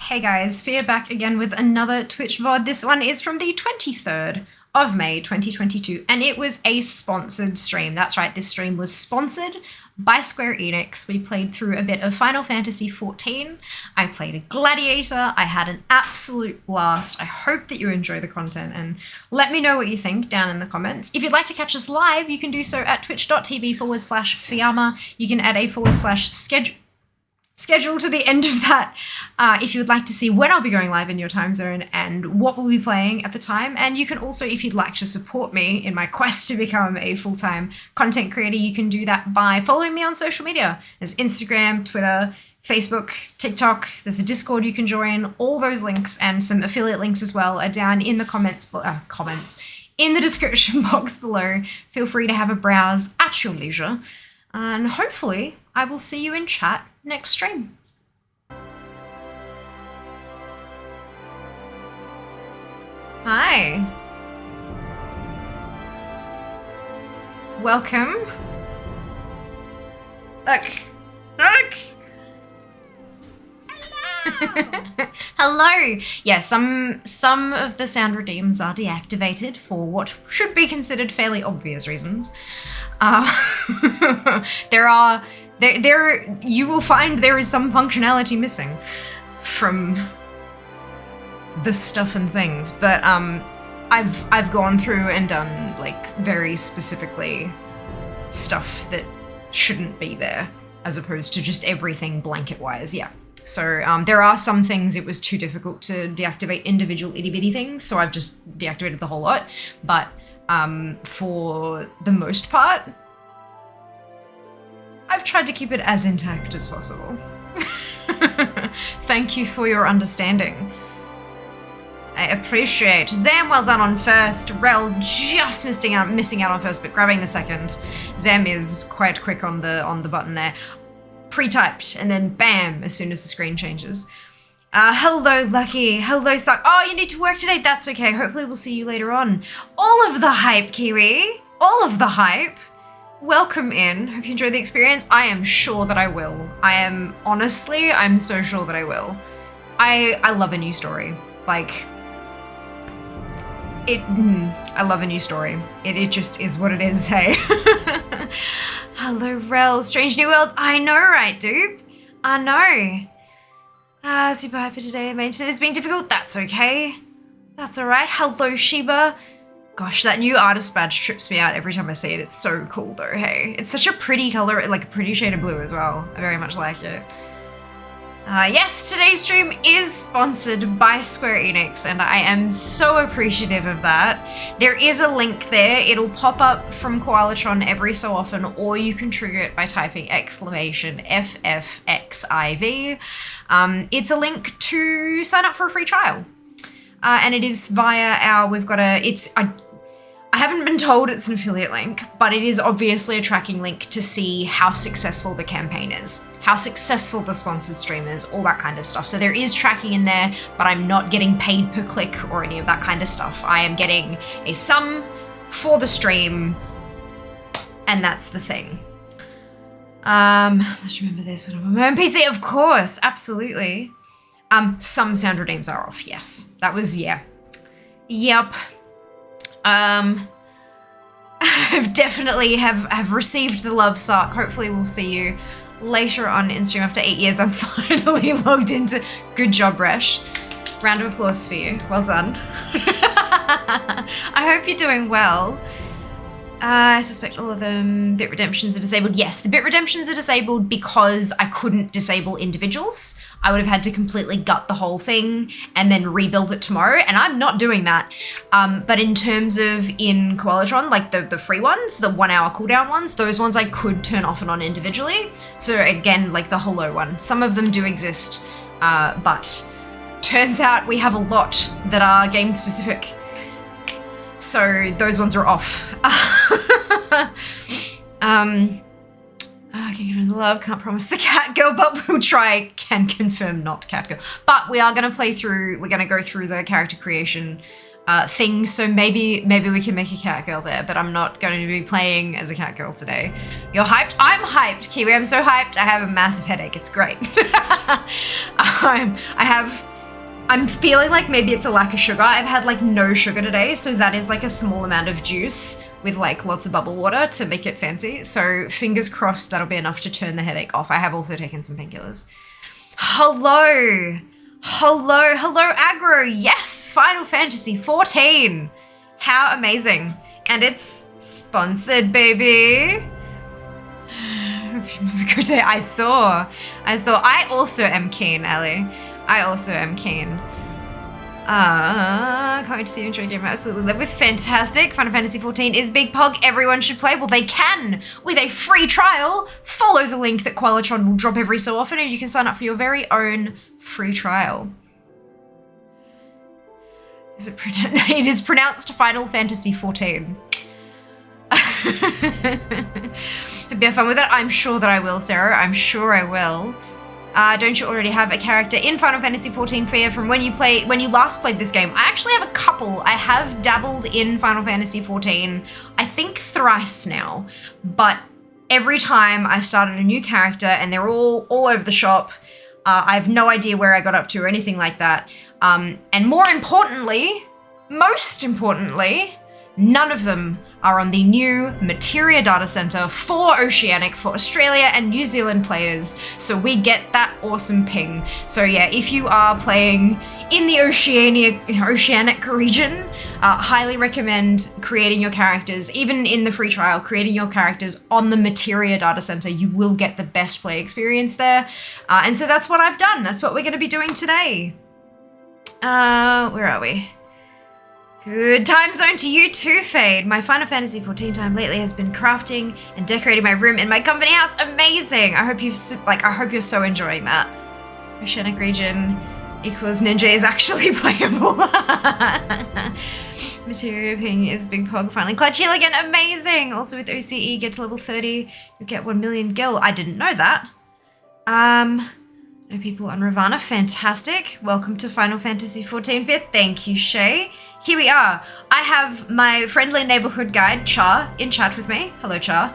Hey guys, Fia back again with another Twitch VOD. This one is from the 23rd of May 2022 and it was a sponsored stream. That's right, this stream was sponsored by Square Enix. We played through a bit of Final Fantasy XIV. I played a Gladiator. I had an absolute blast. I hope that you enjoy the content and let me know what you think down in the comments. If you'd like to catch us live, you can do so at twitch.tv/Fiamma. You can add a /schedule to the end of that if you would like to see when I'll be going live in your time zone and what we'll be playing at the time. And you can also, if you'd like to support me in my quest to become a full-time content creator, you can do that by following me on social media. There's Instagram, Twitter, Facebook, TikTok. There's a Discord you can join. All those links and some affiliate links as well are down in the comments in the description box below. Feel free to have a browse at your leisure. And hopefully I will see you in chat next stream. Hi. Welcome. Look. Hello. Hello. Yeah, some of the sound redeems are deactivated for what should be considered fairly obvious reasons. You will find there is some functionality missing from the stuff and things, but I've gone through and done like very specifically stuff that shouldn't be there, as opposed to just everything blanket wise. Yeah. So there are some things it was too difficult to deactivate individual itty bitty things, so I've just deactivated the whole lot. But for the most part, I've tried to keep it as intact as possible. Thank you for your understanding. I appreciate. Zam, well done on first. Rel just missing out on first, but grabbing the second. Zam is quite quick on the button there. Pre-typed, and then bam, as soon as the screen changes. Hello, Lucky. Hello, Suck. Oh, you need to work today. That's okay. Hopefully we'll see you later on. All of the hype, Kiwi. All of the hype. Welcome in. Hope you enjoy the experience. I am sure that I will. I'm so sure that I will. I love a new story. Like, I love a new story. It just is what it is, hey. Hello, Rel. Strange New Worlds. I know, right, dude? I know. Super hype for today. Maintenance is being difficult. That's okay. That's all right. Hello, Sheba. Gosh, that new artist badge trips me out every time I see it. It's so cool though, hey. It's such a pretty color, like a pretty shade of blue as well. I very much like it. Yes, today's stream is sponsored by Square Enix and I am so appreciative of that. There is a link there. It'll pop up from Koalatron every so often, or you can trigger it by typing !FFXIV. It's a link to sign up for a free trial. And it is via I haven't been told it's an affiliate link, but it is obviously a tracking link to see how successful the campaign is, how successful the sponsored stream is, all that kind of stuff. So there is tracking in there, but I'm not getting paid per click or any of that kind of stuff. I am getting a sum for the stream, and that's the thing. Must remember this when I'm on my own PC, of course, absolutely. Some sound redeems are off, yes. That was, yeah. Yep. I've definitely have received the love sock. Hopefully we'll see you later on in stream after 8 years. I'm finally logged into. Good job, Resh. Round of applause for you. Well done. I hope you're doing well. I suspect all of them bit redemptions are disabled. Yes, the bit redemptions are disabled because I couldn't disable individuals. I would have had to completely gut the whole thing and then rebuild it tomorrow, and I'm not doing that. But in terms of in Koalatron, like the free ones, the 1 hour cooldown ones, those ones I could turn off and on individually. So again, like the hello one, some of them do exist, but turns out we have a lot that are game specific. So those ones are off. Can give him the love, can't promise the cat girl, but we'll try. Can confirm not cat girl. But we are going to we're going to go through the character creation thing, so maybe we can make a cat girl there, but I'm not going to be playing as a cat girl today. You're hyped? I'm hyped, Kiwi. I'm so hyped. I have a massive headache. It's great. I have I'm feeling like maybe it's a lack of sugar. I've had like no sugar today, so that is like a small amount of juice with like lots of bubble water to make it fancy. So fingers crossed that'll be enough to turn the headache off. I have also taken some painkillers. Hello, aggro. Yes, Final Fantasy 14. How amazing. And it's sponsored, baby. I saw. I also am keen, Ellie. I also am keen. Can't wait to see you enjoy a game I absolutely love with. Fantastic. Final Fantasy 14 is big pog. Everyone should play. Well, they can with a free trial. Follow the link that Qualitron will drop every so often and you can sign up for your very own free trial. Is it pronounced? It is pronounced Final Fantasy 14. Hope you have fun with it. I'm sure that I will, Sarah. I'm sure I will. Don't you already have a character in Final Fantasy 14 Fear from when you last played this game? I actually have a couple. I have dabbled in Final Fantasy 14, I think thrice now, but every time I started a new character and they're all over the shop. I have no idea where I got up to or anything like that. And most importantly, none of them are on the new Materia data center for Oceanic for Australia and New Zealand players. So we get that awesome ping. So yeah, if you are playing in the Oceanic region, highly recommend creating your characters, even in the free trial, creating your characters on the Materia data center. You will get the best play experience there. And so that's what I've done. That's what we're going to be doing today. Where are we? Good time zone to you too, Fade. My Final Fantasy 14 time lately has been crafting and decorating my room in my company house. Amazing. I hope you're so enjoying that. Oceanic region equals Ninja is actually playable. Materia ping is big pog finally. Clutch heal again. Amazing. Also with OCE, get to level 30, you'll get 1 million gil. I didn't know that. No people on Ravana. Fantastic. Welcome to Final Fantasy 14 Fifth. Thank you, Shay. Here we are. I have my friendly neighborhood guide, Char, in chat with me. Hello, Char.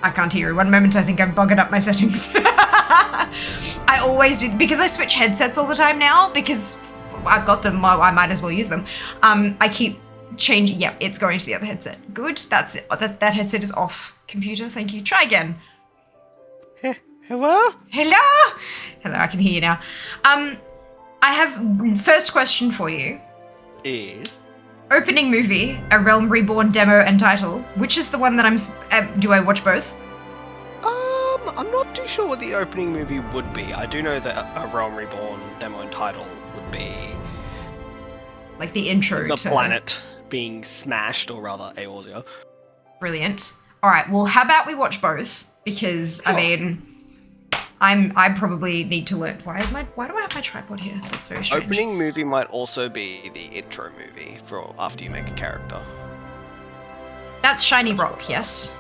I can't hear you. One moment, I think I've buggered up my settings. I always do, because I switch headsets all the time now, because I've got them, I might as well use them. I keep changing. Yep, it's going to the other headset. Good, that's it. That headset is off. Computer, thank you. Try again. Hello? Hello? Hello, I can hear you now. I have first question for you. Is? Opening movie, A Realm Reborn demo and title. Which is the one that do I watch both? I'm not too sure what the opening movie would be. I do know that A Realm Reborn demo and title would be... like the intro the to... planet being smashed, or rather, Eorzea. Brilliant. Alright, well, how about we watch both? Because, sure. I mean... I probably need to learn. Why do I have my tripod here? That's very strange. Opening movie might also be the intro movie for after you make a character. That's Shiny Rock, yes?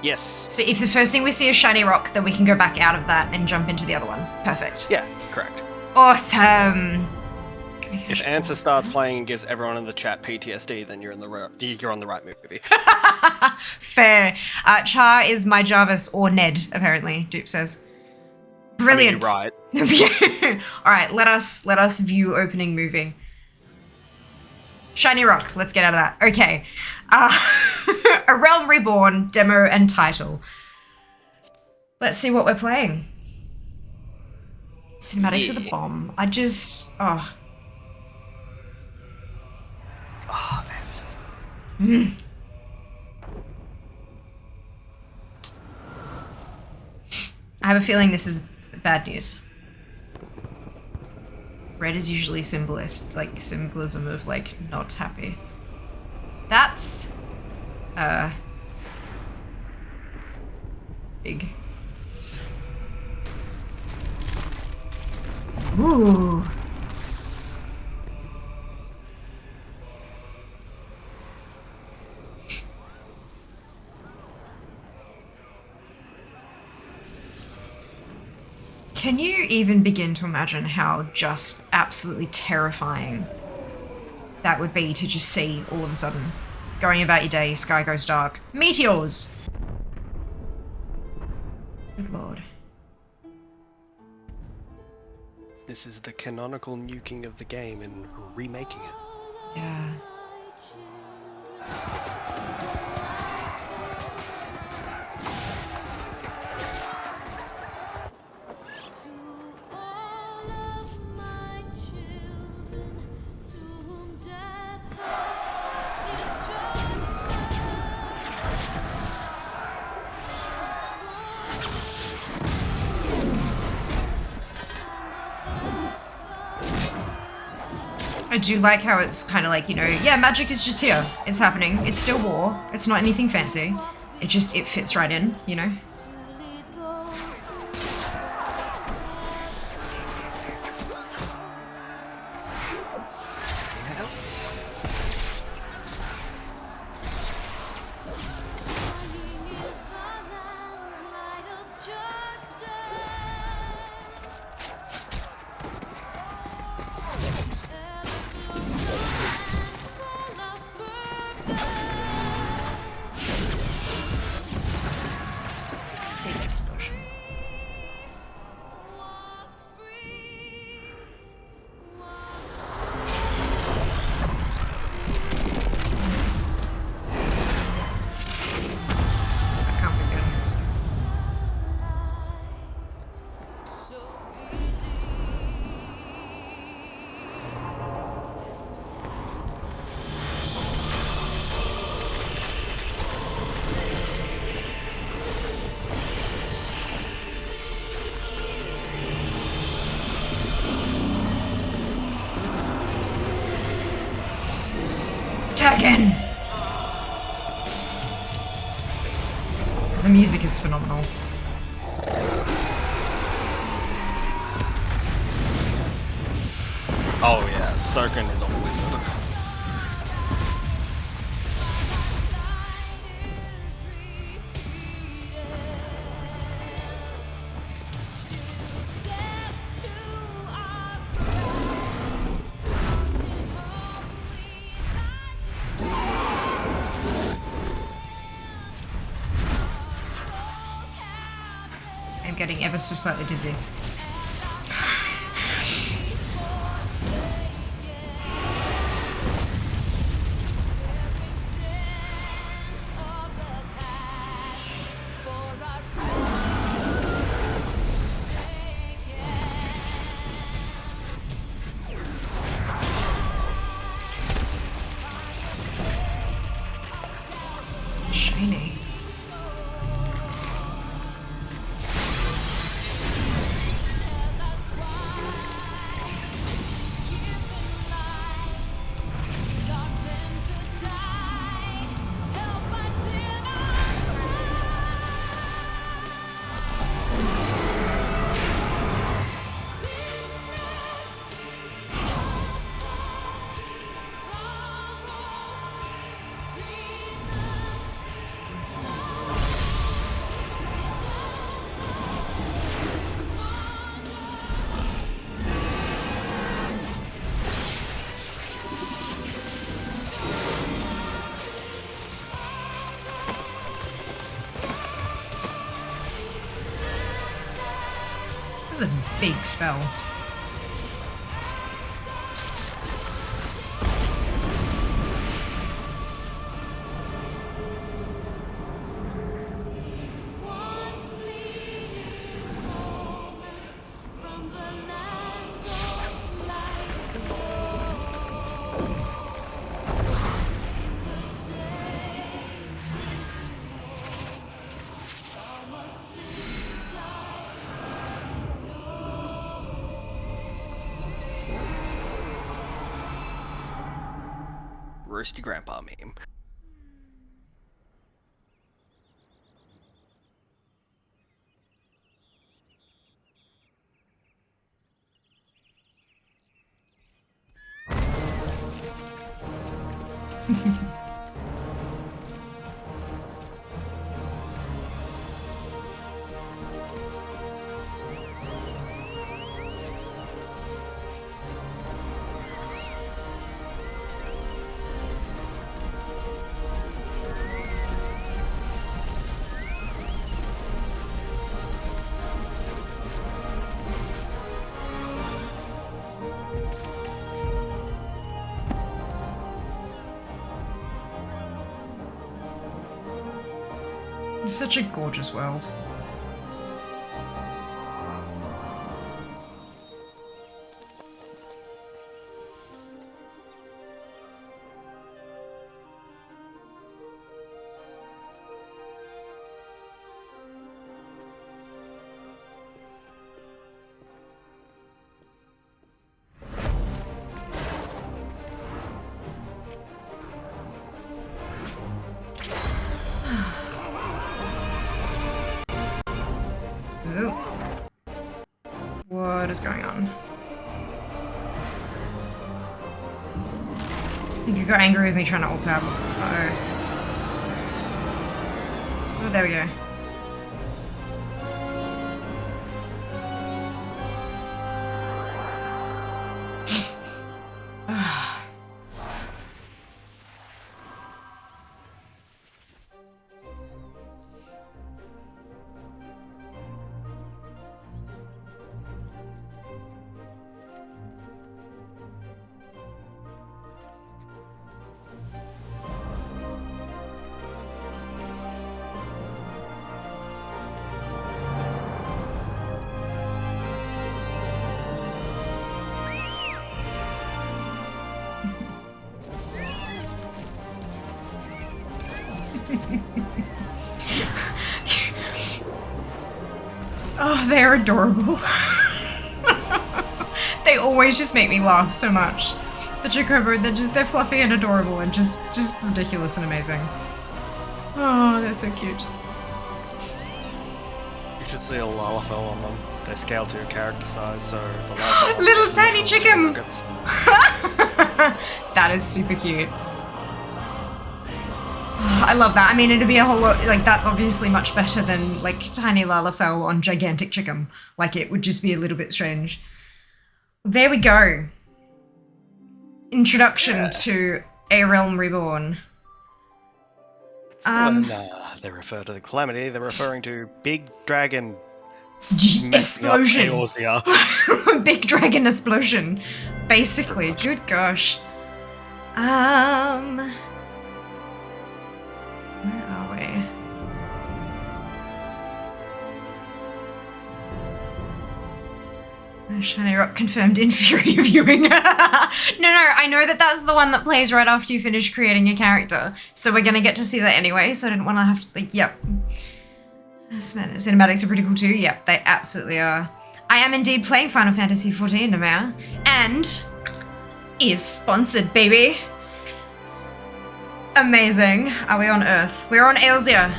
Yes. So if the first thing we see is Shiny Rock, then we can go back out of that and jump into the other one. Perfect. Yeah, correct. Awesome. If Answer starts playing and gives everyone in the chat PTSD, then you're on the right movie. Fair. Char is my Jarvis or Ned, apparently, Dupe says. Brilliant. I mean, you're right. All right, let us view opening movie. Shiny Rock. Let's get out of that. Okay. A Realm Reborn demo and title. Let's see what we're playing. Cinematics of the bomb. I just... Oh, man. I have a feeling this is bad news. Red is usually symbolism of like not happy. That's big. Ooh. Can you even begin to imagine how just absolutely terrifying that would be to just see all of a sudden? Going about your day, sky goes dark. Meteors! Good lord. This is the canonical nuking of the game and remaking it. Yeah. I do like how it's kind of like, you know, yeah, magic is just here. It's happening. It's still war. It's not anything fancy. It fits right in, you know? Again. The music is phenomenal. Oh yeah, Soken is a wizard. Getting ever so slightly dizzy. Shiny. That's a big spell. Roasty grandpa meme. It's such a gorgeous world. Ooh. What is going on? I think you got angry with me trying to alt tab. Uh-oh. Oh, there we go. Oh, they're adorable. They always just make me laugh so much. The Chocobo, they're fluffy and adorable and just ridiculous and amazing. Oh, they're so cute. You should see a Lalafell on them. They scale to character size, so the Lalafell Little tiny chicken! nuggets. That is super cute. I love that. I mean, it'd be a whole lot, like, that's obviously much better than, like, tiny Lalafell on gigantic chicken. Like, it would just be a little bit strange. There we go. Introduction to A Realm Reborn. So when they refer to the Calamity, they're referring to Big Dragon Explosion. Eorzea. Big dragon explosion. Basically. Good gosh. Where are we? Shiny Rock confirmed inferior viewing. No, I know that's the one that plays right after you finish creating your character. So we're gonna get to see that anyway, so I didn't want to have to, like, yep. Cinematics are pretty cool too. Yep, they absolutely are. I am indeed playing Final Fantasy XIV now, and is sponsored, baby. Amazing. Are we on Earth? We're on Eorzea.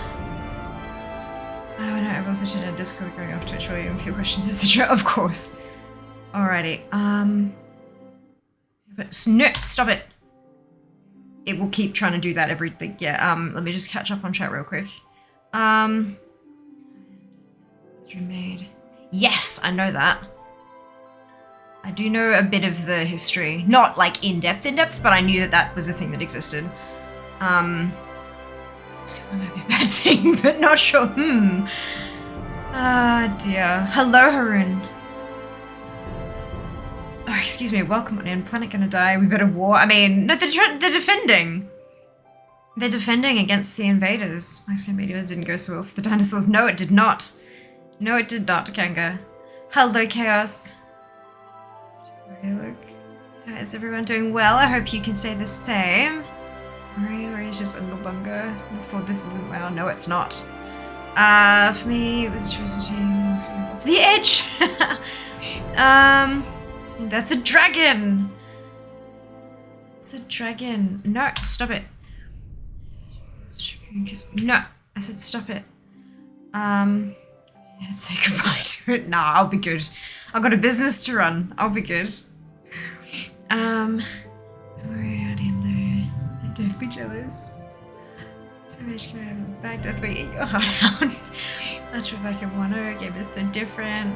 Oh, I know. I've also turned on Discord going off Twitch for you and a few questions, etc. Of course. Alrighty. No, stop it. It will keep trying to do that every thing. Yeah. Let me just catch up on chat real quick. Made. Yes, I know that. I do know a bit of the history. Not like in depth, but I knew that was a thing that existed. This might be a bad thing, but not sure. Ah, dear. Hello, Haroon. Oh, excuse me. Welcome on in. Planet gonna die. We better war. I mean, no, they're defending. They're defending against the invaders. My meteors didn't go so well for the dinosaurs. No, it did not. No, it did not, Kanga. Hello, Chaos. Look. How is everyone doing well? I hope you can say the same. Mari's just Unglebunga. Before this isn't well. No, it's not. For me, it was a choice between off the edge. That's a dragon. It's a dragon. No, stop it. No, I said stop it. Let's say goodbye to it. Nah, I'll be good. I've got a business to run. I'll be good. Don't worry, I am there. I'm deathly jealous. So much can I have in the back. Death will eat your heart out. Not sure if I can want her. Game is so different.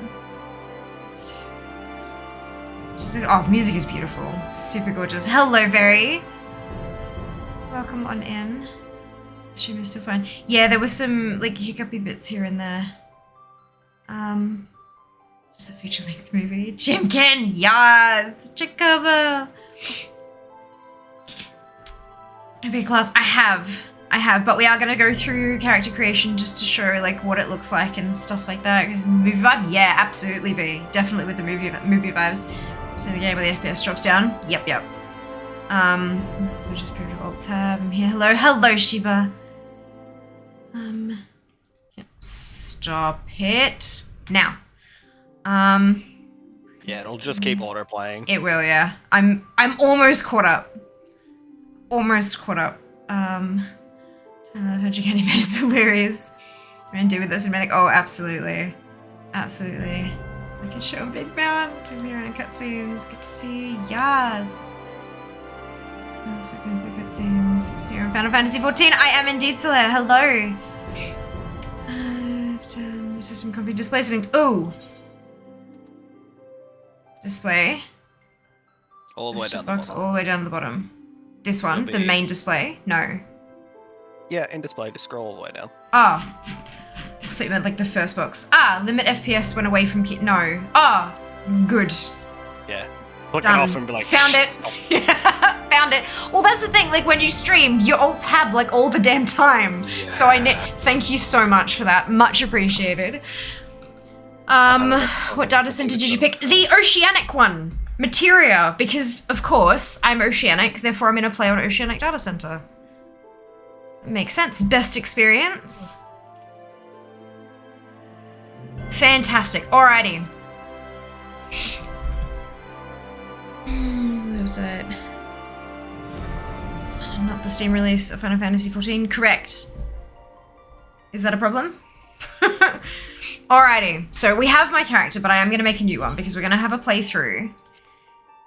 Just like, oh, the music is beautiful. Super gorgeous. Hello, Very. Welcome on in. The stream is still fun. Yeah, there was some like hiccupy bits here and there. Just a feature-length movie. Jimkin, yes! Jacobo! B class, I I have, but we are going to go through character creation just to show like what it looks like and stuff like that. Movie vibe? Yeah, absolutely, V. Definitely with the movie vibes. So the game where the FPS drops down? Yep. So just put your alt tab. I'm here. Hello, Shiba. Stop it. Now. Yeah, it'll just keep auto-playing. It will, yeah. I'm almost caught up. I love how Candyman is hilarious. We're gonna do with this in a minute. Oh, absolutely. I can show a big man. Doing around cutscenes. Good to see you. Yes. Also, the cutscenes. If you're in Final Fantasy 14, I am indeed still there. Hello. System config display settings. Oh. Display. All the way down the box bottom. all the way down to the bottom. This one, the main display? No. Yeah, in display, just scroll all the way down. I thought you meant like the first box. Limit FPS when away from no. Good. Yeah. Look Done. it off and be like, found it. Yeah, found it. Well, that's the thing. Like when you stream, you alt tab like all the damn time. Yeah. So thank you so much for that. Much appreciated. What data center did you pick? The Oceanic one. Materia, because of course I'm Oceanic, therefore I'm gonna play on Oceanic data center. Makes sense. Best experience. Fantastic. Alrighty. Website. Not the Steam release of Final Fantasy 14. Correct. Is that a problem? Alrighty. So we have my character, but I am going to make a new one because we're going to have a playthrough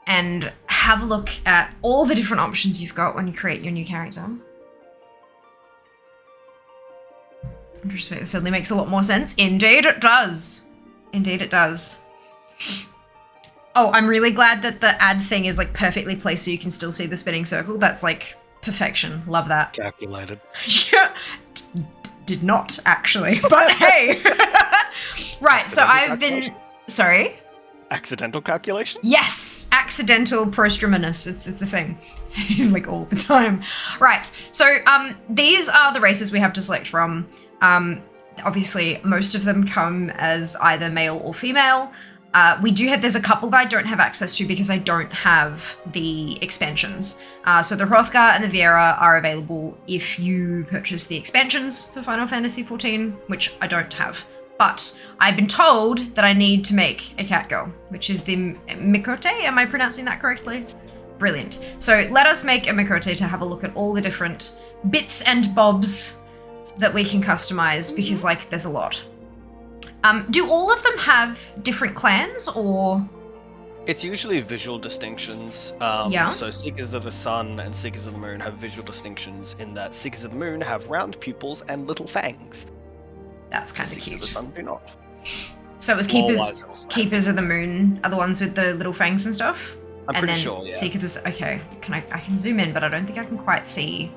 and have a look at all the different options you've got when you create your new character. This suddenly makes a lot more sense. Indeed it does. Indeed it does. Oh, I'm really glad that the add thing is like perfectly placed so you can still see the spinning circle. That's like perfection. Love that. Calculated. Yeah. Did not actually, but hey. Right, so I've been... Sorry? Accidental calculation? Yes! Accidental prostrominus. It's a thing. It's like all the time. Right, so these are the races we have to select from. Obviously, most of them come as either male or female. There's a couple that I don't have access to because I don't have the expansions. So the Hrothgar and the Viera are available if you purchase the expansions for Final Fantasy XIV, which I don't have. But I've been told that I need to make a catgirl, which is the Mikote. Am I pronouncing that correctly? Brilliant. So let us make a Mikote to have a look at all the different bits and bobs that we can customize because, like, there's a lot. Do all of them have different clans, or...? It's usually visual distinctions. Yeah. So Seekers of the Sun and Seekers of the Moon have visual distinctions in that Seekers of the Moon have round pupils and little fangs. That's kind of cute. Seekers of the Sun do not. So it was Keepers of the Moon are the ones with the little fangs and stuff? I'm pretty sure, yeah. Seekers... Okay, I can zoom in, but I don't think I can quite see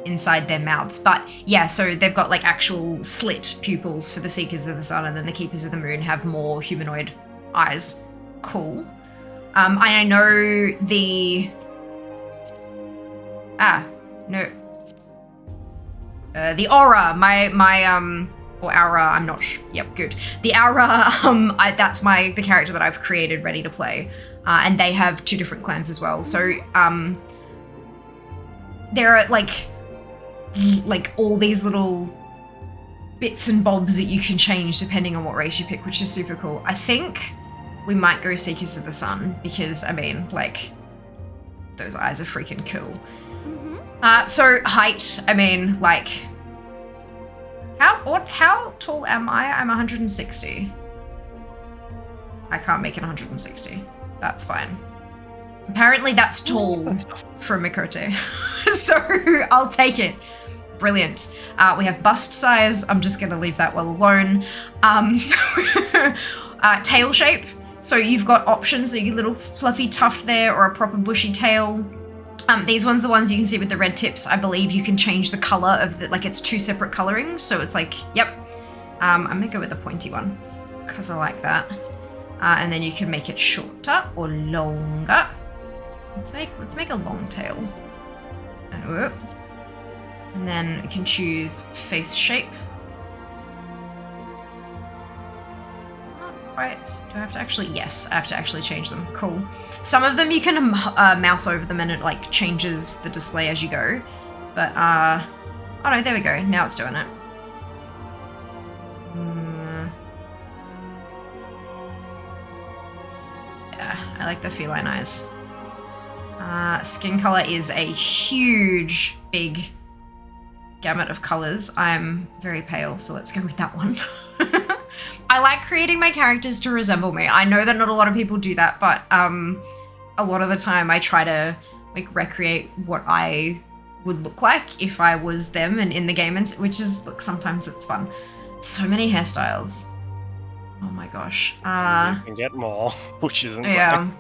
inside their mouths. But yeah, so they've got like actual slit pupils for the Seekers of the Sun, and then the Keepers of the Moon have more humanoid eyes. Cool. I know the... the Aura, or Aura, I'm not sure. Yep, good. The Aura, that's the character that I've created ready to play. And they have 2 different clans as well. So, there are like all these little bits and bobs that you can change depending on what race you pick, which is super cool. I think we might go Seekers of the Sun because, I mean, like, those eyes are freaking cool. Mm-hmm. So height, I mean, like, how tall am I? I'm 160. I can't make it 160. That's fine. Apparently that's tall for Mikote. So I'll take it. Brilliant. We have bust size. I'm just going to leave that well alone. Tail shape. So you've got options. So you get a little fluffy tuft there or a proper bushy tail. These ones, the ones you can see with the red tips, I believe you can change the color of the, like it's 2 separate colorings. So it's like, yep. I'm going to go with the pointy one because I like that. And then you can make it shorter or longer. Let's make a long tail. And whoop. And then we can choose face shape. Not quite. Do I have to actually? Yes, I have to actually change them. Cool. Some of them you can mouse over them and it like changes the display as you go. But oh no, there we go. Now it's doing it. Yeah, I like the feline eyes. Skin color is a huge, big gamut of colors. I'm very pale, so let's go with that one. I like creating my characters to resemble me. I know that not a lot of people do that, but a lot of the time I try to like recreate what I would look like if I was them and in the game, and which is, look, sometimes it's fun. So many hairstyles. Oh my gosh. You can get more, which is insane. Yeah.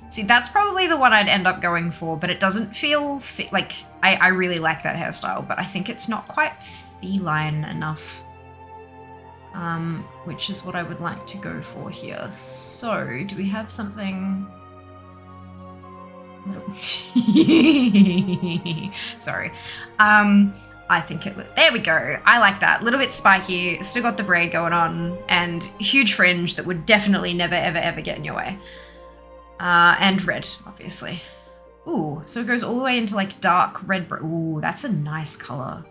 See, that's probably the one I'd end up going for, but it doesn't feel like I really like that hairstyle, but I think it's not quite feline enough. Which is what I would like to go for here. So, do we have something? Sorry. I think it there we go. I like that. A little bit spiky, still got the braid going on, and huge fringe that would definitely never, ever, ever get in your way. And red, obviously. Ooh, so it goes all the way into like dark red. Ooh, that's a nice color.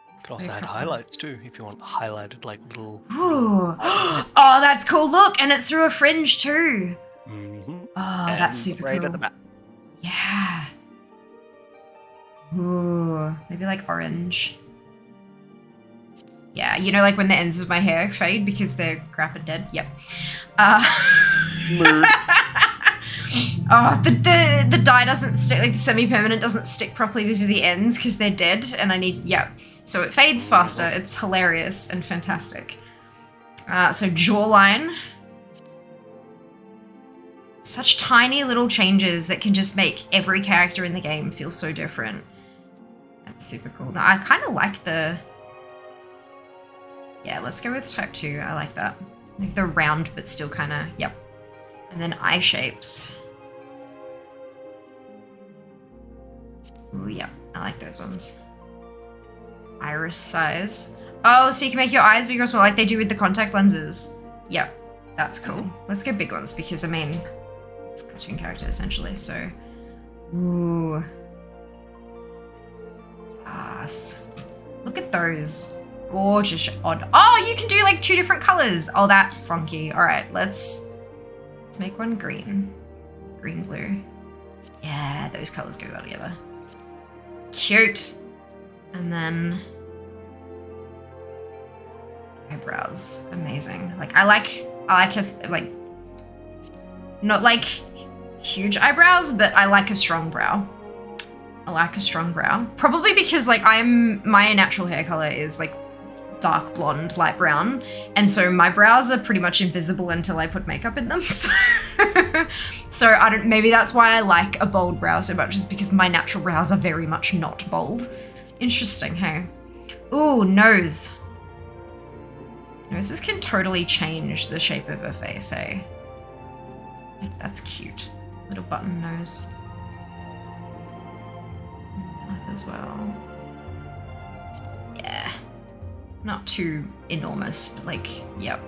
You could also add highlights too, if you want highlighted like little... Ooh. Oh, that's cool. Look, and it's through a fringe too. Mm-hmm. Oh, and that's super right cool. at the back. Yeah. Ooh, maybe like orange. Yeah, you know, like when the ends of my hair fade because they're crap and dead. Yep. Oh, the dye doesn't stick, like the semi-permanent doesn't stick properly to the ends because they're dead, and I need, yep. So it fades faster. It's hilarious and fantastic. So jawline. Such tiny little changes that can just make every character in the game feel so different. That's super cool. Now, I kind of like the... Yeah, let's go with type 2. I like that. Like the round, but still kind of, yep. And then eye shapes. Ooh, yep. I like those ones. Iris size. Oh, so you can make your eyes bigger as well, like they do with the contact lenses. Yep. That's cool. Let's go big ones because, I mean, it's a cartoon character essentially, so. Ooh. Yes. Look at those. Gorgeous odd. Oh, you can do like 2 different colors. Oh, that's funky. All right, let's make one green. Green, blue. Yeah, those colors go well together. Cute. And then eyebrows. Amazing. Like I like like not like huge eyebrows, but I like a strong brow. I like a strong brow. Probably because like my natural hair color is like dark blonde, light brown, and so my brows are pretty much invisible until I put makeup in them. So I don't, maybe that's why I like a bold brow so much, is because my natural brows are very much not bold. Interesting, hey? Ooh, nose. Noses can totally change the shape of a face, eh? That's cute. Little button nose. Mouth as well. Yeah. Not too enormous, but like, yep.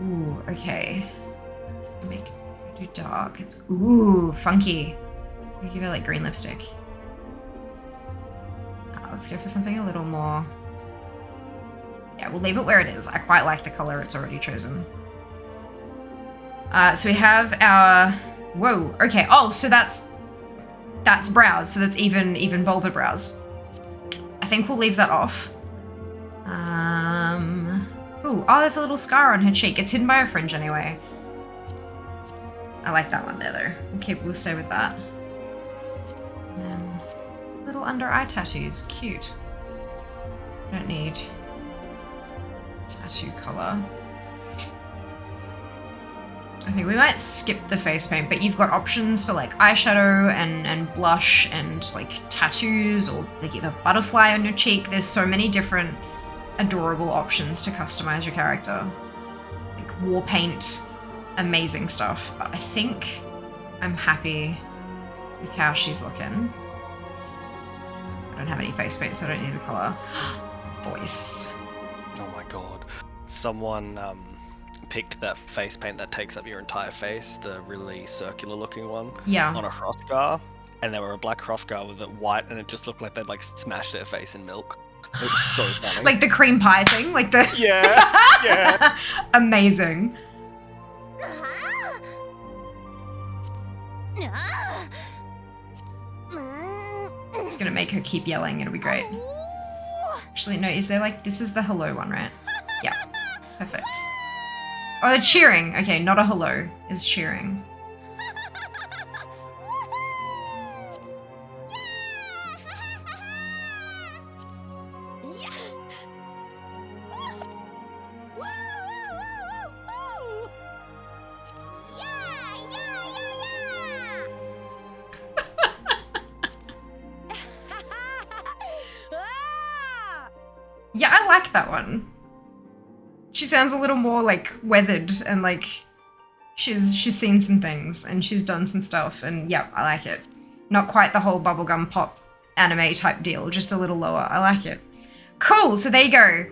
Ooh, okay. Make it too dark. It's, ooh, funky. We give it like green lipstick. Let's go for something a little more. Yeah, we'll leave it where it is. I quite like the color it's already chosen. So we have our, whoa, okay. Oh, so that's brows. So that's even bolder brows. I think we'll leave that off. Ooh, oh, there's a little scar on her cheek. It's hidden by a fringe anyway. I like that one there though. Okay, we'll stay with that. And then little under eye tattoos, cute. Don't need tattoo color. I think we might skip the face paint, but you've got options for like eyeshadow and blush and like tattoos, or they give a butterfly on your cheek. There's so many different adorable options to customize your character. Like war paint, amazing stuff. But I think I'm happy with how she's looking. don't have any face paint, so I don't need a color. Voice. Oh my god. Someone picked that face paint that takes up your entire face, the really circular looking one, on a Hrothgar, and they were a black Hrothgar with it white, and it just looked like they'd like smashed their face in milk. It was so funny. Like the cream pie thing, like the yeah. Amazing. It's gonna make her keep yelling. It'll be great. Actually, no. Is there like this is the hello one, right? Yeah. Perfect. Oh, they're cheering. Okay, not a hello. Is cheering. Yeah, I like that one. She sounds a little more like weathered and like she's seen some things and she's done some stuff, and yeah, I like it. Not quite the whole bubblegum pop anime type deal, just a little lower. I like it. Cool, so there you go.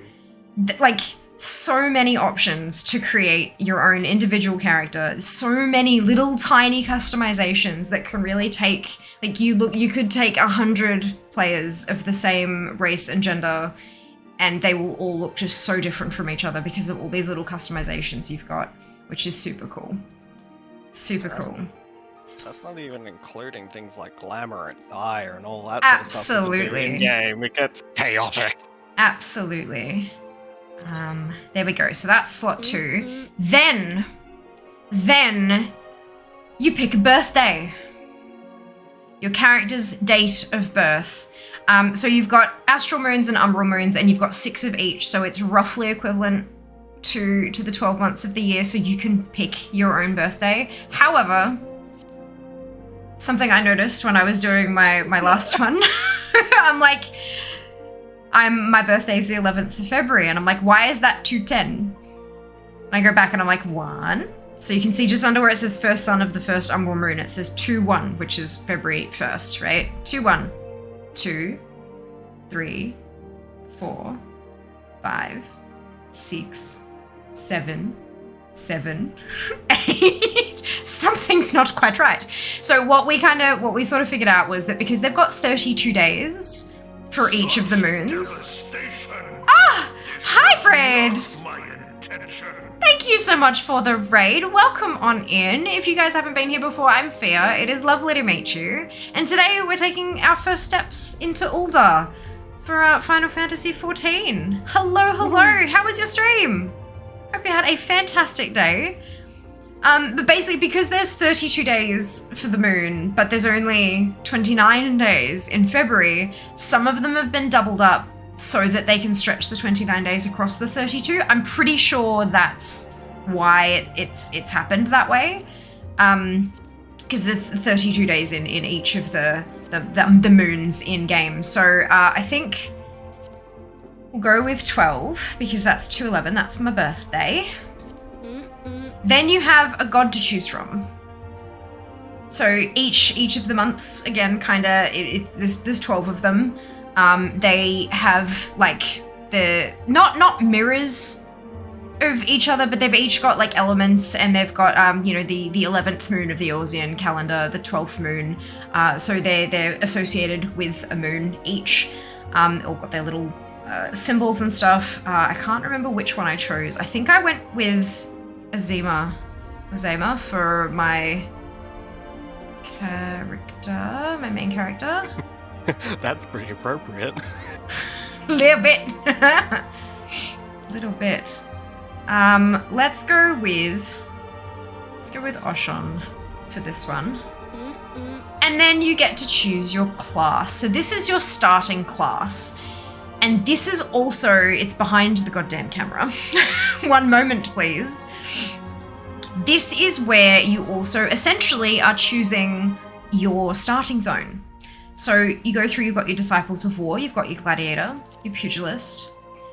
Like so many options to create your own individual character. So many little tiny customizations that can really take, like you could take 100 players of the same race and gender and they will all look just so different from each other because of all these little customizations you've got, which is super cool. Super cool. That's not even including things like glamour and dire and all that Absolutely. sort of stuff. In-game, it gets chaotic. Absolutely. There we go. So that's slot 2. Then you pick a birthday. Your character's date of birth. So you've got astral moons and umbral moons, and you've got 6 of each, so it's roughly equivalent to the 12 months of the year, so you can pick your own birthday. However, something I noticed when I was doing my last one, I'm like, my birthday's the 11th of February, and I'm like, why is that 210? And I go back and I'm like, 1. So you can see just under where it says first son of the first umbral moon, it says 2-1, which is February 1st, right? 2-1. 2, 3, 4, 5, 6, 7, 8. Something's not quite right. So what we sort of figured out was that because they've got 32 days for each of the moons. Ah, hybrid. Thank you so much for the raid. Welcome on in. If you guys haven't been here before, I'm Fia. It is lovely to meet you. And today we're taking our first steps into Ulda for Final Fantasy XIV. Hello, hello. How was your stream? Hope you had a fantastic day. But basically, because there's 32 days for the moon, but there's only 29 days in February, some of them have been doubled up so that they can stretch the 29 days across the 32. I'm pretty sure that's why it's happened that way. Because there's 32 days in each of the moons in game. So I think we'll go with 12 because that's 2/11. That's my birthday. Then you have a god to choose from. So each of the months, again, there's 12 of them. They have like the not mirrors of each other, but they've each got like elements, and they've got the 11th moon of the Orsian calendar, the 12th moon. So they're associated with a moon each. All got their little symbols and stuff. I can't remember which one I chose. I think I went with Azima for my character, my main character. That's pretty appropriate. Little bit. Little bit. Let's go with Oshon for this one. And then you get to choose your class. So this is your starting class. And this is also, it's behind the goddamn camera. One moment, please. This is where you also essentially are choosing your starting zone. So you go through, you've got your Disciples of War, you've got your Gladiator, your Pugilist,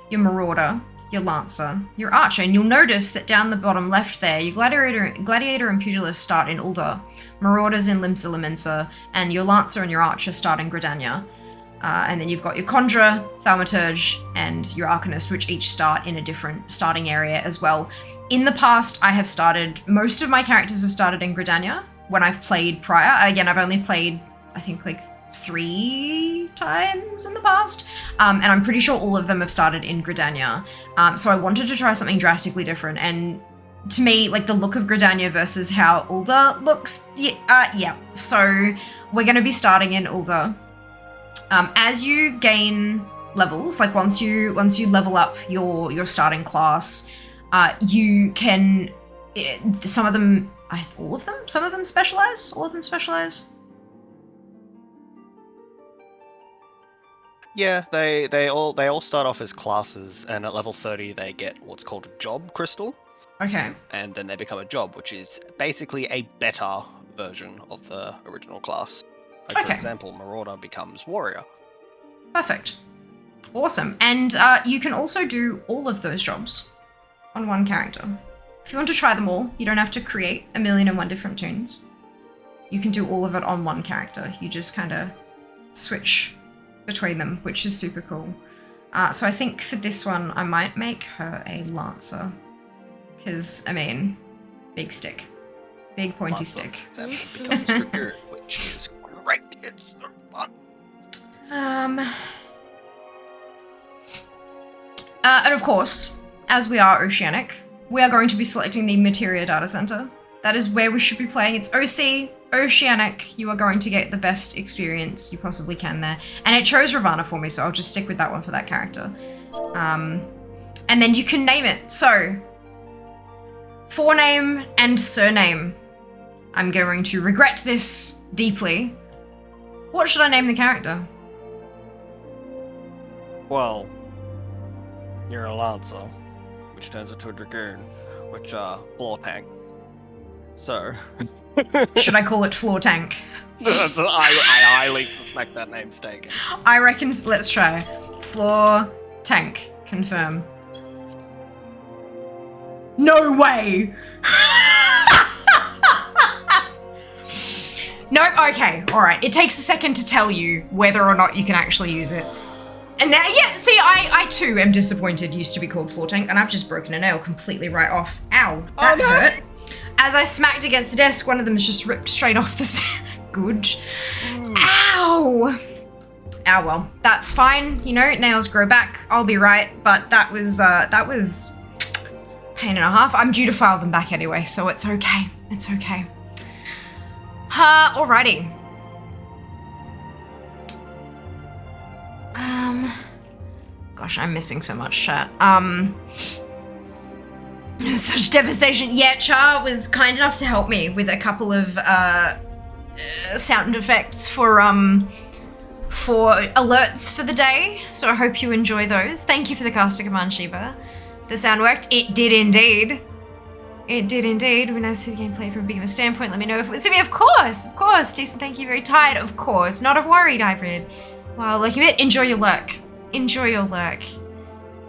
your Marauder, your Lancer, your Archer, and you'll notice that down the bottom left there, your Gladiator and Pugilist start in Ulda, Marauders in Limsa Lominsa, and your Lancer and your Archer start in Gridania. And then you've got your Conjurer, Thaumaturge, and your Arcanist, which each start in a different starting area as well. In the past, I have started, most of my characters have started in Gridania when I've played prior. Again, I've only played, I think, like 3 times in the past. And I'm pretty sure all of them have started in Gridania. So I wanted to try something drastically different. And to me, like the look of Gridania versus how Ulda looks, yeah. So we're going to be starting in Ulda. As you gain levels, like once you level up your starting class, you can, some of them specialize. All of them specialize. Yeah, they all start off as classes, and at level 30 they get what's called a job crystal. Okay. And then they become a job, which is basically a better version of the original class. Like, for example, Marauder becomes Warrior. Perfect. Awesome. And you can also do all of those jobs on one character. If you want to try them all, you don't have to create 1,000,001 different tunes. You can do all of it on one character. You just kind of switch between them, which is super cool. So I think for this one, I might make her a Lancer. Because, I mean, big stick. Big pointy stick. And becomes Dragoon, which is great. It's so fun. And of course, as we are Oceanic, we are going to be selecting the Materia Data Center. That is where we should be playing. It's OC, Oceanic. You are going to get the best experience you possibly can there. And it chose Ravana for me, so I'll just stick with that one for that character. And then you can name it. So, forename and surname. I'm going to regret this deeply. What should I name the character? Well, you're a Lancer, which turns into a Dragoon, which are floor tanks. So... Should I call it Floor Tank? I highly suspect that name's taken. I reckon, let's try. Floor Tank, confirm. No way! No, okay, alright. It takes a second to tell you whether or not you can actually use it. And now, yeah, see, I too am disappointed used to be called Floor Tank, and I've just broken a nail completely right off. Ow, that hurt. As I smacked against the desk, one of them just ripped straight off the good. Ow! Oh well, that's fine. You know, nails grow back. I'll be right. But that was pain and a half. I'm due to file them back anyway, so it's okay. It's okay. Alrighty. Gosh, I'm missing so much chat. Such devastation. Yeah, Char was kind enough to help me with a couple of sound effects for alerts for the day. So I hope you enjoy those. Thank you for the caster command, Sheba. The sound worked. It did indeed. It did indeed. When I see the gameplay from a beginner standpoint, let me know if it was to me. Of course, of course. Jason, thank you. Very tired. Of course. Not a worried hybrid. Wow, lucky bit. Enjoy your lurk. Enjoy your lurk.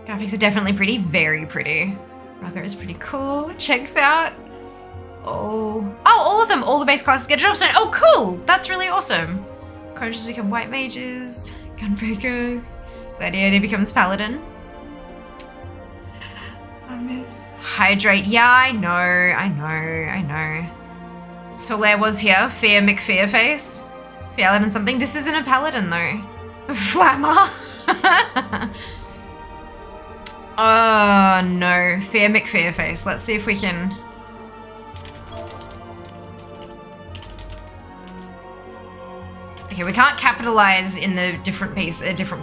Graphics are definitely pretty. Very pretty. Rugger is pretty cool. Checks out. Oh, all of them. All the base classes get a job stone. Oh, cool. That's really awesome. Conjurers become white mages. Gunbreaker. Gladiator becomes paladin. I miss Hydrate. Yeah, I know. Solaire was here. Fear McFearface. Paladin something. This isn't a paladin though. Flammer. Oh no. Fear McFearface. Let's see if we can. Okay, we can't capitalize in the different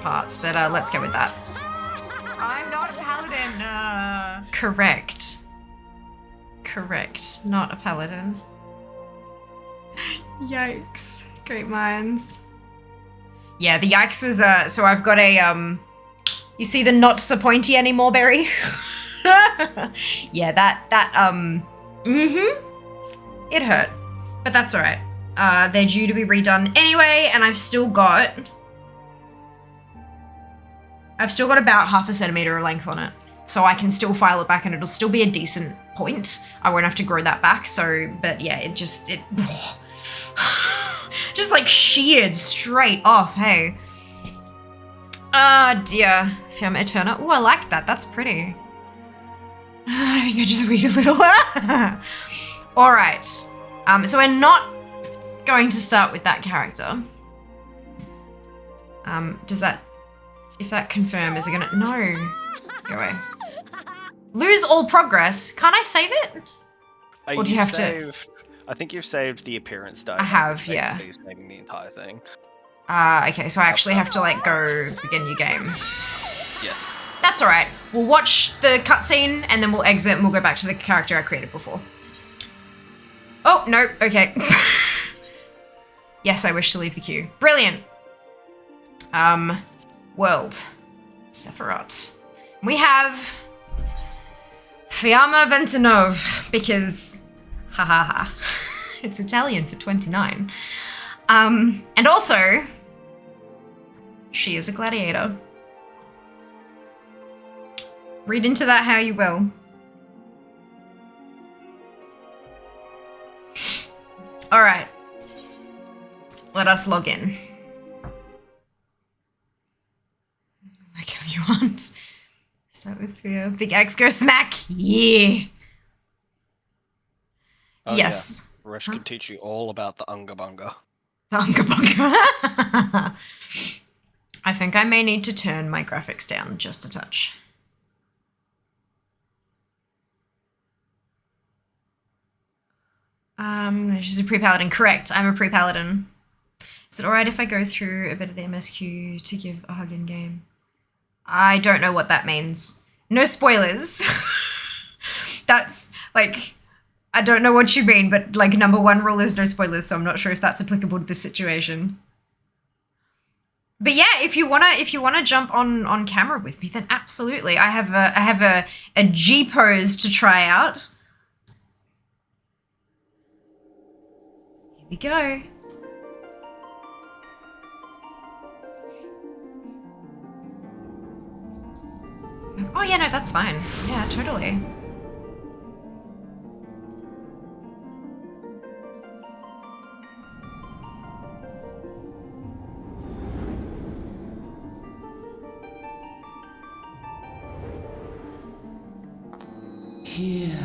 parts, but let's go with that. I'm not a paladin. Correct. Not a paladin. Yikes. Great minds. Yeah, the yikes was so I've got a you see the not so pointy anymore berry? Yeah, it hurt. But that's alright. They're due to be redone anyway, and I've still got about 0.5 centimeter of length on it. So I can still file it back and it'll still be a decent point. I won't have to grow that back, so, but yeah, it just like sheared straight off, hey. Ah, dear. Fiamma Eterna. Oh, I like that. That's pretty. I think I just read a little. All right. So we're not going to start with that character. Does that... If that confirm, is it gonna... No. Go away. Lose all progress. Can't I save it? Or do you have to... I think you've saved the appearance die. I have, yeah. You're saving the entire thing. Okay, so I actually have to, like, go begin new game. Yeah. That's alright. We'll watch the cutscene, and then we'll exit, and we'll go back to the character I created before. Oh, no, okay. Yes, I wish to leave the queue. Brilliant. World. Sephiroth. We have... Fiamma Ventinov, because... Ha ha ha. It's Italian for 29. And also... She is a gladiator. Read into that how you will. All right. Let us log in. Like if you want. Start with fear. Big X, go smack. Yeah. Oh, yes. Yeah. Resh can teach you all about the Unga Bunga. The Unga Bunga. I think I may need to turn my graphics down just a touch. She's a pre-paladin. Correct, I'm a pre-paladin. Is it alright if I go through a bit of the MSQ to give a hug in game? I don't know what that means. No spoilers. That's, like, I don't know what you mean, but, like, number one rule is no spoilers, so I'm not sure if that's applicable to this situation. But yeah, if you wanna jump on camera with me, then absolutely. I have a G pose to try out. Here we go. Oh yeah, no, that's fine. Yeah, totally. Here.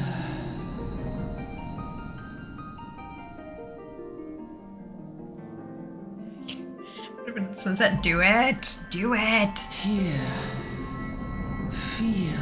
Sunset, do it. Do it. Here. Feel.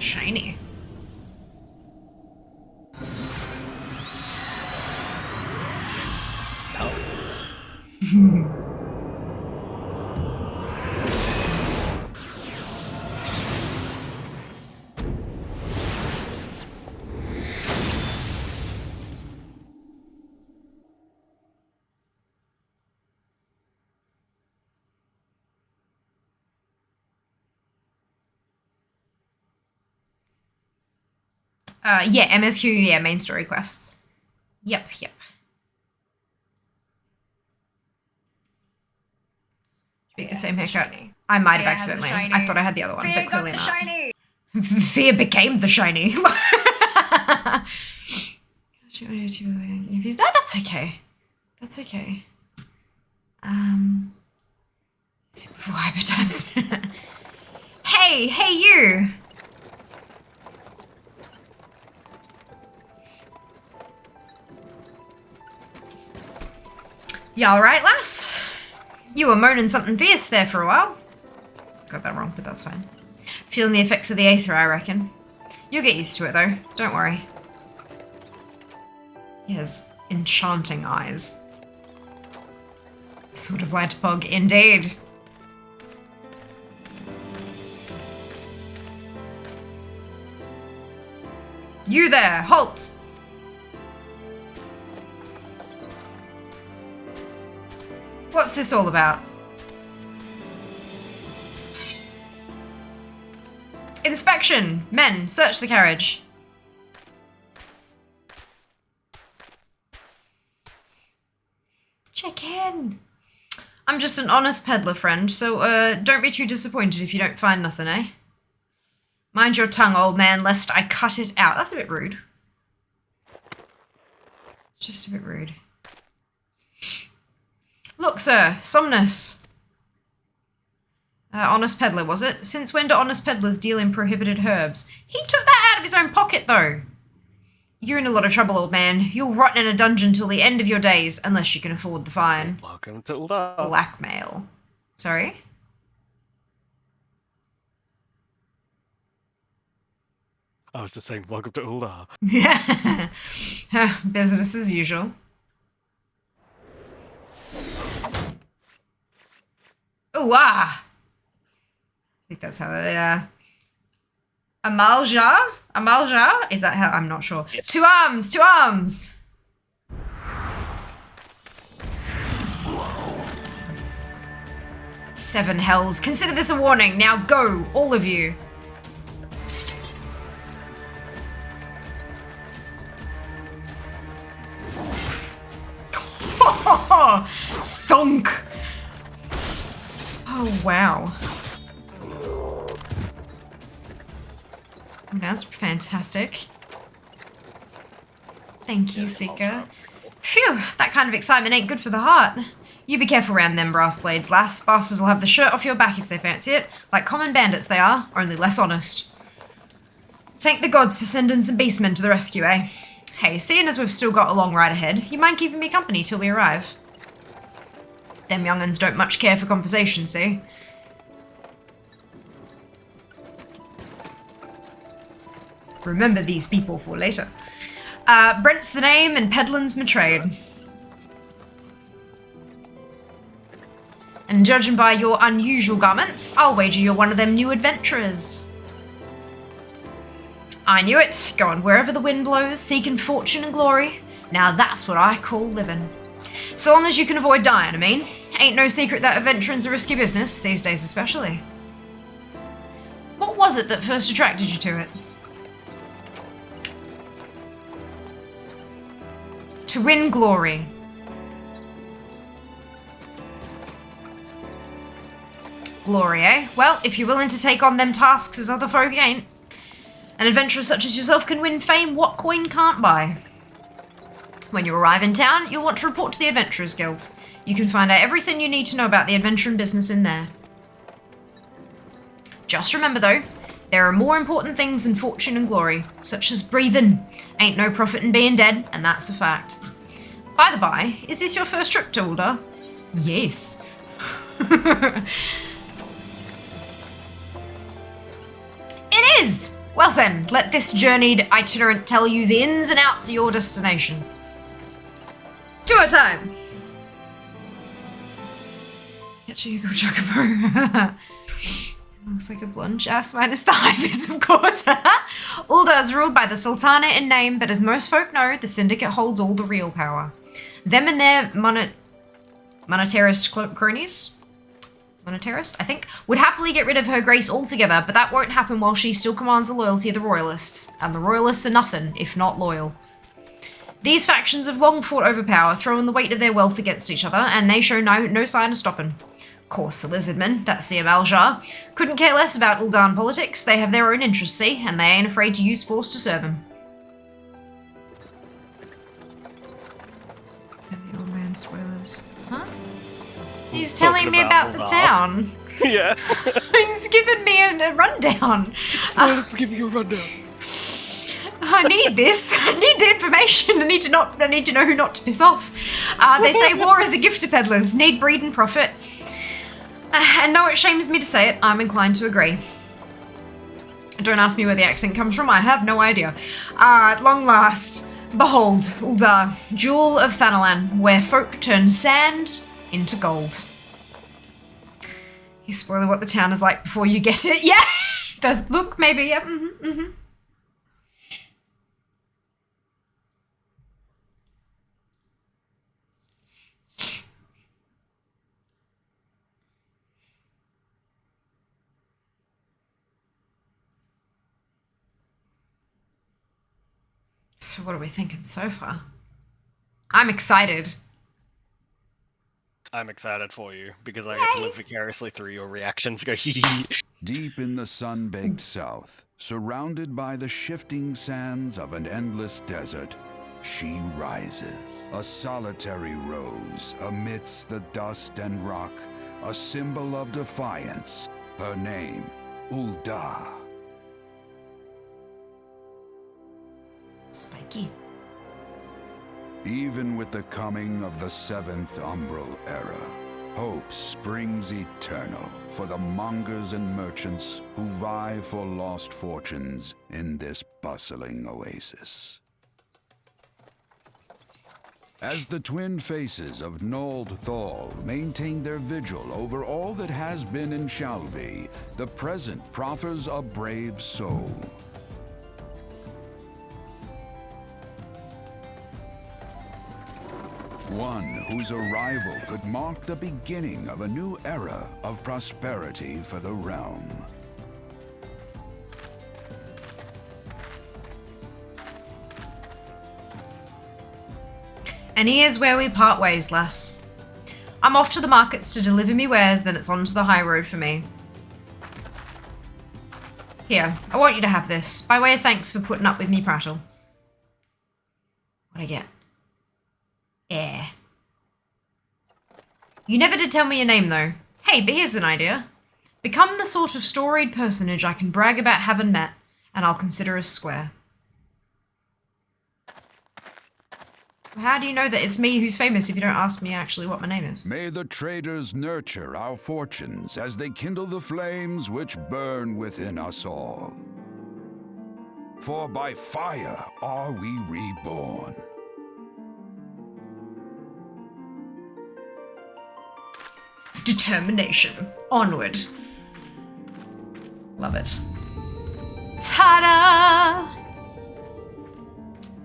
Shiny. Yeah, MSQ, yeah, main story quests. Yep. Be the same haircut. I might have accidentally. I thought I had the other one, but clearly not. Shiny. Fear became the shiny. No, that's okay. That's okay. Before hypertest. Hey, you. You alright, lass? You were moaning something fierce there for a while. Got that wrong, but that's fine. Feeling the effects of the Aether, I reckon. You'll get used to it, though. Don't worry. He has enchanting eyes. Sort of light pog, indeed. You there, halt! What's this all about? Inspection! Men, search the carriage. Check in. I'm just an honest peddler, friend, so don't be too disappointed if you don't find nothing, eh? Mind your tongue, old man, lest I cut it out. That's a bit rude. Just a bit rude. Look, sir, Somnus. Honest peddler, was it? Since when do honest peddlers deal in prohibited herbs? He took that out of his own pocket, though. You're in a lot of trouble, old man. You'll rot in a dungeon till the end of your days, unless you can afford the fine. Welcome to Ulda. Blackmail. Sorry? I was just saying, welcome to Ulda. Yeah. Business as usual. Ooh, ah! I think that's how they, Amalja? Amalja? Is that how? I'm not sure. Yes. Two arms! Two arms! Seven hells. Consider this a warning. Now go, all of you. Thunk! Oh, wow. That's fantastic. Thank you, Seeker. Phew, that kind of excitement ain't good for the heart. You be careful round them brass blades, lass. Bastards will have the shirt off your back if they fancy it. Like common bandits they are, only less honest. Thank the gods for sending some beastmen to the rescue, eh? Hey, seeing as we've still got a long ride ahead, you mind keeping me company till we arrive? Them young'uns don't much care for conversation, see? Remember these people for later. Brent's the name and peddlin's my trade. And judging by your unusual garments, I'll wager you're one of them new adventurers. I knew it. Going wherever the wind blows, seeking fortune and glory. Now that's what I call living. So long as you can avoid dying, I mean. Ain't no secret that adventuring's a risky business, these days especially. What was it that first attracted you to it? To win glory. Glory, eh? Well, if you're willing to take on them tasks as other folk ain't. An adventurer such as yourself can win fame what coin can't buy. When you arrive in town, you'll want to report to the Adventurers Guild. You can find out everything you need to know about the adventuring business in there. Just remember though, there are more important things than fortune and glory, such as breathing. Ain't no profit in being dead, and that's a fact. By the by, is this your first trip to Ulda? Yes. It is! Well then, let this journeyed itinerant tell you the ins and outs of your destination. Two at a time! Catching a go chocobo. Looks like a blunge ass minus the highvis, of course. Ulda is ruled by the Sultana in name, but as most folk know, the Syndicate holds all the real power. Them and their monetarist cronies, monetarist, I think, would happily get rid of her grace altogether, but that won't happen while she still commands the loyalty of the Royalists, and the Royalists are nothing if not loyal. These factions have long fought over power, throwing the weight of their wealth against each other, and they show no sign of stopping. Of course, the Lizardmen, that's the Amaljar, couldn't care less about Uldan politics. They have their own interests, see, and they ain't afraid to use force to serve them. And the old man spoilers. Huh? He's telling me about the town. Yeah. He's giving me a rundown. Spoilers for giving you a rundown. I need this. I need the information. I need to know who not to piss off. They say war is a gift to peddlers. Need breed and profit. And though it shames me to say it, I'm inclined to agree. Don't ask me where the accent comes from. I have no idea. At long last, behold, Ulda, jewel of Thanalan, where folk turn sand into gold. He's spoiling what the town is like before you get it. Yeah, does look maybe. Yeah. So what are we thinking so far? I'm excited. I'm excited for you because I get to live vicariously through your reactions. Go hee hee. Deep in the sun-baked south, surrounded by the shifting sands of an endless desert, she rises. A solitary rose amidst the dust and rock, a symbol of defiance. Her name, Ulda. Spiky. Even with the coming of the 7th Umbral Era, hope springs eternal for the mongers and merchants who vie for lost fortunes in this bustling oasis. As the twin faces of Nold Thal maintain their vigil over all that has been and shall be, the present proffers a brave soul. One whose arrival could mark the beginning of a new era of prosperity for the realm. And here's where we part ways, lass. I'm off to the markets to deliver me wares, then it's on to the high road for me. Here, I want you to have this, by way of thanks for putting up with me prattle. What'd I get? Air. You never did tell me your name, though. Hey, but here's an idea. Become the sort of storied personage I can brag about having met, and I'll consider us square. How do you know that it's me who's famous if you don't ask me actually what my name is? May the traders nurture our fortunes as they kindle the flames which burn within us all. For by fire are we reborn. Determination. Onward. Love it. Ta-da!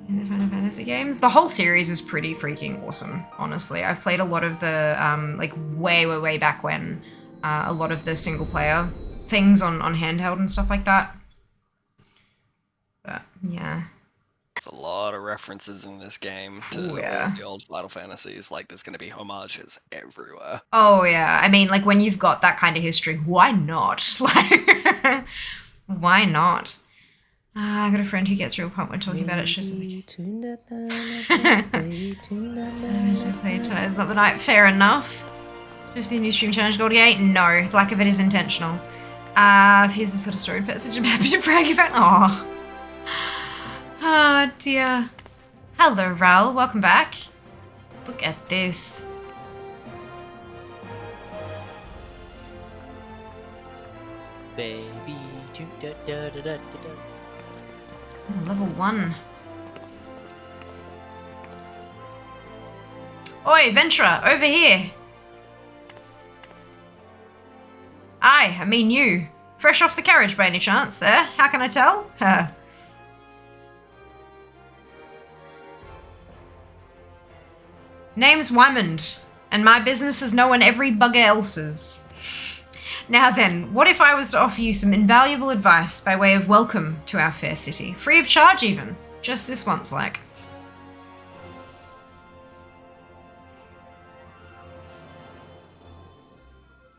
In the Final Fantasy games. The whole series is pretty freaking awesome, honestly. I've played a lot of the, like, way back when, a lot of the single-player things on handheld and stuff like that. But, yeah. There's a lot of references in this game to the old Final Fantasies. Like, there's going to be homages everywhere. Oh, yeah. I mean, like, when you've got that kind of history, why not? Like, why not? I got a friend who gets real pumped when talking about it. She's like, I played tonight is not the night. Fair enough. Supposed to be a new stream challenge, Gladiator? No, the lack of it is intentional. If he's the sort of story person I'm happy to brag about. Aw. Oh dear. Hello, Ral. Welcome back. Look at this. Baby. Level 1. Oi, Ventura, over here. I mean you. Fresh off the carriage by any chance, eh? How can I tell? Name's Wymond, and my business is knowing every bugger else's. Now then, what if I was to offer you some invaluable advice by way of welcome to our fair city? Free of charge even. Just this once, like.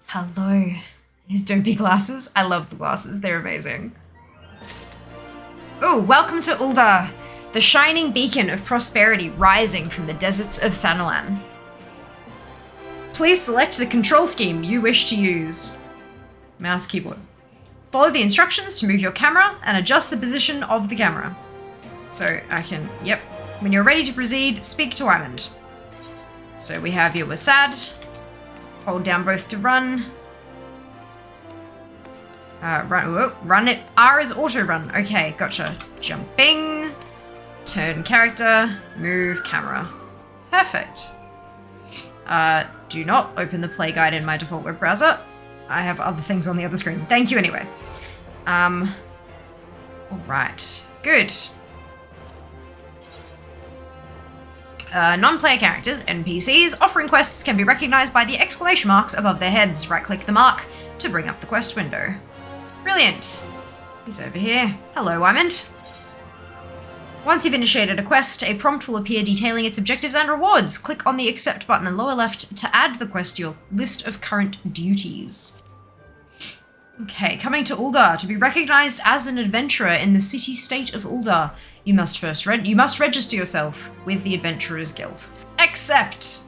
Hello. His dopey glasses. I love the glasses. They're amazing. Oh, welcome to Ulda, the shining beacon of prosperity rising from the deserts of Thanalan. Please select the control scheme you wish to use. Mouse, keyboard. Follow the instructions to move your camera and adjust the position of the camera. So I can, yep. When you're ready to proceed, speak to Wymond. So we have your Wasad. Hold down both to run. Run it. R is auto run. Okay, gotcha. Jumping. Turn character. Move camera. Perfect. Do not open the play guide in my default web browser. I have other things on the other screen. Thank you anyway. Alright. Good. Non-player characters, NPCs, offering quests can be recognized by the exclamation marks above their heads. Right-click the mark to bring up the quest window. Brilliant. He's over here. Hello, Wymond. Once you've initiated a quest, a prompt will appear detailing its objectives and rewards. Click on the Accept button in the lower left to add the quest to your list of current duties. Okay, coming to Uldar. To be recognized as an adventurer in the city-state of Uldar, you must register yourself with the Adventurers Guild. Accept!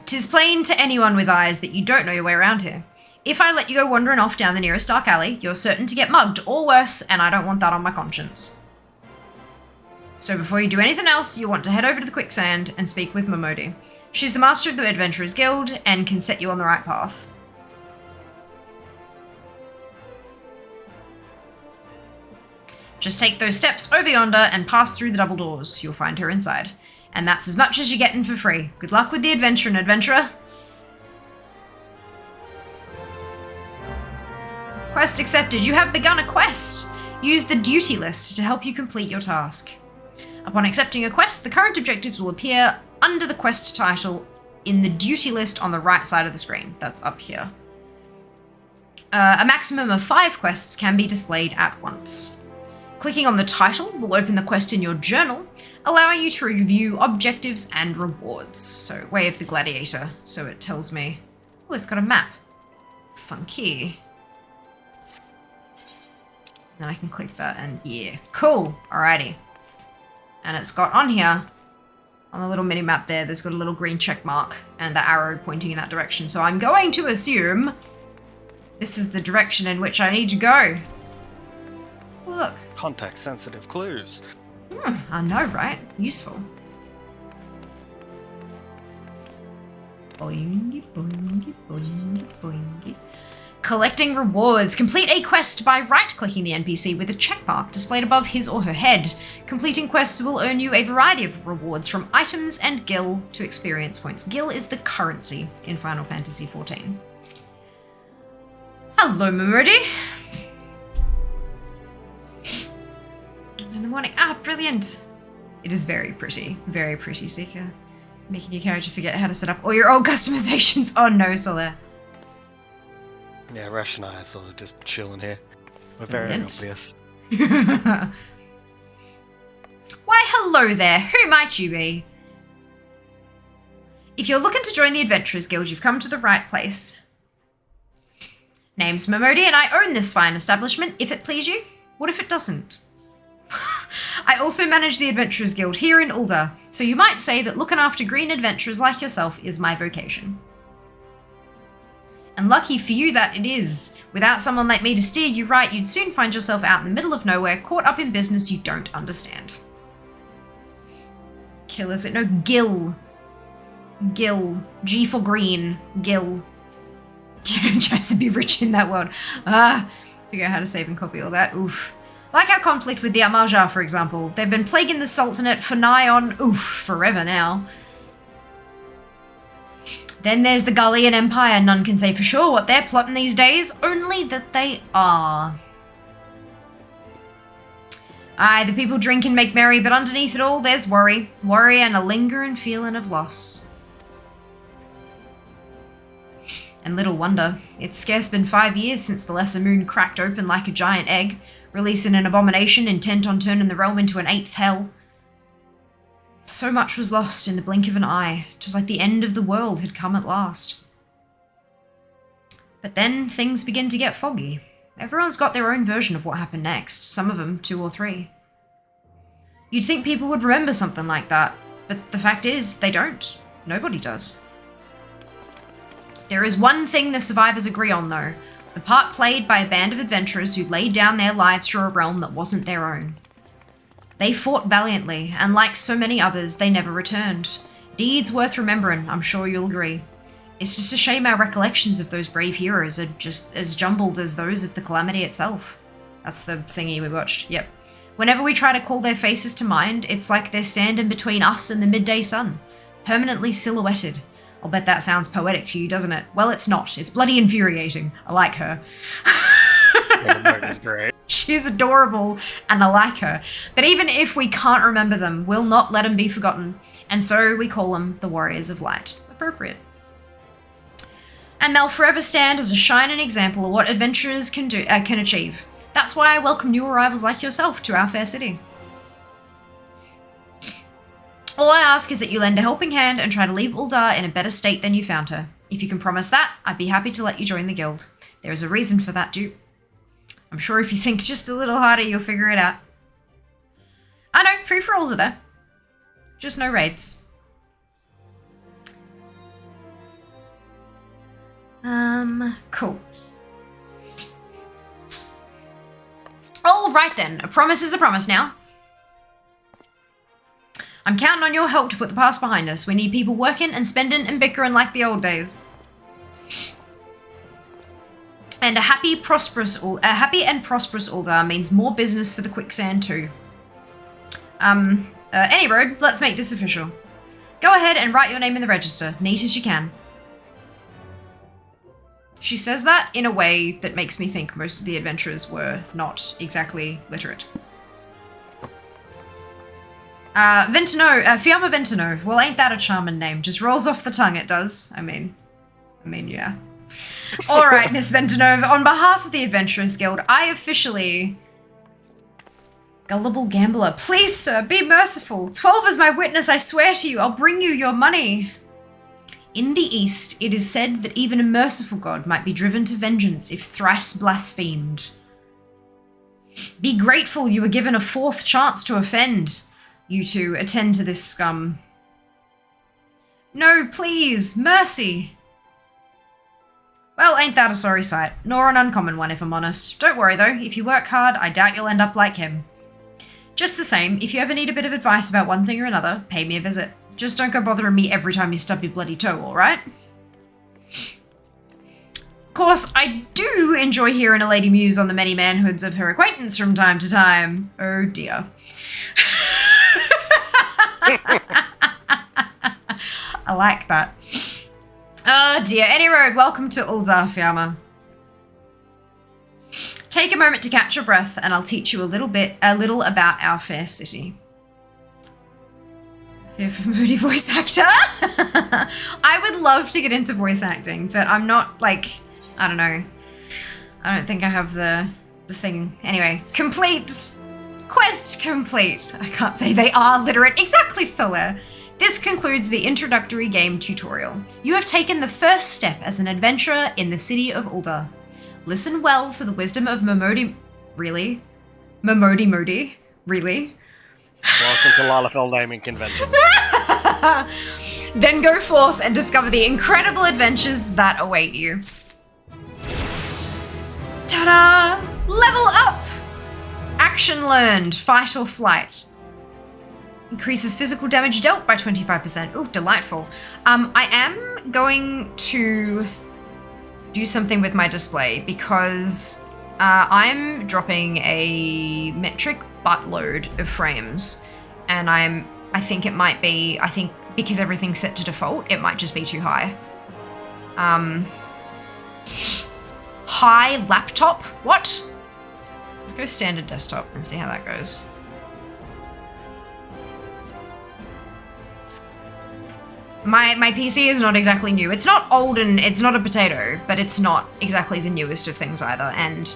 'Tis plain to anyone with eyes that you don't know your way around here. If I let you go wandering off down the nearest dark alley, you're certain to get mugged, or worse, and I don't want that on my conscience. So before you do anything else, you want to head over to the quicksand and speak with Momodi. She's the master of the Adventurers Guild and can set you on the right path. Just take those steps over yonder and pass through the double doors. You'll find her inside. And that's as much as you're getting for free. Good luck with the adventure and adventurer. Quest accepted. You have begun a quest. Use the duty list to help you complete your task. Upon accepting a quest, the current objectives will appear under the quest title in the duty list on the right side of the screen. That's up here. A maximum of 5 quests can be displayed at once. Clicking on the title will open the quest in your journal, allowing you to review objectives and rewards. So, Way of the Gladiator. So it tells me... Oh, it's got a map. Funky. Then I can click that and yeah. Cool. Alrighty. And it's got on here, on the little mini map there, there's got a little green check mark and the arrow pointing in that direction. So I'm going to assume this is the direction in which I need to go. Oh, look. Context-sensitive clues. I know, right? Useful. Boingy, boingy, boingy, boingy. Collecting rewards. Complete a quest by right-clicking the NPC with a checkmark displayed above his or her head. Completing quests will earn you a variety of rewards from items and gil to experience points. Gil is the currency in Final Fantasy XIV. Hello, Momodi. In the morning. Ah, brilliant. It is very pretty, Seeker. Making your character forget how to set up all your old customizations. Oh no, Soler. Yeah, Rash and I are sort of just chilling here. We're very obvious. Why, hello there. Who might you be? If you're looking to join the Adventurers Guild, you've come to the right place. Name's Momodi, and I own this fine establishment, if it please you. What if it doesn't? I also manage the Adventurers Guild here in Uldar, so you might say that looking after green adventurers like yourself is my vocation. And lucky for you that it is. Without someone like me to steer you right, you'd soon find yourself out in the middle of nowhere, caught up in business you don't understand. Kill, is it? No, Gil. Gil. G for green. Gil. Just to be rich in that world. Figure out how to save and copy all that. Oof. Like our conflict with the Amajar, for example. They've been plaguing the Sultanate for nigh on, forever now. Then there's the Gullian Empire. None can say for sure what they're plotting these days, only that they are. Aye, the people drink and make merry, but underneath it all there's worry. Worry and a lingering feeling of loss. And little wonder. It's scarce been 5 years since the Lesser Moon cracked open like a giant egg, releasing an abomination intent on turning the realm into an 8th hell. So much was lost in the blink of an eye. It was like the end of the world had come at last. But then things begin to get foggy. Everyone's got their own version of what happened next, some of them 2 or 3. You'd think people would remember something like that, but the fact is, they don't. Nobody does. There is one thing the survivors agree on, though. The part played by a band of adventurers who laid down their lives for a realm that wasn't their own. They fought valiantly, and like so many others, they never returned. Deeds worth remembering, I'm sure you'll agree. It's just a shame our recollections of those brave heroes are just as jumbled as those of the Calamity itself. That's the thingy we watched, yep. Whenever we try to call their faces to mind, it's like they're standing between us and the midday sun, permanently silhouetted. I'll bet that sounds poetic to you, doesn't it? Well, it's not. It's bloody infuriating. I like her. That's great. She's adorable, and I like her. But even if we can't remember them, we'll not let them be forgotten. And so we call them the Warriors of Light. Appropriate. And they'll forever stand as a shining example of what adventurers can achieve. That's why I welcome new arrivals like yourself to our fair city. All I ask is that you lend a helping hand and try to leave Uldar in a better state than you found her. If you can promise that, I'd be happy to let you join the guild. There is a reason for that, dude. I'm sure if you think just a little harder, you'll figure it out. I know, free-for-alls are there. Just no raids. Cool. All right then, a promise is a promise now. I'm counting on your help to put the past behind us. We need people working and spending and bickering like the old days. And a happy and prosperous Uldar means more business for the quicksand too. Any road, let's make this official. Go ahead and write your name in the register, neat as you can. She says that in a way that makes me think most of the adventurers were not exactly literate. Fiamma Ventino. Well, ain't that a charming name? Just rolls off the tongue, it does. I mean, yeah. All right, Miss Ventinova, on behalf of the Adventurers Guild, I officially... Gullible gambler, please, sir, be merciful. 12 is my witness, I swear to you, I'll bring you your money. In the East, it is said that even a merciful god might be driven to vengeance if thrice blasphemed. Be grateful you were given a fourth chance to offend. You two, attend to this scum. No, please, mercy. Well, ain't that a sorry sight, nor an uncommon one if I'm honest. Don't worry though, if you work hard, I doubt you'll end up like him. Just the same, if you ever need a bit of advice about one thing or another, pay me a visit. Just don't go bothering me every time you stub your bloody toe, alright? Of course, I do enjoy hearing a lady muse on the many manhoods of her acquaintance from time to time. Oh dear. I like that. Oh dear. Any road, welcome to Uldar, Fiamma. Take a moment to catch your breath, and I'll teach you a little about our fair city. Fear for Moody voice actor? I would love to get into voice acting, but I'm not, like, I don't know. I don't think I have the thing. Anyway, complete. Quest complete. I can't say they are literate. Exactly, Solar. This concludes the introductory game tutorial. You have taken the first step as an adventurer in the city of Uldar. Listen well to the wisdom of Momodi... Really? Momodi Modi? Really? Welcome to Lalafell Naming Convention. Then go forth and discover the incredible adventures that await you. Ta-da! Level up! Action learned, fight or flight. Increases physical damage dealt by 25%. Ooh, delightful. I am going to do something with my display because I'm dropping a metric buttload of frames, and I think it might be, because everything's set to default, it might just be too high. High laptop? What? Let's go standard desktop and see how that goes. My PC is not exactly new. It's not old and it's not a potato, but it's not exactly the newest of things either. And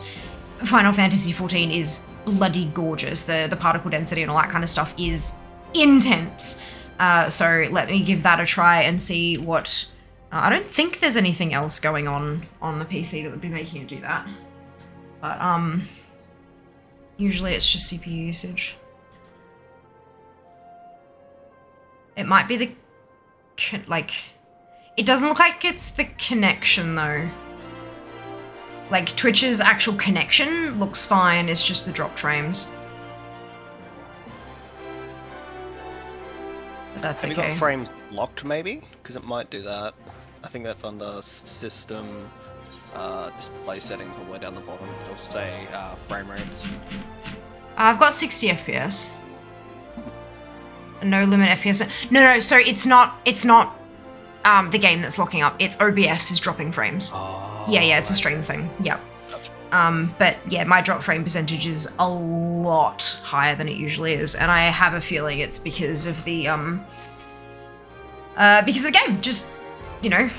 Final Fantasy XIV is bloody gorgeous. The particle density and all that kind of stuff is intense. So let me give that a try and see what... I don't think there's anything else going on the PC that would be making it do that. But usually it's just CPU usage. It might be the... it doesn't look like it's the connection though. Like Twitch's actual connection looks fine, it's just the dropped frames. But that's okay. Have you got frames locked maybe? Because it might do that. I think that's under system display settings all the way down the bottom. It'll say frame rates. I've got 60 FPS. No limit FPS. No, so it's not the game that's locking up. It's OBS is dropping frames. Oh, yeah, it's a stream thing. Yep. But yeah, my drop frame percentage is a lot higher than it usually is, and I have a feeling it's because of the game, just, you know,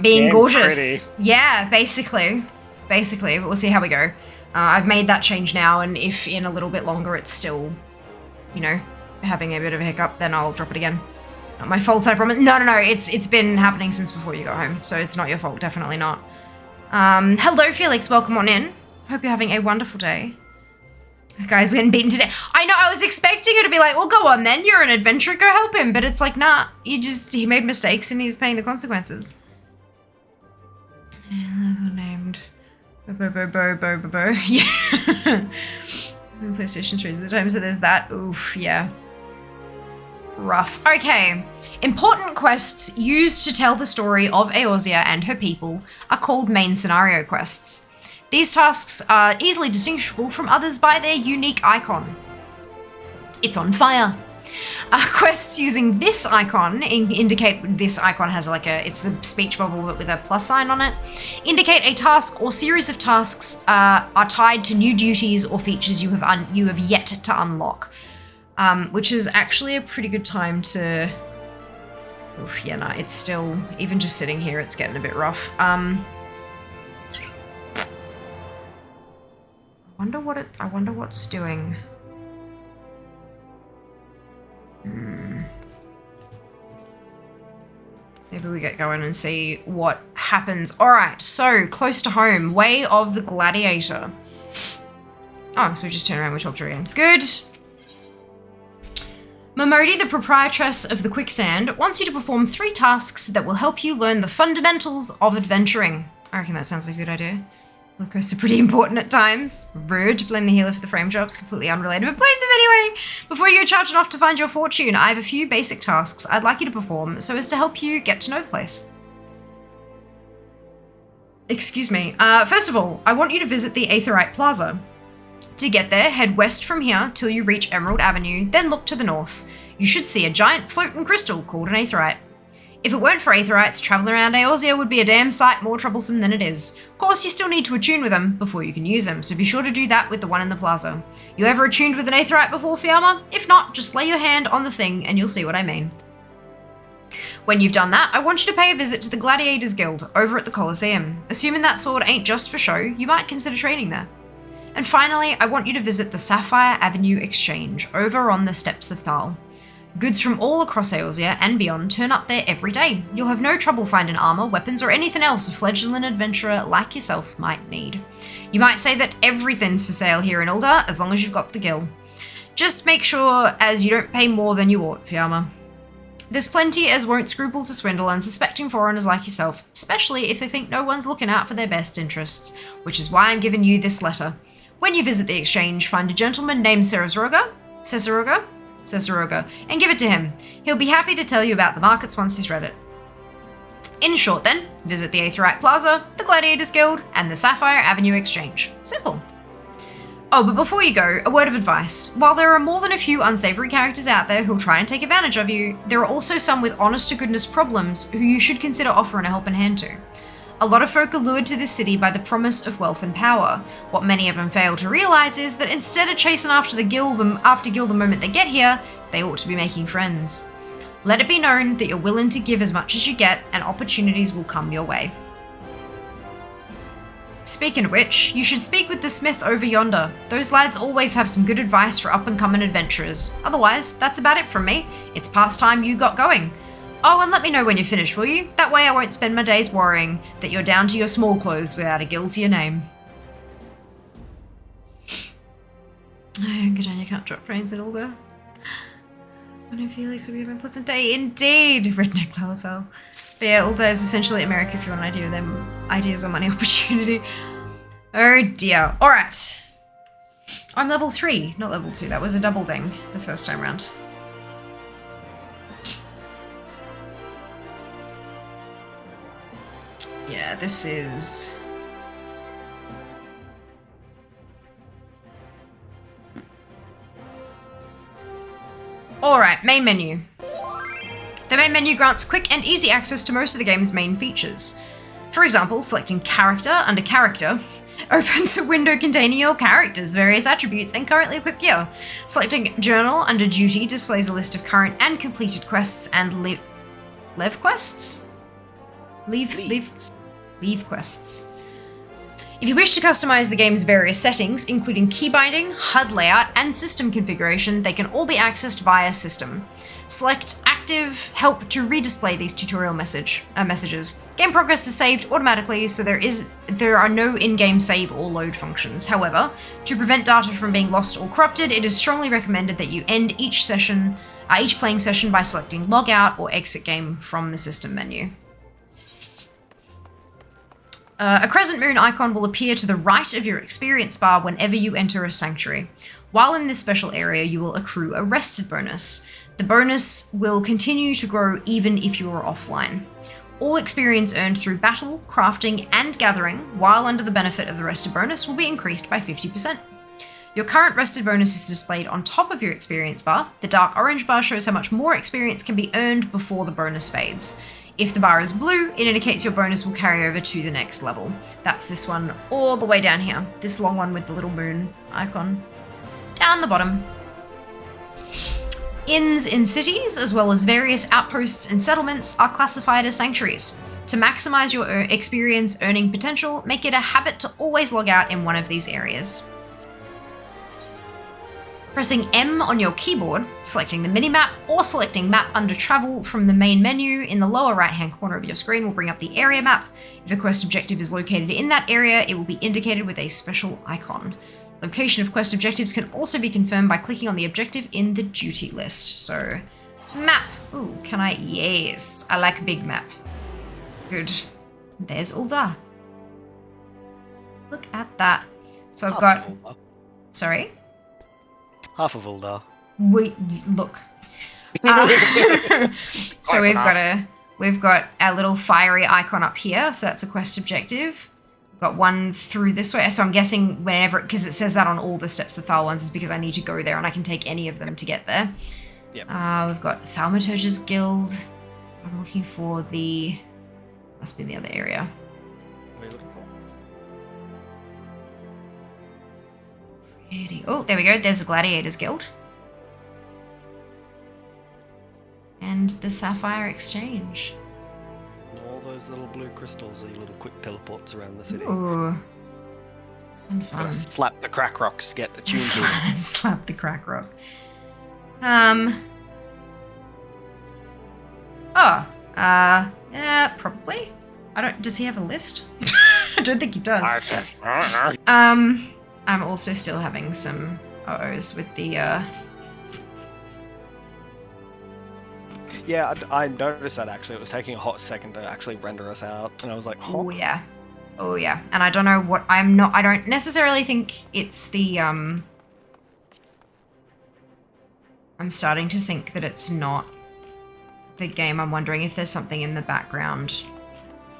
being gorgeous. Pretty. Yeah, basically, but we'll see how we go. I've made that change now, and if in a little bit longer it's still, you know, having a bit of a hiccup, then I'll drop it again. Not my fault, I promise. No, it's been happening since before you got home, so it's not your fault, definitely not. Hello, Felix, welcome on in. Hope you're having a wonderful day. The guy's getting beaten today. I know, I was expecting her to be like, well, go on then, you're an adventurer, go help him. But it's like, nah, he made mistakes and he's paying the consequences. Named Bo. Yeah. PlayStation 3 is the time, so there's that. Oof, yeah. Rough. Okay. Important quests used to tell the story of Eorzea and her people are called main scenario quests. These tasks are easily distinguishable from others by their unique icon. It's on fire. Quests using this icon indicate this icon has like it's the speech bubble but with a plus sign on it, indicate a task or series of tasks are tied to new duties or features you have yet to unlock. Which is actually a pretty good time to... Oof, yeah, no, it's still... Even just sitting here, it's getting a bit rough. I wonder what's doing. Maybe we get going and see what happens. Alright, so, close to home. Way of the Gladiator. Oh, so we just turn around and we talk to her again. Good. Momodi, the proprietress of the Quicksand, wants you to perform 3 tasks that will help you learn the fundamentals of adventuring. I reckon that sounds like a good idea. Of course, they're pretty important at times. Rude. Blame the healer for the frame drops. Completely unrelated, but blame them anyway. Before you go charging off to find your fortune, I have a few basic tasks I'd like you to perform so as to help you get to know the place. Excuse me. First of all, I want you to visit the Aetherite Plaza. To get there, head west from here till you reach Emerald Avenue, then look to the north. You should see a giant floating crystal called an Aetherite. If it weren't for Aetherites, traveling around Eorzea would be a damn sight more troublesome than it is. Of course, you still need to attune with them before you can use them, so be sure to do that with the one in the plaza. You ever attuned with an Aetherite before, Fiamma? If not, just lay your hand on the thing and you'll see what I mean. When you've done that, I want you to pay a visit to the Gladiators Guild over at the Colosseum. Assuming that sword ain't just for show, you might consider training there. And finally, I want you to visit the Sapphire Avenue Exchange over on the steps of Thal. Goods from all across Eorzea and beyond turn up there every day. You'll have no trouble finding armor, weapons, or anything else a fledgling adventurer like yourself might need. You might say that everything's for sale here in Ulda, as long as you've got the gil. Just make sure as you don't pay more than you ought, Fiamma. There's plenty as won't scruple to swindle unsuspecting foreigners like yourself, especially if they think no one's looking out for their best interests, which is why I'm giving you this letter. When you visit the exchange, find a gentleman named Cesaroga, and give it to him. He'll be happy to tell you about the markets once he's read it. In short then, visit the Aetherite Plaza, the Gladiators Guild, and the Sapphire Avenue Exchange. Simple. Oh, but before you go, a word of advice. While there are more than a few unsavory characters out there who'll try and take advantage of you, there are also some with honest-to-goodness problems who you should consider offering a helping hand to. A lot of folk are lured to this city by the promise of wealth and power. What many of them fail to realise is that instead of chasing after gil the moment they get here, they ought to be making friends. Let it be known that you're willing to give as much as you get, and opportunities will come your way. Speaking of which, you should speak with the smith over yonder. Those lads always have some good advice for up-and-coming adventurers. Otherwise, that's about it from me. It's past time you got going. Oh, and let me know when you're finished, will you? That way I won't spend my days worrying that you're down to your small clothes without a gil to your name. Oh, good on you, can't drop frames at all though. When Felix will be having a pleasant day. Indeed! Redneck Lalafell. But yeah, Ulda is essentially America if you want an idea of them ideas on money opportunity. Oh dear. Alright. I'm level 3, not level 2. That was a double ding the first time round. Yeah, this is... Alright, main menu. The main menu grants quick and easy access to most of the game's main features. For example, selecting Character under Character opens a window containing your character's various attributes and currently equipped gear. Selecting Journal under Duty displays a list of current and completed quests and leave quests? Leave quests. If you wish to customize the game's various settings, including key binding, HUD layout, and system configuration, they can all be accessed via system. Select Active Help to redisplay these tutorial messages. Game progress is saved automatically, so there are no in-game save or load functions. However, to prevent data from being lost or corrupted, it is strongly recommended that you end each playing session by selecting Log Out or Exit Game from the system menu. A crescent moon icon will appear to the right of your experience bar whenever you enter a sanctuary. While in this special area, you will accrue a rested bonus. The bonus will continue to grow even if you are offline. All experience earned through battle, crafting, and gathering, while under the benefit of the rested bonus, will be increased by 50%. Your current rested bonus is displayed on top of your experience bar. The dark orange bar shows how much more experience can be earned before the bonus fades. If the bar is blue, it indicates your bonus will carry over to the next level. That's this one all the way down here. This long one with the little moon icon. Down the bottom. Inns in cities, as well as various outposts and settlements, are classified as sanctuaries. To maximize your experience earning potential, make it a habit to always log out in one of these areas. Pressing M on your keyboard, selecting the minimap, or selecting Map under Travel from the main menu in the lower right-hand corner of your screen will bring up the area map. If a quest objective is located in that area, it will be indicated with a special icon. Location of quest objectives can also be confirmed by clicking on the objective in the duty list. So, map. Ooh, can I? Yes, I like a big map. Good. There's Ul'dah. Look at that. So I've got... Sorry? Half of Ul'dah. Look. So we've got our little fiery icon up here. So that's a quest objective. Got one through this way, so I'm guessing whenever, because it says that on all the Steps of Thal ones, is because I need to go there and I can take any of them to get there. Yep. We've got Thaumaturge's Guild. I'm looking for the... Must be the other area. What are you looking for? Oh, there we go. There's the Gladiators Guild. And the Sapphire Exchange. All those little blue crystals are your little quick teleports around the city. Ooh. Fun. Slap the crack rocks to get attuned to it. Slap the crack rock. Probably. Does he have a list? I don't think he does. I'm also still having some uh-ohs with the, Yeah, I noticed that actually. It was taking a hot second to actually render us out, and I was like, oh yeah. Oh yeah. And I don't know what I don't necessarily think it's the, I'm starting to think that it's not the game. I'm wondering if there's something in the background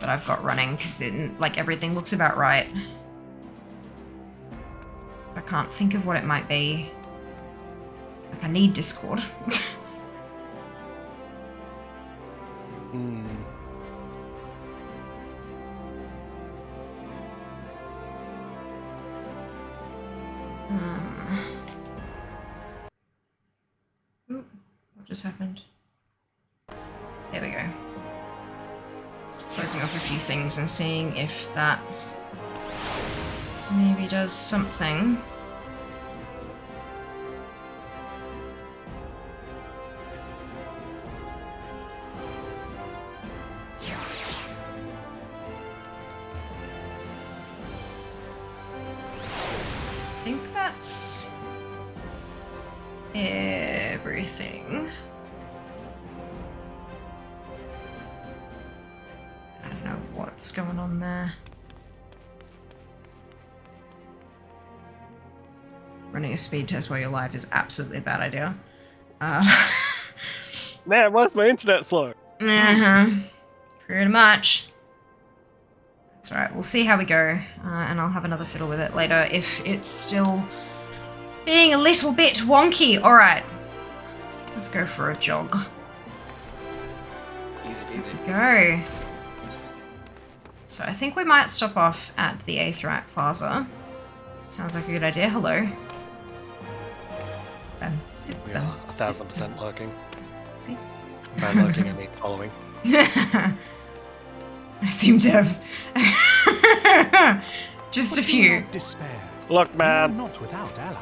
that I've got running, because then, like, everything looks about right. I can't think of what it might be. Like, I need Discord. What just happened? There we go. Just closing off a few things and seeing if that maybe does something. I think that's everything. I don't know what's going on there. Running a speed test while you're live is absolutely a bad idea. Man, why's my internet slow? Pretty much. That's alright, we'll see how we go, and I'll have another fiddle with it later if it's still being a little bit wonky. Alright. Let's go for a jog. Easy peasy. Go. So I think we might stop off at the Aetheryte Plaza. Sounds like a good idea. Hello. We are 1000% lurking. By lurking, I mean following. I seem to have just a few. Look, man.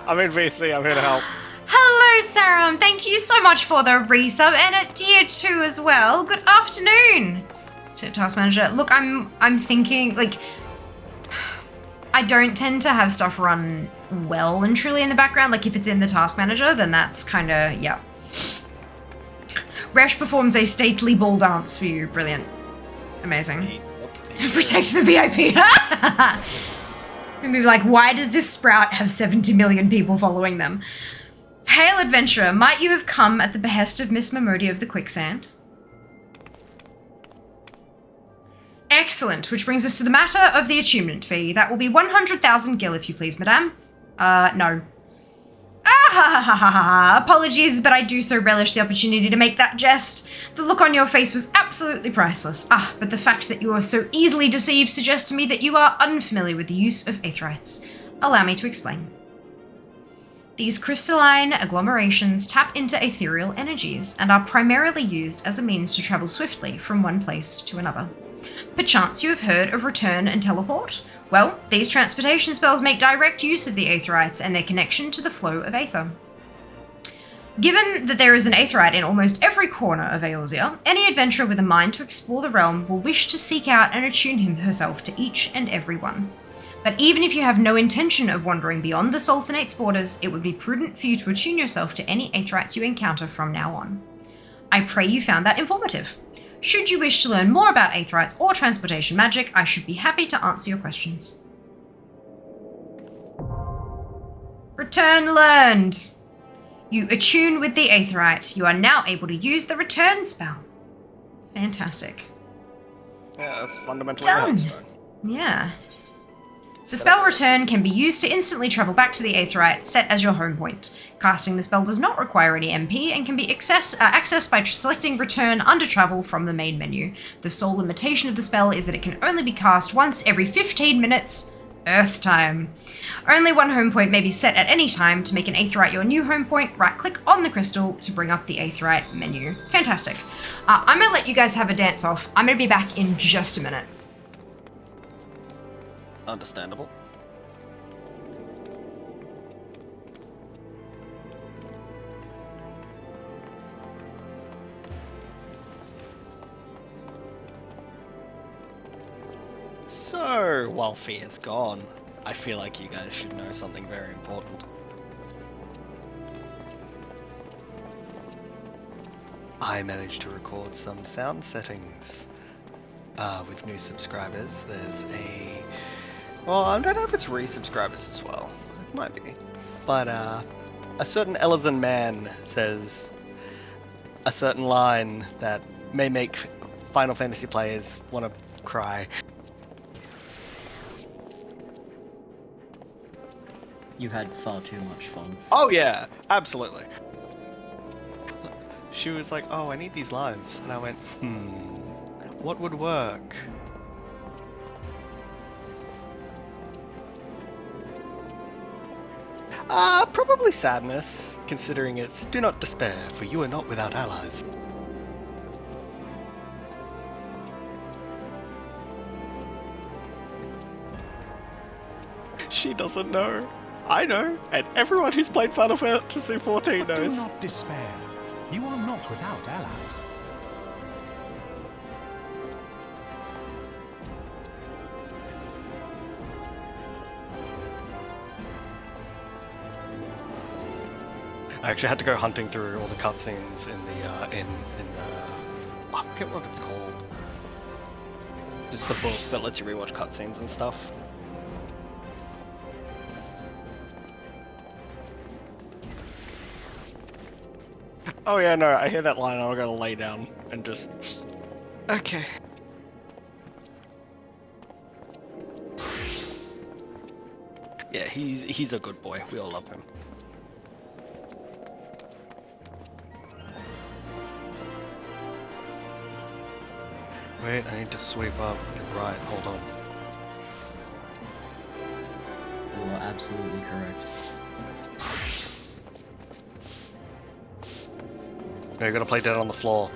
I'm in VC. I'm here to help. Hello, Sarum. Thank you so much for the resub and at tier 2 as well. Good afternoon. To Task Manager. Look, I'm thinking like I don't tend to have stuff run well and truly in the background. Like if it's in the Task Manager, then that's kind of yeah. Resh performs a stately ball dance for you. Brilliant. Amazing. Protect the VIP. And be like, why does this sprout have 70 million people following them? Hail, adventurer. Might you have come at the behest of Miss Momodi of the Quicksand? Excellent, which brings us to the matter of the attunement fee. That will be 100,000 gil, if you please, madame. No. Apologies, but I do so relish the opportunity to make that jest. The look on your face was absolutely priceless. But the fact that you are so easily deceived suggests to me that you are unfamiliar with the use of aetherites. Allow me to explain. These crystalline agglomerations tap into ethereal energies and are primarily used as a means to travel swiftly from one place to another. Perchance you have heard of return and teleport? Well, these transportation spells make direct use of the aetherites and their connection to the flow of aether. Given that there is an aetherite in almost every corner of Eorzea, any adventurer with a mind to explore the realm will wish to seek out and attune herself to each and every one. But even if you have no intention of wandering beyond the Sultanate's borders, it would be prudent for you to attune yourself to any aetherites you encounter from now on. I pray you found that informative. Should you wish to learn more about aetherites or transportation magic, I should be happy to answer your questions. Return learned. You attune with the aetherite. You are now able to use the return spell. Fantastic. Yeah, that's fundamentally Done. Hearthstone. Yeah. The spell return can be used to instantly travel back to the aetherite set as your home point. Casting the spell does not require any MP and can be accessed by selecting return under travel from the main menu. The sole limitation of the spell is that it can only be cast once every 15 minutes, Earth time. Only one home point may be set at any time. To make an aetherite your new home point, right-click on the crystal to bring up the aetherite menu. Fantastic. I'm going to let you guys have a dance off. I'm going to be back in just a minute. Understandable. So, while Fee is gone, I feel like you guys should know something very important. I managed to record some sound settings with new subscribers. There's a... Well, I don't know if it's resubscribers as well. It might be. But a certain Ellison man says a certain line that may make Final Fantasy players want to cry. You had far too much fun. Oh yeah, absolutely. She was like, oh, I need these lines. And I went, what would work? Probably sadness, considering it's do not despair, for you are not without allies. She doesn't know. I know, and everyone who's played Final Fantasy XIV knows. Do not despair. You are not without allies. I actually had to go hunting through all the cutscenes in the I forget what it's called. Just the book that lets you rewatch cutscenes and stuff. Oh yeah, no, I hear that line and I'm gonna lay down and just... Okay. Yeah, he's a good boy. We all love him. Wait, I need to sweep up. You're right, hold on. You are absolutely correct. You're gonna play dead on the floor.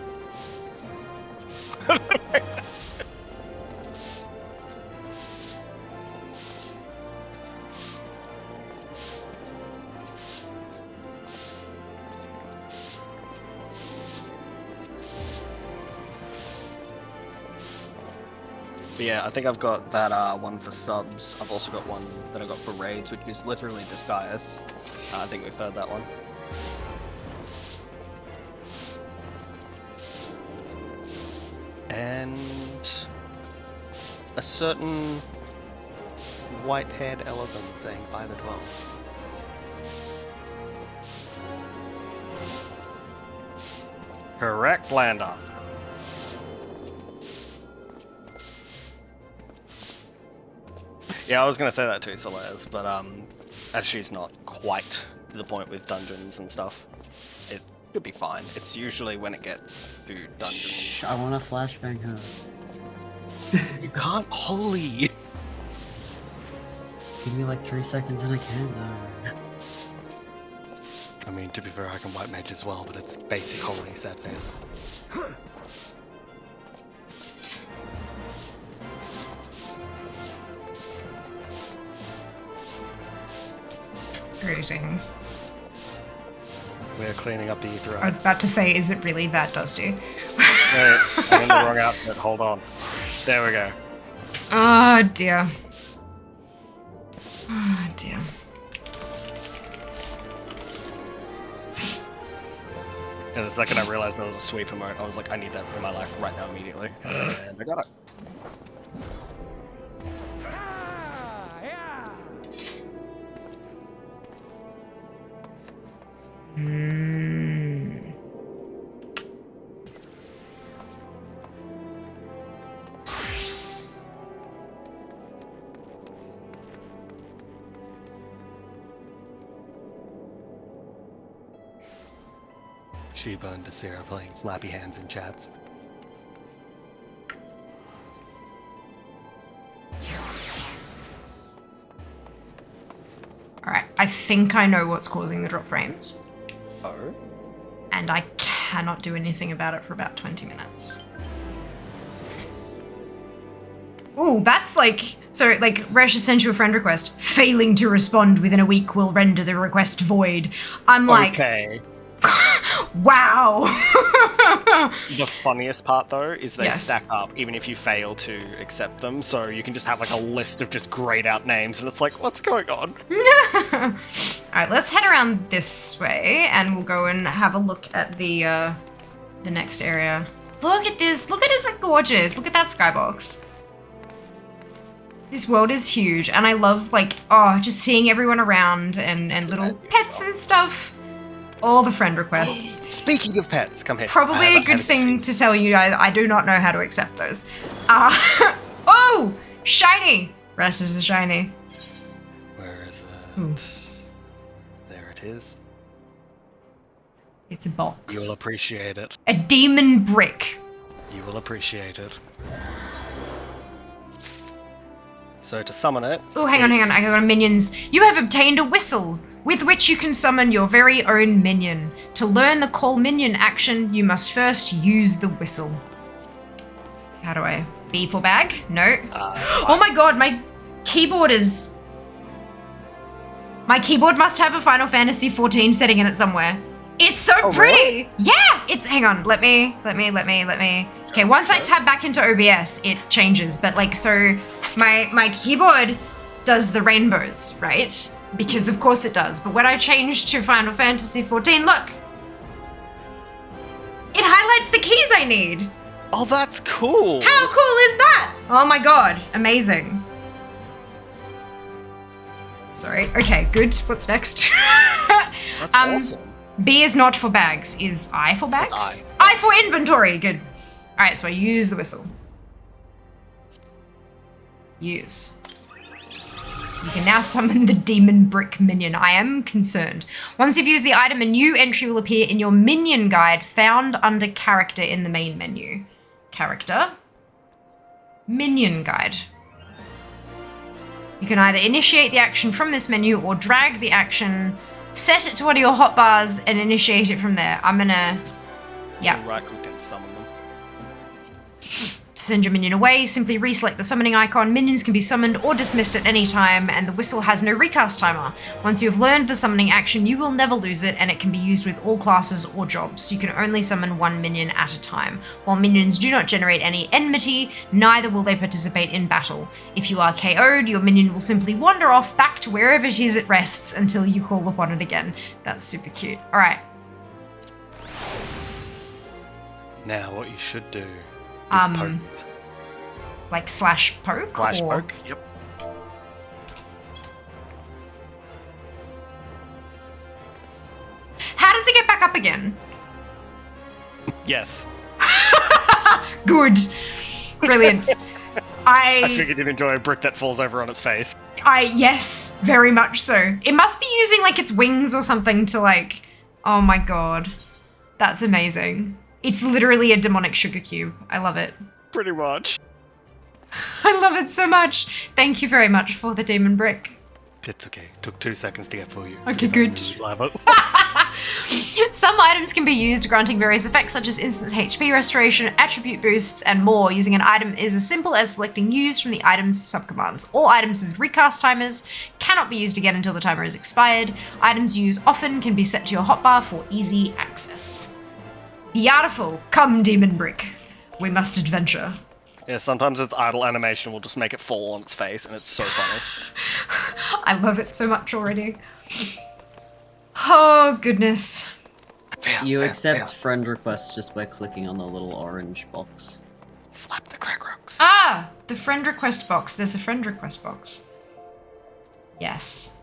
But yeah, I think I've got that one for subs. I've also got one that I got for raids, which is literally disguise. I think we've heard that one. And a certain white-haired Ellison saying by the 12th. Correct, Lander. Yeah, I was gonna say that too, Celeste, but as she's not quite to the point with dungeons and stuff, it should be fine. It's usually when it gets to dungeons. I want to flashbang her. You can't, holy. Give me like 3 seconds and I can though. I mean, to be fair, I can white mage as well, but it's basic holy sadness. Greetings. We're cleaning up the ether. I was about to say, is it really that dusty? Wait, I'm in the wrong outfit. Hold on. There we go. Oh dear. Oh dear. And the second I realized there was a sweep emote, I was like, I need that in my life right now immediately. And I got it. Sheba and Desira playing slappy hands in chats. Alright, I think I know what's causing the drop frames. Oh? And I cannot do anything about it for about 20 minutes. Ooh, that's like... So, like, Resh sent you a friend request. Failing to respond within a week will render the request void. I'm like... Okay. Wow. The funniest part, though, is they Yes. stack up even if you fail to accept them. So you can just have, like, a list of just grayed out names, and it's like, what's going on? Alright, let's head around this way, and we'll go and have a look at the next area. Look at this. Look at it. It's gorgeous. Look at that skybox. This world is huge, and I love, like, just seeing everyone around and little pets and stuff. All the friend requests. Speaking of pets, come here. Probably a good thing to tell you, I do not know how to accept those. Oh! Shiny! Rest is a shiny. Where is it? Ooh. There it is. It's a box. You will appreciate it. A demon brick. You will appreciate it. So to summon it... Oh, hang on. I got minions. You have obtained a whistle, with which you can summon your very own minion. To learn the call minion action, you must first use the whistle. How do I... B for bag? No. Oh my god, my keyboard is... My keyboard must have a Final Fantasy XIV setting in it somewhere. It's so pretty! Really? Yeah! It's... Hang on, let me... Okay, once I tab back into OBS, it changes. But, like, so... My keyboard does the rainbows, right? Because of course it does. But when I change to Final Fantasy XIV, look! It highlights the keys I need! Oh, that's cool! How cool is that? Oh my god, amazing. Sorry, okay, good. What's next? That's awesome. B is not for bags. Is I for bags? That's I for inventory, good. Alright, so I use the whistle. Use. You can now summon the demon brick minion. I am concerned. Once you've used the item, a new entry will appear in your minion guide found under character in the main menu. Character. Minion guide. You can either initiate the action from this menu or drag the action, set it to one of your hotbars, and initiate it from there. I'm gonna... Yeah. Right click and summon them. Send your minion away, simply reselect the summoning icon. Minions can be summoned or dismissed at any time, and the whistle has no recast timer. Once you have learned the summoning action, you will never lose it, and it can be used with all classes or jobs. You can only summon one minion at a time. While minions do not generate any enmity, neither will they participate in battle. If you are KO'd, your minion will simply wander off back to wherever it is it rests until you call upon it again. That's super cute. Alright. Now, what you should do is poke. Like slash poke? Slash or... poke, yep. How does it get back up again? Yes. Good. Brilliant. I figured you'd enjoy a brick that falls over on its face. Yes, very much so. It must be using like its wings or something to like, oh my god. That's amazing. It's literally a demonic sugar cube. I love it. Pretty much. I love it so much. Thank you very much for the demon brick. It's okay. Took 2 seconds to get for you. Okay, good. Some items can be used granting various effects such as instant HP restoration, attribute boosts, and more. Using an item is as simple as selecting use from the item's subcommands. All items with recast timers cannot be used again until the timer is expired. Items used often can be set to your hotbar for easy access. Beautiful. Come, demon brick. We must adventure. Yeah, sometimes its idle animation will just make it fall on its face, and it's so funny. I love it so much already. Oh, goodness. You accept friend requests just by clicking on the little orange box. Slap the crack rocks. Ah! The friend request box. There's a friend request box. Yes.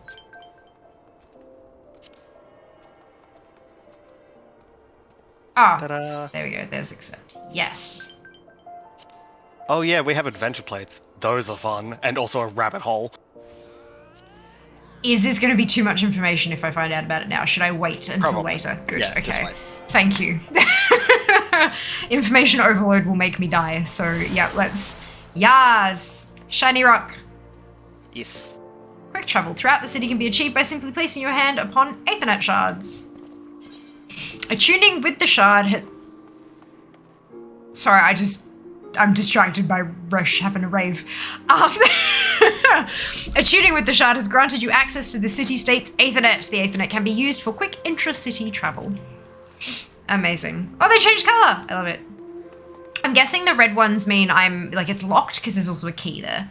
Ah, Ta-da. there we go. There's accept. Yes. Oh yeah, we have adventure plates. Those are fun, and also a rabbit hole. Is this going to be too much information if I find out about it now? Should I wait until Probably. later? Good, Yeah, just okay. wait. Thank you. Information overload will make me die, so yeah, let's... Yas! Shiny rock. Yes. Quick travel throughout the city can be achieved by simply placing your hand upon Aethernet shards. Attuning with the shard has... Sorry, I'm distracted by Roche having a rave. Attuning with the shard has granted you access to the city-state's Aethernet. The Aethernet can be used for quick intra-city travel. Amazing. Oh, they changed colour! I love it. I'm guessing the red ones mean it's locked because there's also a key there.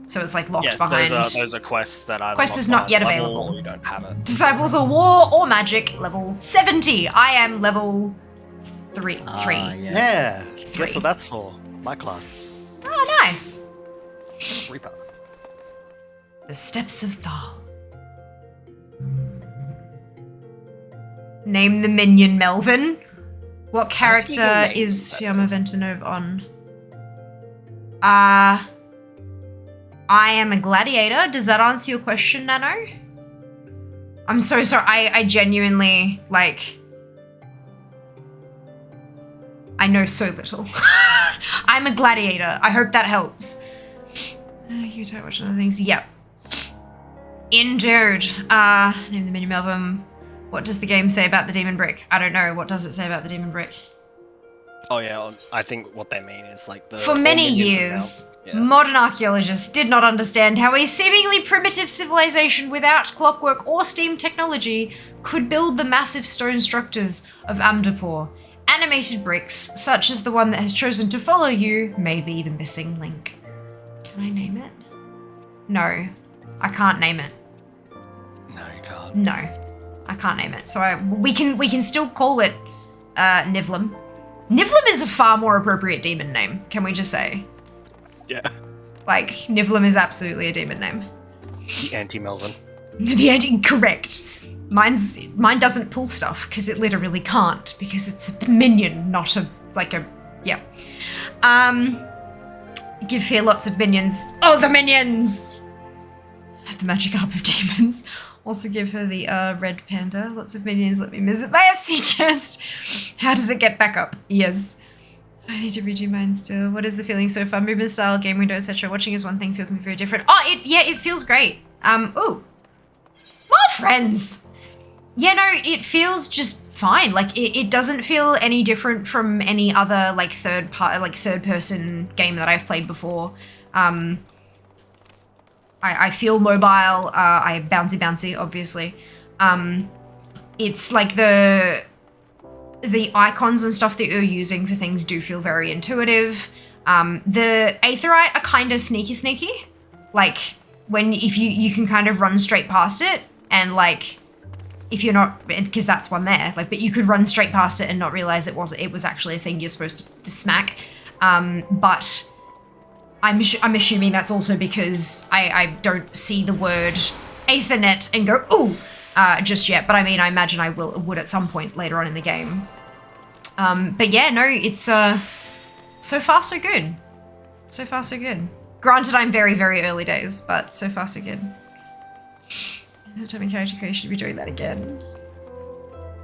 So it's like locked behind. Those are quests that either Quest is not yet available. Or you don't have it. Disciples of War or Magic, level 70. I am level 3. Yes. Yeah. 3. Guess what that's for? My class. Oh, nice. Reaper. The Steps of Thal. Name the minion Melvin. What character is Fiamma Ventinove on? I am a gladiator. Does that answer your question, Nano? I'm so sorry. I genuinely, I know so little. I'm a gladiator. I hope that helps. You don't watch other things. Yep. Indeed. Name the minion Melvin. What does the game say about the demon brick? I don't know. What does it say about the demon brick? Oh yeah, I think what they mean is the... For many years, modern archaeologists did not understand how a seemingly primitive civilization without clockwork or steam technology could build the massive stone structures of Amdapur. Animated bricks, such as the one that has chosen to follow you, may be the missing link. Can I name it? No, I can't name it. No, you can't. No, I can't name it. So we can still call it Nivlim. Nivlim is a far more appropriate demon name, can we just say? Yeah. Nivlim is absolutely a demon name. The anti-Melvin. The correct. Mine doesn't pull stuff because it literally can't because it's a minion, not yeah. Give here lots of minions. Oh, the minions! The magic harp of demons. Also give her the red panda. Lots of minions. Let me visit my FC chest. How does it get back up? Yes. I need to redo mine still. What is the feeling so far? Movement style, game window, etc. Watching is one thing, feel can be very different. Oh, it feels great. Ooh. More friends! Yeah, no, it feels just fine. Like, it doesn't feel any different from any other, like, third person game that I've played before. I feel mobile, I bouncy, obviously. It's like the icons and stuff that you're using for things do feel very intuitive. The Aetherite are kind of sneaky. Like, if you can kind of run straight past it, and like, if you're not, because that's one there, like, but you could run straight past it and not realize it was actually a thing you're supposed to smack. But I'm assuming that's also because I don't see the word Aethernet and go, ooh, just yet. But I mean, I imagine I would at some point later on in the game. But yeah, no, it's so far so good. So far so good. Granted, I'm very, very early days, but so far so good. Time character creation should be doing that again.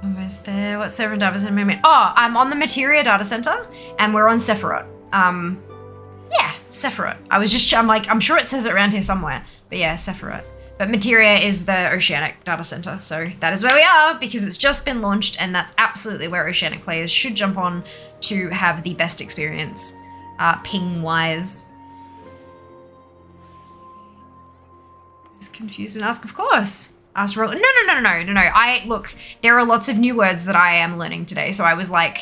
Almost there. What server data center moment? Oh, I'm on the Materia data center, and we're on Sephiroth. Yeah, Sephiroth. I'm sure it says it around here somewhere, but yeah, Sephiroth. But Materia is the Oceanic data center, so that is where we are because it's just been launched, and that's absolutely where Oceanic players should jump on to have the best experience, ping-wise. Confused and ask, of course. Ask roll. No. Look, there are lots of new words that I am learning today, so I was like,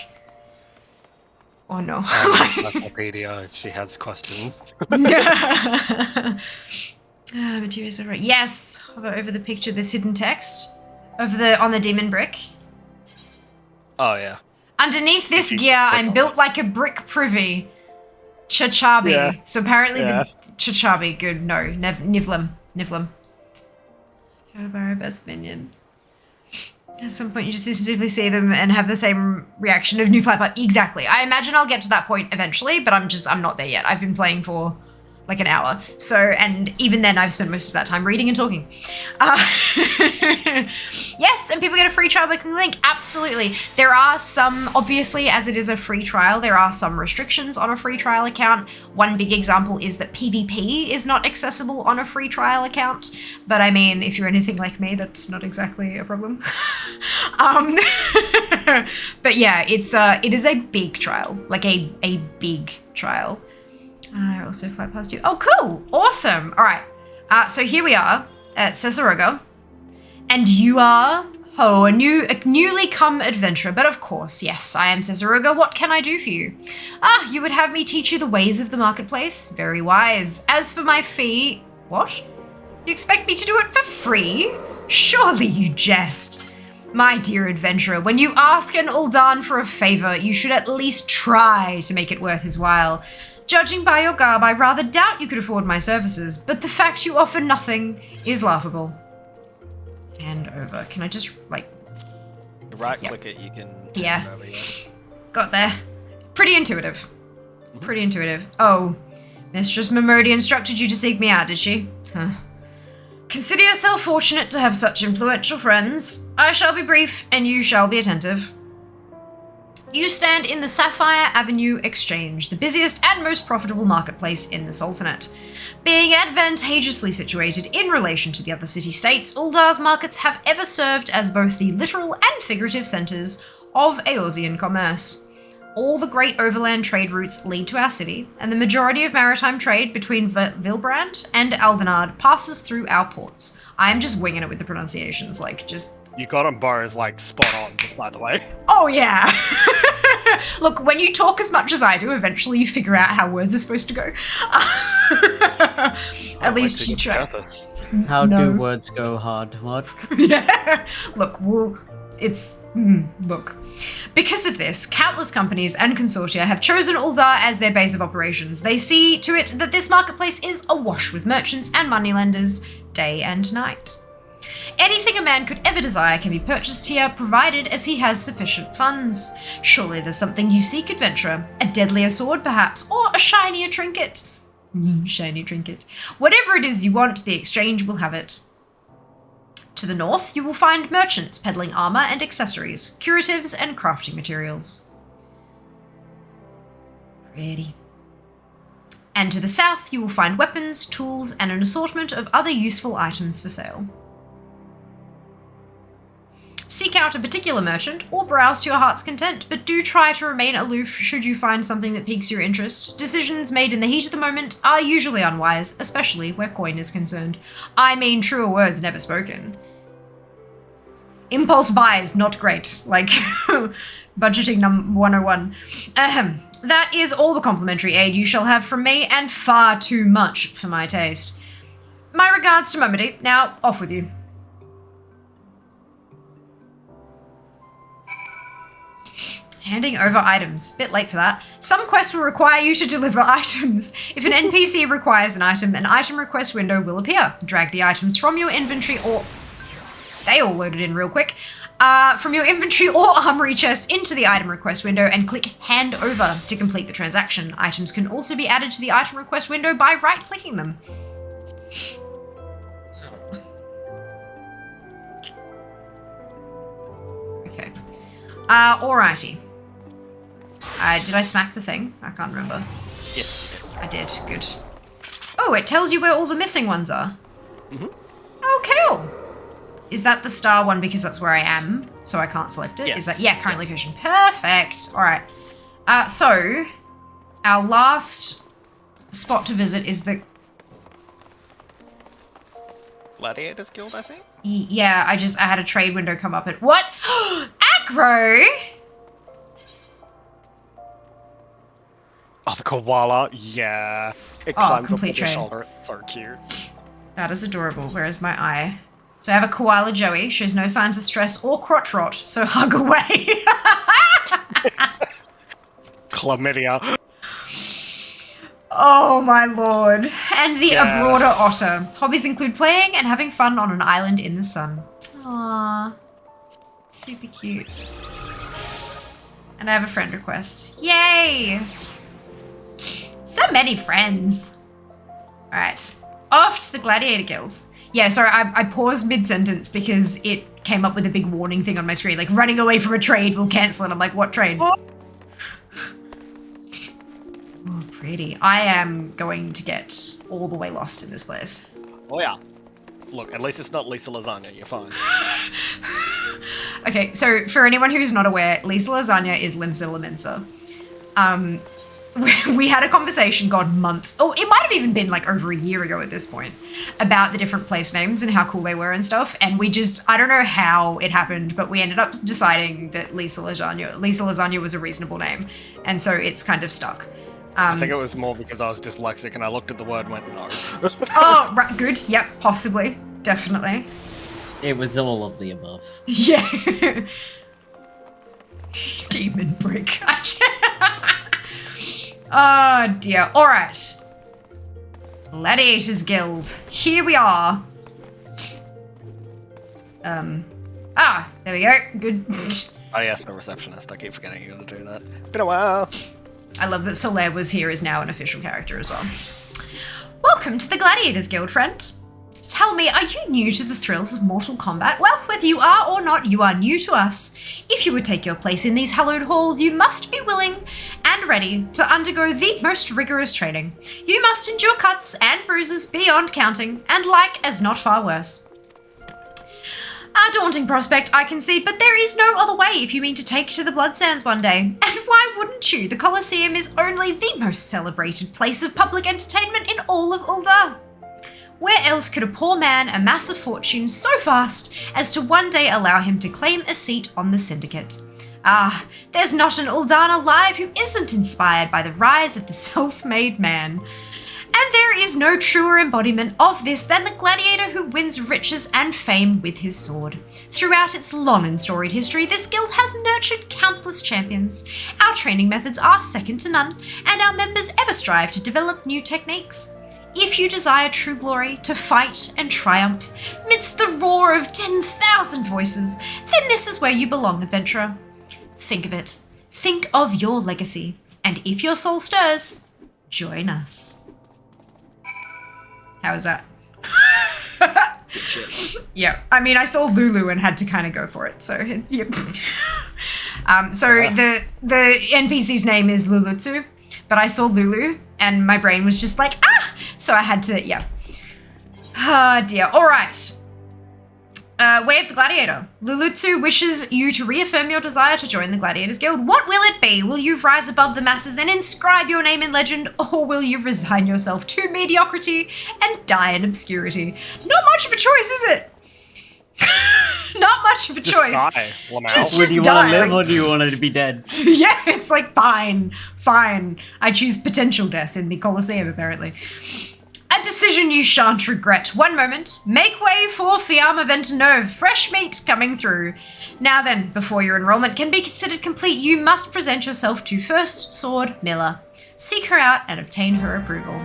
oh no. Wikipedia, she has questions. Materials are right. Yes, hover over the picture, this hidden text on the demon brick. Oh yeah. Underneath this gear, I'm built like a brick privy. Chachabi. Yeah. So apparently the Chachabi. Good. No, Nivlim. Our best minion. At some point you just instinctively see them and have the same reaction of new flight path. Exactly. I imagine I'll get to that point eventually, but I'm not there yet. I've been playing for like an hour. So, and even then I've spent most of that time reading and talking. Yes, and people get a free trial by clicking the link. Absolutely. There are some, obviously, as it is a free trial, there are some restrictions on a free trial account. One big example is that PvP is not accessible on a free trial account. But I mean, if you're anything like me, that's not exactly a problem. But yeah, it is a big trial, like a big trial. I also fly past you. Oh, cool. Awesome. All right. So here we are at Cesaroga. And you are, a newly come adventurer. But of course, yes, I am Cesaroga. What can I do for you? You would have me teach you the ways of the marketplace? Very wise. As for my fee, what? You expect me to do it for free? Surely you jest. My dear adventurer, when you ask an Ul'dan for a favor, you should at least try to make it worth his while. Judging by your garb, I rather doubt you could afford my services, but the fact you offer nothing is laughable. Hand over. Can I just, like... Right-click it, you can... Yeah. Over, yeah. Got there. Pretty intuitive. Pretty intuitive. Oh, Mistress Momodi instructed you to seek me out, did she? Huh. Consider yourself fortunate to have such influential friends. I shall be brief, and you shall be attentive. You stand in the Sapphire Avenue Exchange, the busiest and most profitable marketplace in the Sultanate. Being advantageously situated in relation to the other city-states, Uldar's markets have ever served as both the literal and figurative centres of Eorzean commerce. All the great overland trade routes lead to our city, and the majority of maritime trade between Vilbrand and Aldenard passes through our ports. I am just winging it with the pronunciations, like, just... You got them both, like, spot on, just by the way. Oh, yeah! Look, when you talk as much as I do, eventually you figure out how words are supposed to go. At least you try. How do words go hard? What? Yeah. Look, look. Because of this, countless companies and consortia have chosen Uldar as their base of operations. They see to it that this marketplace is awash with merchants and moneylenders, day and night. Anything a man could ever desire can be purchased here, provided as he has sufficient funds. Surely there's something you seek, adventurer. A deadlier sword, perhaps, or a shinier trinket. Shiny trinket. Whatever it is you want, the exchange will have it. To the north, you will find merchants peddling armor and accessories, curatives and crafting materials. Pretty. And to the south, you will find weapons, tools, and an assortment of other useful items for sale. Seek out a particular merchant or browse to your heart's content, but do try to remain aloof should you find something that piques your interest. Decisions made in the heat of the moment are usually unwise, especially where coin is concerned. I mean, truer words never spoken. Impulse buys, not great. Like, budgeting 101. That is all the complimentary aid you shall have from me, and far too much for my taste. My regards to Mummy. Now, off with you. Handing over items. Bit late for that. Some quests will require you to deliver items. If an NPC requires an item request window will appear. Drag the items from your inventory or... They all loaded in real quick. From your inventory or armory chest into the item request window and click hand over to complete the transaction. Items can also be added to the item request window by right-clicking them. Okay. Alrighty. Did I smack the thing? I can't remember. Yes. I did. Good. Oh, it tells you where all the missing ones are. Mm-hmm. Oh, cool. Is that the star one because that's where I am, so I can't select it? Yes. Is that, yeah, current location. Perfect. All right. So our last spot to visit is the Gladiators Guild, I think? Yeah, I had a trade window come up at what? Aggro! Oh, the koala. Yeah. It climbs up complete on your trade. shoulder. It's so cute. That is adorable. Where is my eye? So I have a koala Joey, shows no signs of stress or crotch rot, so hug away. Chlamydia. Oh my lord. And the Abrorder otter. Hobbies include playing and having fun on an island in the sun. Aww. Super cute. And I have a friend request. Yay! So many friends. Alright. Off to the Gladiator Guild. Yeah, sorry, I paused mid-sentence because it came up with a big warning thing on my screen, like running away from a trade will cancel it. I'm like, what trade? Oh, pretty. I am going to get all the way lost in this place. Oh yeah. Look, at least it's not Lisa Lasagna, you're fine. Okay, so for anyone who's not aware, Lisa Lasagna is Limsa Lamensa. We had a conversation, God, months, it might have even been like over a year ago at this point, about the different place names and how cool they were and stuff, and we just, I don't know how it happened, but we ended up deciding that Lisa Lasagna was a reasonable name, and so it's kind of stuck. I think it was more because I was dyslexic and I looked at the word and went, no. Oh, right, good, yep, possibly, definitely. It was all of the above. Yeah. Demon brick. Oh dear. All right. Gladiators Guild. Here we are. There we go. Good. Oh yes, the receptionist. I keep forgetting you gotta do that. Been a while. I love that Soler was here is now an official character as well. Welcome to the Gladiators Guild, friend. Tell me, are you new to the thrills of mortal combat? Well, whether you are or not, you are new to us. If you would take your place in these hallowed halls, you must be willing and ready to undergo the most rigorous training. You must endure cuts and bruises beyond counting, and like as not far worse. A daunting prospect, I concede, but there is no other way if you mean to take to the Blood Sands one day. And why wouldn't you? The Colosseum is only the most celebrated place of public entertainment in all of Ul'dah. Where else could a poor man amass a fortune so fast as to one day allow him to claim a seat on the syndicate? Ah, there's not an Ul'dan alive who isn't inspired by the rise of the self-made man. And there is no truer embodiment of this than the gladiator who wins riches and fame with his sword. Throughout its long and storied history, this guild has nurtured countless champions. Our training methods are second to none, and our members ever strive to develop new techniques. If you desire true glory, to fight and triumph midst the roar of 10,000 voices, then this is where you belong, adventurer. Think of it. Think of your legacy. And if your soul stirs, join us. How is that? Yeah, I mean, I saw Lulu and had to kind of go for it, so yep. The NPC's name is Lulutsu. But I saw Lulu and my brain was just like, ah! So I had to, yeah. Ah, dear. All right. Way of the Gladiator. Lulutsu wishes you to reaffirm your desire to join the Gladiators Guild. What will it be? Will you rise above the masses and inscribe your name in legend, or will you resign yourself to mediocrity and die in obscurity? Not much of a choice, is it? Not much of a choice. Die, Lamau. Just do you die. want to live or do you want to be dead? Yeah, it's like, fine. I choose potential death in the Colosseum, apparently. A decision you shan't regret. One moment. Make way for Fiamma Ventenove. Fresh meat coming through. Now then, before your enrollment can be considered complete, you must present yourself to First Sword Miller. Seek her out and obtain her approval.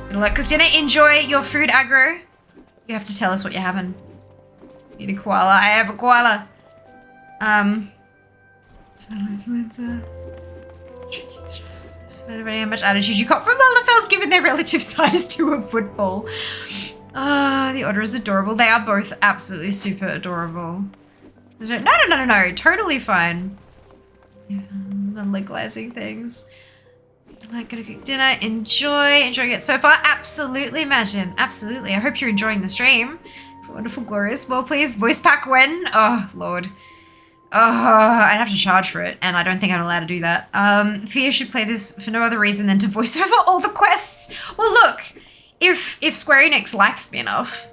Gonna let cook dinner. Enjoy your food, aggro. You have to tell us what you're having. Need a koala. I have a koala. How much attitude you got from Lalafels given their relative size to a football. The otter is adorable. They are both absolutely super adorable. No. Totally fine. Unlegalizing things. Like, gonna cook dinner. Enjoying it so far. Absolutely, Imagine. Absolutely. I hope you're enjoying the stream. It's wonderful, glorious. Well, please, voice pack when? Oh, Lord. Oh, I'd have to charge for it, and I don't think I'm allowed to do that. Fia should play this for no other reason than to voice over all the quests. Well, look, if Square Enix likes me enough,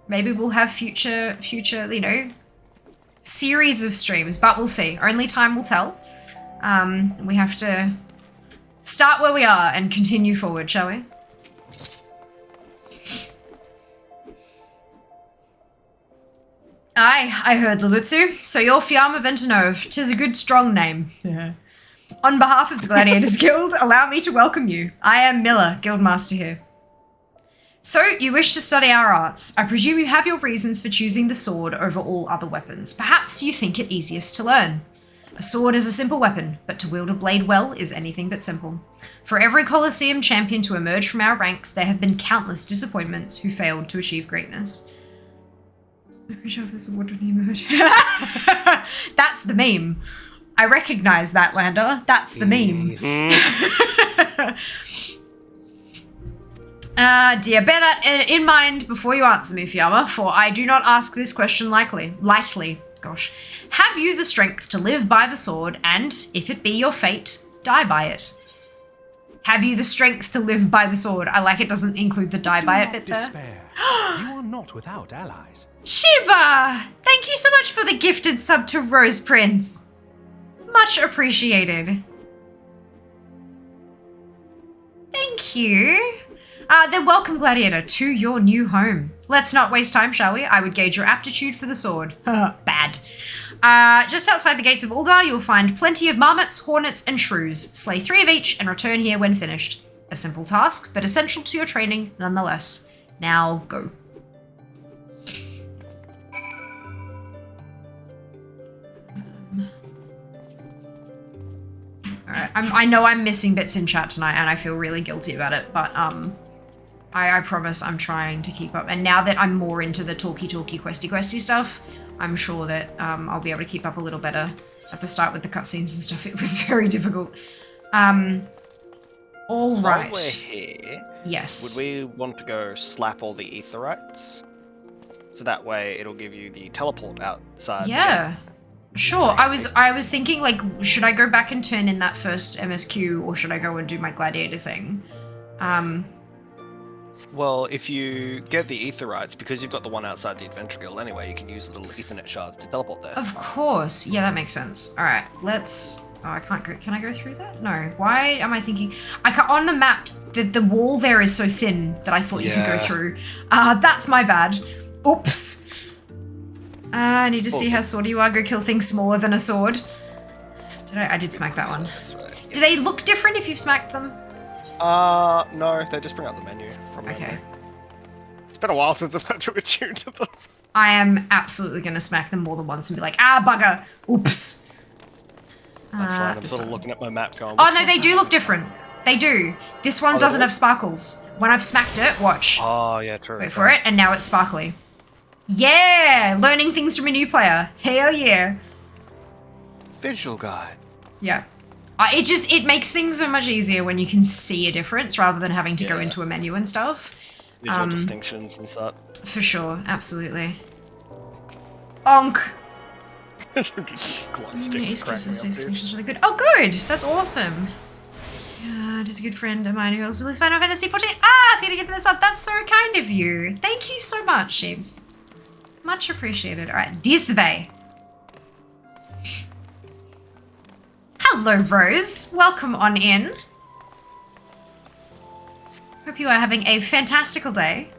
maybe we'll have future, you know, series of streams, but we'll see. Only time will tell. We have to start where we are and continue forward, shall we? Aye, I heard Lulutsu. So you're Fiamma Ventenove. 'Tis a good, strong name. On behalf of the Gladiators Guild, allow me to welcome you. I am Miller, Guildmaster here. So, you wish to study our arts. I presume you have your reasons for choosing the sword over all other weapons. Perhaps you think it easiest to learn. A sword is a simple weapon, but to wield a blade well is anything but simple. For every Colosseum champion to emerge from our ranks, there have been countless disappointments who failed to achieve greatness. That's the meme. I recognize that, Lander. That's the meme. Dear, bear that in mind before you answer me, Fiamma, for I do not ask this question lightly. Gosh. Have you the strength to live by the sword and, if it be your fate, die by it? Have you the strength to live by the sword? I like it doesn't include the die by it bit there. You are not without allies. Shiba! Thank you so much for the gifted sub to Rose Prince. Much appreciated. Thank you. Then welcome, Gladiator, to your new home. Let's not waste time, shall we? I would gauge your aptitude for the sword. Bad. Just outside the gates of Uldar, you'll find plenty of marmots, hornets, and shrews. Slay 3 of each and return here when finished. A simple task, but essential to your training nonetheless. Now, go. Alright, I know I'm missing bits in chat tonight and I feel really guilty about it, but I promise I'm trying to keep up. And now that I'm more into the talky questy stuff, I'm sure that I'll be able to keep up a little better. At the start with the cutscenes and stuff, it was very difficult. All right. While we're here, yes. Would we want to go slap all the aetherites? So that way it'll give you the teleport outside. Yeah. Sure. I was thinking, like, should I go back and turn in that first MSQ, or should I go and do my gladiator thing? Well, if you get the aetherites, because you've got the one outside the Adventure Guild anyway, you can use the little Ethernet shards to teleport there. Of course. Yeah, that makes sense. All right, let's... Oh, I can't go... Can I go through that? No. Why am I thinking... On the map, the wall there is so thin that I thought you could go through. That's my bad. Oops. I need to see how swordy you are. Go kill things smaller than a sword. I did smack that one. Yes. Do they look different if you've smacked them? No, they just bring up the menu from memory. Okay. It's been a while since I've had to attune to them. I am absolutely going to smack them more than once and be like, bugger, oops. That's fine, I'm sort of looking at my map going... Oh, no, they do look different. They do. This one doesn't have sparkles. When I've smacked it, watch. Oh, yeah, true. Wait for it, and now it's sparkly. Yeah! Learning things from a new player. Hell yeah. Visual guide. Yeah. It makes things so much easier when you can see a difference rather than having to go into a menu and stuff. Visual distinctions and such. For sure, absolutely. Onk! Glow sticks. East Coast distinction's really good. Oh, good! That's awesome. Just a good friend of mine who also lives Final Fantasy 14. I'm gonna get this up. That's so kind of you. Thank you so much, Shibs. Much appreciated. Alright, this way. Hello, Rose. Welcome on in. Hope you are having a fantastical day.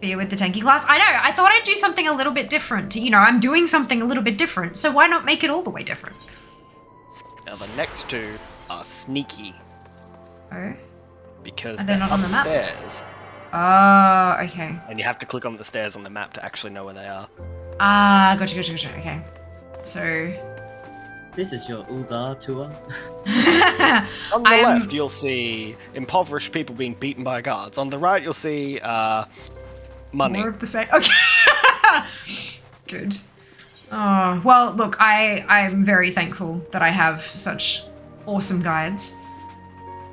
Fear with the tanky class. I know, I thought I'd do something a little bit different. You know, I'm doing something a little bit different, so why not make it all the way different? Now the next two are sneaky. Oh? Because Are they not on the map? upstairs. Oh, okay. And you have to click on the stairs on the map to actually know where they are. Ah, gotcha. Okay. So... This is your Uldar tour. On the left, you'll see impoverished people being beaten by guards. On the right, you'll see money. More of the same. Okay. Good. Oh, well, look, I'm very thankful that I have such awesome guides.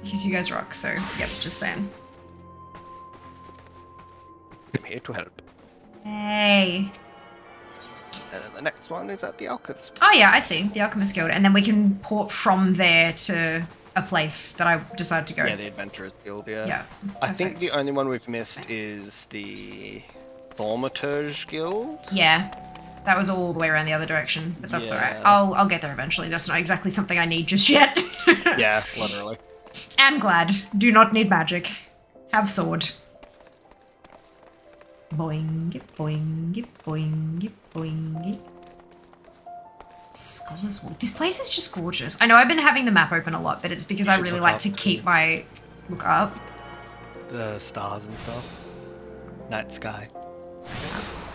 Because you guys rock, so, yep, just saying. I'm here to help. Hey. And then the next one is at the Alchemist. Oh yeah, I see. The Alchemist Guild. And then we can port from there to a place that I decide to go. Yeah, the Adventurers Guild, yeah. Yeah. I think the perfect. only one we've missed is the Thaumaturge Guild. Yeah. That was all the way around the other direction, but that's alright. Yeah. I'll get there eventually. That's not exactly something I need just yet. Yeah, literally. Am glad. Do not need magic. Have sword. Boing, boing, boing, boing. Scholar's Walk. This place is just gorgeous. I know I've been having the map open a lot, but it's because I really like to keep my look up. The stars and stuff. Night sky.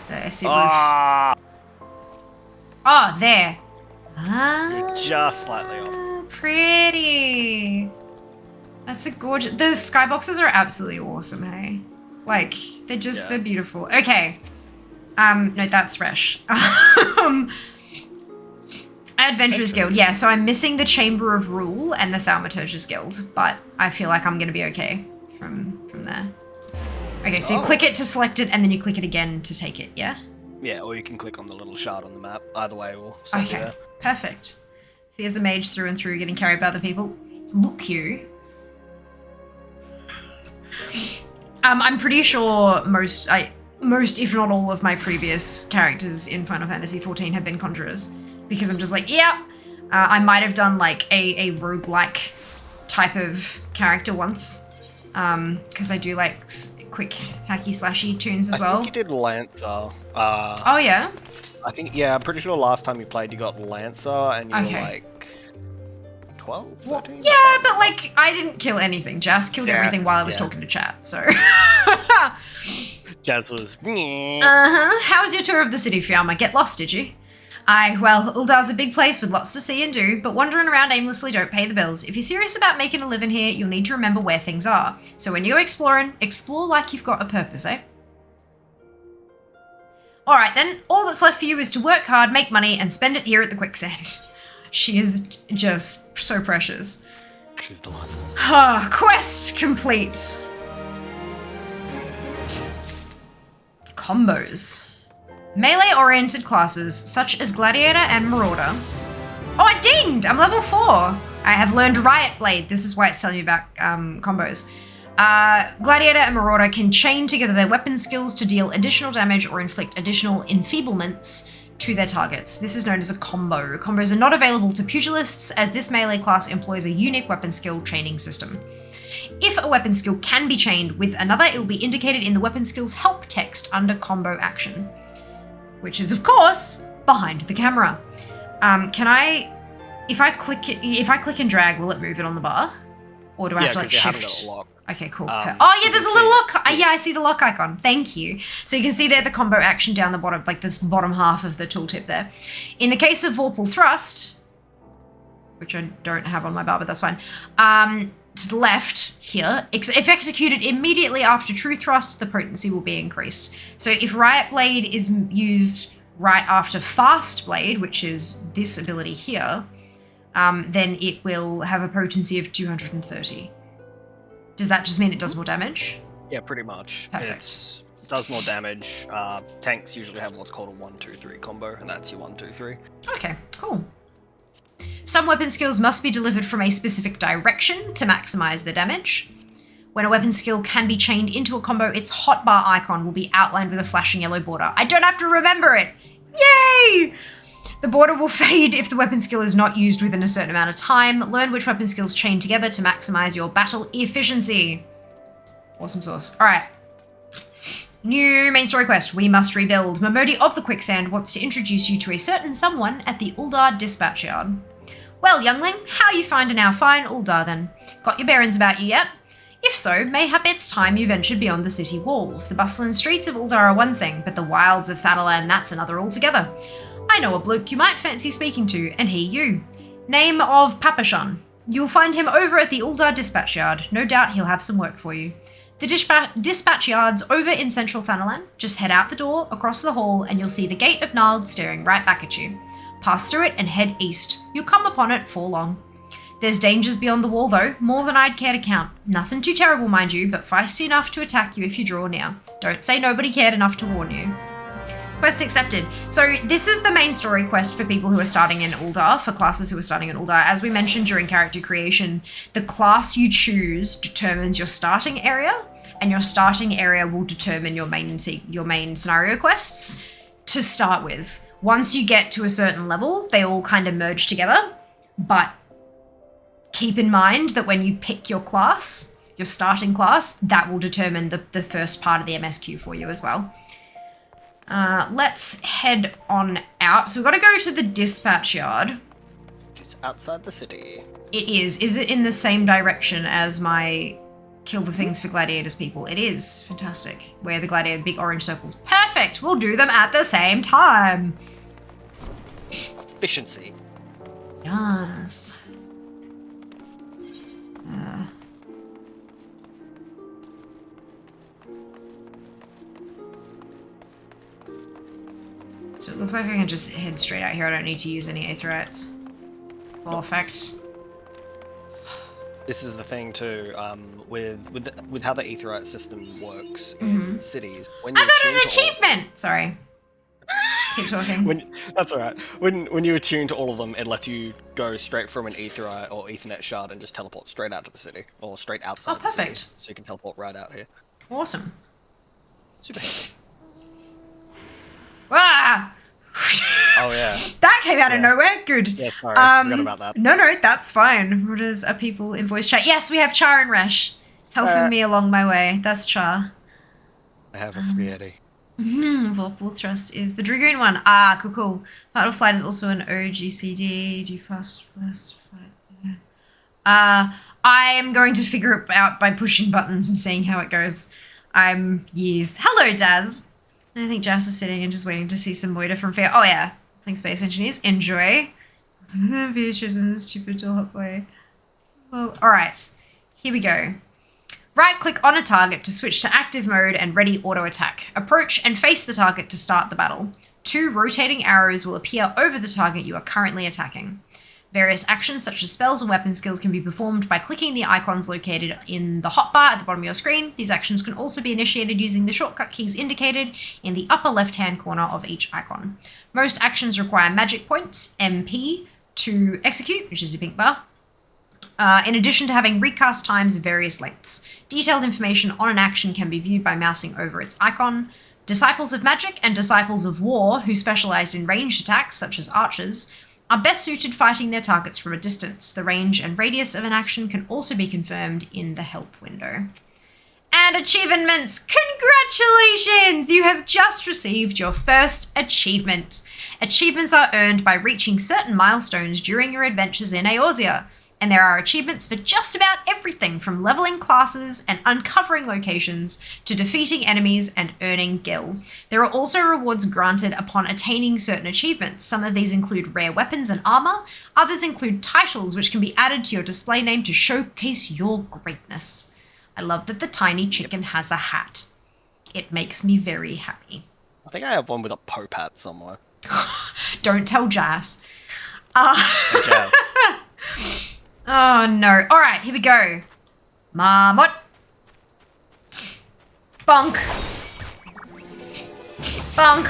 I see roof. Oh, there. You're just slightly off. Pretty. That's a gorgeous... The skyboxes are absolutely awesome, hey? Like, they're beautiful. Okay. No, that's fresh. Adventurers Guild. Yeah, so I'm missing the Chamber of Rule and the Thaumaturge's Guild, but I feel like I'm going to be okay from there. Okay, so you click it to select it, and then you click it again to take it, yeah? Yeah, or you can click on the little shard on the map. Either way will send you there. Perfect. Fear's a mage through and through, getting carried by other people. Look you. I'm pretty sure most, if not all of my previous characters in Final Fantasy XIV have been conjurers. Because I'm just like, yeah. I might have done like a roguelike type of character once. Because I do like quick hacky slashy tunes as well. I think you did Lancer. Oh yeah? I think, yeah, I'm pretty sure last time you played you got Lancer and you were like 12, 13? Yeah, but like I didn't kill anything. Jazz killed everything while I was talking to chat, so. Jazz was... How was your tour of the city, Fiamma? Get lost, did you? Aye, well, Uldar's a big place with lots to see and do, but wandering around aimlessly don't pay the bills. If you're serious about making a living here, you'll need to remember where things are. So when you're exploring, explore like you've got a purpose, eh? Alright then, all that's left for you is to work hard, make money, and spend it here at the quicksand. She is just so precious. She's delightful. Quest complete. Combos. Melee-oriented classes such as Gladiator and Marauder. Oh, I dinged! I'm level 4. I have learned Riot Blade. This is why it's telling me about combos. Gladiator and Marauder can chain together their weapon skills to deal additional damage or inflict additional enfeeblements to their targets. This is known as a combo. Combos are not available to pugilists, as this melee class employs a unique weapon skill chaining system. If a weapon skill can be chained with another, it will be indicated in the weapon skill's help text under combo action, which is, of course, behind the camera. If I click and drag, will it move it on the bar? Or do I have to like shift? Okay, cool. Oh yeah, there's a little lock. Yeah, I see the lock icon. Thank you. So you can see there the combo action down the bottom, like this bottom half of the tooltip there. In the case of Vorpal Thrust, which I don't have on my bar, but that's fine. To the left here, if executed immediately after True Thrust, the potency will be increased. So if Riot Blade is used right after Fast Blade, which is this ability here, then it will have a potency of 230. Does that just mean it does more damage? Yeah, pretty much. Perfect. It does more damage. Tanks usually have what's called a 1-2-3 combo, and that's your 1-2-3. Okay, cool. Some weapon skills must be delivered from a specific direction to maximize the damage. When a weapon skill can be chained into a combo, its hotbar icon will be outlined with a flashing yellow border. I don't have to remember it! Yay! The border will fade if the weapon skill is not used within a certain amount of time. Learn which weapon skills chain together to maximize your battle efficiency. Awesome sauce. All right. New main story quest. We must rebuild. Momodi of the Quicksand wants to introduce you to a certain someone at the Uldar dispatch yard. Well, youngling, how you finding our fine Uldar then? Got your bearings about you yet? If so, mayhap it's time you ventured beyond the city walls. The bustling streets of Uldar are one thing, but the wilds of Thanalan, that's another altogether. I know a bloke you might fancy speaking to, and he you. Name of Papashon. You'll find him over at the Uldar dispatch yard. No doubt he'll have some work for you. The dispatch yard's over in central Thanalan. Just head out the door, across the hall, and you'll see the Gate of Nald staring right back at you. Pass through it and head east. You'll come upon it 'fore long. There's dangers beyond the wall though, more than I'd care to count. Nothing too terrible, mind you, but feisty enough to attack you if you draw near. Don't say nobody cared enough to warn you. Quest accepted. So this is the main story quest for people who are starting in Uldar, for classes who are starting in Uldar. As we mentioned during character creation, the class you choose determines your starting area, and your starting area will determine your main scenario quests to start with. Once you get to a certain level, they all kind of merge together, but keep in mind that when you pick your class, your starting class, that will determine the first part of the MSQ for you as well. Let's head on out. So we've got to go to the dispatch yard. It's outside the city. It is. Is it in the same direction as my Kill the Things for Gladiators people? It is. Fantastic. Where the Gladiator big orange circles. Perfect. We'll do them at the same time. Efficiency. Yes. So it looks like I can just head straight out here. I don't need to use any aetherites. Perfect. This is the thing too, with how the aetherite system works in cities. When you I got an achievement! Sorry. Keep talking. That's alright. When you attune to all of them, it lets you go straight from an aetherite or ethernet shard and just teleport straight out to the city. Or straight outside the city. Perfect. So you can teleport right out here. Awesome. Super handy. Ah! Oh yeah. That came out of nowhere. Good. Yeah, sorry. I forgot about that. No, that's fine. What are people in voice chat? Yes, we have Char and Resh helping me along my way. That's Char. I have a spaghetti. Vorpal Thrust is the Dragoon one. Ah, cool. Part of Flight is also an OGCD. Do fast fight. I am going to figure it out by pushing buttons and seeing how it goes. Yes. Hello, Daz. I think Jas is sitting and just waiting to see some moida from Fear. Oh yeah. Thanks, Space Engineers. Enjoy. Some of the features in the stupid hot way. Well, alright. Here we go. Right-click on a target to switch to active mode and ready auto attack. Approach and face the target to start the battle. 2 rotating arrows will appear over the target you are currently attacking. Various actions such as spells and weapon skills can be performed by clicking the icons located in the hotbar at the bottom of your screen. These actions can also be initiated using the shortcut keys indicated in the upper left-hand corner of each icon. Most actions require magic points, MP, to execute, which is your pink bar, in addition to having recast times of various lengths. Detailed information on an action can be viewed by mousing over its icon. Disciples of Magic and Disciples of War, who specialize in ranged attacks, such as archers, are best suited fighting their targets from a distance. The range and radius of an action can also be confirmed in the help window. And achievements! Congratulations! You have just received your first achievement. Achievements are earned by reaching certain milestones during your adventures in Eorzea. And there are achievements for just about everything from leveling classes and uncovering locations to defeating enemies and earning gil. There are also rewards granted upon attaining certain achievements. Some of these include rare weapons and armor. Others include titles which can be added to your display name to showcase your greatness. I love that the tiny chicken has a hat. It makes me very happy. I think I have one with a Pope hat somewhere. Don't tell Jas. Hey, Jazz. Oh no. Alright, here we go. Marmot. Bonk. Bonk.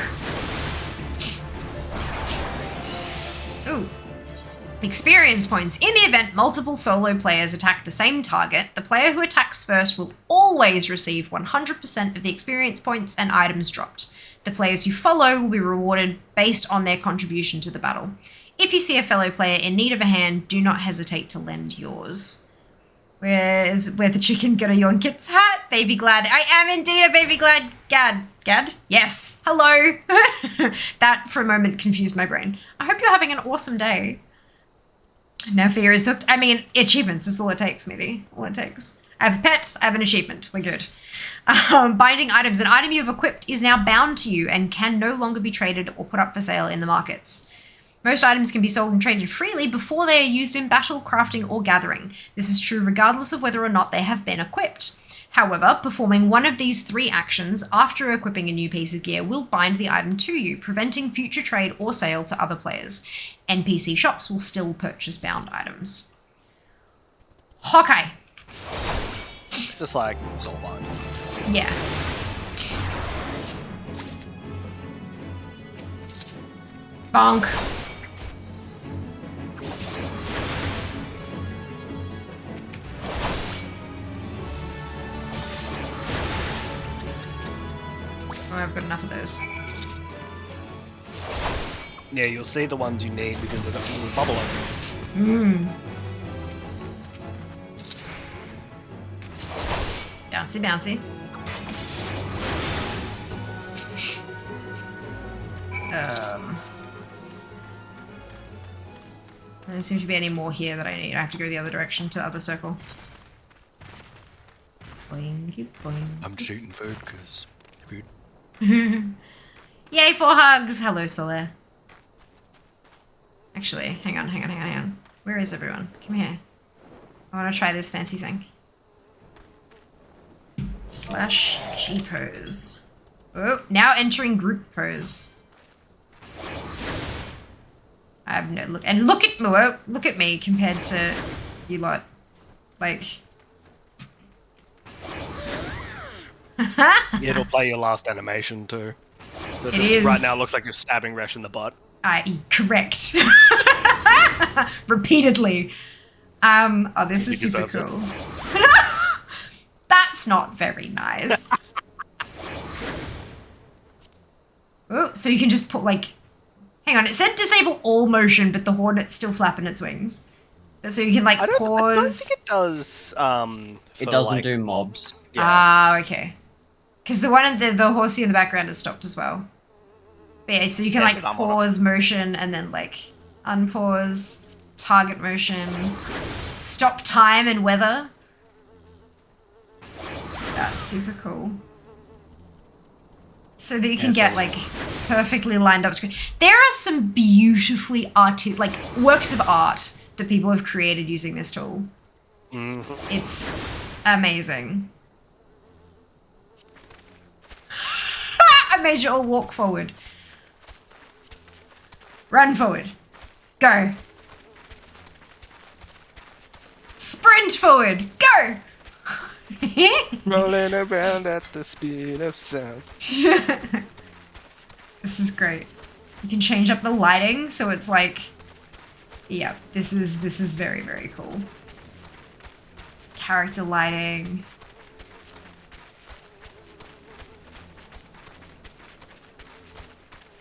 Ooh. Experience points. In the event multiple solo players attack the same target, the player who attacks first will always receive 100% of the experience points and items dropped. The players you follow will be rewarded based on their contribution to the battle. If you see a fellow player in need of a hand, do not hesitate to lend yours. Where the chicken got a yonkits hat? Baby Glad. I am indeed a Baby Glad. Gad? Yes. Hello. That for a moment confused my brain. I hope you're having an awesome day. Now fear is hooked. I mean, achievements is all it takes, maybe. All it takes. I have a pet. I have an achievement. We're good. Binding items. An item you have equipped is now bound to you and can no longer be traded or put up for sale in the markets. Most items can be sold and traded freely before they are used in battle, crafting, or gathering. This is true regardless of whether or not they have been equipped. However, performing one of these 3 actions after equipping a new piece of gear will bind the item to you, preventing future trade or sale to other players. NPC shops will still purchase bound items. Okay. It's just like soul bind. Yeah. Bonk. Oh, I've got enough of those. Yeah, you'll see the ones you need because they've got a little bubble on them. Bouncy, bouncy. There don't seem to be any more here that I need. I have to go the other direction to the other circle. Boing, boing. I'm shooting food because food. Yay for hugs! Hello, Soler. Actually, hang on. Where is everyone? Come here. I want to try this fancy thing. /G pose. Oh, now entering group pose. I have no look, and look at me compared to you lot. Like, It'll play your last animation too. So It just is. right now it looks like you're stabbing Resh in the butt. Correct. Repeatedly. Oh, this He is super deserves it. cool. That's not very nice. Oh, so you can just put like, hang on, it said disable all motion, but the hornet's still flapping its wings. But so you can like I don't pause. think it does. It for, doesn't like, do mobs. Yeah. Ah, okay. Because the one in the horsey in the background has stopped as well. But yeah, so you can Yeah, like come on. pause motion and then like unpause, target motion, stop time and weather. That's super cool. So that you can get like perfectly lined up screen. There are some beautifully like works of art that people have created using this tool. Mm-hmm. It's amazing. I made you all walk forward. Run forward. Go. Sprint forward. Go. Rolling around at the speed of sound. This is great. You can change up the lighting so it's like, yeah, this is very, very cool. Character lighting.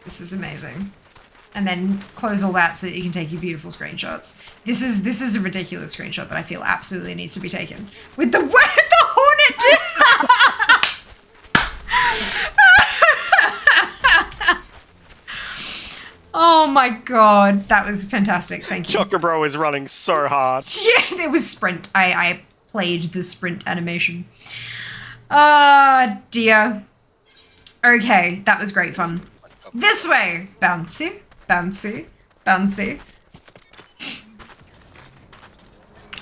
This is amazing. And then close all that so that you can take your beautiful screenshots. This is a ridiculous screenshot that I feel absolutely needs to be taken. With the hornet. Oh my god, that was fantastic. Thank you. Chocobro is running so hard. Yeah, it was sprint. I played the sprint animation. Dear. Okay, that was great fun. This way. Bouncy, bouncy, bouncy.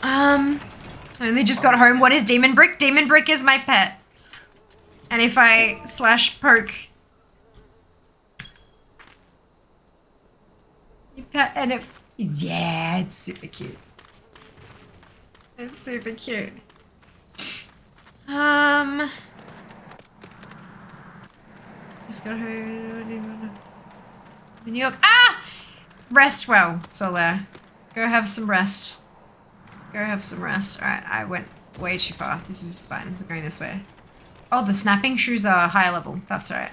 I only just got home. What is Demon Brick? Demon Brick is my pet. And if I /poke you pet, and if, yeah, it's super cute. It's super cute. Just got her. New York. Ah! Rest well, Solar. Go have some rest. Go have some rest. Alright, I went way too far. This is fine. We're going this way. Oh, the snapping shoes are higher level. That's alright.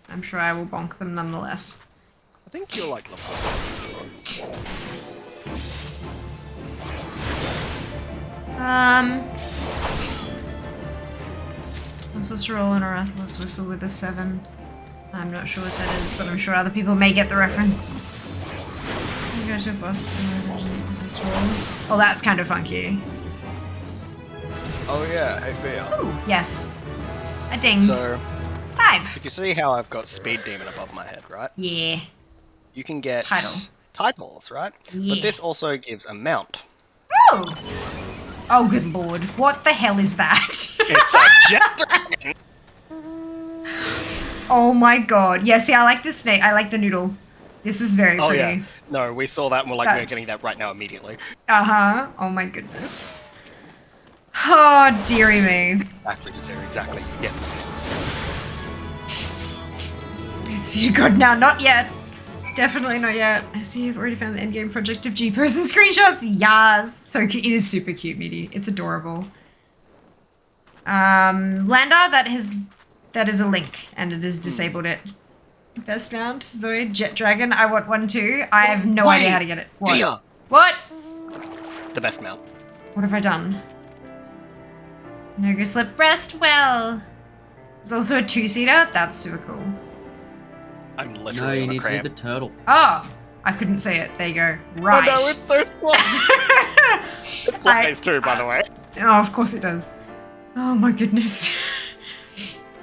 I'm sure I will bonk them nonetheless. I think you're like level. I'm supposed to roll an Orathlus whistle with a 7. I'm not sure what that is, but I'm sure other people may get the reference. I go to a boss in the dungeon's business roll. Oh, that's kind of funky. Oh yeah, hey Fia. Ooh, yes. I dinged. So, 5. if you see how I've got Speed Demon above my head, right? Yeah. You can get titles, right? Yeah. But this also gives a mount. Oh! Oh, good lord. What the hell is that? It's a jet. Oh my god. Yeah, see, I like the snake. I like the noodle. This is very pretty. Yeah. No, we saw that and we're like, we're getting that right now immediately. Uh-huh. Oh my goodness. Oh, dearie me. Exactly, Sarah, exactly. Yeah. Is View good now? Not yet. Definitely not yet. I see you've already found the endgame project of G-Pose and screenshots. Yes. So cute. It is super cute, Meaty. It's adorable. Lander, that is a link, and it has disabled it. Best mount, Zoid, Jet Dragon. I want one too. I have no idea how to get it. What? Dear. What? The best mount. What have I done? No slip. Rest well. There's also a 2-seater. That's super cool. I'm literally No, you on a need to cramp. do the turtle. Oh, I couldn't say it. There you go. Right. Oh no, it's so slow. It plays too, by the way. Oh, of course it does. Oh my goodness.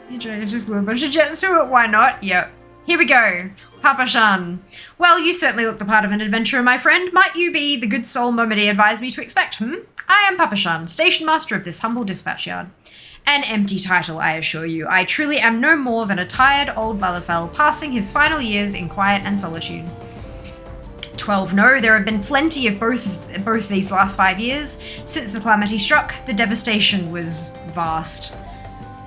You're trying to just glue a bunch of jets to it. Why not? Yep. Here we go. Papa-shan. Well, you certainly look the part of an adventurer, my friend. Might you be the good soul Momody advised me to expect, I am Papa-shan, station master of this humble dispatch yard. An empty title, I assure you. I truly am no more than a tired old Lalafell passing his final years in quiet and solitude. 12 no, there have been plenty of both these last 5 years. Since the calamity struck, the devastation was vast.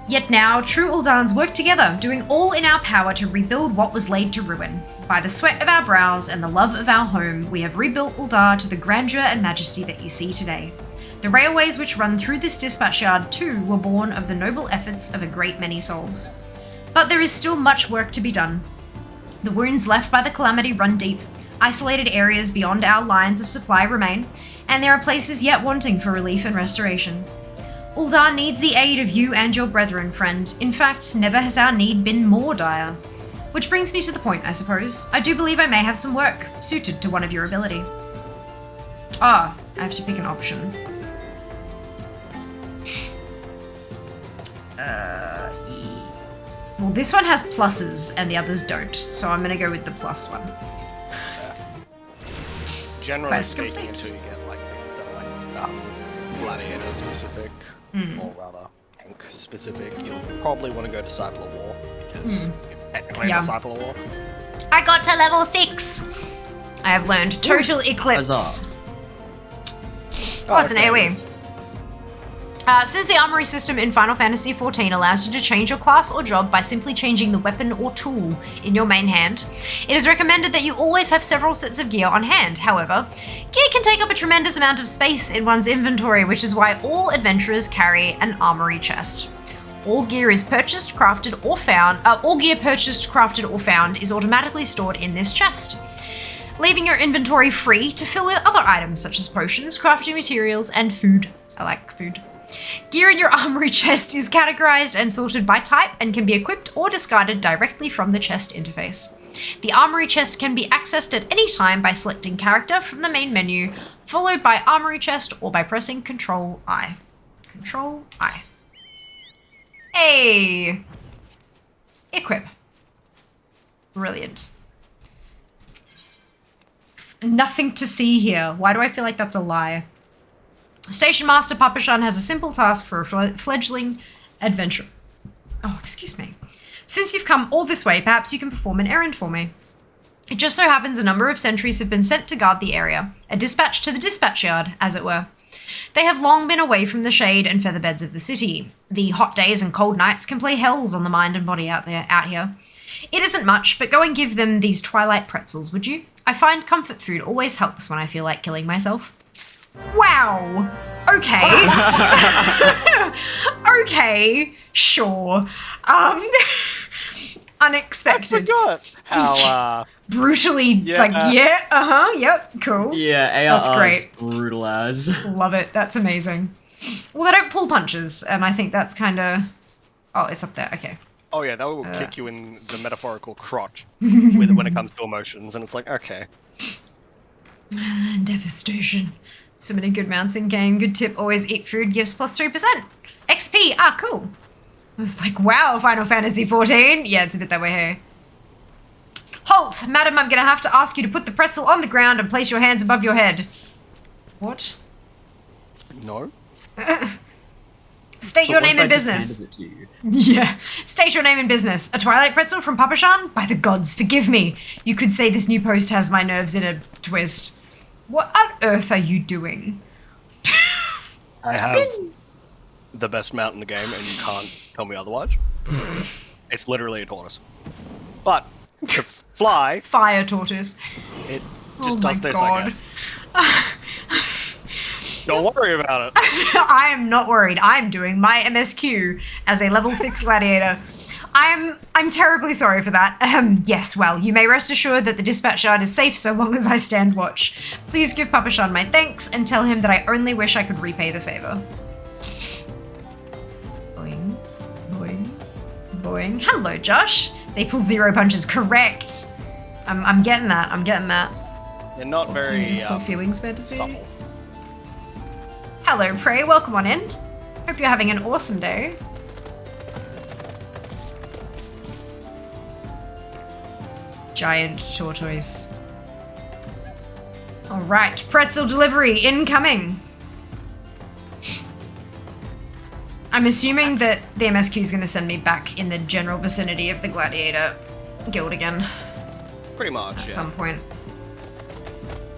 Yet now, true Uldans work together, doing all in our power to rebuild what was laid to ruin. By the sweat of our brows and the love of our home, we have rebuilt Uldar to the grandeur and majesty that you see today. The railways which run through this dispatch yard too were born of the noble efforts of a great many souls. But there is still much work to be done. The wounds left by the calamity run deep. Isolated areas beyond our lines of supply remain, and there are places yet wanting for relief and restoration. Uldar needs the aid of you and your brethren, friend. In fact, never has our need been more dire. Which brings me to the point, I suppose. I do believe I may have some work suited to one of your ability. Ah, I have to pick an option. Well, this one has pluses and the others don't, so I'm gonna go with the plus one. Generally speaking, until you get like things that are like Gladiator specific, or rather tank specific, you'll probably want to go Disciple of War, because you're technically a Disciple of War. I got to level 6! I have learned Total Eclipse. Huzzah. Oh, it's an AoE. Since the armory system in Final Fantasy XIV allows you to change your class or job by simply changing the weapon or tool in your main hand, it is recommended that you always have several sets of gear on hand. However, gear can take up a tremendous amount of space in one's inventory, which is why all adventurers carry an armory chest. All gear purchased, crafted, or found is automatically stored in this chest, leaving your inventory free to fill with other items such as potions, crafting materials, and food. I like food. Gear in your armory chest is categorized and sorted by type and can be equipped or discarded directly from the chest interface. The armory chest can be accessed at any time by selecting character from the main menu, followed by armory chest, or by pressing Control-I. Control-I. Hey! Equip. Brilliant. Nothing to see here. Why do I feel like that's a lie? Station Master Papa-shan has a simple task for a fledgling adventurer. Oh, excuse me. Since you've come all this way, perhaps you can perform an errand for me. It just so happens a number of sentries have been sent to guard the area, a dispatch to the dispatch yard, as it were. They have long been away from the shade and feather beds of the city. The hot days and cold nights can play hells on the mind and body out here. It isn't much, but go and give them these twilight pretzels, would you? I find comfort food always helps when I feel like killing myself. Wow. Okay. Okay. Sure. Unexpected. I forgot how brutally, yep, cool. Yeah, ARR That's great. Brutal as. Love it. That's amazing. Well, they don't pull punches, and I think that's kind of... Oh, it's up there. Okay. Oh yeah, that will kick you in the metaphorical crotch when it comes to emotions, and it's like, okay. Devastation. So many good mounts in game. Good tip, always eat food, gives plus 3%. XP, cool. I was like, wow, Final Fantasy 14. Yeah, it's a bit that way, hey. Halt! Madam, I'm gonna have to ask you to put the pretzel on the ground and place your hands above your head. What? No? State your name and business. Yeah. State your name and business. A Twilight Pretzel from Papa Shan? By the gods, forgive me. You could say this new post has my nerves in a twist. What on earth are you doing? I have the best mount in the game, and you can't tell me otherwise. It's literally a tortoise. But to fly... Fire tortoise. It just does this, I guess. Don't worry about it. I am not worried. I'm doing my MSQ as a level 6 gladiator. I'm terribly sorry for that. Yes, well, you may rest assured that the dispatch yard is safe so long as I stand watch. Please give Papa Shan my thanks and tell him that I only wish I could repay the favor. Boing, boing, boing. Hello, Josh. They pull 0 punches. Correct. I'm getting that. I'm getting that. They're not very feelings fantasy. subtle. Hello, Prey. Welcome on in. Hope you're having an awesome day. Giant tortoise. All right, pretzel delivery incoming. I'm assuming that the MSQ is going to send me back in the general vicinity of the Gladiator Guild again. Pretty much, at some point.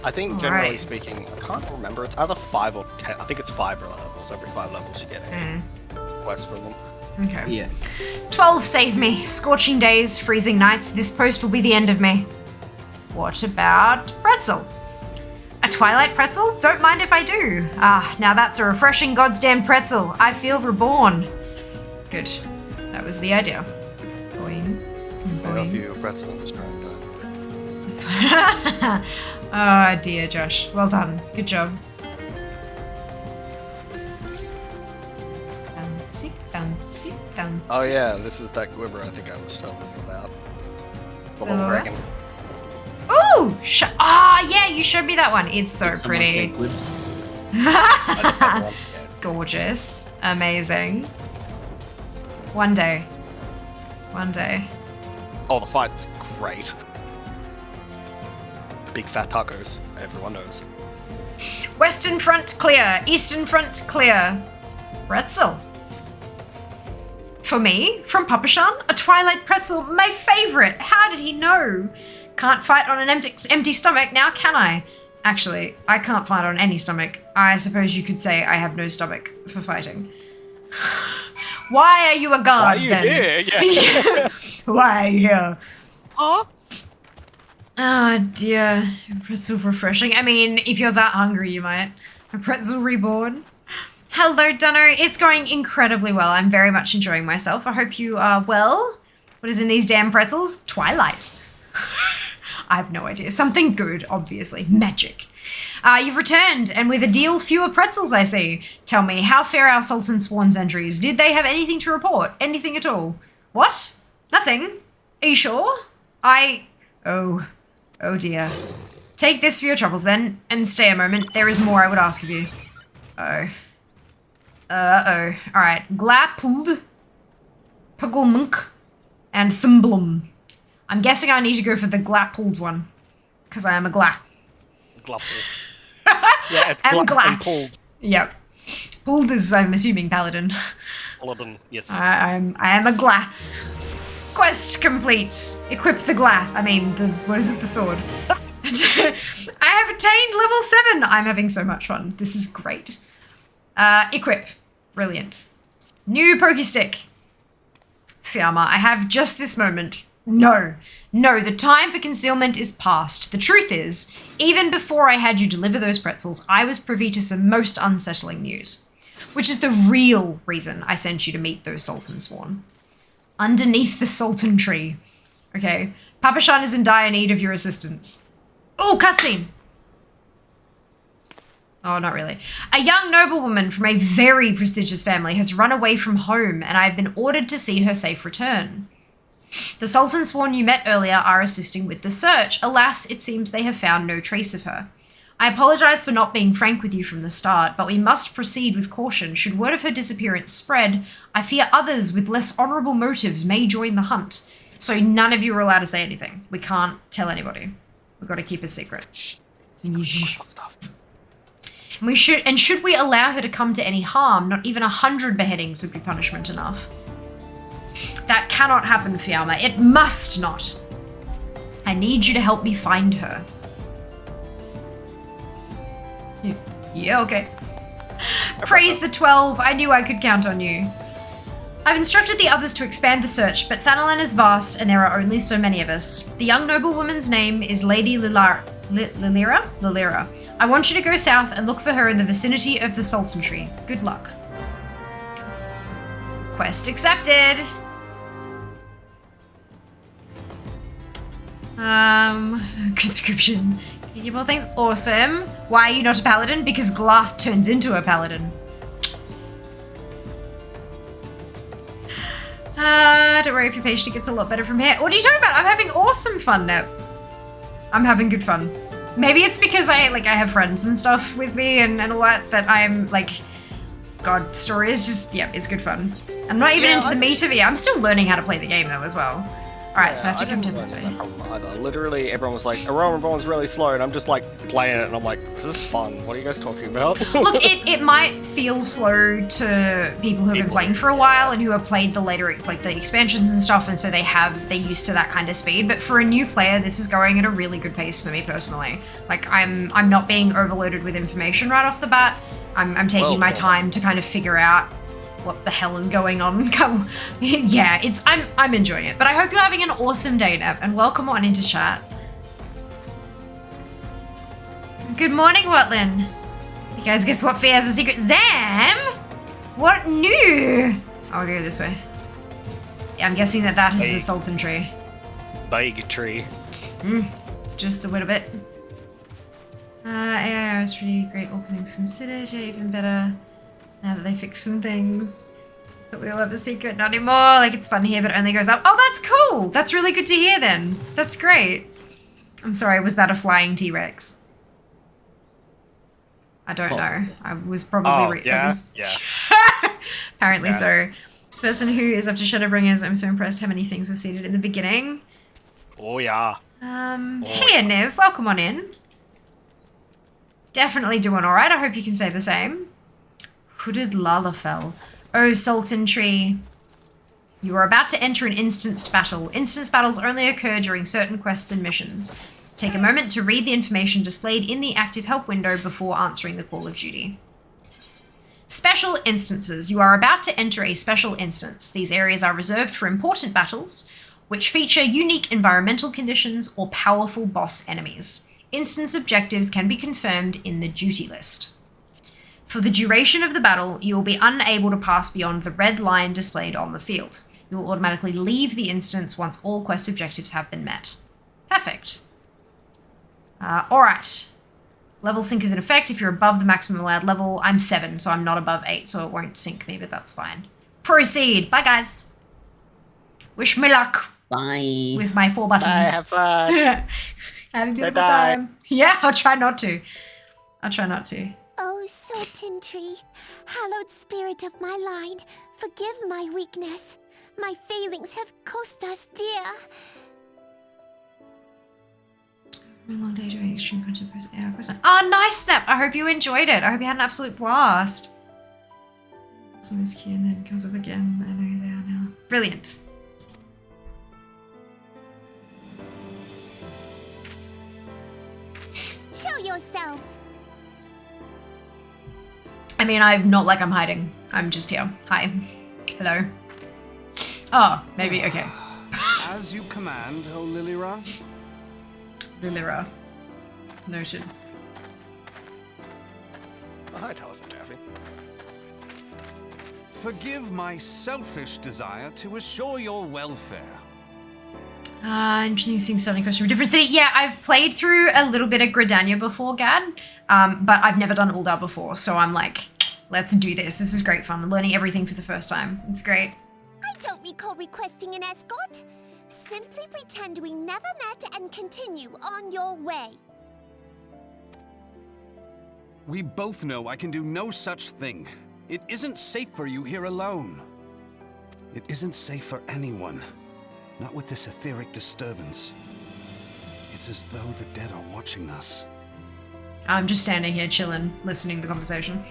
I think, generally speaking, I can't remember, it's either 5 or 10, I think it's 5 levels, every 5 levels you get a quest from them. Okay. Yeah. 12 save me. Scorching days, freezing nights, this post will be the end of me. What about pretzel? A twilight pretzel? Don't mind if I do. Now that's a refreshing goddamn pretzel. I feel reborn. Good. That was the idea. Boing. I love you, pretzel in this time. Oh dear, Josh. Well done. Good job. Bouncy, bouncy, bouncy. Oh yeah, this is that Gwibber I think I was telling you about. The little dragon. Ooh! Yeah, you showed me that one. It's so pretty. Gorgeous. Amazing. One day. One day. Oh, the fight's great. Big fat tacos, everyone knows. Western front clear, eastern front clear. Pretzel. For me, from Papa Shan, a twilight pretzel, my favorite. How did he know? Can't fight on an empty stomach now, can I? Actually, I can't fight on any stomach. I suppose you could say I have no stomach for fighting. Why are you a guard, then? Why are you here? Yeah. Why are you here? Huh? Oh dear, pretzel refreshing. I mean, if you're that hungry, you might. A pretzel reborn. Hello, Dunno. It's going incredibly well. I'm very much enjoying myself. I hope you are well. What is in these damn pretzels? Twilight. I have no idea. Something good, obviously. Magic. You've returned, and with a deal fewer pretzels, I see. Tell me, how fare our Sultan Sworn's entries? Did they have anything to report? Anything at all? What? Nothing? Are you sure? Oh dear. Take this for your troubles then, and stay a moment. There is more I would ask of you. Alright. Glappled, Pugglmunk, and Thimblum. I'm guessing I need to go for the glappled one. Because I am a gla. Glapple. Yeah, it's glap and pulled. Yep. Pulled is, I'm assuming, paladin. Paladin, yes. I am a gla. Quest complete. Equip the gla. The sword. I have attained level 7. I'm having so much fun. This is great. Equip. Brilliant. New Pokestick. Fiamma, I have just this moment. No, the time for concealment is past. The truth is, even before I had you deliver those pretzels, I was privy to some most unsettling news. Which is the real reason I sent you to meet those Sultan Sworn. Underneath the Sultan tree. Okay, Papashan is in dire need of your assistance. Oh, cutscene! Oh, not really. A young noblewoman from a very prestigious family has run away from home, and I have been ordered to see her safe return. The Sultan Sworn you met earlier are assisting with the search. Alas, it seems they have found no trace of her. I apologize for not being frank with you from the start, but we must proceed with caution. Should word of her disappearance spread, I fear others with less honourable motives may join the hunt. So none of you are allowed to say anything. We can't tell anybody. We've got to keep it secret. And should we allow her to come to any harm, not even 100 beheadings would be punishment enough. That cannot happen, Fiamma. It must not. I need you to help me find her. Yeah, okay. Praise the 12. I knew I could count on you. I've instructed the others to expand the search, but Thanalan is vast and there are only so many of us. The young noblewoman's name is Lady Lilira. I want you to go south and look for her in the vicinity of the Sultan tree. Good luck. Quest accepted. Conscription. Can you more things? Awesome. Why are you not a paladin? Because Gla turns into a paladin. Don't worry if your patient gets a lot better from here. What are you talking about? I'm having awesome fun now. I'm having good fun. Maybe it's because I have friends and stuff with me and all that, but I'm like, God, story is just, yeah, it's good fun. I'm not even into the meat of it. I'm still learning how to play the game though as well. Alright, so I have to come to this way. Literally, everyone was like, Everyone's really slow, and I'm just like playing it, and I'm like, this is fun. What are you guys talking about? Look, it might feel slow to people who have been playing for a while and who have played the later, like the expansions and stuff, and so they're used to that kind of speed. But for a new player, this is going at a really good pace for me personally. Like, I'm not being overloaded with information right off the bat. I'm taking my time to kind of figure out what the hell is going on. Yeah, I'm enjoying it. But I hope you're having an awesome day, Neb, and welcome on into chat. Good morning, Watlin. You guys guess what Fee has a secret? Zam? What new? I'll go this way. Yeah, I'm guessing that is the Sultan tree. Big tree. Just a little bit. AI is pretty great, all things considered. Yeah, even better now that they fixed some things. But we'll have a secret, not anymore. Like, it's fun here, but it only goes up. Oh, that's cool. That's really good to hear then. That's great. I'm sorry, was that a flying T-Rex? I don't know. I was probably... Yeah. Apparently so. This person who is up to Shadowbringers, I'm so impressed how many things were seeded in the beginning. Oh, yeah. Hey, Niv, welcome on in. Definitely doing all right. I hope you can say the same. Hooded Lalafell. Oh, Sultan Tree. You are about to enter an instanced battle. Instanced battles only occur during certain quests and missions. Take a moment to read the information displayed in the active help window before answering the call of duty. Special instances. You are about to enter a special instance. These areas are reserved for important battles, which feature unique environmental conditions or powerful boss enemies. Instance objectives can be confirmed in the duty list. For the duration of the battle, you will be unable to pass beyond the red line displayed on the field. You will automatically leave the instance once all quest objectives have been met. Perfect. Alright. Level sync is in effect if you're above the maximum allowed level. I'm 7, so I'm not above 8, so it won't sync me, but that's fine. Proceed. Bye, guys. Wish me luck. Bye. With my 4 buttons. Bye, have fun. Have a beautiful time. Yeah, I'll try not to. Oh, Sultan Tree, hallowed spirit of my line, forgive my weakness. My failings have cost us dear. A long day doing extreme content. Oh, nice, Snap. I hope you enjoyed it. I hope you had an absolute blast. Someone's key and then comes up again. I know who they are now. Brilliant. Show yourself. I mean, I'm not like I'm hiding. I'm just here. Hi. Hello. Oh, maybe, okay. As you command, O Lilira. Lilira. Noted. Oh, hi, Taliesin Jaffe. Forgive my selfish desire to assure your welfare. Interesting starting question from a different city. Yeah, I've played through a little bit of Gridania before, Gad, but I've never done Uldar before, so I'm like, let's do this. This is great fun. I'm learning everything for the first time. It's great. I don't recall requesting an escort. Simply pretend we never met and continue on your way. We both know I can do no such thing. It isn't safe for you here alone. It isn't safe for anyone. Not with this etheric disturbance. It's as though the dead are watching us. I'm just standing here chilling, listening to the conversation.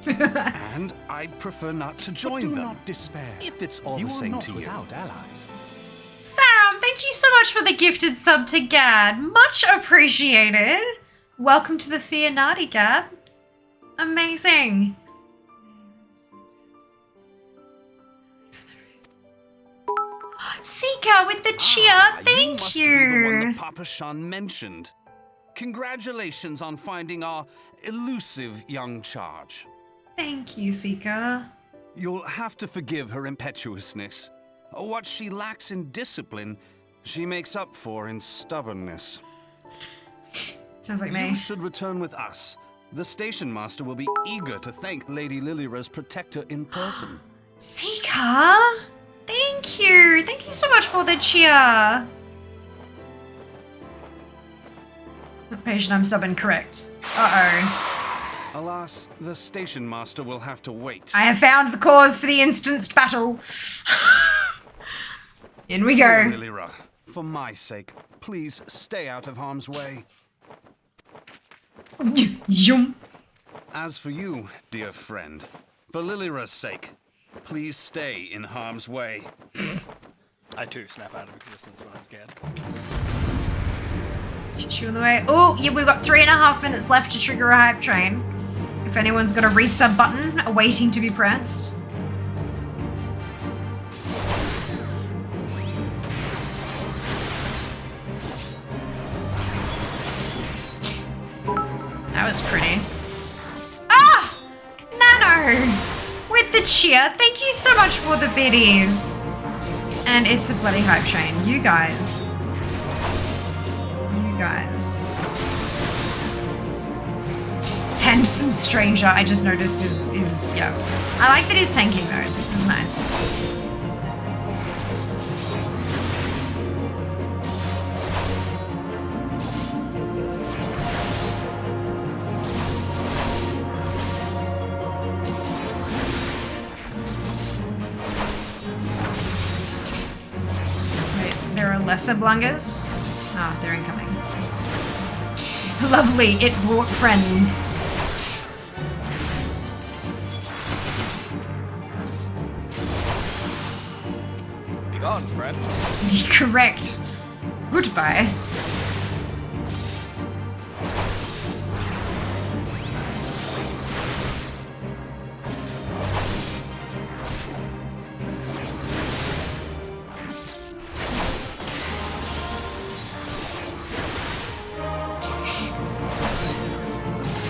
And I'd prefer not to join them. Do not despair. If it's all You the are same not to you. without allies. Sam, thank you so much for the gifted sub to Gad. Much appreciated. Welcome to the Fear Naughty, Gad. Amazing. Sika with the cheer, thank must you. be the one that Papa Shan mentioned. Congratulations on finding our elusive young charge. Thank you, Sika. You'll have to forgive her impetuousness. What she lacks in discipline, she makes up for in stubbornness. Sounds like me. You should return with us. The station master will be eager to thank Lady Lilira's protector in person. Sika, thank you. Thank you so much for the cheer. Patient, I'm stubborn, correct. Uh-oh. Alas, the station master will have to wait. I have found the cause for the instanced battle. In we go. Lilira, for my sake, please stay out of harm's way. Yum. As for you, dear friend, for Lilira's sake, please stay in harm's way. I too snap out of existence when I'm scared. Shoot on the way. Oh, yeah, we've got 3.5 minutes left to trigger a hype train. If anyone's got a resub button awaiting to be pressed. That was pretty. Ah! Nano! With the cheer. Thank you so much for the biddies. And it's a bloody hype train. You guys. Handsome stranger, I just noticed is yeah. I like that he's tanking though. This is nice. Wait, there are lesser blungers? Ah, they're incoming. Lovely, it brought friends. Be gone, friend. Correct. Goodbye.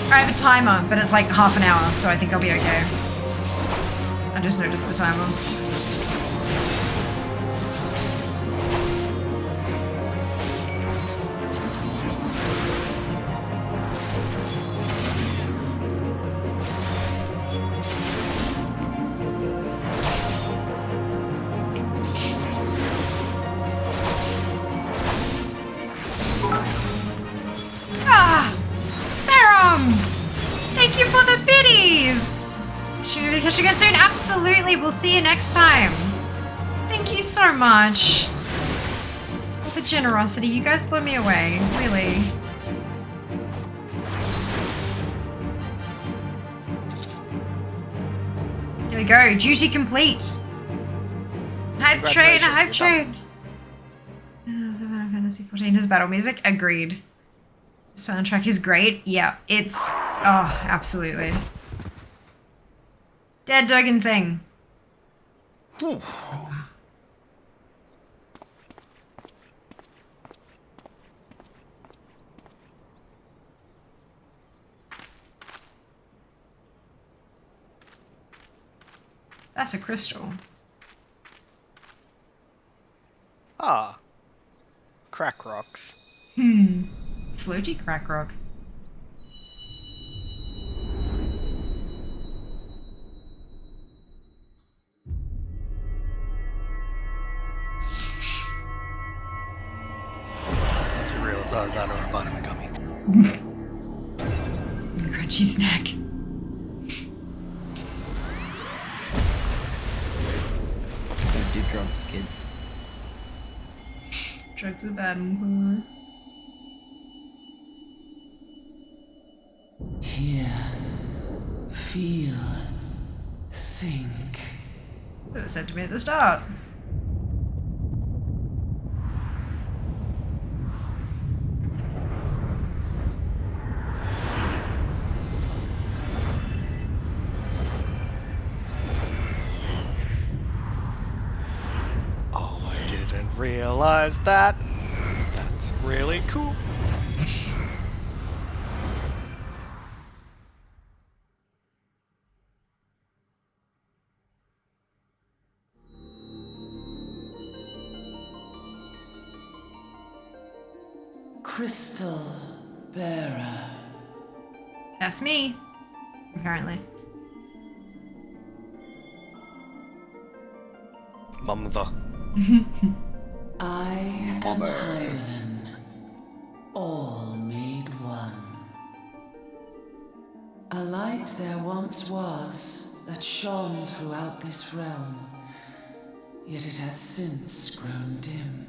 I have a timer, but it's like half an hour, so I think I'll be okay. I just noticed the timer. Thank you for the biddies! Should we catch you again soon? Absolutely, we'll see you next time. Thank you so much. For the generosity, you guys blow me away, really. Here we go, duty complete. Hype train, hype train. Fantasy 14 has battle music, agreed. Soundtrack is great. Yeah, it's... Oh, absolutely. Dead dragon thing. That's a crystal. Ah. Crack rocks. Floaty crack rock. Let's be real, it's not a vitamin gummy. Crunchy snack. Don't do drugs, kids. Drugs are bad. Mm-hmm. Hear, feel, think. So it said to me at the start. Oh, I didn't realize that. That's really cool. Crystal bearer. That's me. Apparently. Mumther. I am Heidelin, all made one. A light there once was that shone throughout this realm, yet it hath since grown dim.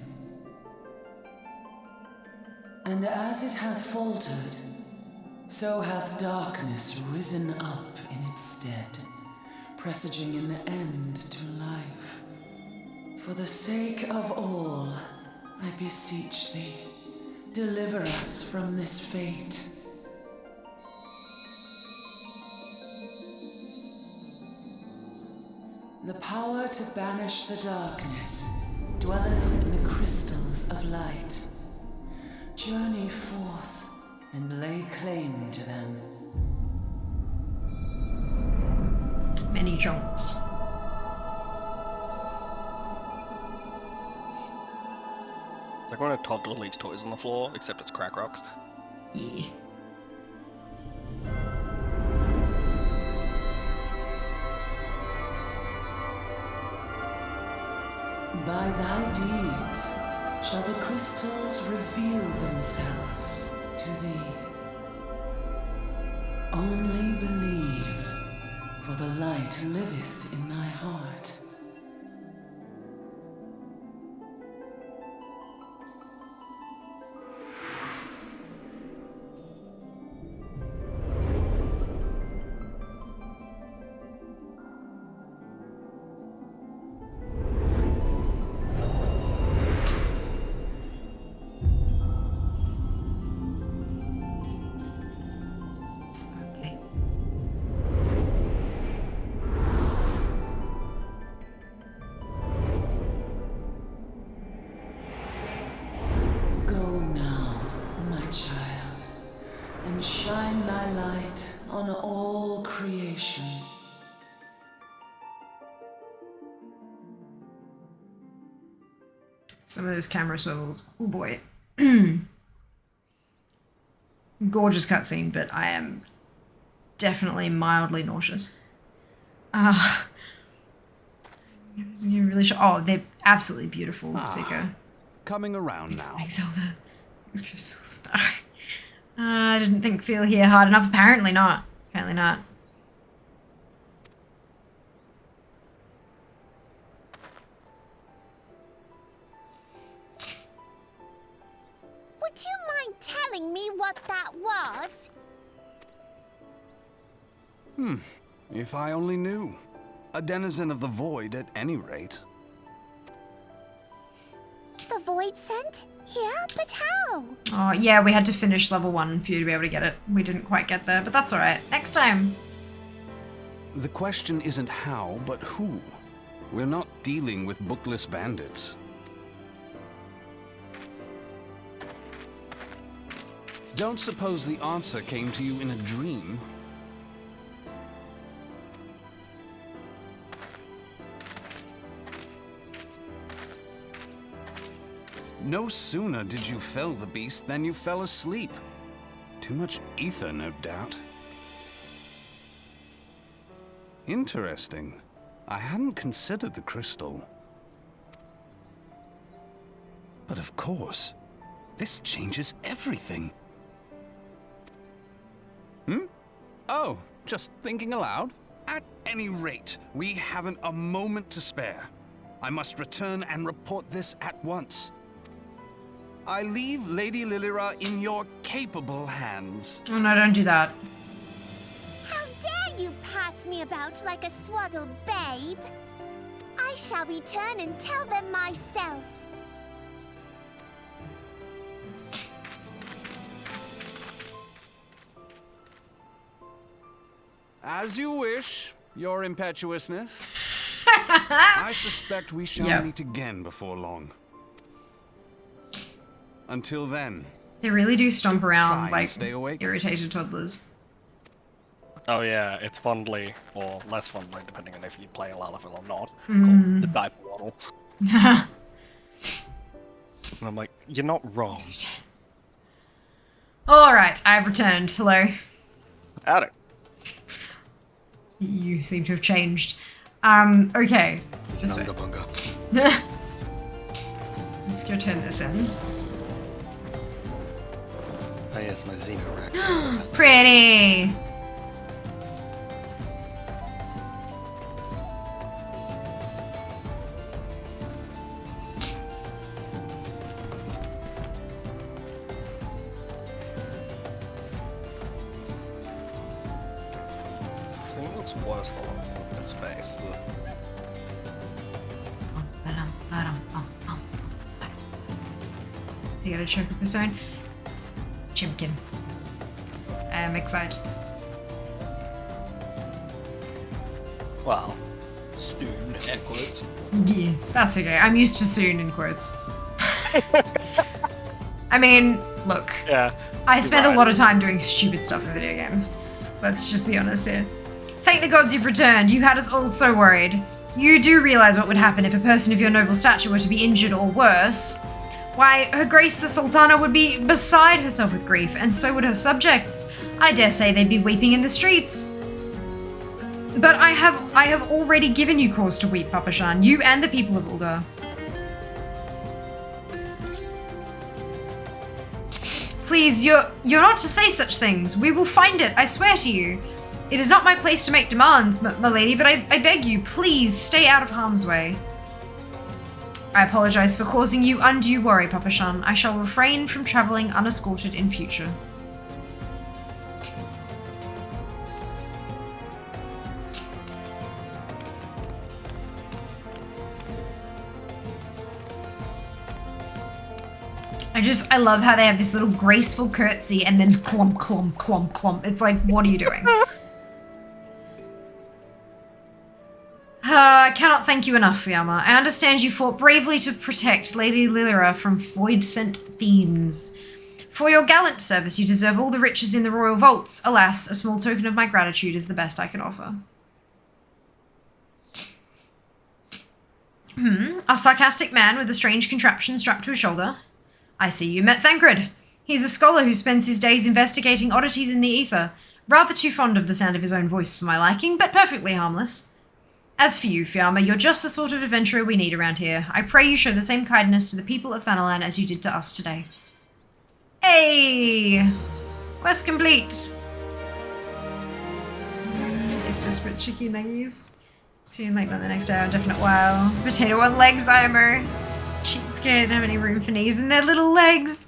And as it hath faltered, so hath darkness risen up in its stead, presaging an end to life. For the sake of all, I beseech thee, deliver us from this fate. The power to banish the darkness dwelleth in the crystals of light. Journey forth and lay claim to them. Many chunks. It's like when a toddler leaves toys on the floor, except it's crack rocks. Yeah. By thy deeds shall the crystals reveal themselves to thee. Only believe, for the light liveth in thy heart. Sparkly. Go now, my child, and shine thy light on all creation. Some of those camera swivels. Oh boy. Gorgeous cutscene, but I am definitely mildly nauseous. You're really sure? Oh, they're absolutely beautiful, Seeker. Coming around now. Thanks, Zelda. Thanks, crystals. I didn't think feel here hard enough. Apparently not. Apparently not. Would you mind telling me what that was? If I only knew. A denizen of the void at any rate. The void scent? Here? But how? Oh, yeah, we had to finish level 1 for you to be able to get it. We didn't quite get there, but that's alright. Next time. The question isn't how, but who. We're not dealing with bookless bandits. Don't suppose the answer came to you in a dream? No sooner did you fell the beast than you fell asleep. Too much ether, no doubt. Interesting. I hadn't considered the crystal. But of course, this changes everything. Oh, just thinking aloud? At any rate, we haven't a moment to spare. I must return and report this at once. I leave Lady Lilira in your capable hands. Oh no, don't do that. How dare you pass me about like a swaddled babe? I shall return and tell them myself. As you wish, your impetuousness. I suspect we shall meet again before long. Until then. They really do stomp around like stay awake. irritated toddlers. Oh yeah, it's fondly, or less fondly, depending on if you play a Lalafell or not, called the diaper waddle. And I'm like, you're not wrong. Alright, I've returned. Hello. Howdy. You seem to have changed. Okay. This way. Let's go turn this in. Oh yes, my Xenorex. Pretty! This thing looks worse than the look of its face. You gotta check up his own. Chimkin. I am excited. Well, soon, air quotes. Yeah, that's okay. I'm used to soon in quotes. I mean, look. Yeah. I spend a lot of time doing stupid stuff in video games. Let's just be honest here. Thank the gods you've returned. You had us all so worried. You do realize what would happen if a person of your noble stature were to be injured or worse. Why, Her Grace the Sultana would be beside herself with grief, and so would her subjects. I dare say they'd be weeping in the streets. But I have already given you cause to weep, Papa Shan, you and the people of Ul'dah. Please, you're not to say such things. We will find it, I swear to you. It is not my place to make demands, my lady, but I beg you, please stay out of harm's way. I apologize for causing you undue worry, Papa Shan. I shall refrain from traveling unescorted in future. I love how they have this little graceful curtsy and then clump, clump, clump, clump. It's like, what are you doing? I cannot thank you enough, Fiamma. I understand you fought bravely to protect Lady Lilira from void-sent fiends. For your gallant service, you deserve all the riches in the royal vaults. Alas, a small token of my gratitude is the best I can offer. A sarcastic man with a strange contraption strapped to his shoulder. I see you met Thancred. He's a scholar who spends his days investigating oddities in the ether. Rather too fond of the sound of his own voice for my liking, but perfectly harmless. As for you, Fiamma, you're just the sort of adventurer we need around here. I pray you show the same kindness to the people of Thanalan as you did to us today. Hey! Quest complete! If desperate chicky nuggies. Soon, like not the next hour, definite wow. Potato on legs, IMO. Cheapskate, don't have any room for knees in their little legs.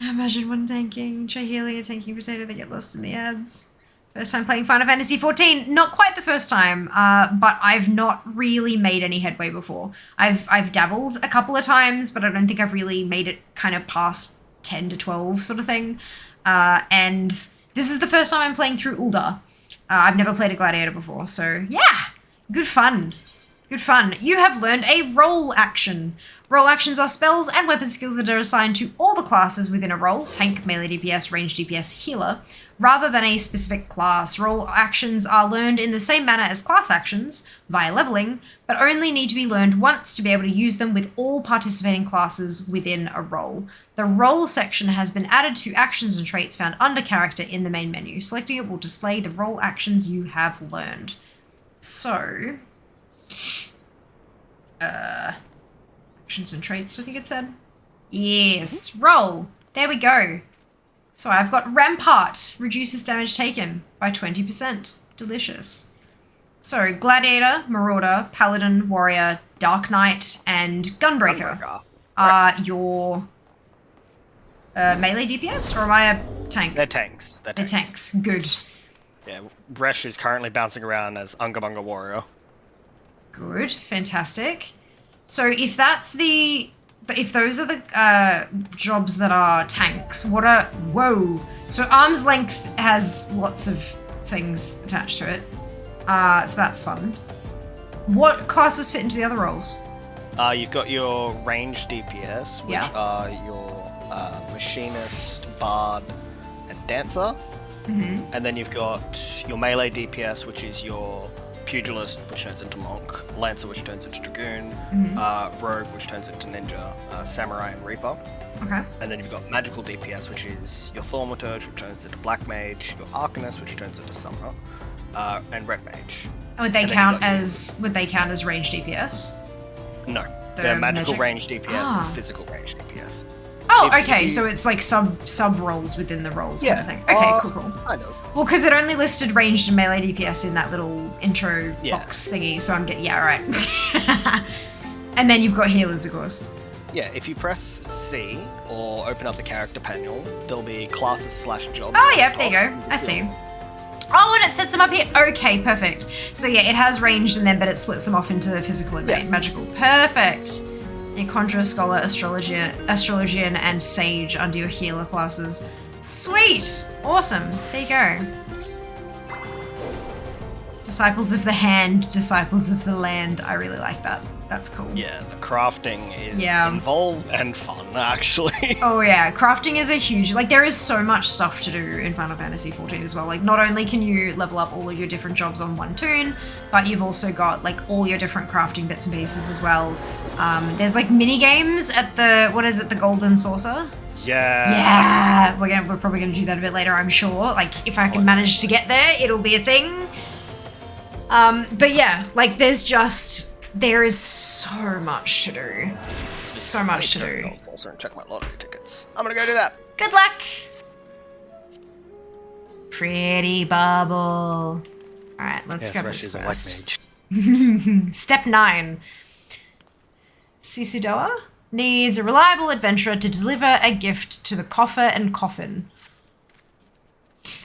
Imagine one tanking, try healing a tanking potato, they get lost in the ads. First time playing Final Fantasy XIV. Not quite the first time, but I've not really made any headway before. I've dabbled a couple of times, but I don't think I've really made it kind of past 10 to 12 sort of thing. And this is the first time I'm playing through Ul'dah. I've never played a Gladiator before, so yeah, good fun. Good fun. You have learned a role action. Role actions are spells and weapon skills that are assigned to all the classes within a role, tank, melee DPS, range DPS, healer, rather than a specific class. Role actions are learned in the same manner as class actions, via leveling, but only need to be learned once to be able to use them with all participating classes within a role. The role section has been added to actions and traits found under character in the main menu. Selecting it will display the role actions you have learned. So... actions and traits, I think it said. Yes, roll. There we go. So I've got Rampart, reduces damage taken by 20%. Delicious. So Gladiator, Marauder, Paladin, Warrior, Dark Knight, and Gunbreaker are your melee DPS, or am I a tank? They're tanks. They're tanks. Good. Yeah, Resh is currently bouncing around as Unga Bunga Warrior. Good, fantastic. So if that's if those are the jobs that are tanks, what are... Whoa! So arm's length has lots of things attached to it. So that's fun. What classes fit into the other roles? You've got your range DPS, which are your machinist, bard, and dancer. Mm-hmm. And then you've got your melee DPS, which is your pugilist, which turns into monk, lancer, which turns into dragoon, rogue, which turns into ninja, samurai, and reaper. Okay. And then you've got magical DPS, which is your thaumaturge, which turns into black mage, your arcanist, which turns into summoner, and red mage. And would they count as range DPS? No, they're magical magic? range DPS and physical range DPS. Oh, okay, so it's like sub roles within the roles kind of thing. Okay, cool. I know. Well, because it only listed ranged and melee DPS in that little intro box thingy, so I'm getting... Yeah, right. And then you've got healers, of course. Yeah, if you press C or open up the character panel, there'll be classes / jobs. Oh, yep, there you go. I see. Oh, and it sets them up here. Okay, perfect. So yeah, it has ranged and then, but it splits them off into physical and magical. Perfect. Your Conjurer, Scholar, Astrologian, and Sage under your healer classes. Sweet! Awesome. There you go. Disciples of the Hand, Disciples of the Land. I really like that. That's cool. Yeah, the crafting is involved and fun, actually. Oh yeah, crafting is a huge... Like, there is so much stuff to do in Final Fantasy XIV as well. Like, not only can you level up all of your different jobs on one toon, but you've also got, like, all your different crafting bits and pieces as well. There's, like, mini-games at the... What is it? The Golden Saucer? Yeah. Yeah! We're probably going to do that a bit later, I'm sure. Like, if I can manage to get there, it'll be a thing. But yeah, like, there is so much to do. So much to do. And check my lottery tickets. I'm gonna go do that. Good luck. Pretty bubble. Alright, let's grab this first. Step 9. Sisidoa needs a reliable adventurer to deliver a gift to the coffer and coffin.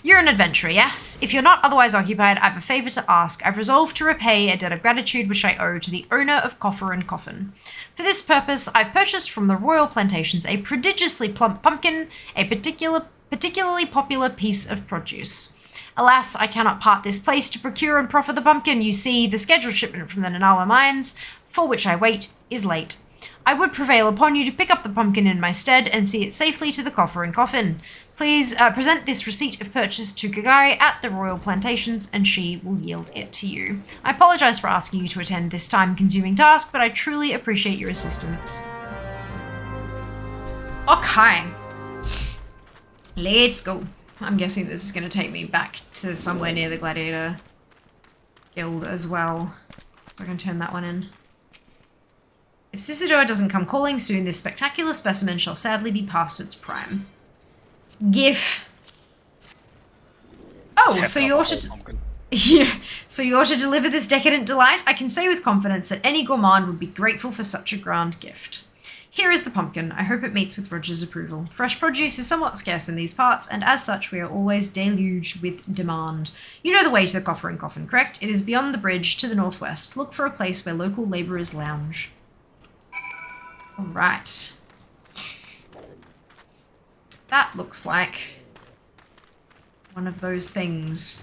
You're an adventurer, yes? If you're not otherwise occupied, I have a favour to ask. I've resolved to repay a debt of gratitude which I owe to the owner of Coffer and Coffin. For this purpose, I've purchased from the Royal Plantations a prodigiously plump pumpkin, a particularly popular piece of produce. Alas, I cannot part this place to procure and proffer the pumpkin. You see, the scheduled shipment from the Nanawa mines, for which I wait, is late. I would prevail upon you to pick up the pumpkin in my stead and see it safely to the Coffer and Coffin. Please present this receipt of purchase to Gagari at the Royal Plantations and she will yield it to you. I apologise for asking you to attend this time-consuming task, but I truly appreciate your assistance. Okay. Let's go. I'm guessing this is going to take me back to somewhere near the Gladiator Guild as well. So I can turn that one in. If Sisidoa doesn't come calling soon, this spectacular specimen shall sadly be past its prime. GIF. Oh, so you ought to... Yeah, so you ought to deliver this decadent delight? I can say with confidence that any gourmand would be grateful for such a grand gift. Here is the pumpkin. I hope it meets with Roger's approval. Fresh produce is somewhat scarce in these parts, and as such we are always deluged with demand. You know the way to the Coffer and Coffin, correct? It is beyond the bridge to the northwest. Look for a place where local labourers lounge. Alright. That looks like one of those things.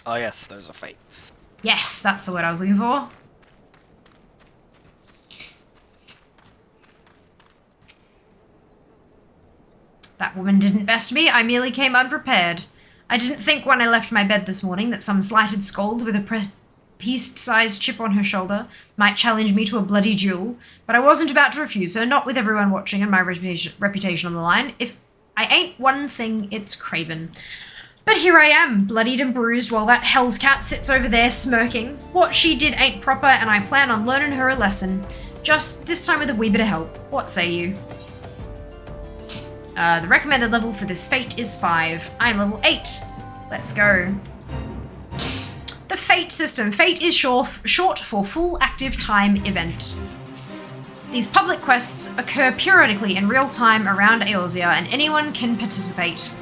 Oh yes, those are fates. Yes, that's the word I was looking for. That woman didn't best me, I merely came unprepared. I didn't think when I left my bed this morning that some slighted scold with a piece-sized chip on her shoulder might challenge me to a bloody duel, but I wasn't about to refuse her, not with everyone watching and my reputation on the line. If I ain't one thing, it's craven. But here I am, bloodied and bruised, while that hell's cat sits over there smirking. What she did ain't proper, and I plan on learning her a lesson. Just this time with a wee bit of help. What say you? The recommended level for this fate is 5. I'm level 8. Let's go. The fate system. Fate is short for full active time event. These public quests occur periodically in real time around Eorzea, and anyone can participate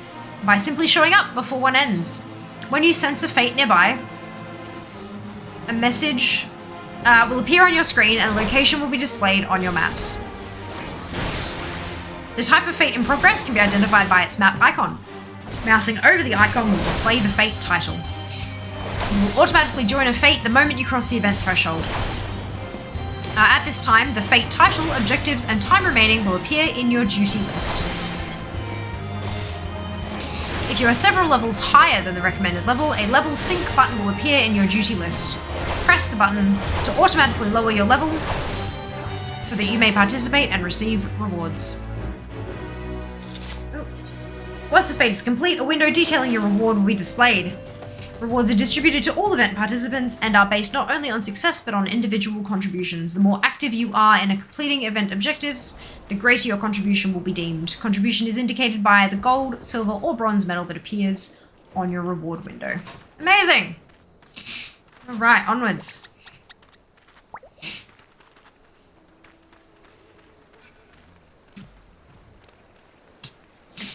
by simply showing up before one ends. When you sense a fate nearby, a message will appear on your screen and a location will be displayed on your maps. The type of fate in progress can be identified by its map icon. Mousing over the icon will display the fate title. You will automatically join a fate the moment you cross the event threshold. At this time, the fate title, objectives, and time remaining will appear in your duty list. If you are several levels higher than the recommended level, a level sync button will appear in your duty list. Press the button to automatically lower your level so that you may participate and receive rewards. Once a fate is complete, a window detailing your reward will be displayed. Rewards are distributed to all event participants and are based not only on success but on individual contributions. The more active you are in completing event objectives, the greater your contribution will be deemed. Contribution is indicated by the gold, silver, or bronze medal that appears on your reward window. Amazing! Alright, onwards.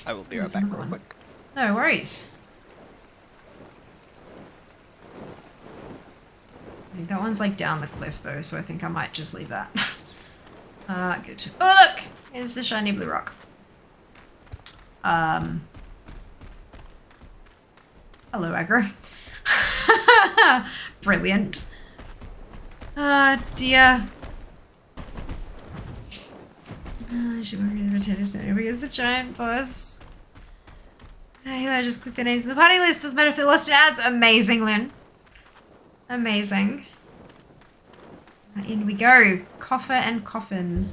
I will be right back real quick. No worries. I think that one's like down the cliff though, so I think I might just leave that. Good. Oh look! It's a shiny blue rock. Hello, aggro. Brilliant. Dear. Should work in the potato stand because it's a giant boss. I just click the names in the party list. Doesn't matter if they're lost in ads. Amazing, Lynn. Amazing. In we go. Coffer and coffin.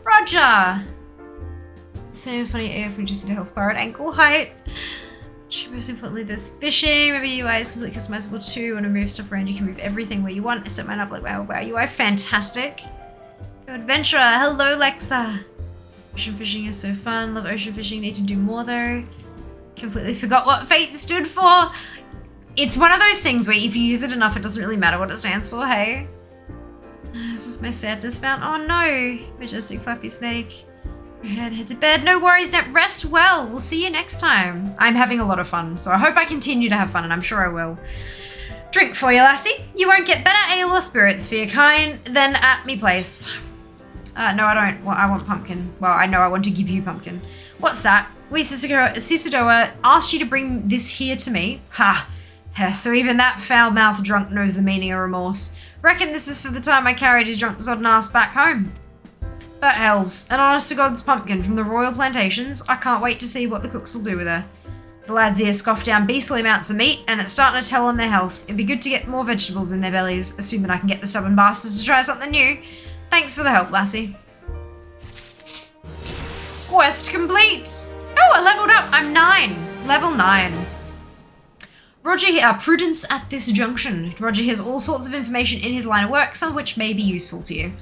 Roger! So funny if we just did a health bar at ankle height. Most importantly, there's fishing. Maybe UI is completely customizable too. Want to move stuff around, you can move everything where you want. I set mine up like wow, UI fantastic. Go adventurer. Hello, Lexa. Ocean fishing is so fun. Love ocean fishing. Need to do more though. Completely forgot what fate stood for. It's one of those things where if you use it enough, it doesn't really matter what it stands for, hey? This is my sadness mount. Oh no. Majestic flappy snake. Head to bed. No worries, Net. Rest well. We'll see you next time. I'm having a lot of fun, so I hope I continue to have fun, and I'm sure I will. Drink for you, lassie. You won't get better ale or spirits for your kind than at me place. No, I don't. Well, I want pumpkin. Well, I know I want to give you pumpkin. What's that? We Cisadoa asked you to bring this here to me. Ha! So even that foul-mouthed drunk knows the meaning of remorse. Reckon this is for the time I carried his drunk sodden ass back home. But hells, an honest-to-God's pumpkin from the royal plantations. I can't wait to see what the cooks will do with her. The lads here scoff down beastly amounts of meat, and it's starting to tell on their health. It'd be good to get more vegetables in their bellies, assuming I can get the stubborn bastards to try something new. Thanks for the help, lassie. Quest complete! Oh, I leveled up! I'm 9. Level 9. Roger here, prudence at this junction. Roger has all sorts of information in his line of work, some of which may be useful to you.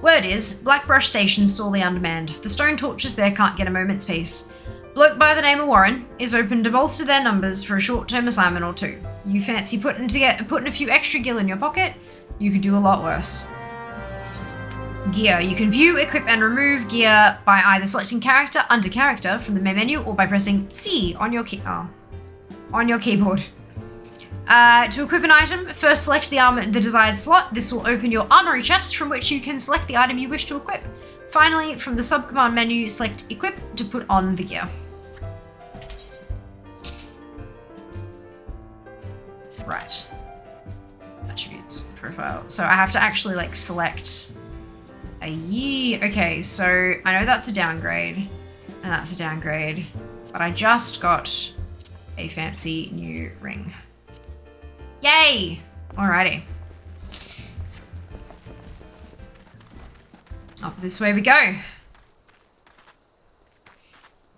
Word is, Blackbrush Station's sorely undermanned. The stone torches there can't get a moment's peace. Bloke by the name of Warren is open to bolster their numbers for a short-term assignment or two. You fancy putting a few extra gil in your pocket? You could do a lot worse. Gear. You can view, equip, and remove gear by either selecting character under character from the main menu or by pressing C on your keyboard. To equip an item, first select the desired slot. This will open your armory chest from which you can select the item you wish to equip. Finally, from the sub-command menu, select Equip to put on the gear. Right. Attributes, profile. So I have to actually like select a year. Okay, so I know that's a downgrade and that's a downgrade, but I just got a fancy new ring. Yay! Alrighty. Up this way we go.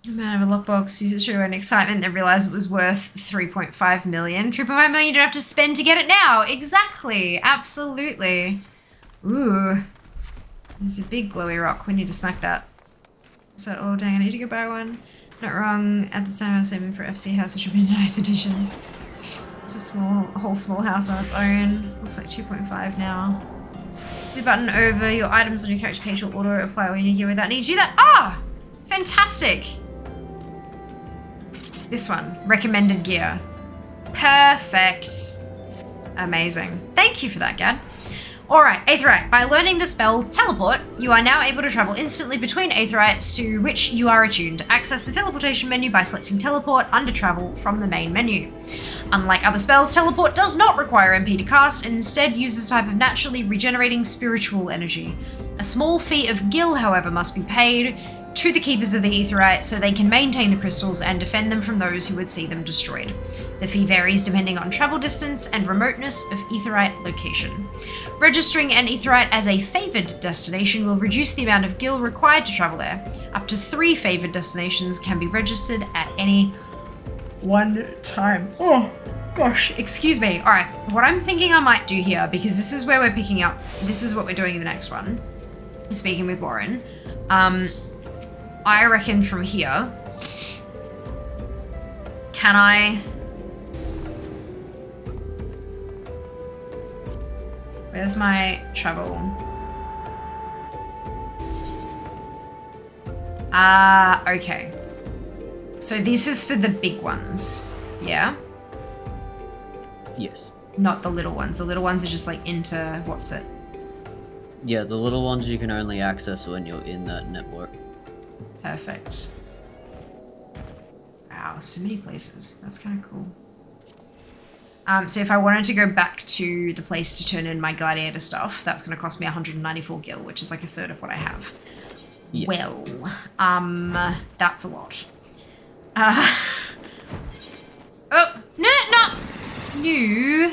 Amount of a lockbox, use it to an excitement, then realize it was worth 3.5 million. 3.5 million you don't have to spend to get it now. Exactly. Absolutely. Ooh. There's a big glowy rock. We need to smack that. Is that all? Dang, I need to go buy one. Not wrong. At the time I was saving for FC house, which would be a nice addition. It's a whole small house on its own. Looks like 2.5 now. The button over your items on your character page will auto apply when you gear without need to do that. Ah! Fantastic. This one, recommended gear. Perfect. Amazing. Thank you for that, Gad. Alright, Aetheryte. By learning the spell Teleport, you are now able to travel instantly between Aetherites to which you are attuned. Access the teleportation menu by selecting Teleport under Travel from the main menu. Unlike other spells, Teleport does not require MP to cast and instead uses a type of naturally regenerating spiritual energy. A small fee of gil, however, must be paid to the keepers of the Aetherite so they can maintain the crystals and defend them from those who would see them destroyed. The fee varies depending on travel distance and remoteness of Aetherite location. Registering an Aetherite as a favoured destination will reduce the amount of gil required to travel there. Up to 3 favoured destinations can be registered at any one time. Oh gosh, excuse me. Alright, what I'm thinking I might do here, because this is where we're picking up, this is what we're doing in the next one, speaking with Warren, I reckon from here, can I... Where's my travel? Okay. So this is for the big ones, yeah? Yes. Not the little ones. The little ones are just like into, what's it? Yeah, the little ones you can only access when you're in that network. Perfect. Wow, so many places. That's kind of cool. So if I wanted to go back to the place to turn in my gladiator stuff, that's going to cost me 194 gil, which is like a third of what I have. Yes. Well, that's a lot. Oh, no! You!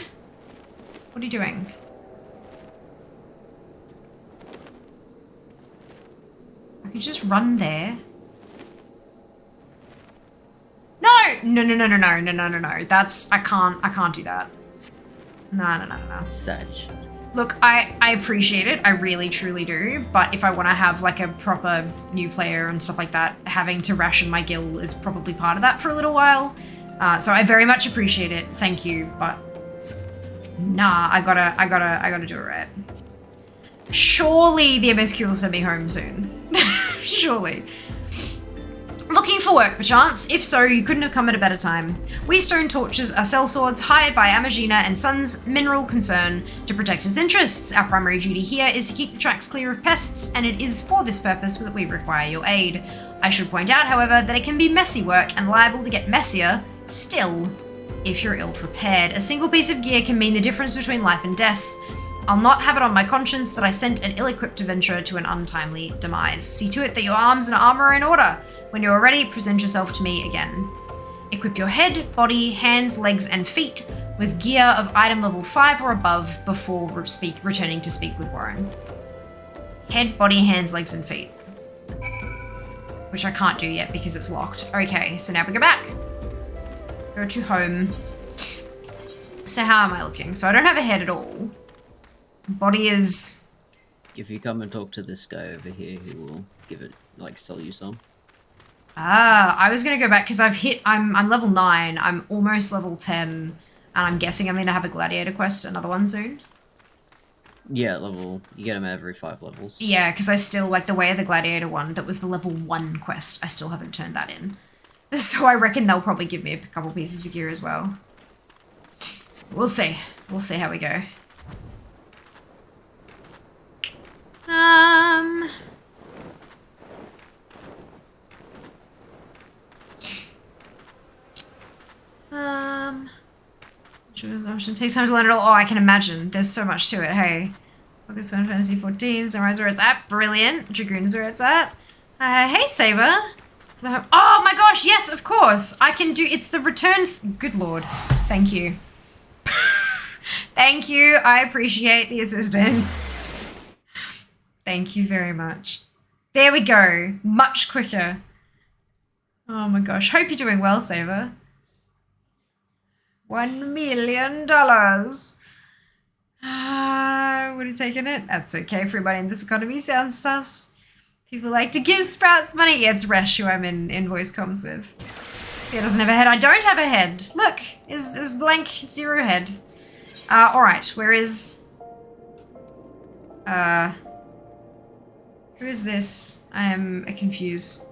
What are you doing? I could just run there. No. That's, I can't do that. No. Sag. Look, I appreciate it. I really, truly do. But if I want to have like a proper new player and stuff like that, having to ration my gil is probably part of that for a little while. So I very much appreciate it. Thank you. But nah, I gotta do it right. Surely the MSQ will send me home soon. Surely. Looking for work, perchance? If so, you couldn't have come at a better time. We stone torches are sellswords hired by Amagina and Sons Mineral Concern to protect his interests. Our primary duty here is to keep the tracks clear of pests, and it is for this purpose that we require your aid. I should point out, however, that it can be messy work and liable to get messier still if you're ill prepared. A single piece of gear can mean the difference between life and death. I'll not have it on my conscience that I sent an ill-equipped adventurer to an untimely demise. See to it that your arms and armor are in order. When you are ready, present yourself to me again. Equip your head, body, hands, legs, and feet with gear of item level 5 or above before returning to speak with Warren. Head, body, hands, legs, and feet. Which I can't do yet because it's locked. Okay, so now we go back. Go to home. So how am I looking? So I don't have a head at all. Body is... If you come and talk to this guy over here, he will give it, like, sell you some. Ah, I was going to go back because I'm level 9, I'm almost level 10, and I'm guessing I'm going to have a gladiator quest, another one soon. Yeah, you get them every 5 levels. Yeah, because I still, like, the Way of the Gladiator one, that was the level 1 quest, I still haven't turned that in. So I reckon they'll probably give me a couple pieces of gear as well. We'll see. We'll see how we go. Option takes time to learn it all. Oh, I can imagine. There's so much to it, hey. Focus Final Fantasy 14, Sunrise where it's at. Brilliant. Dragoon is where it's at. Hey, Saber. Oh my gosh, yes, of course. I can do, it's the return. Good lord. Thank you. Thank you. I appreciate the assistance. Thank you very much. There we go. Much quicker. Oh my gosh. Hope you're doing well, Saber. $1 million. Would have taken it. That's okay. Everybody in this economy sounds sus. People like to give Sprouts money. Yeah, it's Resh who I'm in voice comms with. He doesn't have a head. I don't have a head. Look, is blank 0 head. All right. Where is? Who is this? I am confused.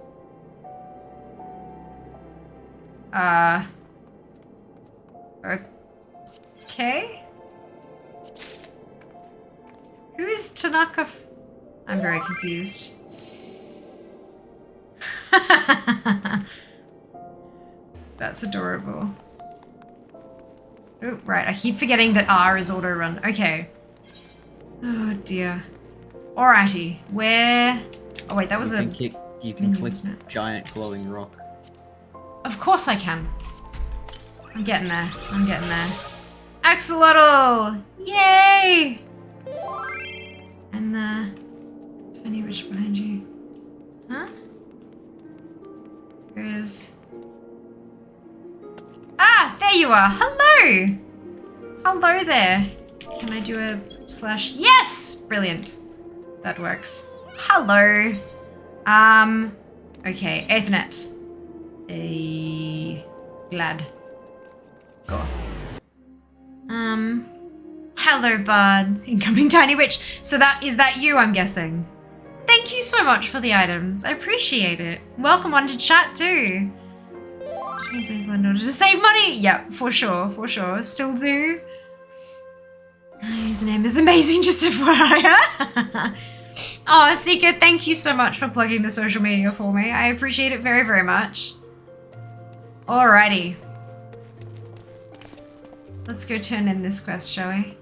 Okay. Who is Tanaka? I'm very confused. That's adorable. Oh, right. I keep forgetting that R is auto run. Okay. Oh dear. Alrighty. Where? Oh wait, that was you can click giant glowing rock. Of course I can. I'm getting there. I'm getting there. Axolotl! Yay! And the tiny witch behind you. Huh? Where is? Ah, there you are. Hello! Hello there. Can I do a slash? Yes! Brilliant. That works. Hello. Okay, Ethernet. Glad. Go. Hello, bud. Incoming tiny witch. So is that you, I'm guessing? Thank you so much for the items. I appreciate it. Welcome on to chat too. Which means he's learned in order to save money. Yep, for sure, for sure. Still do. Username is amazing, just FYI. Oh, Seeker, thank you so much for plugging the social media for me. I appreciate it very, very much. Alrighty. Let's go turn in this quest, shall we?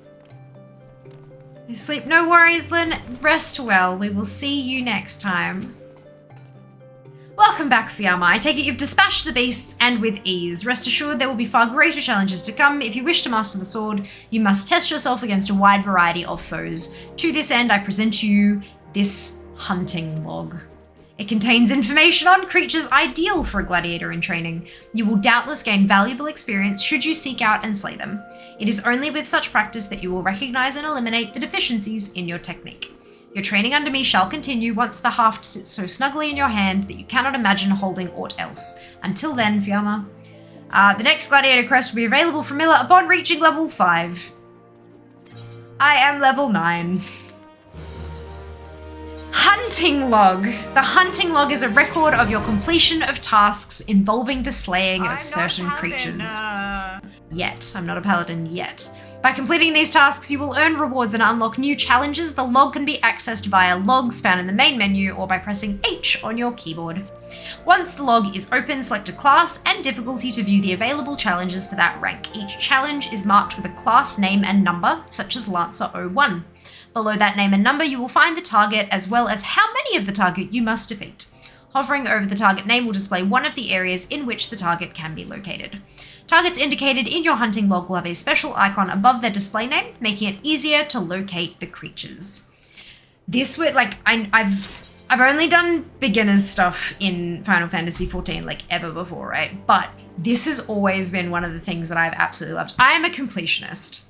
You sleep, no worries, Lynn. Rest well. We will see you next time. Welcome back, Fiamma. I take it you've dispatched the beasts and with ease. Rest assured there will be far greater challenges to come. If you wish to master the sword, you must test yourself against a wide variety of foes. To this end, I present you this hunting log. It contains information on creatures ideal for a gladiator in training. You will doubtless gain valuable experience should you seek out and slay them. It is only with such practice that you will recognize and eliminate the deficiencies in your technique. Your training under me shall continue once the haft sits so snugly in your hand that you cannot imagine holding aught else. Until then, Fiamma. The next gladiator crest will be available from Miller upon reaching level 5. I am level 9. Hunting log. The hunting log is a record of your completion of tasks involving the slaying of certain creatures. Yet. I'm not a paladin yet. By completing these tasks, you will earn rewards and unlock new challenges. The log can be accessed via logs found in the main menu or by pressing H on your keyboard. Once the log is open, select a class and difficulty to view the available challenges for that rank. Each challenge is marked with a class name and number, such as Lancer 01. Below that name and number, you will find the target as well as how many of the target you must defeat. Hovering over the target name will display one of the areas in which the target can be located. Targets indicated in your hunting log will have a special icon above their display name, making it easier to locate the creatures. This would, like, I've only done beginners stuff in Final Fantasy 14, like, ever before, right? But this has always been one of the things that I've absolutely loved. I am a completionist.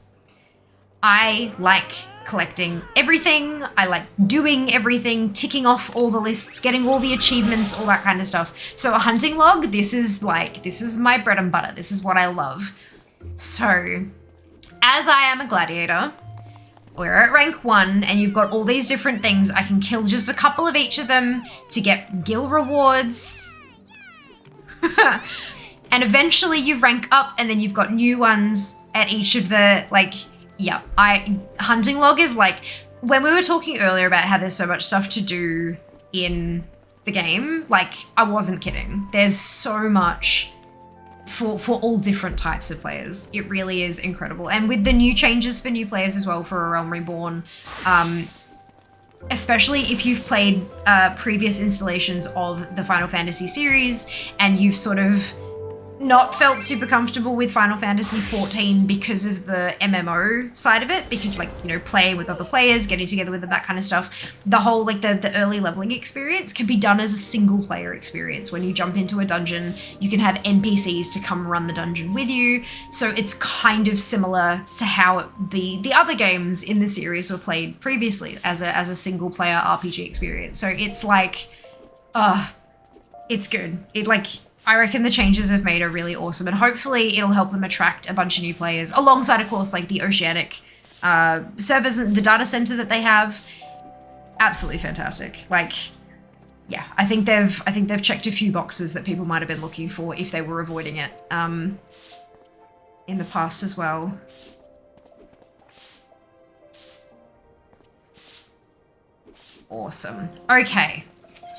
I like collecting everything. I like doing everything, ticking off all the lists, getting all the achievements, all that kind of stuff. So a hunting log, this is my bread and butter. This is what I love. So, as I am a gladiator, we're at rank 1 and you've got all these different things. I can kill just a couple of each of them to get guild rewards. And eventually you rank up and then you've got new ones at each of the, like, yeah, hunting log is like, when we were talking earlier about how there's so much stuff to do in the game, like, I wasn't kidding. There's so much for all different types of players. It really is incredible. And with the new changes for new players as well for A Realm Reborn, especially if you've played previous installations of the Final Fantasy series and you've sort of not felt super comfortable with Final Fantasy XIV because of the MMO side of it, because like, you know, playing with other players, getting together with them, that kind of stuff. The whole, like the early leveling experience can be done as a single player experience. When you jump into a dungeon, you can have NPCs to come run the dungeon with you. So it's kind of similar to how the other games in the series were played previously as a single player RPG experience. So it's like, it's good. I reckon the changes they've made are really awesome, and hopefully it'll help them attract a bunch of new players alongside, of course, like the Oceanic servers and the data center that they have. Absolutely fantastic. Like, yeah, I think they've checked a few boxes that people might have been looking for if they were avoiding it in the past as well. Awesome. Okay.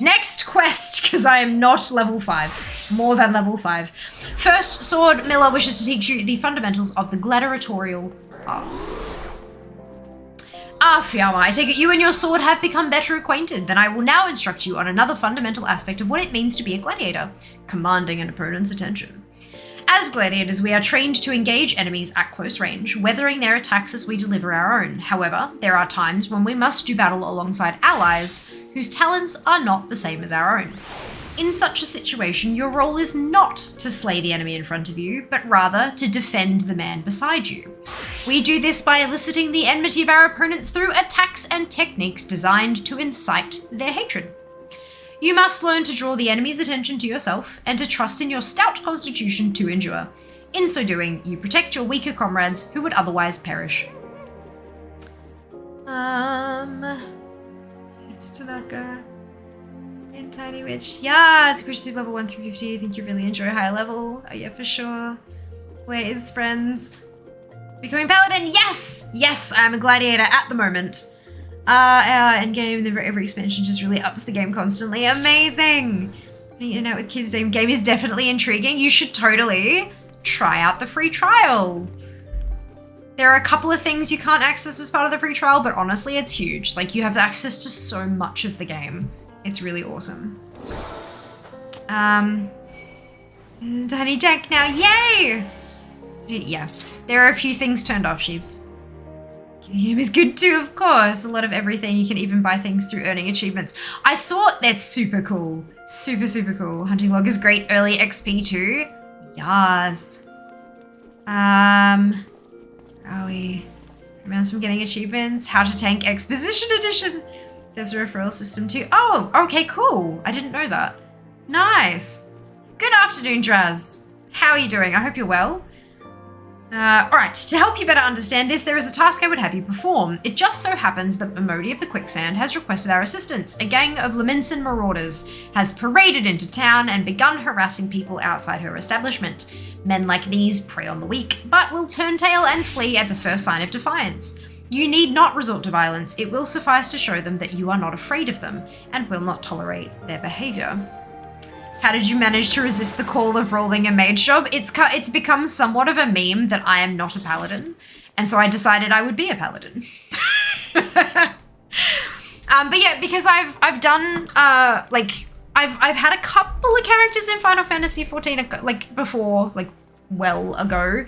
Next quest, because I am not level 5. More than level 5. First, Sword Miller wishes to teach you the fundamentals of the gladiatorial arts. Fiamma, I take it you and your sword have become better acquainted. Then I will now instruct you on another fundamental aspect of what it means to be a gladiator, commanding an opponent's attention. As gladiators, we are trained to engage enemies at close range, weathering their attacks as we deliver our own. However, there are times when we must do battle alongside allies whose talents are not the same as our own. In such a situation, your role is not to slay the enemy in front of you, but rather to defend the man beside you. We do this by eliciting the enmity of our opponents through attacks and techniques designed to incite their hatred. You must learn to draw the enemy's attention to yourself and to trust in your stout constitution to endure. In so doing, you protect your weaker comrades who would otherwise perish. It's Tanaka and Tiny Witch. Yeah, it's pushed through level 1 through 50. I think you really enjoy high level. Oh yeah, for sure. Where is friends? Becoming paladin? Yes! Yes, I'm a gladiator at the moment. Our endgame, every expansion just really ups the game constantly. Amazing! Eating out with kids game is definitely intriguing. You should totally try out the free trial. There are a couple of things you can't access as part of the free trial, but honestly, it's huge. Like, you have access to so much of the game. It's really awesome. Tiny tank now, yay! Yeah, there are a few things turned off, sheeps. Game is good too, of course. A lot of everything. You can even buy things through earning achievements. I saw that's super cool. Super, super cool. Hunting log is great. Early XP too. Yas. Are we? Reminds from getting achievements. How to tank exposition edition. There's a referral system too. Oh, okay, cool. I didn't know that. Nice. Good afternoon, Draz. How are you doing? I hope you're well. Alright, to help you better understand this, there is a task I would have you perform. It just so happens that Momodi of the Quicksand has requested our assistance. A gang of Leminson marauders has paraded into town and begun harassing people outside her establishment. Men like these prey on the weak, but will turn tail and flee at the first sign of defiance. You need not resort to violence. It will suffice to show them that you are not afraid of them and will not tolerate their behavior. How did you manage to resist the call of rolling a mage job? It's become somewhat of a meme that I am not a paladin, and so I decided I would be a paladin. But yeah, because I've done I've had a couple of characters in Final Fantasy XIV before, well ago,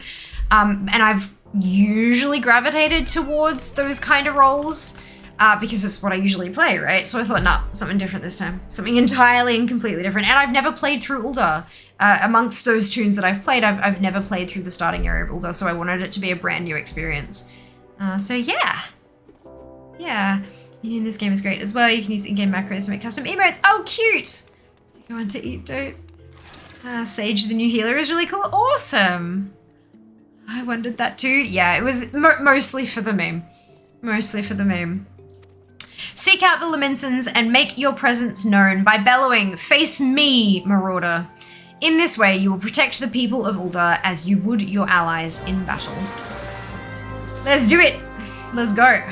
and I've usually gravitated towards those kind of roles. Because it's what I usually play, right? So I thought, nah, something different this time. Something entirely and completely different. And I've never played through Ul'dah. Amongst those tunes that I've played, I've never played through the starting area of Ul'dah, so I wanted it to be a brand new experience. So yeah. Yeah. In this game is great as well. You can use in-game macros to make custom emotes. Oh, cute! Go on to eat dope. Sage the new healer is really cool. Awesome! I wondered that too. Yeah, it was mostly for the meme. Mostly for the meme. Seek out the Leminsons and make your presence known by bellowing, "Face me, Marauder." In this way, you will protect the people of Ul'dah as you would your allies in battle. Let's do it. Let's go.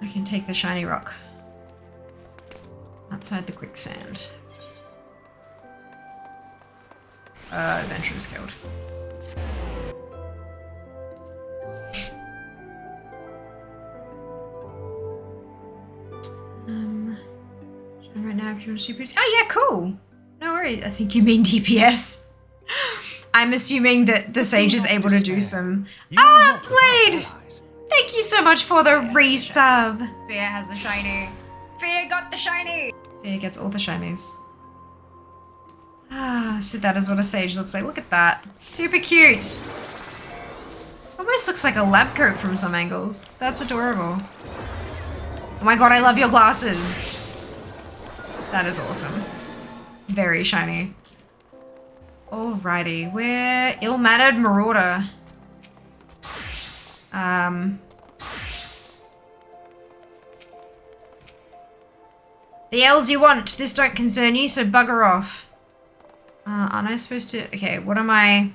I can take the shiny rock outside the quicksand. Adventurers Guild. Right now, if you want to do oh yeah, cool. No worries. I think you mean DPS. I'm assuming that the sage is able to do some. Blade! Thank you so much for the resub. Fear has the shiny. Fear got the shiny. Fear gets all the shinies. So that is what a sage looks like. Look at that. Super cute. Almost looks like a lab coat from some angles. That's adorable. Oh my god, I love your glasses. That is awesome. Very shiny. Alrighty, we're ill-mannered marauder. The elves you want. This don't concern you, so bugger off. Aren't I supposed to... Okay, what am I...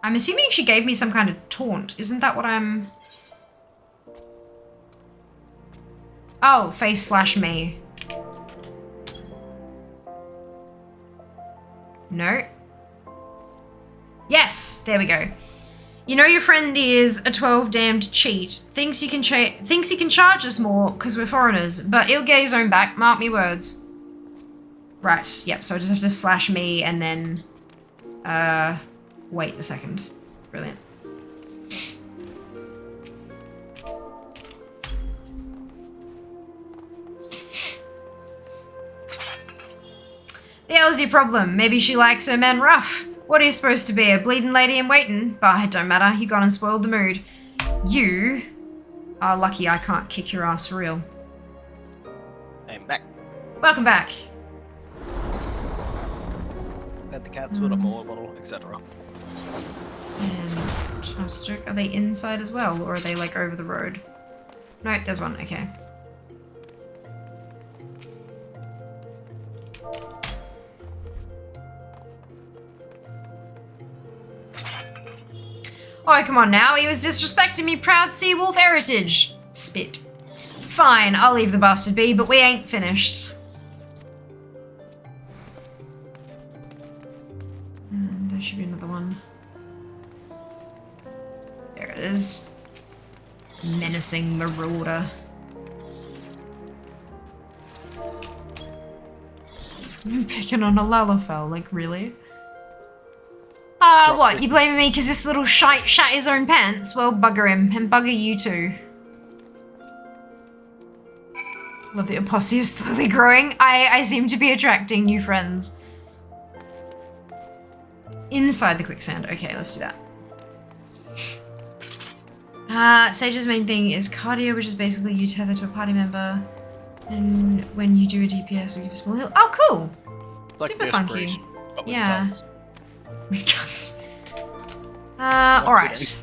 I'm assuming she gave me some kind of taunt. Isn't that what I'm... Oh, face slash me. No. Yes, there we go. You know your friend is a 12 damned cheat. Thinks he can charge us more because we're foreigners, but he'll get his own back. Mark me words. Right. Yep. So I just have to slash me and then. Wait a second. Brilliant. The hell's your problem? Maybe she likes her men rough. What are you supposed to be, a bleeding lady in waiting? But it don't matter, you gone and spoiled the mood. You are lucky I can't kick your ass for real. I'm back. Welcome back. Fed the cats with a more bottle, etc. Fantastic. Are they inside as well, or are they like over the road? No, there's one, okay. Oh, come on now. He was disrespecting me proud sea wolf heritage. Spit. Fine, I'll leave the bastard be, but we ain't finished. There should be another one. There it is. Menacing marauder. I'm picking on a Lalafell, like really? What? You blaming me because this little shite shat his own pants? Well, bugger him, and bugger you too. Love that your posse is slowly growing. I seem to be attracting new friends. Inside the quicksand. Okay, let's do that. Sage's main thing is cardio, which is basically you tether to a party member. And when you do a DPS, you give a small heal. Oh, cool! Like super funky. Yeah. Guns. With guns. Alright.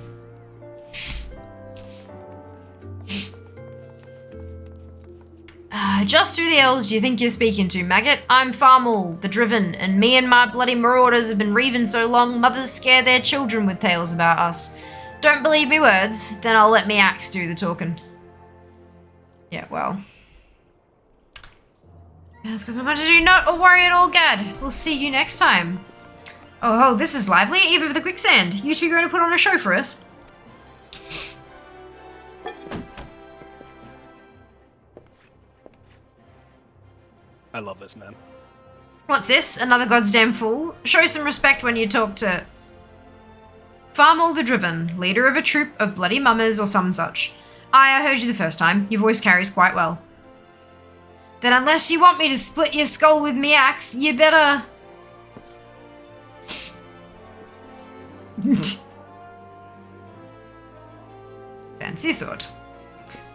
Just who the elves do you think you're speaking to, maggot? I'm Farmal, the Driven, and me and my bloody marauders have been reaving so long, mothers scare their children with tales about us. Don't believe me words? Then I'll let me axe do the talking. Yeah, well. That's because I'm going to do not worry at all, Gad. We'll see you next time. Oh, this is lively. Eve of the Quicksand. You two going to put on a show for us? I love this man. What's this? Another goddamn fool? Show some respect when you talk to... Farmal the Driven, leader of a troop of bloody mummers or some such. I heard you the first time. Your voice carries quite well. Then unless you want me to split your skull with me axe, you better... Fancy sword.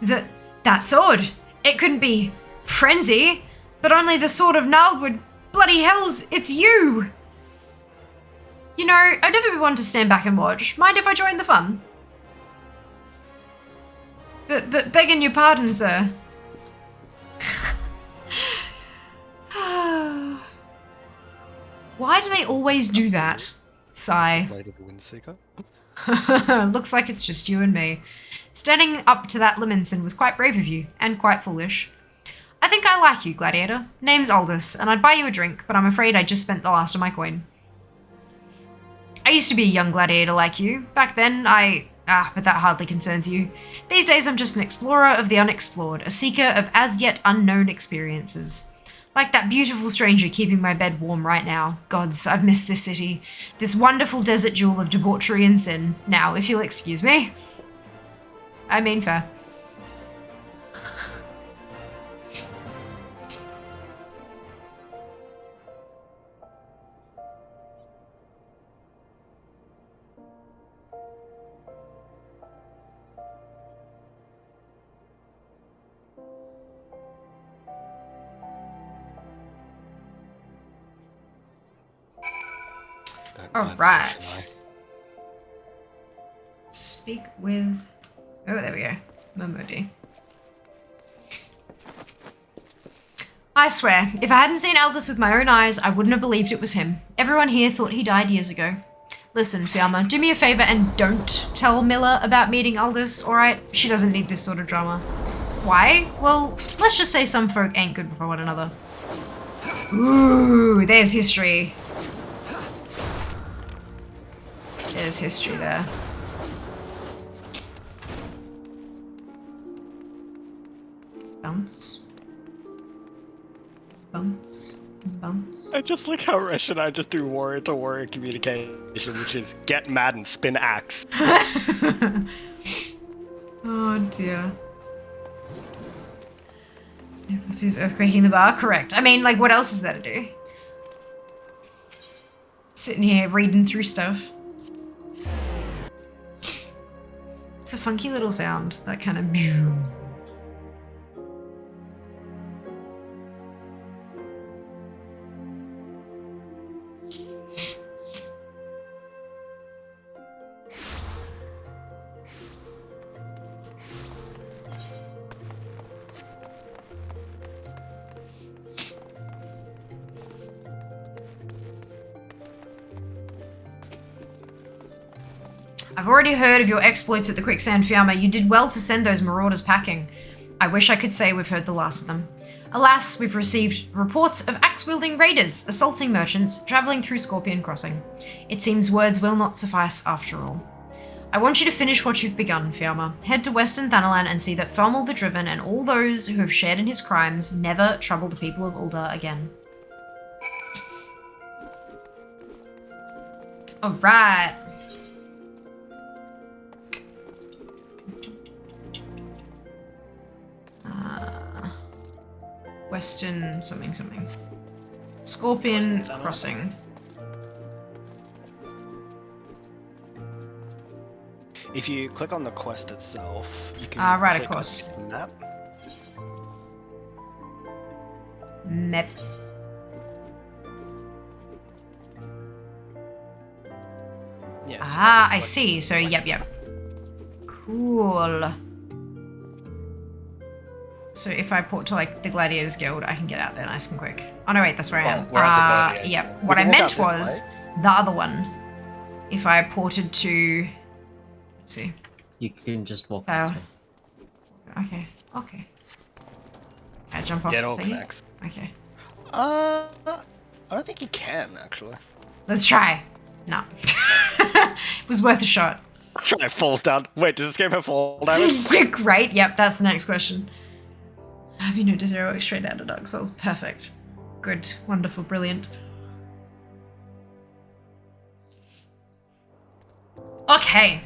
That sword! It couldn't be frenzy, but only the sword of Naldwood. Bloody hells, it's you! You know, I'd never be one to stand back and watch. Mind if I join the fun? But begging your pardon, sir. Why do they always do that? Sigh. Looks like it's just you and me. Standing up to that Lemonson was quite brave of you, and quite foolish. I think I like you, Gladiator. Name's Aldous, and I'd buy you a drink, but I'm afraid I just spent the last of my coin. I used to be a young gladiator like you. Back then, but that hardly concerns you. These days, I'm just an explorer of the unexplored, a seeker of as-yet unknown experiences. Like that beautiful stranger keeping my bed warm right now. Gods, I've missed this city. This wonderful desert jewel of debauchery and sin. Now, if you'll excuse me. I mean fair. Alright. Speak with... Oh, there we go. Momodi. I swear, if I hadn't seen Aldous with my own eyes, I wouldn't have believed it was him. Everyone here thought he died years ago. Listen, Fiamma, do me a favor and don't tell Miller about meeting Aldous, alright? She doesn't need this sort of drama. Why? Well, let's just say some folk ain't good for one another. Ooh, there's history. There's history there. Bounce. Bounce. Bounce. I just like how Resh and I just do warrior to warrior communication, which is get mad and spin axe. Oh dear. Yeah, this is earthquaking the bar, correct. I mean, like, what else is there to do? Sitting here reading through stuff. It's a funky little sound, that kind of... I've already heard of your exploits at the Quicksand, Fiamma. You did well to send those marauders packing. I wish I could say we've heard the last of them. Alas, we've received reports of axe-wielding raiders assaulting merchants travelling through Scorpion Crossing. It seems words will not suffice after all. I want you to finish what you've begun, Fiamma. Head to Western Thanalan and see that Firmal the Driven and all those who have shared in his crimes never trouble the people of Ul'dah again. Alright. Western something. Scorpion Crossing. If you click on the quest itself, you can right, click of course. on the Map. map. Yes. I see. So, yep. Cool. So if I port to, like, the Gladiators Guild, I can get out there nice and quick. Oh, no, wait, that's where I am. We're at the Gladiator. Yep. What I meant was the other one. If I ported to... Let's see. You can just walk this way. Okay. Can I jump off Yeah, it the all thingy? connects. Okay. I don't think you can, actually. Let's try. No. It was worth a shot. Try falls down. Wait, does this game have fall damage? Great. Yep, that's the next question. Have you noticed zero works straight out of Dark Souls? Perfect. Good. Wonderful. Brilliant. Okay.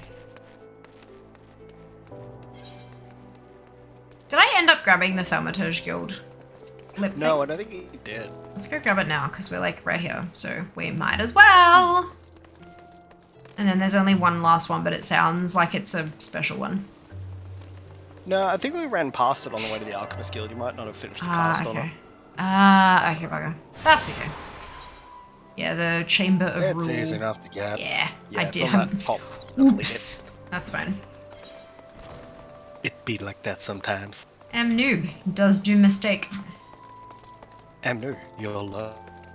Did I end up grabbing the Thaumaturge Guild lip thing? No, I don't think you did. Let's go grab it now, because we're, like, right here. So we might as well. And then there's only one last one, but it sounds like it's a special one. No, I think we ran past it on the way to the Alchemist Guild. You might not have finished the cast on it. Okay, bugger. That's okay. Yeah, the Chamber of Rule. It's easy enough to get. Yeah, I it's did. on that top. Oops. That's fine. It be like that sometimes. Am noob. Does do mistake. Am noob. You'll learn.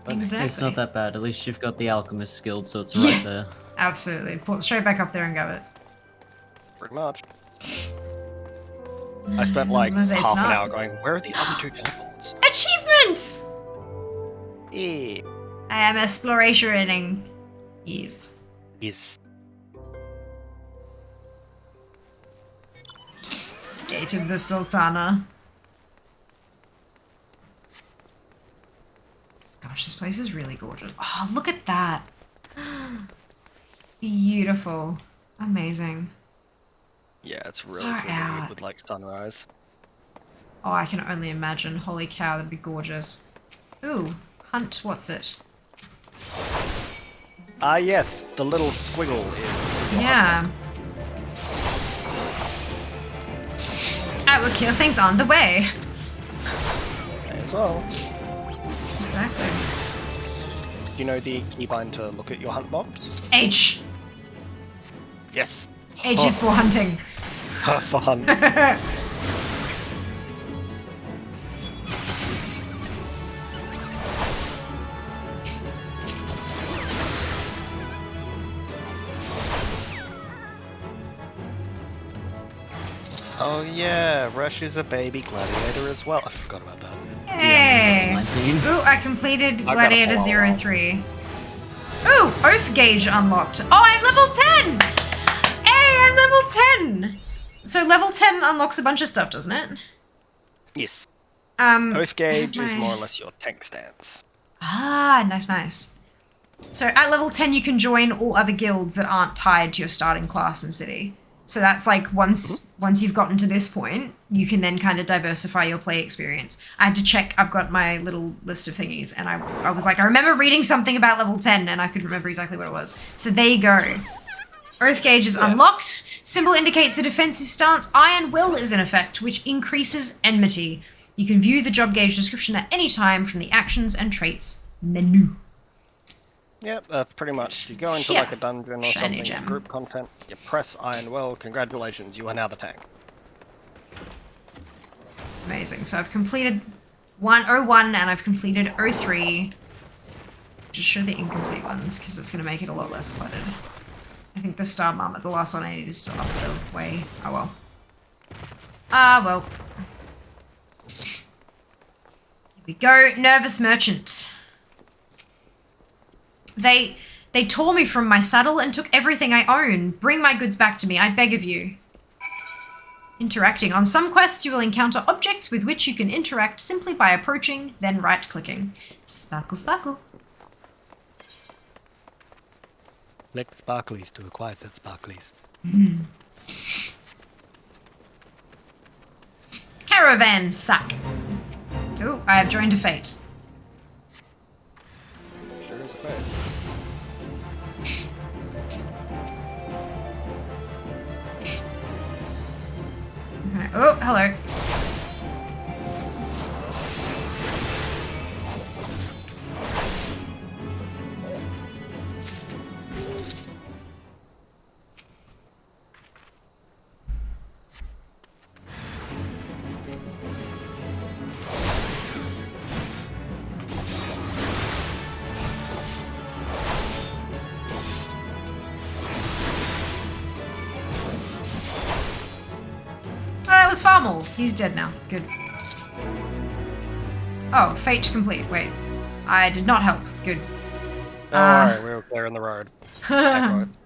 Exactly. It's not that bad. At least you've got the Alchemist Guild, so it's right there. Absolutely. Put straight back up there and grab it. Pretty much. I spent like I was gonna say, half it's an not. hour going, where are the other two temples? Excellent! Yeah. I am explorationing. Yes. Yes. Gate of the Sultana. Gosh, this place is really gorgeous. Oh, look at that. Beautiful. Amazing. Yeah, it's really Far pretty out. with like sunrise. Oh, I can only imagine. Holy cow, that'd be gorgeous. Ooh, hunt, what's it? Ah, yes, the little squiggle is. Yeah. I will kill things on the way. May as well. Exactly. You know the keybind to look at your hunt mobs? H. Yes. H is for hunting. For hunt. Oh yeah, Rush is a baby gladiator as well. I forgot about that. Hey! Yeah, Ooh, I completed I've got a Gladiator follow-up. 03. Ooh, Oath Gauge unlocked. Oh, I'm level 10! Hey, I'm level 10! So level 10 unlocks a bunch of stuff, doesn't it? Yes. Oath Oath gauge is more or less your tank stance. Ah, nice, nice. So at level 10, you can join all other guilds that aren't tied to your starting class and city. So that's like once you've gotten to this point, you can then kind of diversify your play experience. I had to check, I've got my little list of thingies, and I was like, I remember reading something about level 10, and I couldn't remember exactly what it was. So there you go. Earth Gauge is unlocked. Symbol indicates the defensive stance. Iron Will is in effect, which increases enmity. You can view the job gauge description at any time from the Actions and Traits menu. Yep, that's pretty much. You go into Yeah. like a dungeon or Shiny something, gem. group content, you press Iron Well, congratulations, you are now the tank. Amazing. So I've completed 101 and I've completed 03. Just show the incomplete ones because it's going to make it a lot less cluttered. I think the Star Marmot, the last one I need is still up the way. Oh well. Ah well. Here we go. Nervous Merchant. They tore me from my saddle and took everything I own. Bring my goods back to me, I beg of you. Interacting. On some quests, you will encounter objects with which you can interact simply by approaching, then right-clicking. Sparkle, sparkle. Collect sparklies to acquire said sparklies. Caravan sack. Oh, I have joined a fate. Sure is a way. Okay. Oh, hello. That was Farmall. He's dead now. Good. Oh, fate complete. Wait. I did not help. Good. Don't worry, we were clearing the road. Backwards.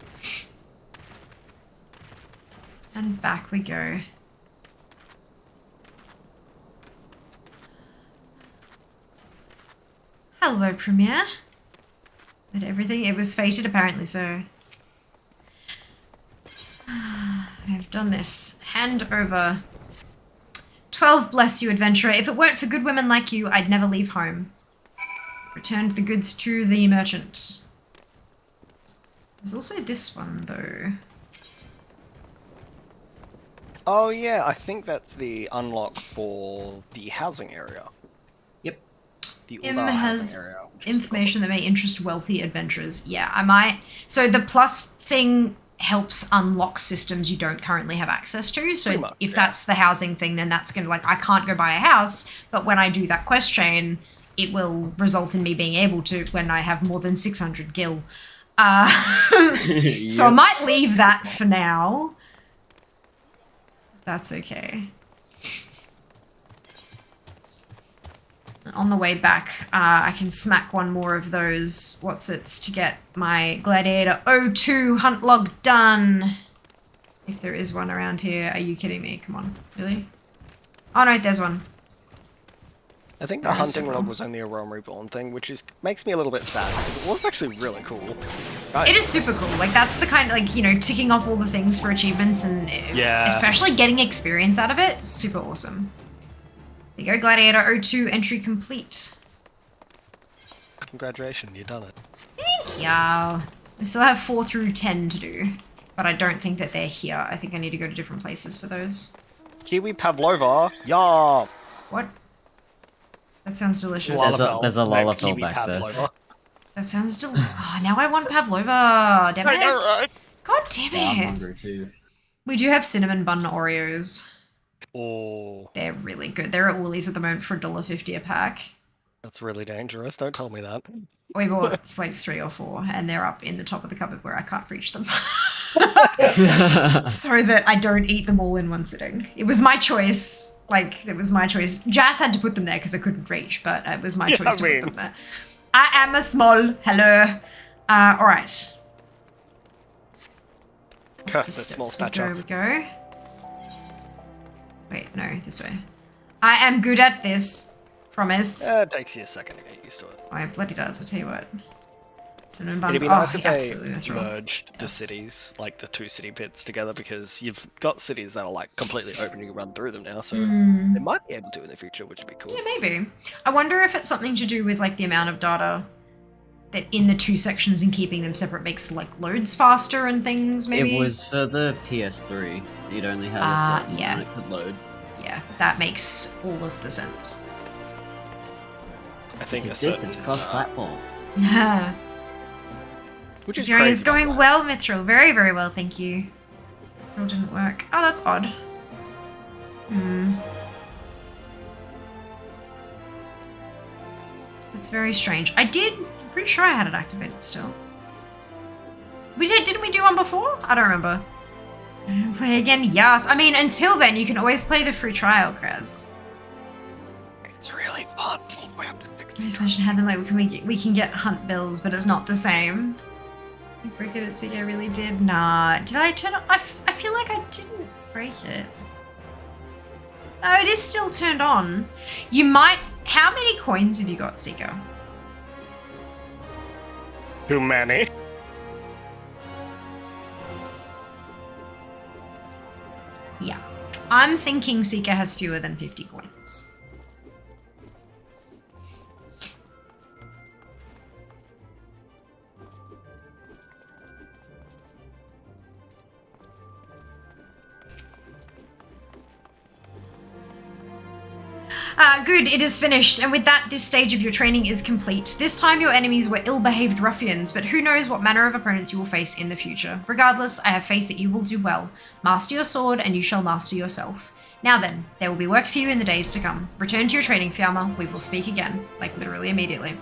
And back we go. Hello, Premier. But everything, it was fated apparently, so... I've done this. Hand over. 12 bless you, adventurer. If it weren't for good women like you, I'd never leave home. Returned the goods to the merchant. There's also this one, though. Oh yeah, I think that's the unlock for the housing area. Yep. The Im Uldar has housing area. information that may interest wealthy adventurers. Yeah, I might. So the plus thing helps unlock systems you don't currently have access to. So much, if yeah. that's the housing thing, then that's going to, like, I can't go buy a house, but when I do that quest chain, it will result in me being able to when I have more than 600 gil. So I might leave that for now. That's okay. On the way back, I can smack one more of those what's-its to get my Gladiator 02 hunt log done. If there is one around here. Are you kidding me? Come on. Really? Oh no, there's one. I think the hunting log was only a Realm Reborn thing, which makes me a little bit sad, because it was actually really cool. It is super cool. Like, that's the kind of, like, you know, ticking off all the things for achievements and especially getting experience out of it. Super awesome. There you go, Gladiator 02 entry complete. Congratulations, you've done it. Thank you. I still have 4 through 10 to do, but I don't think that they're here. I think I need to go to different places for those. Kiwi Pavlova, yeah. What? That sounds delicious. There's a Lalafell back Pavlova. there. That sounds oh, now I want Pavlova. Damn it. Right? God damn Yeah, I'm it. hungry too. We do have cinnamon bun Oreos. Oh. They're really good. They're at Woolies at the moment for $1.50 a pack. That's really dangerous. Don't tell me that. We bought like 3 or 4 and they're up in the top of the cupboard where I can't reach them. So that I don't eat them all in one sitting. It was my choice. Like, it was my choice. Jazz had to put them there because I couldn't reach, but it was my choice to put them there. I am a small. Hello. All right. Curse the small spatula. We go. Wait, no, this way. I am good at this. Promise. It takes you a second to get used to it. Oh, it bloody does, I'll tell you what. Cinnamon buns. It'd be nice if absolutely they merged the cities, like the 2 city pits together, because you've got cities that are like completely open, you can run through them now, so they might be able to in the future, which would be cool. Yeah, maybe. I wonder if it's something to do with like the amount of data that in the 2 sections and keeping them separate makes like loads faster and things, maybe? It was for the PS3. You'd only have a certain amount it could load. Yeah, that makes all of the sense. I think this is cross-platform. Which is crazy. It's going well, Mithril. Very, very well, thank you. Mithril didn't work. Oh, that's odd. That's very strange. I'm pretty sure I had it activated still. Didn't we do one before? I don't remember. Play again? Yes. I mean, until then, you can always play the free trial, Kraz. It's really fun. All the way up to 60. I just mentioned how them like we can get hunt bills, but it's not the same. I break it at Sig, I really did. Nah. Did I turn it? I feel like I didn't break it. No, it is still turned on. You might. How many coins have you got, Seeker? Too many. Yeah. I'm thinking Seeker has fewer than 50 coins. Good, it is finished, and with that, this stage of your training is complete. This time your enemies were ill-behaved ruffians, but who knows what manner of opponents you will face in the future. Regardless, I have faith that you will do well. Master your sword, and you shall master yourself. Now then, there will be work for you in the days to come. Return to your training, Fiamma. We will speak again. Like, literally immediately.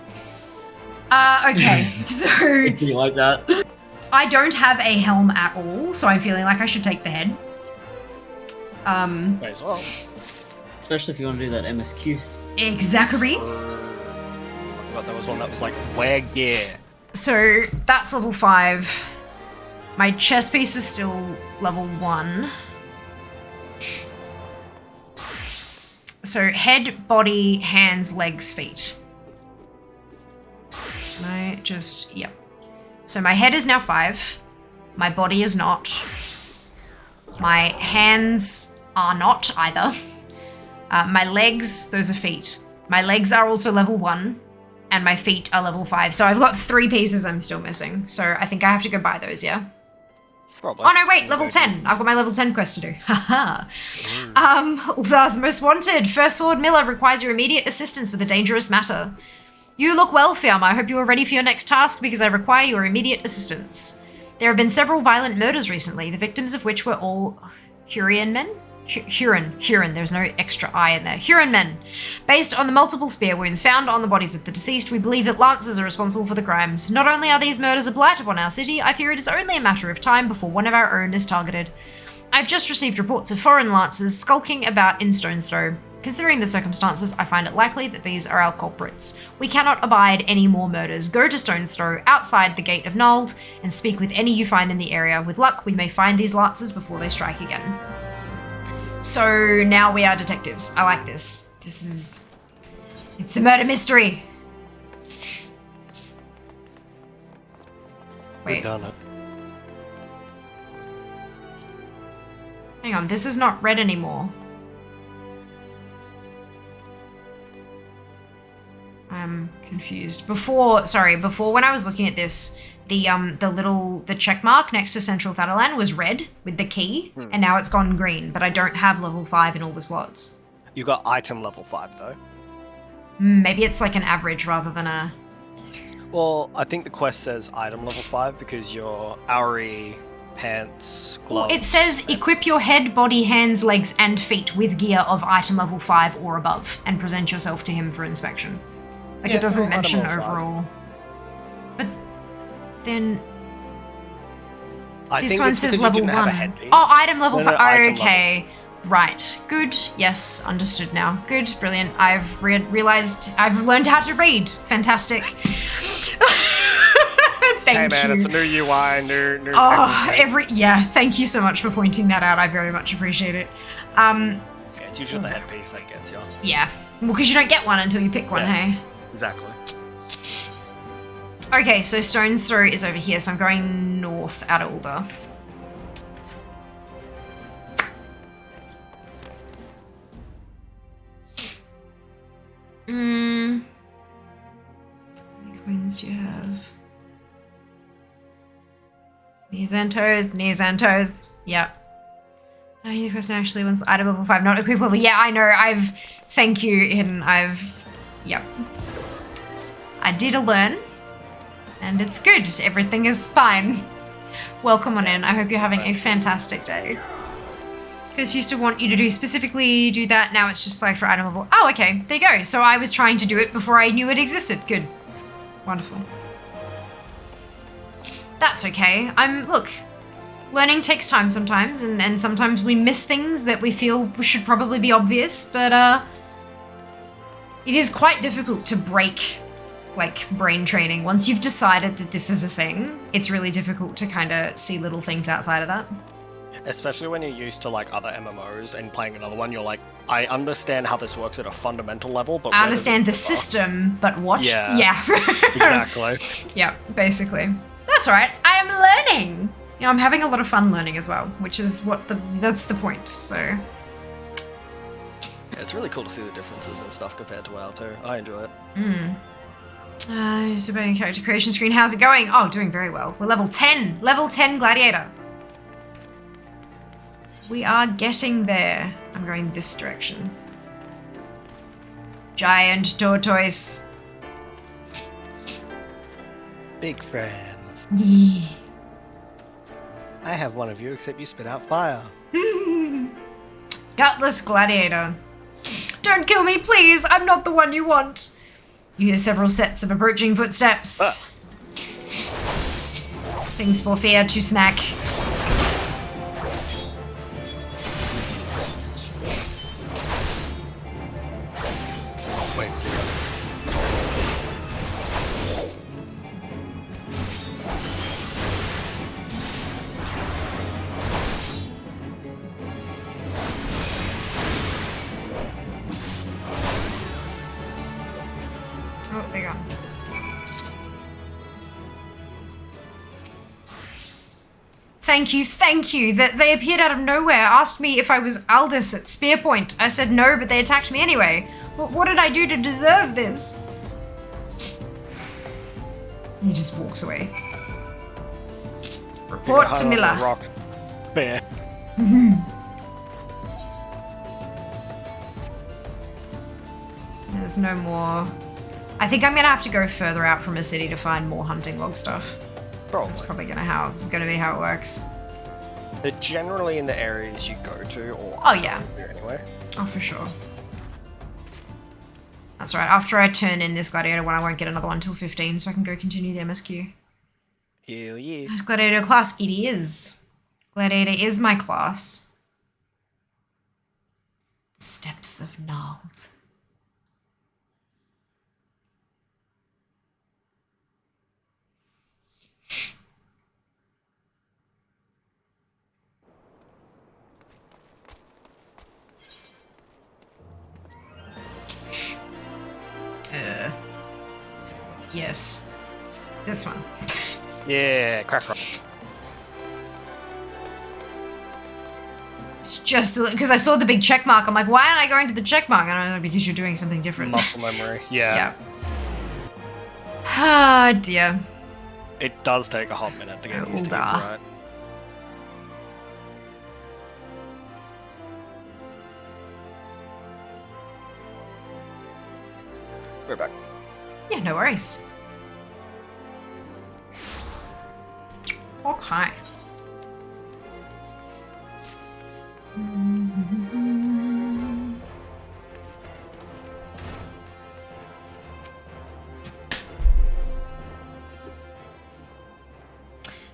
Okay, so... You like that? I don't have a helm at all, so I'm feeling like I should take the head. May as well. Especially if you want to do that MSQ. Exactly. But there was one that was like, where gear? So that's level 5. My chest piece is still level 1. So head, body, hands, legs, feet. Yep. So my head is now 5. My body is not. My hands are not either. My legs, those are feet. My legs are also level 1, and my feet are level 5. So I've got 3 pieces I'm still missing. So I think I have to go buy those, yeah? Probably. Oh no, wait, level 10. I've got my level 10 quest to do. Haha. Ulthar's Most Wanted. First Sword Miller requires your immediate assistance with a dangerous matter. You look well, Fiamma. I hope you are ready for your next task because I require your immediate assistance. There have been several violent murders recently, the victims of which were all Hurrian men? Huron, there's no extra I in there. Huron men. Based on the multiple spear wounds found on the bodies of the deceased, we believe that Lancers are responsible for the crimes. Not only are these murders a blight upon our city, I fear it is only a matter of time before one of our own is targeted. I've just received reports of foreign Lancers skulking about in Stone's Throw. considering the circumstances, I find it likely that these are our culprits. We cannot abide any more murders. Go to Stone's Throw, outside the gate of Nald, and speak with any you find in the area. With luck, we may find these lancers before they strike again. So now we are detectives. I like this. It's a murder mystery. Wait. We've done it. Hang on, this is not red anymore. I'm confused. Before when I was looking at this, the check mark next to Central Thanalan was red with the key, and now it's gone green, but I don't have level 5 in all the slots. You got item level 5 though. Maybe it's like an average rather than a... Well, I think the quest says item level 5 because your Auri, pants, gloves... Well, it says equip your head, body, hands, legs, and feet with gear of item level 5 or above, and present yourself to him for inspection. Like, it doesn't mention overall. But then... This one says level 1. Oh, item level 5. Okay. Right. Good. Yes. Understood now. Good. Brilliant. I've realized I've learned how to read. Fantastic. Thank you. Hey man, it's a new UI, new thank you so much for pointing that out. I very much appreciate it. Yeah, it's usually the headpiece that gets you. Yeah. Well, because you don't get one until you pick one, hey? Exactly. Okay, so Stone's Throw is over here, so I'm going north out of Ulder. How many coins do you have? Knees and toes. Yep. I need a question actually once item level 5, not equip level. Yeah, I know. Thank you, Hidden. Yep. I did learn, and it's good. Everything is fine. Welcome on in. I hope you're having a fantastic day. Because used to want you to specifically do that. Now it's just like for item level. Oh, okay. There you go. So I was trying to do it before I knew it existed. Good. Wonderful. That's okay. Look, learning takes time sometimes, and sometimes we miss things that we feel should probably be obvious, but it is quite difficult to break, like, brain training. Once you've decided that this is a thing, it's really difficult to kind of see little things outside of that. Especially when you're used to like other MMOs and playing another one, you're like, I understand how this works at a fundamental level, but I understand the system, but what? Yeah. Exactly. Yeah, basically. That's all right. I am learning. I'm having a lot of fun learning as well, which is that's the point. So yeah, it's really cool to see the differences and stuff compared to WoW too. I enjoy it. Just about character creation screen. How's it going? Oh, doing very well. We're level 10. Level 10 Gladiator. We are getting there. I'm going this direction. Giant tortoise. Big friends. Yeah. I have one of you, except you spit out fire. Gutless Gladiator. Don't kill me, please. I'm not the one you want. You hear several sets of approaching footsteps. Things for fear to snack. Thank you, that they appeared out of nowhere, asked me if I was Aldous at Spear Point. I said no, but they attacked me anyway. What did I do to deserve this? He just walks away. Report to Miller. Rock. Bear. There's no more. I think I'm gonna have to go further out from a city to find more hunting log stuff. That's probably gonna be how it works. They're generally in the areas you go to, or anyway. Oh, for sure. That's right. After I turn in this Gladiator one, I won't get another one till 15, so I can go continue the MSQ. Hell yeah. Gladiator class, it is. Gladiator is my class. The steps of Nald. Yes. This one. Yeah, crack rock. It's just because I saw the big check mark. I'm like, why aren't I going to the check mark? I don't know, because you're doing something different. Muscle memory. Yeah. Ah, dear. It does take a hot minute to get used to it, right? We're back. Yeah, no worries. Okay.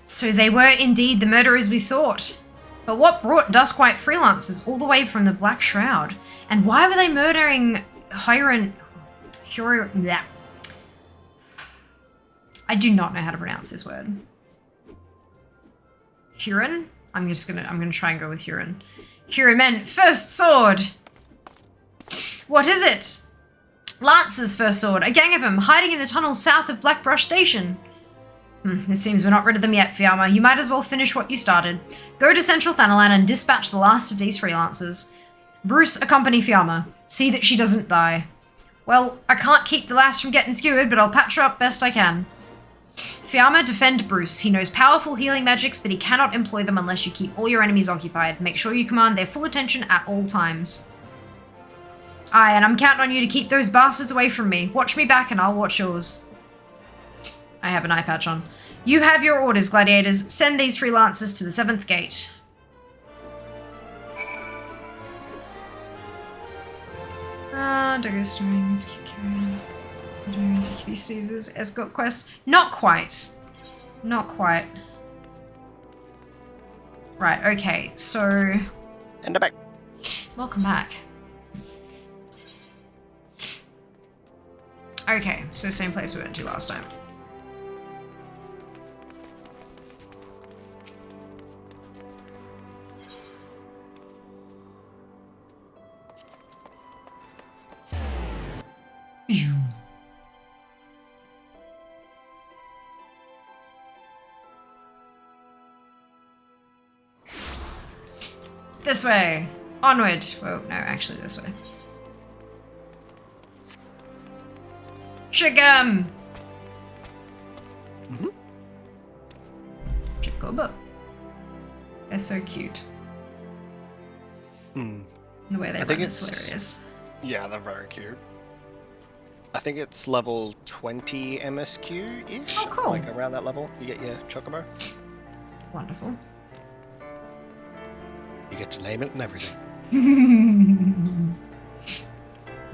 So they were indeed the murderers we sought. But what brought Duskwhite freelancers all the way from the Black Shroud? And why were they murdering Huron? Yeah. I do not know how to pronounce this word. Huron? I'm gonna try and go with Huron. Huron men, first sword! What is it? Lance's first sword, a gang of them, hiding in the tunnels south of Blackbrush Station. It seems we're not rid of them yet, Fiamma. You might as well finish what you started. Go to Central Thanalan and dispatch the last of these freelancers. Bruce, accompany Fiamma. See that she doesn't die. Well, I can't keep the lass from getting skewered, but I'll patch her up best I can. Fiamma, defend Bruce. He knows powerful healing magics, but he cannot employ them unless you keep all your enemies occupied. Make sure you command their full attention at all times. Aye, and I'm counting on you to keep those bastards away from me. Watch me back and I'll watch yours. I have an eye patch on. You have your orders, gladiators. Send these freelancers to the 7th gate. Doggo Strings, Kitty Sneezes, Escort Quest. Not quite. Not quite. Right, okay, so... And back. Welcome back. Okay, so same place we went to last time. This way. Onward. Whoa, no, actually this way. Shigam! Jacobo. They're so cute. The way they run is hilarious. Yeah, they're very cute. I think it's level 20 MSQ-ish. Oh, cool. Like around that level, you get your Chocobo. Wonderful. You get to name it and everything.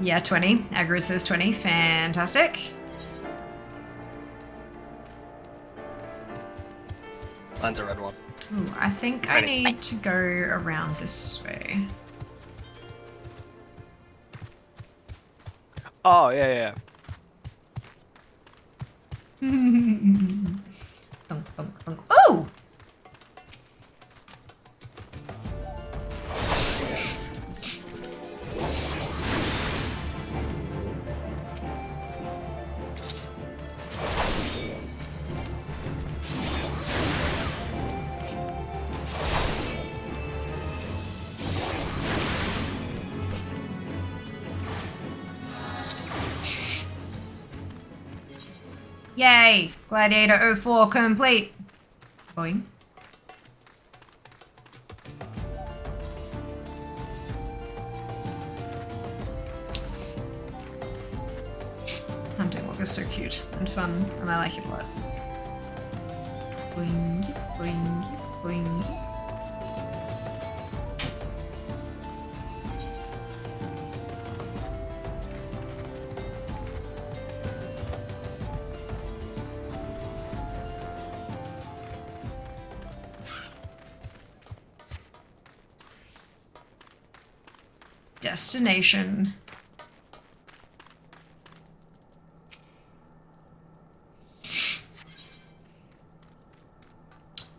Yeah, 20. Agro says 20. Fantastic. Mine's a red one. Ooh, I think I need to go around this way. Oh, yeah. Thunk, thunk, thunk. Oh! Yay! Gladiator 04 complete. Boing. Hunting log is so cute and fun, and I like it a lot. Boing, boing, boing. Destination.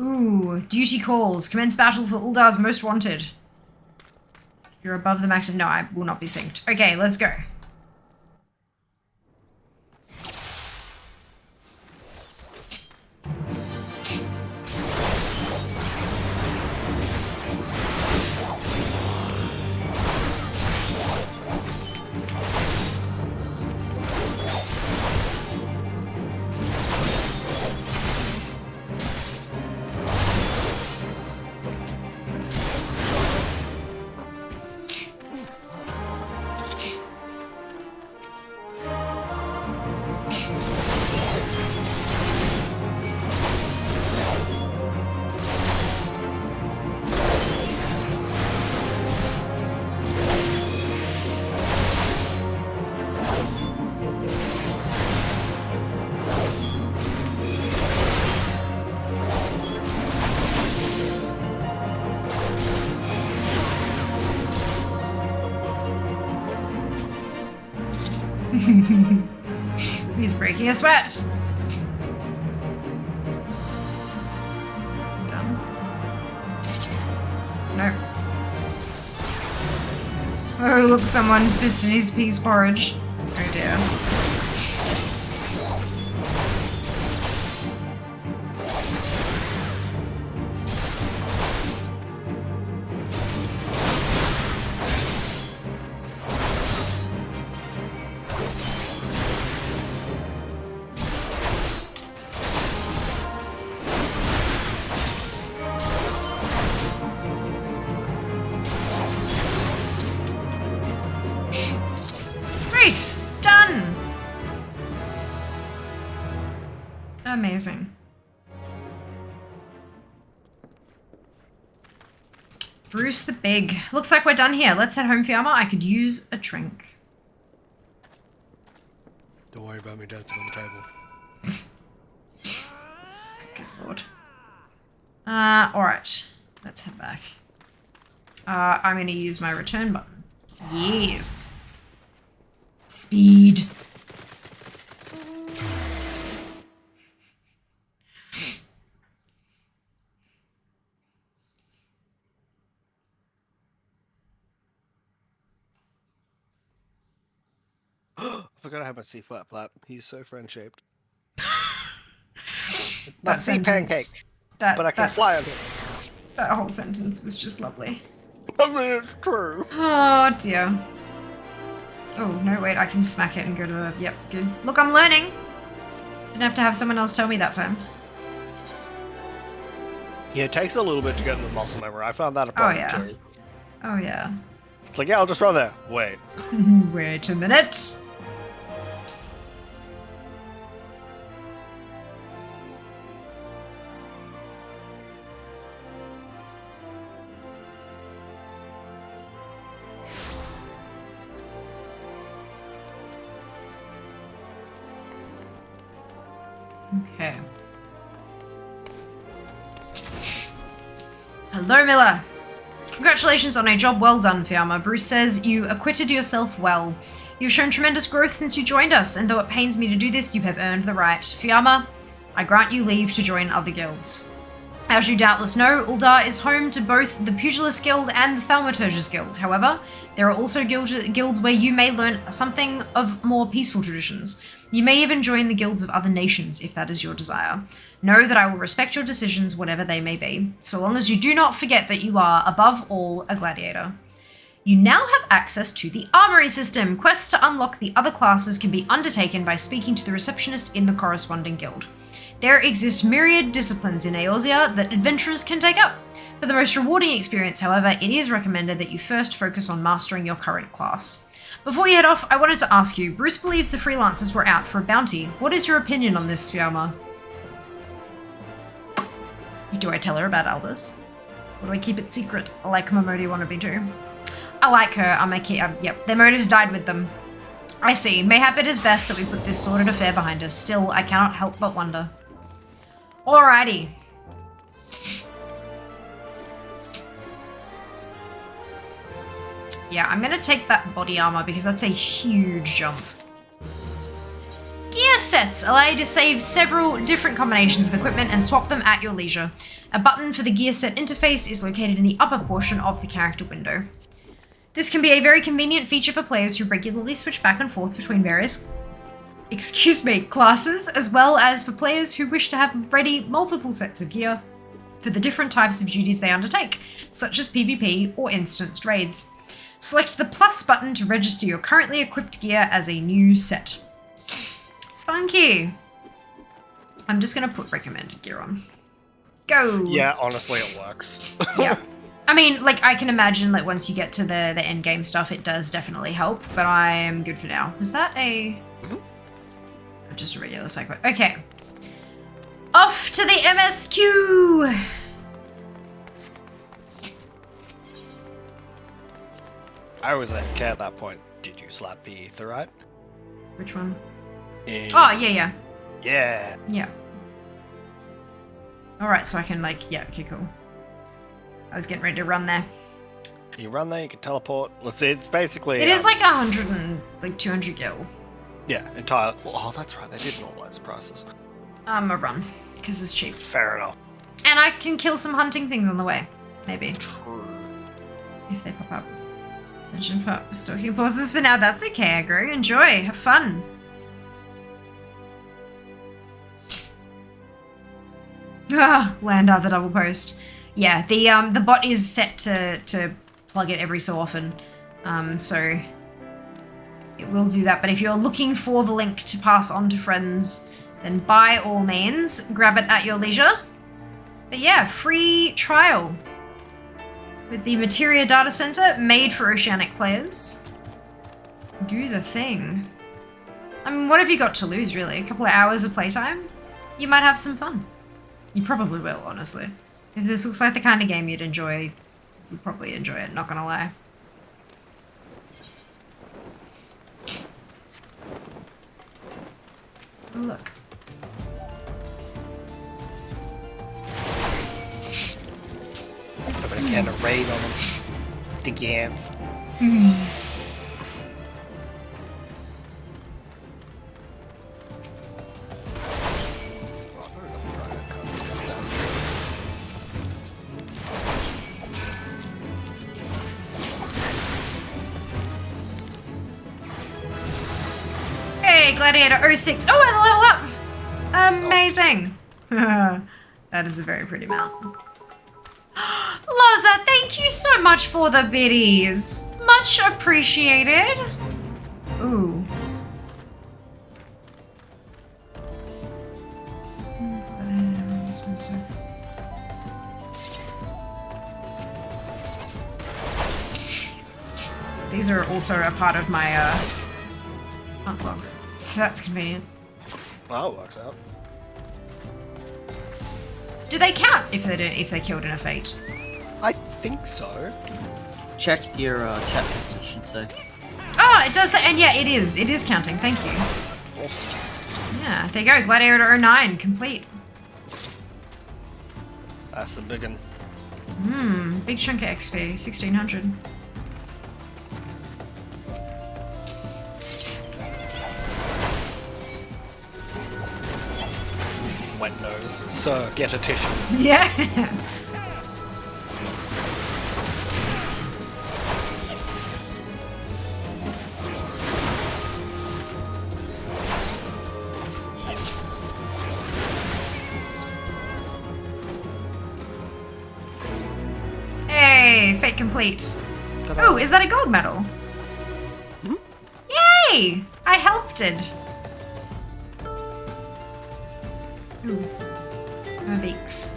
Ooh, duty calls. Commence battle for Uldar's most wanted. If you're above the maximum, no, I will not be synced. Okay, let's go. He's breaking a sweat. Done. No. Oh, look, someone's pissed in his peas porridge. Oh dear. Done! Amazing. Bruce the Big. Looks like we're done here. Let's head home, Fiamma. I could use a drink. Don't worry about me dancing on the table. Good lord. Alright. Let's head back. I'm gonna use my return button. Yes. Speed. I forgot I have my C flat flap. He's so friend-shaped. That C pancake. But I can fly on it. That whole sentence was just lovely. I mean, it's true. Oh dear. Oh, no, wait, I can smack it and go to the... Yep, good. Look, I'm learning. Didn't have to have someone else tell me that time. Yeah, it takes a little bit to get in the muscle memory. I found that a problem too. Oh yeah. It's like, yeah, I'll just run there. Wait. Wait a minute. Okay. Hello, Miller. Congratulations on a job well done, Fiamma. Bruce says you acquitted yourself well. You've shown tremendous growth since you joined us, and though it pains me to do this, you have earned the right. Fiamma, I grant you leave to join other guilds. As you doubtless know, Uldar is home to both the Pugilist Guild and the Thaumaturgers Guild. However, there are also guilds where you may learn something of more peaceful traditions. You may even join the guilds of other nations if that is your desire. Know that I will respect your decisions, whatever they may be, so long as you do not forget that you are, above all, a gladiator. You now have access to the Armory system. Quests to unlock the other classes can be undertaken by speaking to the receptionist in the corresponding guild. There exist myriad disciplines in Eorzea that adventurers can take up. For the most rewarding experience, however, it is recommended that you first focus on mastering your current class. Before you head off, I wanted to ask you, Bruce believes the freelancers were out for a bounty. What is your opinion on this, Fiamma? Do I tell her about Aldous? Or do I keep it secret, like Momodi wanted me to? I like her, yep, their motives died with them. I see. Mayhap it is best that we put this sordid affair behind us. Still, I cannot help but wonder. Alrighty. Yeah, I'm gonna take that body armor because that's a huge jump. Gear sets allow you to save several different combinations of equipment and swap them at your leisure. A button for the gear set interface is located in the upper portion of the character window. This can be a very convenient feature for players who regularly switch back and forth between various classes, as well as for players who wish to have ready multiple sets of gear for the different types of duties they undertake, such as PvP or instanced raids. Select the plus button to register your currently equipped gear as a new set. Funky. I'm just gonna put recommended gear on. Go. Yeah, honestly, it works. Yeah. I mean, like, I can imagine, like, once you get to the end game stuff, it does definitely help, but I am good for now. Was that a... Just a regular cycle. Okay. Off to the MSQ! I was okay at that point. Did you slap the aetherite? Which one? In... Oh, yeah. Yeah. Yeah. Alright, so I can, like, yeah, okay, cool. I was getting ready to run there. You run there, you can teleport. Let's see, it's basically... It is like 100 and, like, 200 gil. Yeah, entire... Oh, that's right, they did normalize prices. A run, because it's cheap. Fair enough. And I can kill some hunting things on the way. Maybe. True. If they pop up. Dungeon pop. Stalking pauses for now. That's okay, Aggro. Enjoy. Have fun. Land out the double post. Yeah, the bot is set to plug it every so often. So it will do that. But if you're looking for the link to pass on to friends, then by all means, grab it at your leisure. But yeah, free trial with the Materia Data Center, made for Oceanic players. Do the thing. I mean, what have you got to lose, really? A couple of hours of playtime? You might have some fun. You probably will, honestly. If this looks like the kind of game you'd enjoy, you'd probably enjoy it, not gonna lie. Oh, look. Nobody can raid on them. Stinky ants. Hey, Gladiator 06. Oh, I level up! Amazing. That is a very pretty mount. Loza, thank you so much for the biddies. Much appreciated. Ooh. These are also a part of my unlock, so that's convenient. Well, that works out. Do they count if they killed in a fate? I think so. Check your chat box, it should say. Oh, it does, and yeah, it is counting. Thank you. Awesome. Yeah, there you go. Gladiator 09 complete. That's a big one. Big chunk of XP, 1600. Wet nose. So, get a tissue. Yeah. Hey, fate complete. Oh, is that a gold medal? Hmm? Yay! I helped it. Ooh. My beaks.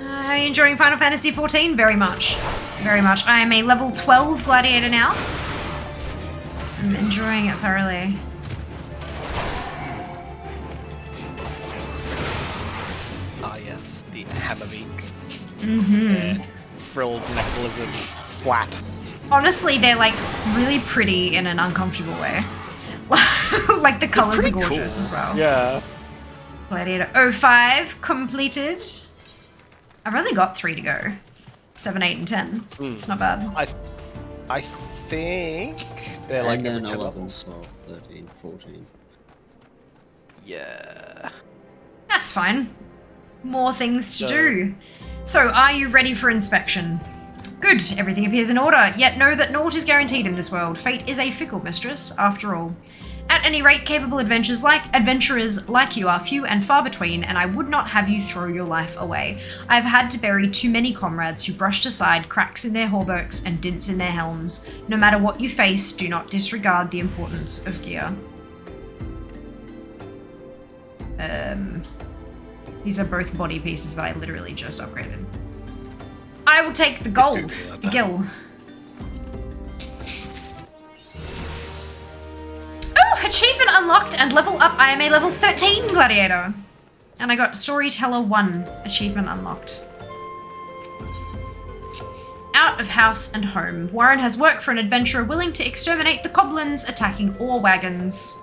Are you enjoying Final Fantasy XIV? Very much. Very much. I am a level 12 Gladiator now. I'm enjoying it thoroughly. Ah, yes, the hammer beaks. Mm-hmm. Frilled neck lizard flap. Honestly, they're like really pretty in an uncomfortable way. Like the colors are gorgeous as well. Yeah. Gladiator 05 completed. I've only got 3 to go. 7, 8, and 10. It's not bad. I think they're like and then every 10 11, levels. 12, 13, 14. Yeah. That's fine. More things to So- do. So, are you ready for inspection? Good, everything appears in order, yet know that naught is guaranteed in this world. Fate is a fickle mistress, after all. At any rate, capable adventurers like you are few and far between, and I would not have you throw your life away. I have had to bury too many comrades who brushed aside cracks in their hauberks and dints in their helms. No matter what you face, do not disregard the importance of gear. These are both body pieces that I literally just upgraded. I will take the gold. The gil. Oh, achievement unlocked and level up. I am a level 13 gladiator. And I got Storyteller 1 achievement unlocked. Out of house and home. Warren has work for an adventurer willing to exterminate the goblins attacking ore wagons.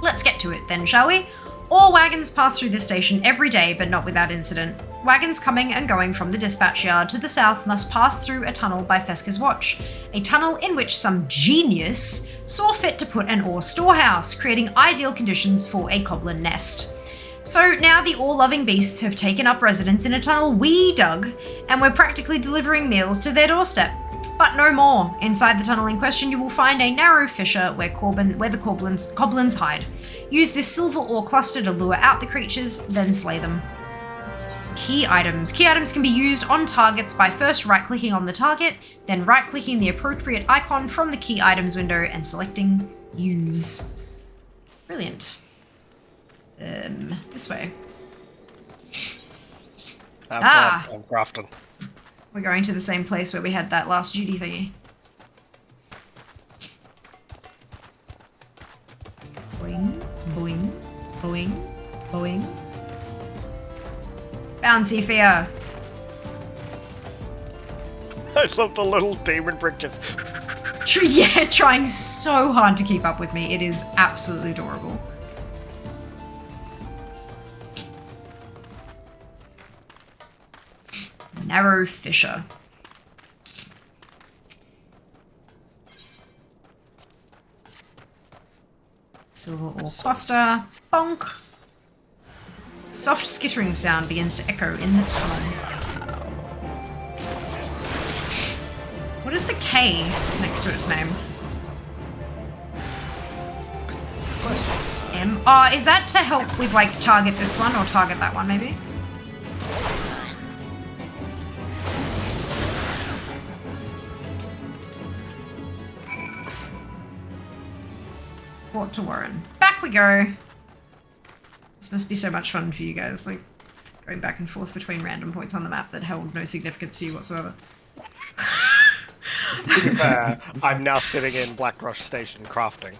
Let's get to it then, shall we? Ore wagons pass through this station every day, but not without incident. Wagons coming and going from the dispatch yard to the south must pass through a tunnel by Fesca's watch. A tunnel in which some genius saw fit to put an ore storehouse, creating ideal conditions for a goblin nest. So now the ore-loving beasts have taken up residence in a tunnel we dug, and we're practically delivering meals to their doorstep. But no more. Inside the tunnel in question, you will find a narrow fissure where the goblins hide. Use this silver ore cluster to lure out the creatures, then slay them. Key items. Key items can be used on targets by first right-clicking on the target, then right-clicking the appropriate icon from the key items window and selecting use. Brilliant. This way. I'm crafting. We're going to the same place where we had that last duty thingy. Boing, boing, boing, boing. Bouncy fear. I love the little demon brick just... Yeah, trying so hard to keep up with me. It is absolutely adorable. Narrow fissure. Silver ore cluster. Bonk. Soft skittering sound begins to echo in the tunnel. What is the K next to its name? M. Oh, is that to help with like target this one or target that one maybe? Port to Warren. Back we go. This must be so much fun for you guys, like going back and forth between random points on the map that held no significance for you whatsoever. I'm now sitting in Blackrush Station crafting.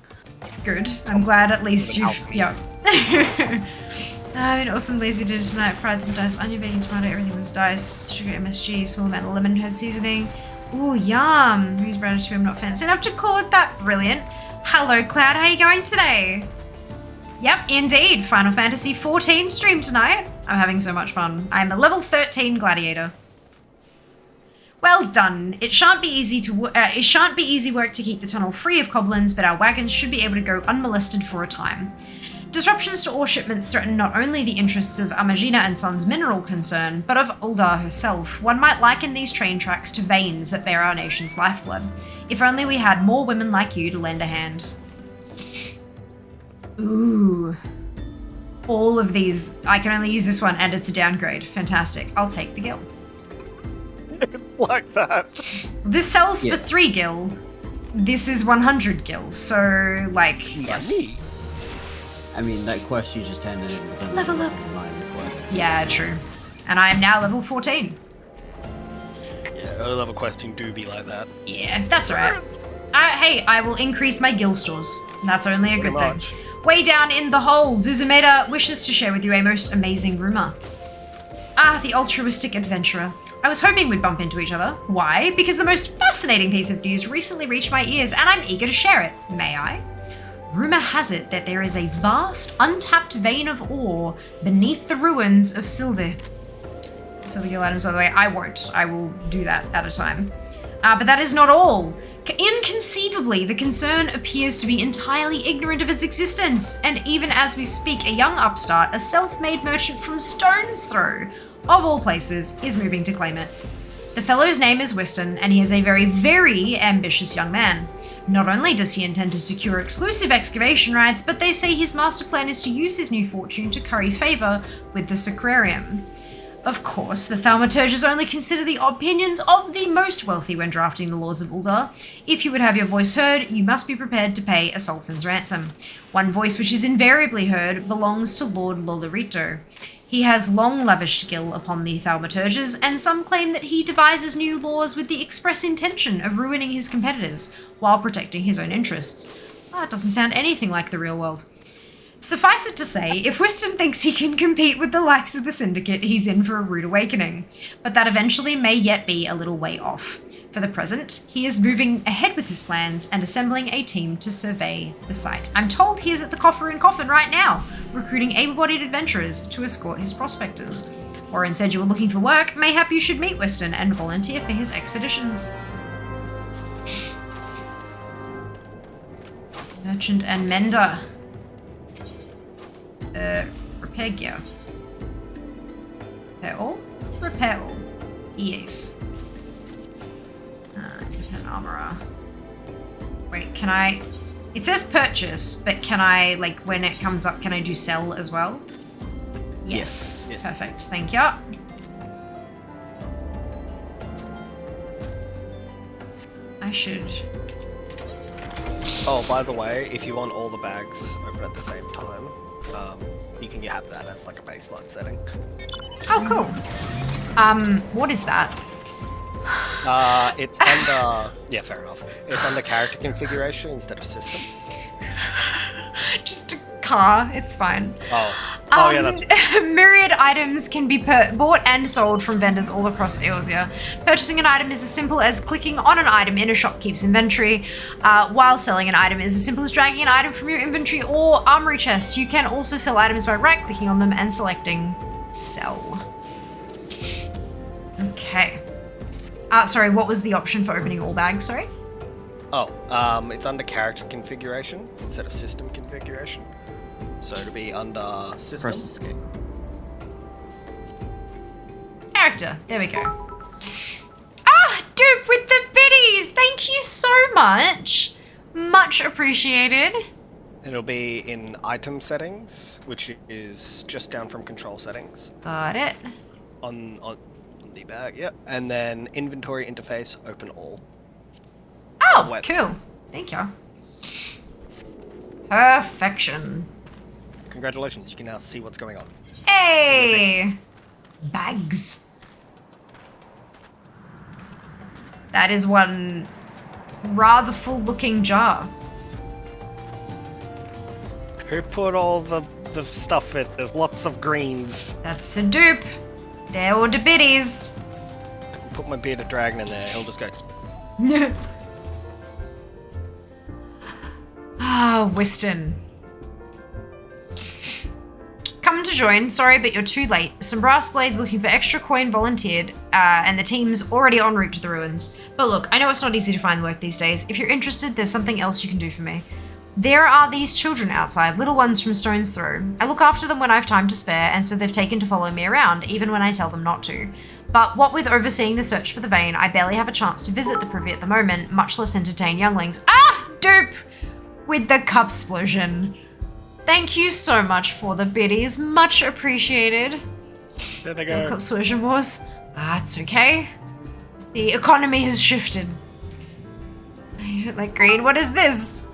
Good. I'm glad at least you've... Yeah. I mean, awesome lazy dinner tonight. Fried them diced onion, bacon, tomato, everything was diced. Sugar, MSG, small amount of lemon herb seasoning. Ooh, yum. Who's ratatouille? I'm not fancy enough to call it that. Brilliant. Hello, Cloud. How are you going today? Yep, indeed. Final Fantasy XIV stream tonight. I'm having so much fun. I'm a level 13 gladiator. Well done. It shan't be easy work to keep the tunnel free of goblins, but our wagons should be able to go unmolested for a time. Disruptions to ore shipments threaten not only the interests of Amagina and Sons' mineral concern, but of Uldar herself. One might liken these train tracks to veins that bear our nation's lifeblood. If only we had more women like you to lend a hand. Ooh. All of these. I can only use this one and it's a downgrade. Fantastic. I'll take the gil. It's like that. This sells for 3 gil. This is 100 gil. So, like, yes. Money. I mean, that quest you just handed in was only Level up. 9 quests. Yeah, true. And I am now level 14. Yeah, early level questing do be like that. Yeah, that's alright. Hey, I will increase my gil stores. That's only a good thing. Much. Way down in the hole, Zuzumeda wishes to share with you a most amazing rumor. Ah, the altruistic adventurer. I was hoping we'd bump into each other. Why? Because the most fascinating piece of news recently reached my ears and I'm eager to share it. May I? Rumor has it that there is a vast, untapped vein of ore beneath the ruins of Sildir. Sildir items, by the way, I won't. I will do that at a time. But that is not all. Inconceivably, the concern appears to be entirely ignorant of its existence, and even as we speak, a young upstart, a self-made merchant from Stone's Throw, of all places, is moving to claim it. The fellow's name is Wystan, and he is a very, very ambitious young man. Not only does he intend to secure exclusive excavation rights, but they say his master plan is to use his new fortune to curry favour with the Sacrarium. Of course, the thaumaturges only consider the opinions of the most wealthy when drafting the laws of Uldar. If you would have your voice heard, you must be prepared to pay a sultan's ransom. One voice which is invariably heard belongs to Lord Lolorito. He has long lavished skill upon the thaumaturges, and some claim that he devises new laws with the express intention of ruining his competitors, while protecting his own interests. That doesn't sound anything like the real world. Suffice it to say, if Wystan thinks he can compete with the likes of the Syndicate, he's in for a rude awakening. But that eventually may yet be a little way off. For the present, he is moving ahead with his plans and assembling a team to survey the site. I'm told he is at the Coffer and Coffin right now, recruiting able-bodied adventurers to escort his prospectors. Warren said you were looking for work. Mayhap you should meet Wystan and volunteer for his expeditions. Merchant and Mender. Repair gear. Repair all? Repair all. Yes. An armorer. Wait, can I... It says purchase, but can I, like, when it comes up, can I do sell as well? Yes. Perfect. Thank you. I should... Oh, by the way, if you want all the bags open at the same time, you can have that as like a baseline setting. Oh, cool. What is that? It's under... Yeah, fair enough. It's under character configuration instead of system. Just a car, it's fine. Oh, yeah, that's... Myriad items can be bought and sold from vendors all across Eorzea. Purchasing an item is as simple as clicking on an item in a shopkeep's inventory, while selling an item is as simple as dragging an item from your inventory or armory chest. You can also sell items by right-clicking on them and selecting Sell. Okay. Sorry, what was the option for opening all bags, sorry? It's under character configuration instead of system configuration. So it'll be under system. Press escape. Character, there we go. Ah, dupe with the biddies! Thank you so much. Much appreciated. It'll be in item settings, which is just down from control settings. Got it. On the bag, yep. And then inventory interface, open all. Oh, cool. Thank you. Perfection. Congratulations, you can now see what's going on. Hey! Bags. That is one rather full-looking jar. Who put all the stuff in? There's lots of greens. That's a dupe. They're all the biddies. I can put my bearded dragon in there, he'll just go... Ah, Wystan. Come to join. Sorry, but you're too late. Some brass blades looking for extra coin volunteered, and the team's already en route to the ruins. But look, I know it's not easy to find work these days. If you're interested, there's something else you can do for me. There are these children outside, little ones from Stone's Throw. I look after them when I have time to spare, and so they've taken to follow me around, even when I tell them not to. But what with overseeing the search for the vein, I barely have a chance to visit the privy at the moment, much less entertain younglings. Ah! Dupe! With the cup explosion. Thank you so much for the biddies. Much appreciated. There they go. Cup explosion was. It's okay. The economy has shifted. I don't like green. What is this?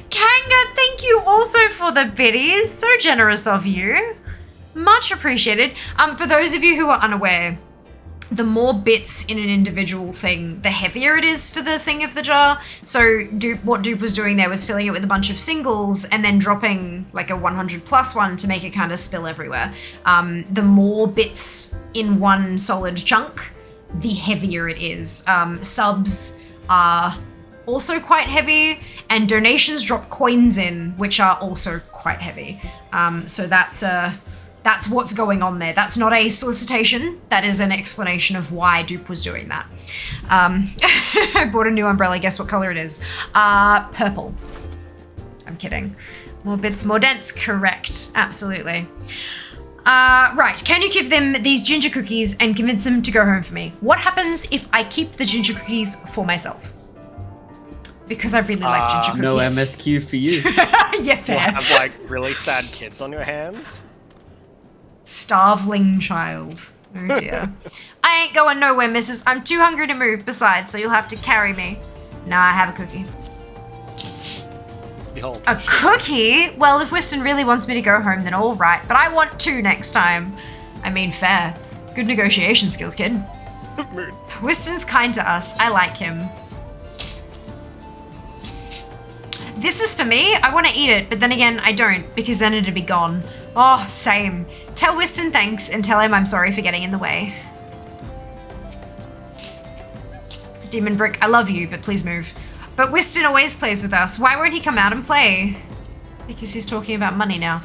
Kanga, thank you also for the biddies. So generous of you. Much appreciated. For those of you who are unaware, the more bits in an individual thing, the heavier it is for the thing of the jar. So what Dupe was doing there was filling it with a bunch of singles and then dropping like a 100 plus one to make it kind of spill everywhere. The more bits in one solid chunk, the heavier it is. Subs are also quite heavy, and donations drop coins in, which are also quite heavy. So that's That's what's going on there. That's not a solicitation. That is an explanation of why Dupe was doing that. I bought a new umbrella. Guess what color it is? Purple. I'm kidding. More bits, more dents. Correct. Absolutely. Right. Can you give them these ginger cookies and convince them to go home for me? What happens if I keep the ginger cookies for myself? Because I really like ginger cookies. No MSQ for you. Yeah, fair. You'll have like really sad kids on your hands. Starveling child. Oh dear. I ain't going nowhere, missus. I'm too hungry to move besides, so you'll have to carry me. Nah, I have a cookie. A cookie? Well, if Whiston really wants me to go home, then all right. But I want 2 next time. I mean, fair. Good negotiation skills, kid. Whiston's kind to us. I like him. This is for me. I want to eat it, but then again, I don't, because then it'd be gone. Oh, same. Tell Whiston thanks and tell him I'm sorry for getting in the way. Demon Brick, I love you, but please move. But Whiston always plays with us. Why won't he come out and play? Because he's talking about money now.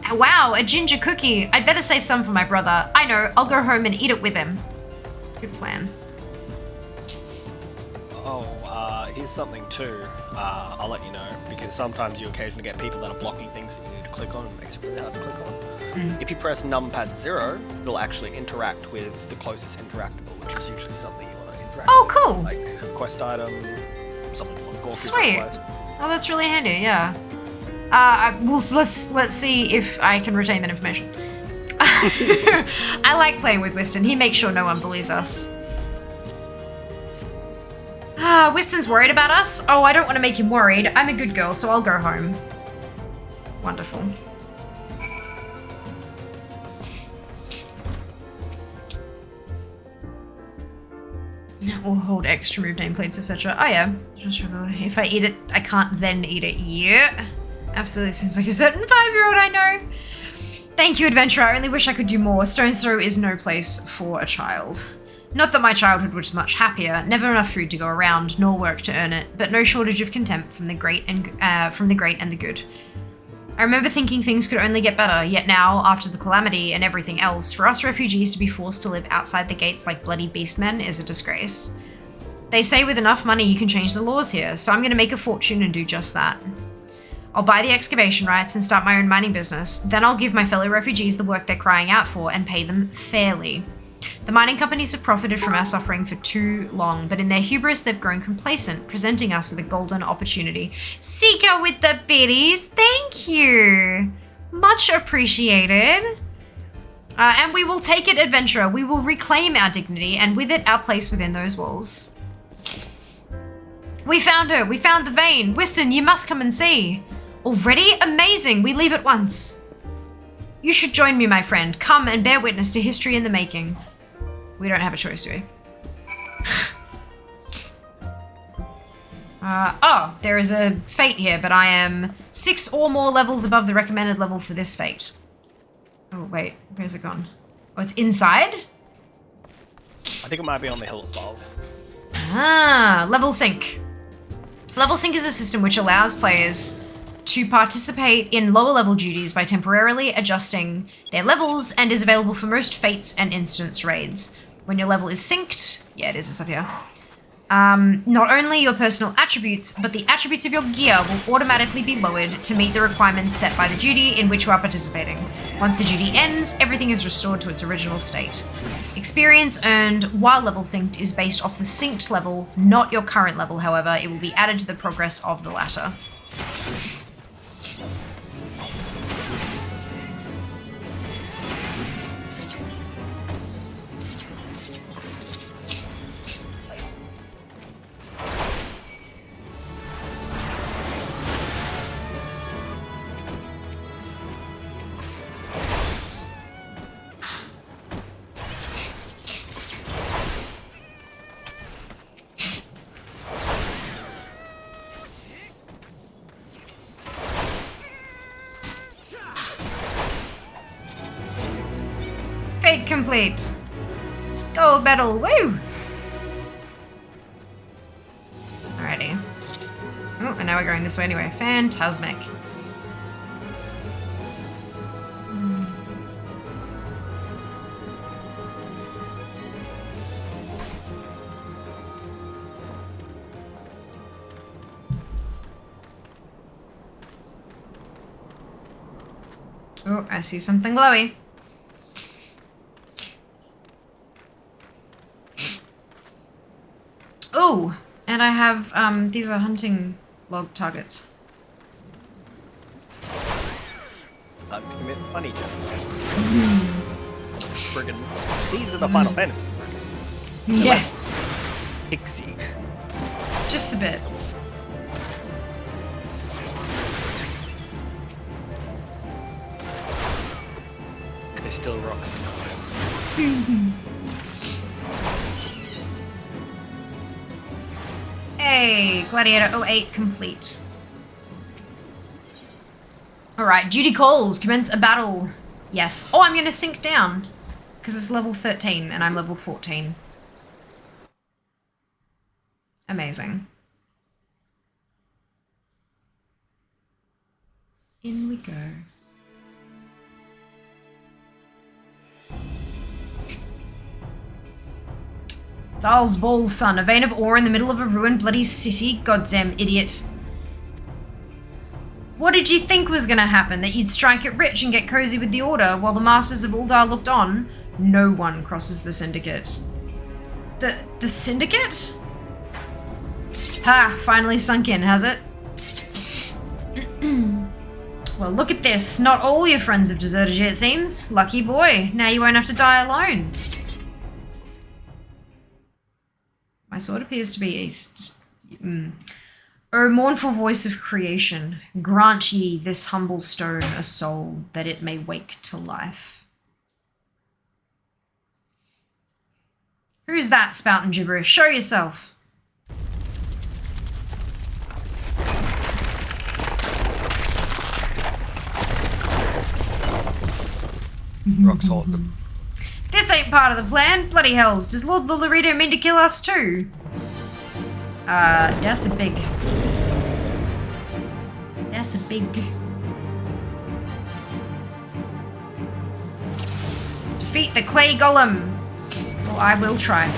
Wow, a ginger cookie. I'd better save some for my brother. I know, I'll go home and eat it with him. Good plan. Oh, here's something too. I'll let you know, because sometimes you occasionally get people that are blocking things that you need to click on, and it makes it really hard to click on. If you press numpad 0, it'll actually interact with the closest interactable, which is usually something you want to interact with. Oh, cool. Like a quest item, something you want to go through. Sweet. Oh, that's really handy, yeah. Let's see if I can retain that information. I like playing with Whiston. He makes sure no one bullies us. Whiston's worried about us? Oh, I don't want to make him worried. I'm a good girl, so I'll go home. Wonderful. We'll hold X to remove nameplates, etc. Oh yeah. If I eat it, I can't then eat it. Yeah. Absolutely seems like a certain 5-year-old I know. Thank you, adventurer. I only wish I could do more. Stone's Throw is no place for a child. Not that my childhood was much happier, never enough food to go around, nor work to earn it, but no shortage of contempt from the great and the good. I remember thinking things could only get better, yet now, after the calamity and everything else, for us refugees to be forced to live outside the gates like bloody beastmen is a disgrace. They say with enough money you can change the laws here, so I'm going to make a fortune and do just that. I'll buy the excavation rights and start my own mining business, then I'll give my fellow refugees the work they're crying out for and pay them fairly. The mining companies have profited from our suffering for too long, but in their hubris they've grown complacent, presenting us with a golden opportunity. Seeker with the biddies, thank you! Much appreciated. And we will take it, adventurer. We will reclaim our dignity, and with it, our place within those walls. We found her! We found the vein! Whiston, you must come and see! Already? Amazing! We leave at once! You should join me, my friend. Come and bear witness to history in the making. We don't have a choice, do we? Oh, there is a fate here, but I am 6 or more levels above the recommended level for this fate. Oh, wait. Where's it gone? Oh, it's inside? I think it might be on the hill above. Ah, level sync. Level sync is a system which allows players to participate in lower level duties by temporarily adjusting their levels and is available for most fates and instance raids. When your level is synced, yeah, it is, it's up here. Not only your personal attributes, but the attributes of your gear will automatically be lowered to meet the requirements set by the duty in which you are participating. Once the duty ends, everything is restored to its original state. Experience earned while level synced is based off the synced level, not your current level, however. It will be added to the progress of the latter. Fate complete. Gold medal, woo! Alrighty. Oh, and now we're going this way anyway. Phantasmic. Oh, I see something glowy. Oh, and I have, these are hunting log targets. Time to commit money jumps. Friggin', these are the Final Fantasy. Yes. Pixie. Just a bit. There's still rocks. Hey, Gladiator 08 complete. Alright, duty calls. Commence a battle. Yes. Oh, I'm gonna sink down. Because it's level 13 and I'm level 14. Amazing. In we go. Thal's Ball's son, a vein of ore in the middle of a ruined bloody city? Goddamn idiot. What did you think was gonna happen? That you'd strike it rich and get cozy with the Order while the Masters of Uldar looked on? No one crosses the Syndicate. The Syndicate? Ha! Finally sunk in, has it? Well, look at this. Not all your friends have deserted you, it seems. Lucky boy. Now you won't have to die alone. My sword appears to be a... O mournful voice of creation, grant ye this humble stone a soul, that it may wake to life. Who's that spouting gibberish? Show yourself. Rock salt. This ain't part of the plan. Bloody hells. Does Lord Lolorito mean to kill us too? That's a big... That's a big... Defeat the clay golem. Well, I will try.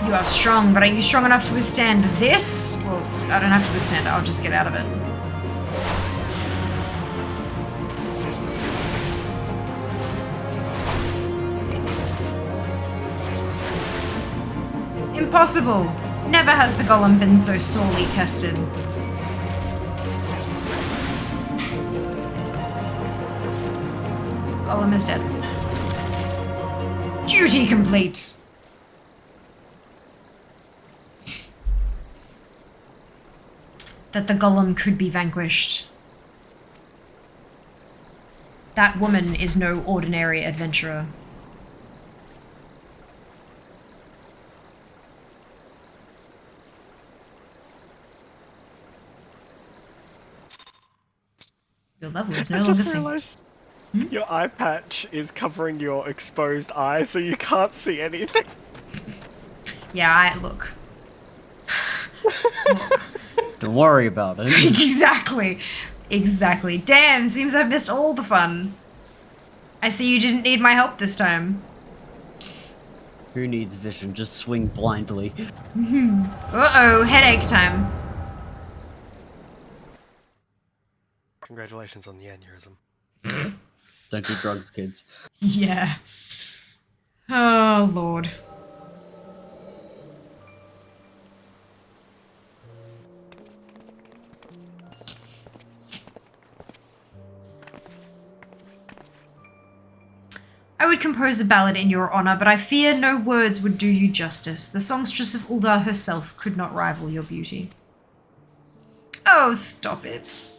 You are strong, but are you strong enough to withstand this? Well, I don't have to withstand it. I'll just get out of it. Impossible! Never has the golem been so sorely tested. Golem is dead. Duty complete! That the golem could be vanquished. That woman is no ordinary adventurer. Your level is no longer synced. Your eye patch is covering your exposed eye, so you can't see anything. Yeah, look. Look. Don't worry about it. Exactly. Exactly. Damn, seems I've missed all the fun. I see you didn't need my help this time. Who needs vision? Just swing blindly. Uh-oh, headache time. Congratulations on the aneurysm. Don't do drugs, kids. Yeah. Oh, Lord. I would compose a ballad in your honor, but I fear no words would do you justice. The songstress of Uldar herself could not rival your beauty. Oh, stop it.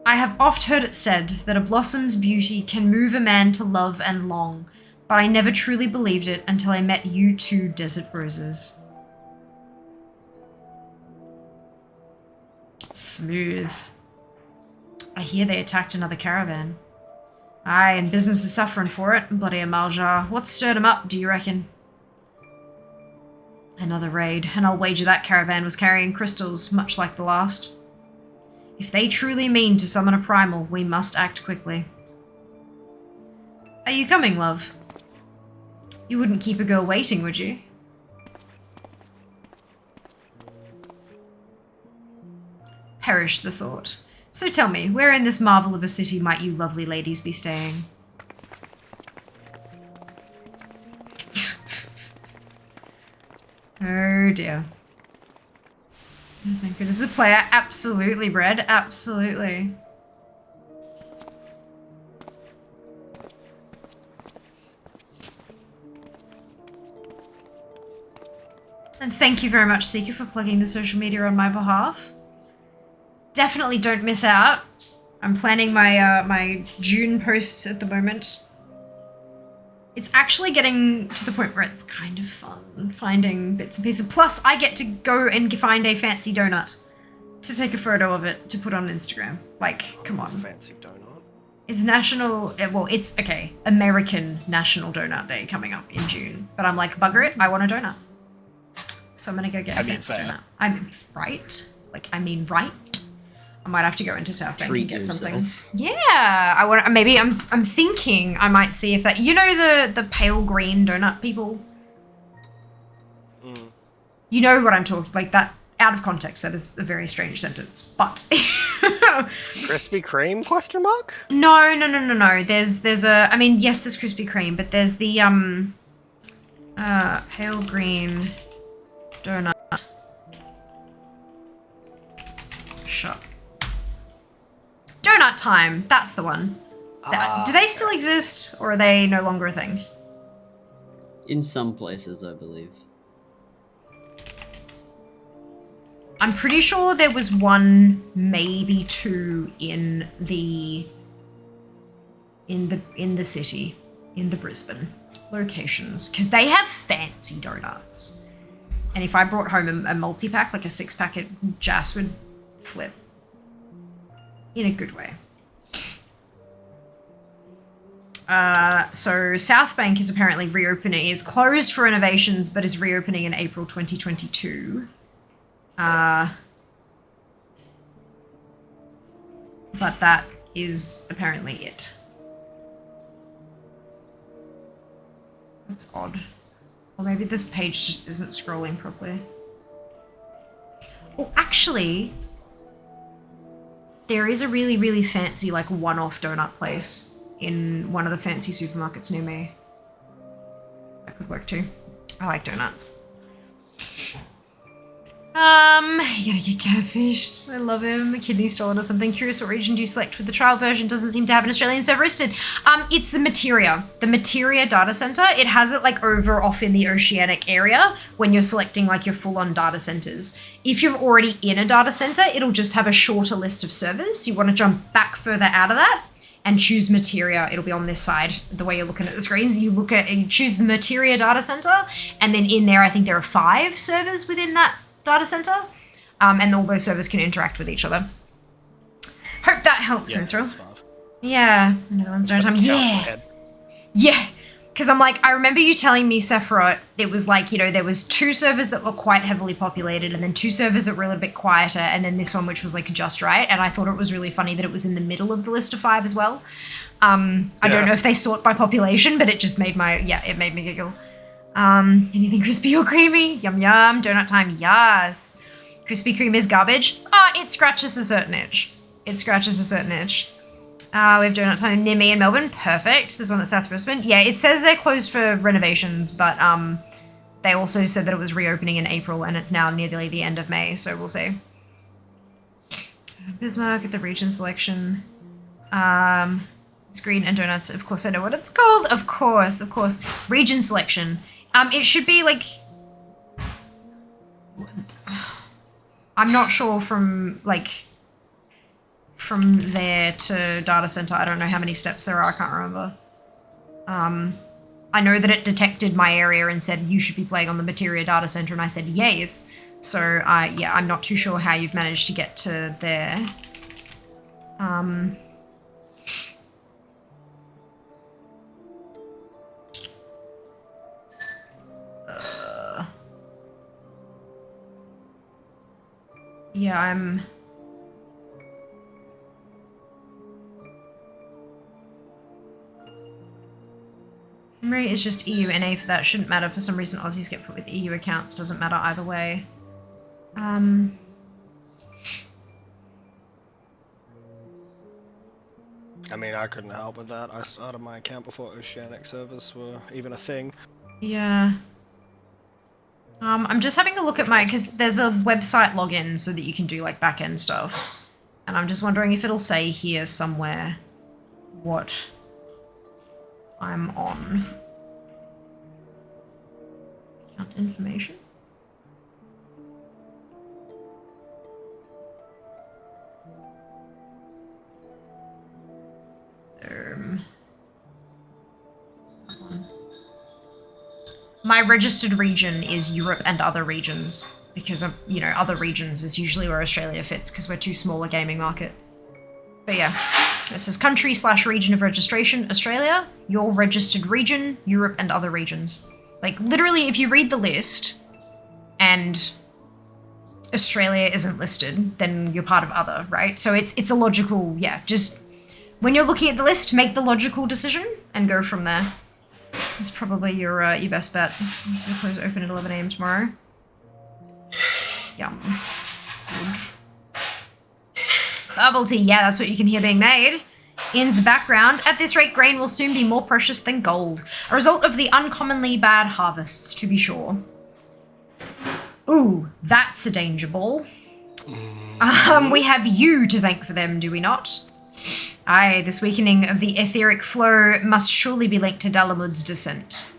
I have oft heard it said that a blossom's beauty can move a man to love and long, but I never truly believed it until I met you two desert roses. Smooth. I hear they attacked another caravan. Aye, and business is suffering for it. Bloody Amaljar. What stirred him up, do you reckon? Another raid, and I'll wager that caravan was carrying crystals, much like the last. If they truly mean to summon a primal, we must act quickly. Are you coming, love? You wouldn't keep a girl waiting, would you? Perish the thought. So tell me, where in this marvel of a city might you lovely ladies be staying? Oh dear. Oh, thank goodness. The player, absolutely, Bread. Absolutely. And thank you very much, Seeker, for plugging the social media on my behalf. Definitely don't miss out. I'm planning my my June posts at the moment. It's actually getting to the point where it's kind of fun finding bits and pieces. Plus, I get to go and find a fancy donut to take a photo of it to put on Instagram. Like, come on. Fancy donut. It's national, well, it's, okay, American National Donut Day coming up in June. But I'm like, bugger it, I want a donut. So I'm gonna go get a fancy donut. I mean, right? Like, I mean, right? I might have to go into South Bank and get something. Yeah, I want. Maybe I'm thinking I might see if that. You know the pale green donut people. Mm. You know what I'm talking. Like that. Out of context, that is a very strange sentence. But Krispy Kreme ? Question mark? No. There's a. I mean, yes, there's Krispy Kreme, but there's the pale green donut shop. Donut Time, that's the one. Do they still exist, or are they no longer a thing? In some places, I believe. I'm pretty sure there was one, maybe two in the city, in the Brisbane locations, because they have fancy donuts. And if I brought home a multi-pack, like a 6-pack, Jas would flip. In a good way. So South Bank is apparently reopening, is closed for renovations, but is reopening in April 2022. But that is apparently it. That's odd. Or maybe this page just isn't scrolling properly. Oh, actually, there is a really, really fancy, like, one-off donut place in one of the fancy supermarkets near me. That could work too. I like donuts. You gotta get catfished. I love him. A kidney stolen or something. Curious what region do you select with the trial version? Doesn't seem to have an Australian server listed. It's the Materia. The Materia data center. It has it like over off in the oceanic area when you're selecting like your full-on data centers. If you're already in a data center, it'll just have a shorter list of servers. You want to jump back further out of that and choose Materia. It'll be on this side, the way you're looking at the screens. You choose the Materia data center, and then in there, I think there are 5 servers within that data center, and all those servers can interact with each other. Hope that helps, Mithril. Yeah, Netherlands Donut Time. Yeah, because I'm like, I remember you telling me, Sephiroth, it was like, you know, there was 2 servers that were quite heavily populated, and then 2 servers that were a little bit quieter, and then this one which was like just right. And I thought it was really funny that it was in the middle of the list of 5 as well. I don't know if they sort by population, but it just made it made me giggle. Anything crispy or creamy? Yum yum. Donut Time, yes. Krispy Kreme is garbage. It scratches a certain itch. It scratches a certain itch. We have Donut Time near me in Melbourne. Perfect. There's one at South Brisbane. Yeah, it says they're closed for renovations, but they also said that it was reopening in April, and it's now nearly the end of May, so we'll see. Bismarck at the region selection. It's green and donuts. Of course I know what it's called. Of course. Region selection. It should be like... I'm not sure from there to data center. I don't know how many steps there are. I can't remember. I know that it detected my area and said you should be playing on the Materia data center, and I said yes. So yeah, I'm not too sure how you've managed to get to there. Yeah, I'm... Memory is just EU and A for that. Shouldn't matter. For some reason, Aussies get put with EU accounts. Doesn't matter either way. I mean, I couldn't help with that. I started my account before Oceanic servers were even a thing. Yeah. I'm just having a look at my, because there's a website login so that you can do like back-end stuff. And I'm just wondering if it'll say here somewhere what I'm on. Account information. My registered region is Europe and other regions, because, you know, other regions is usually where Australia fits, because we're too small a gaming market. But yeah, it says country/region of registration, Australia, your registered region, Europe and other regions. Like, literally, if you read the list, and Australia isn't listed, then you're part of other, right? So it's a logical, yeah, just when you're looking at the list, make the logical decision and go from there. It's probably your best bet. This is close open at 11 AM tomorrow. Yum. Good. Bubble tea, yeah, that's what you can hear being made. In's background. At this rate, grain will soon be more precious than gold. A result of the uncommonly bad harvests, to be sure. Ooh, that's a danger ball. We have you to thank for them, do we not? Aye, this weakening of the etheric flow must surely be linked to Dalamud's descent.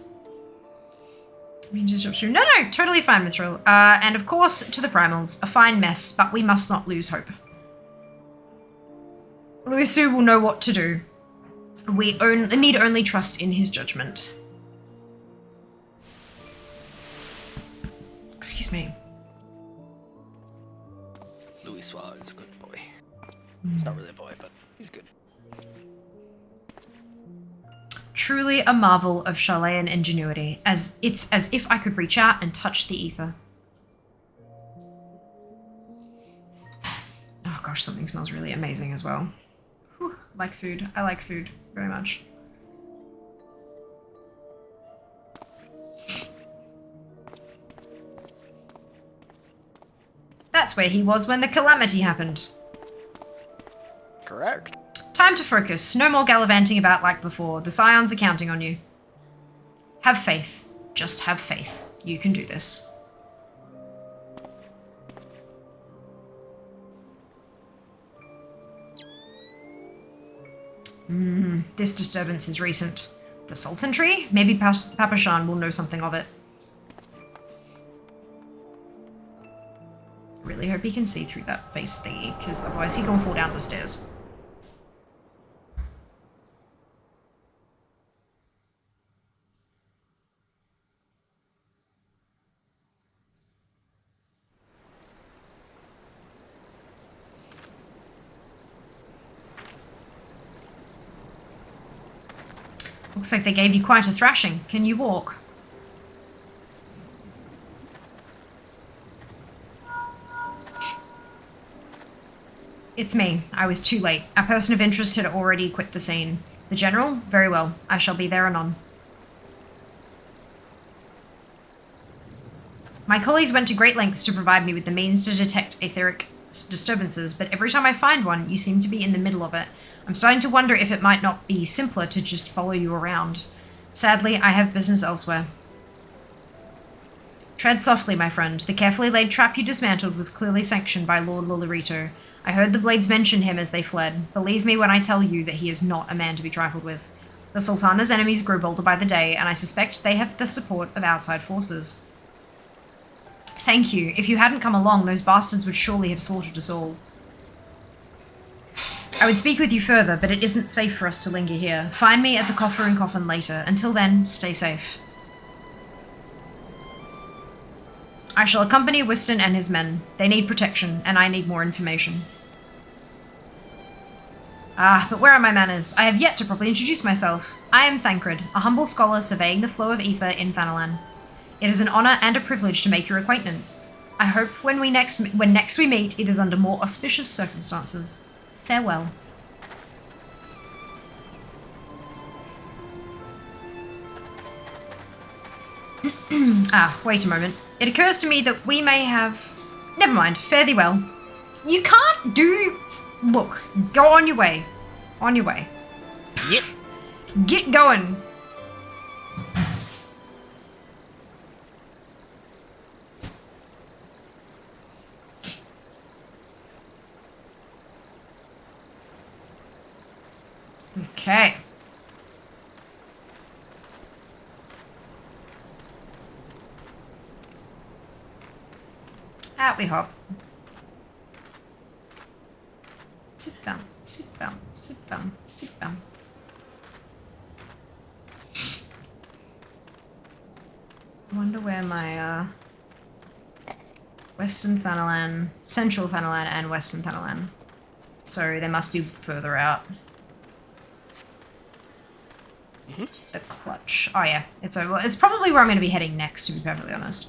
No, totally fine, Mithril. And of course, to the primals. A fine mess, but we must not lose hope. Luisu will know what to do. We need only trust in his judgment. Excuse me. Louis Suarez is a good boy. He's not really a boy, but he's good. Truly a marvel of Chilean ingenuity, it's as if I could reach out and touch the ether. Oh gosh, something smells really amazing as well. Whew, like food. I like food very much. That's where he was when the calamity happened. Correct. Time to focus. No more gallivanting about like before. The Scions are counting on you. Have faith. Just have faith. You can do this. This disturbance is recent. The Sultan tree? Maybe Papa Shan will know something of it. Really hope he can see through that face thingy, because otherwise he gonna fall down the stairs. Looks like they gave you quite a thrashing. Can you walk? It's me. I was too late. A person of interest had already quit the scene. The General? Very well. I shall be there anon. My colleagues went to great lengths to provide me with the means to detect etheric disturbances, but every time I find one, you seem to be in the middle of it. I'm starting to wonder if it might not be simpler to just follow you around. Sadly, I have business elsewhere. Tread softly, my friend. The carefully laid trap you dismantled was clearly sanctioned by Lord Lulirito. I heard the Blades mention him as they fled. Believe me when I tell you that he is not a man to be trifled with. The Sultana's enemies grew bolder by the day, and I suspect they have the support of outside forces. Thank you. If you hadn't come along, those bastards would surely have slaughtered us all. I would speak with you further, but it isn't safe for us to linger here. Find me at the Coffer and Coffin later. Until then, stay safe. I shall accompany Whiston and his men. They need protection, and I need more information. Ah, but where are my manners? I have yet to properly introduce myself. I am Thancred, a humble scholar surveying the flow of ether in Thanalan. It is an honor and a privilege to make your acquaintance. I hope when next we meet, it is under more auspicious circumstances. Farewell. Wait a moment. It occurs to me that we may have... Never mind, fare thee well. You can't do... Look, go on your way. On your way. Yep. Get going. Okay. Out we hop. Sit down, sit down, sit down, sit down. I wonder where my Western Thanalan, Central Thanalan and Western Thanalan. So they must be further out. The clutch. Oh yeah, it's over. It's probably where I'm going to be heading next, to be perfectly honest.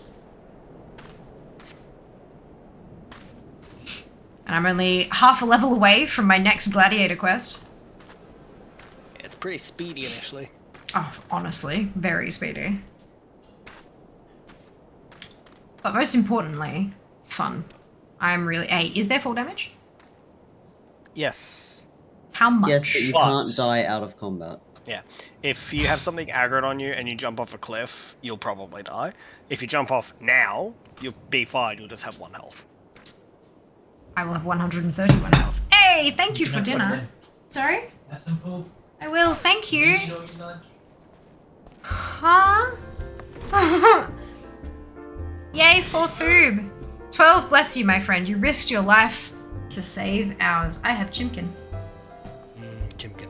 And I'm only half a level away from my next Gladiator quest. It's pretty speedy initially. Oh, honestly, very speedy. But most importantly, fun. I'm really... Hey, is there full damage? Yes. How much? Yes, but you can't die out of combat. Yeah. If you have something aggroed on you and you jump off a cliff, you'll probably die. If you jump off now, you'll be fine. You'll just have 1 health. I will have 131 health. Hey, thank you for dinner. Sorry? Have some food. I will, thank you. You know, Huh? Yay for food. 12, bless you, my friend. You risked your life to save ours. I have Chimkin. Chimkin.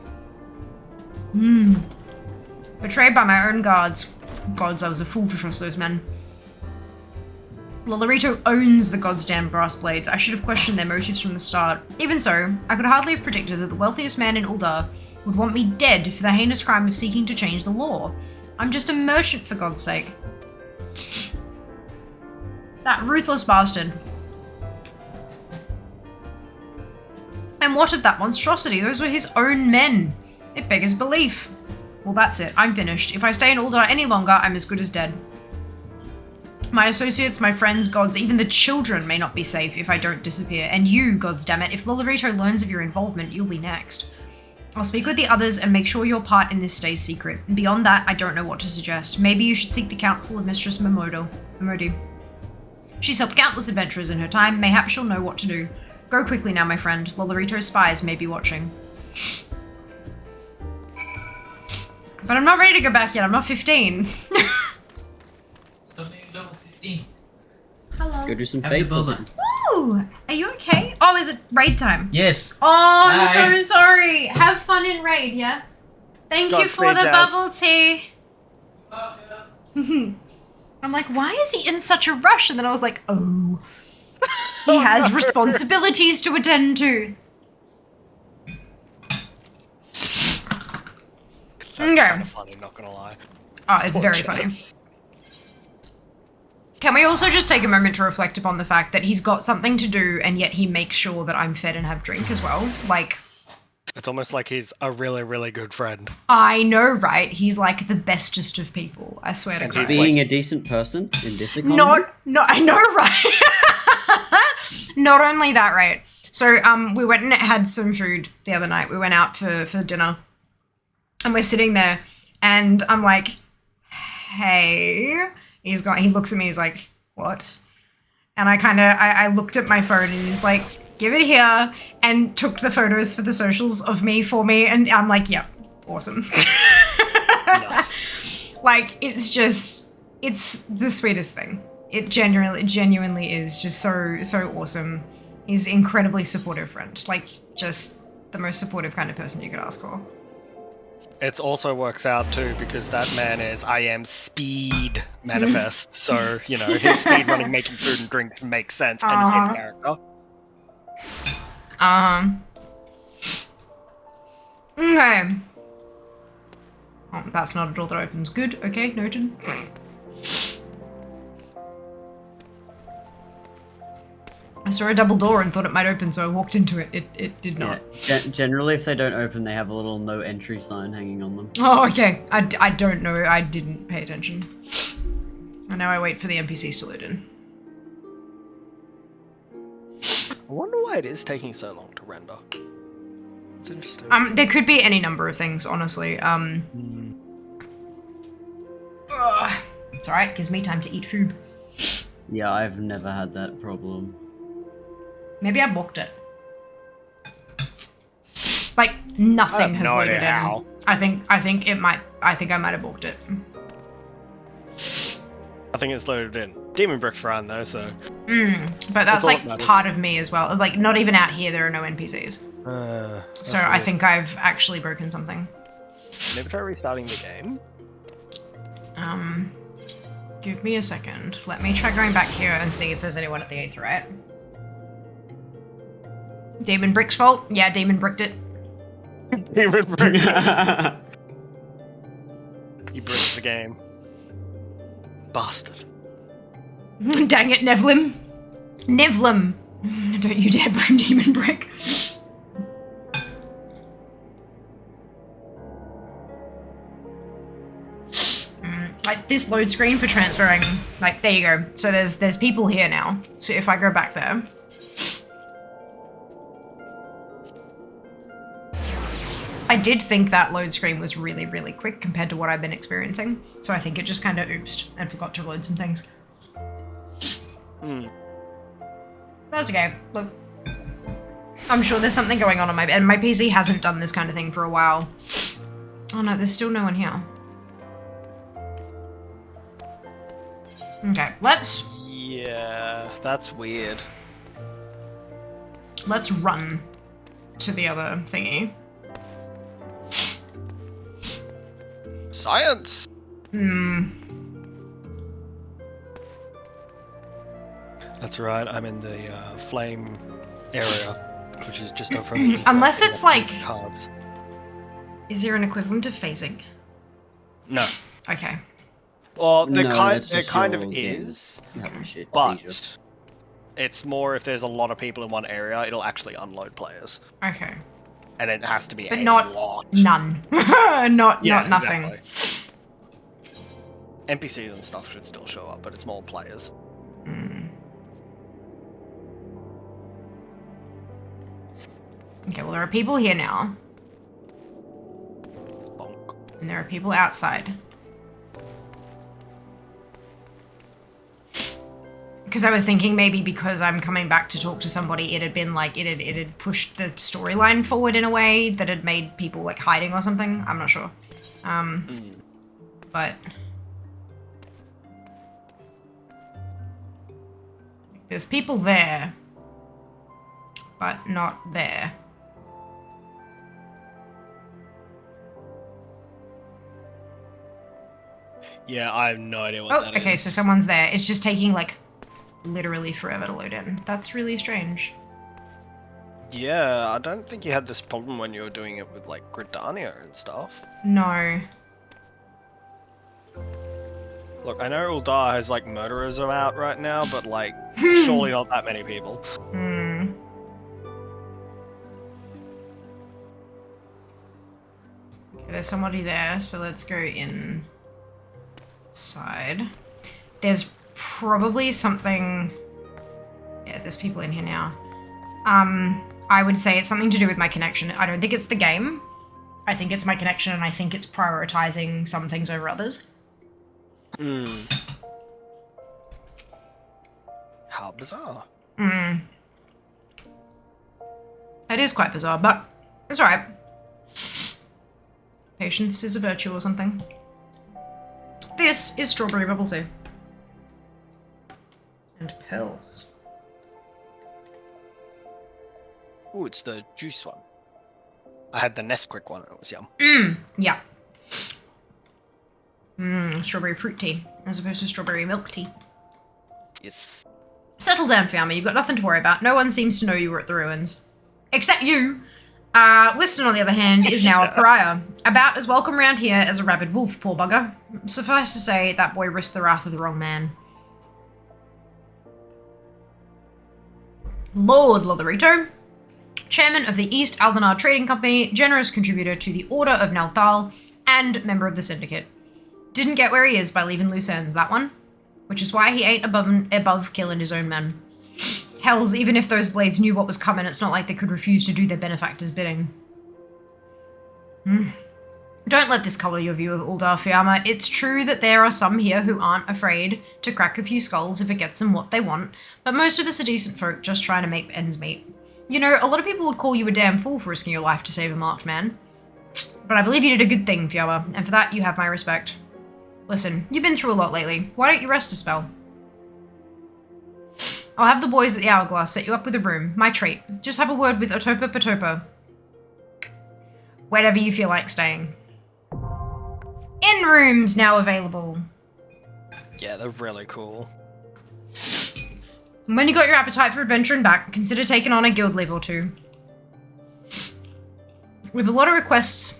Betrayed by my own guards. Gods, I was a fool to trust those men. Lolorito owns the god's damn brass blades. I should have questioned their motives from the start. Even so, I could hardly have predicted that the wealthiest man in Uldar would want me dead for the heinous crime of seeking to change the law. I'm just a merchant, for God's sake. That ruthless bastard. And what of that monstrosity? Those were his own men. It beggars belief. Well, that's it. I'm finished. If I stay in Uldar any longer, I'm as good as dead. My associates, my friends, gods, even the children may not be safe if I don't disappear. And you, godsdammit, if Lolorito learns of your involvement, you'll be next. I'll speak with the others and make sure your part in this stays secret. Beyond that, I don't know what to suggest. Maybe you should seek the counsel of Mistress Momodi. She's helped countless adventurers in her time. Mayhap she'll know what to do. Go quickly now, my friend. Lolorito's spies may be watching. But I'm not ready to go back yet. I'm not 15. level 15. Hello. Go do some fates or something. Ooh, are you okay? Oh, is it raid time? Yes. Oh, I'm Bye. so sorry. Have fun in raid, yeah? Thank you for the bubble tea. I'm like, why is he in such a rush? And then I was like, oh. He has responsibilities to attend to. That's kind of funny, not gonna lie. Oh, it's very funny. Can we also just take a moment to reflect upon the fact that he's got something to do and yet he makes sure that I'm fed and have drink as well? Like... It's almost like he's a really, really good friend. I know, right? He's like the bestest of people. I swear to God. Being a decent person in this economy? No, I know, right? Not only that, right? So we went and had some food the other night. We went out for dinner. And we're sitting there and I'm like, hey... He looks at me, he's like, what? And I looked at my phone and he's like, give it here, and took the photos for the socials of me for me, and I'm like, yep, awesome. Nice. Like, it's the sweetest thing. It genuinely is just so awesome. He's an incredibly supportive friend. Like, just the most supportive kind of person you could ask for. It also works out too because that man is I am speed manifest. So, you know, him speed running, making food and drinks makes sense and is in character. Okay. Oh, that's not a door that opens. Good. Okay, noted. I saw a double door and thought it might open, so I walked into it. It did not. Yeah. Generally, if they don't open, they have a little no entry sign hanging on them. Oh, okay. I don't know. I didn't pay attention. And now I wait for the NPCs to load in. I wonder why it is taking so long to render. It's interesting. There could be any number of things, honestly. It's alright, gives me time to eat food. Yeah, I've never had that problem. Maybe I booked it. Like, nothing has loaded in. I think I might have booked it. I think it's loaded in. Demon Brick's run though, so. But that's like part of me as well. Like, not even out here there are no NPCs. So I think I've actually broken something. Maybe try restarting the game. Give me a second. Let me try going back here and see if there's anyone at the 8th right. Demon Brick's fault? Yeah, Demon Bricked it. Demon Brick. You bricked the game. Bastard. Dang it, Nevlim. Nevlim. Don't you dare blame Demon Brick. Like this load screen for transferring, like there you go. So there's people here now. So if I go back there. I did think that load screen was really, really quick compared to what I've been experiencing. So I think it just kind of oopsed and forgot to load some things. That's okay. Look, I'm sure there's something going on and my PC hasn't done this kind of thing for a while. Oh no, there's still no one here. Okay, let's... Yeah, that's weird. Let's run to the other thingy. Science! That's right, I'm in the flame area, which is just over from unless it's like... cards. Is there an equivalent of phasing? No. Okay. Well, there No, kind of is, but it's more if there's a lot of people in one area, it'll actually unload players. Okay. And it has to be but a not lot. None. not nothing. Exactly. NPCs and stuff should still show up, but it's more players. Okay, well there are people here now. Bonk. And there are people outside. Because I was thinking maybe because I'm coming back to talk to somebody, it had been like, it had pushed the storyline forward in a way that had made people like hiding or something. I'm not sure. But there's people there, but not there. Yeah, I have no idea what that is. Okay, so someone's there. It's just taking like literally forever to load in. That's really strange. Yeah, I don't think you had this problem when you were doing it with like Gladiator and stuff. No. Look, I know Uldar has like murderers out right now, but like surely not that many people. Okay, there's somebody there, so let's go inside. There's probably something... Yeah, there's people in here now. I would say it's something to do with my connection. I don't think it's the game. I think it's my connection, and I think it's prioritizing some things over others. How bizarre. It is quite bizarre, but it's alright. Patience is a virtue or something. This is strawberry bubble tea. And pills. Ooh, it's the juice one. I had the Nesquik one, it was yum. Yeah. Strawberry fruit tea, as opposed to strawberry milk tea. Yes. Settle down, Fiamma, you've got nothing to worry about. No one seems to know you were at the ruins. Except you! Winston, on the other hand, is now a pariah. About as welcome round here as a rabid wolf, poor bugger. Suffice to say, that boy risked the wrath of the wrong man. Lord Lotharito, chairman of the East Aldenar Trading Company, generous contributor to the Order of Nalthal, and member of the Syndicate. Didn't get where he is by leaving loose ends, that one. which is why he ain't above killing his own men. Hells, even if those blades knew what was coming, it's not like they could refuse to do their benefactor's bidding. Don't let this colour your view of Uldar Fiamma. It's true that there are some here who aren't afraid to crack a few skulls if it gets them what they want, but most of us are decent folk just trying to make ends meet. You know, a lot of people would call you a damn fool for risking your life to save a marked man. But I believe you did a good thing, Fiamma, and for that you have my respect. Listen, you've been through a lot lately. Why don't you rest a spell? I'll have the boys at the Hourglass set you up with a room. My treat. Just have a word with Otopa Patopa. Wherever you feel like staying. Inn rooms now available. Yeah, they're really cool. When you got your appetite for adventuring back, consider taking on a guild leave or two. With a lot of requests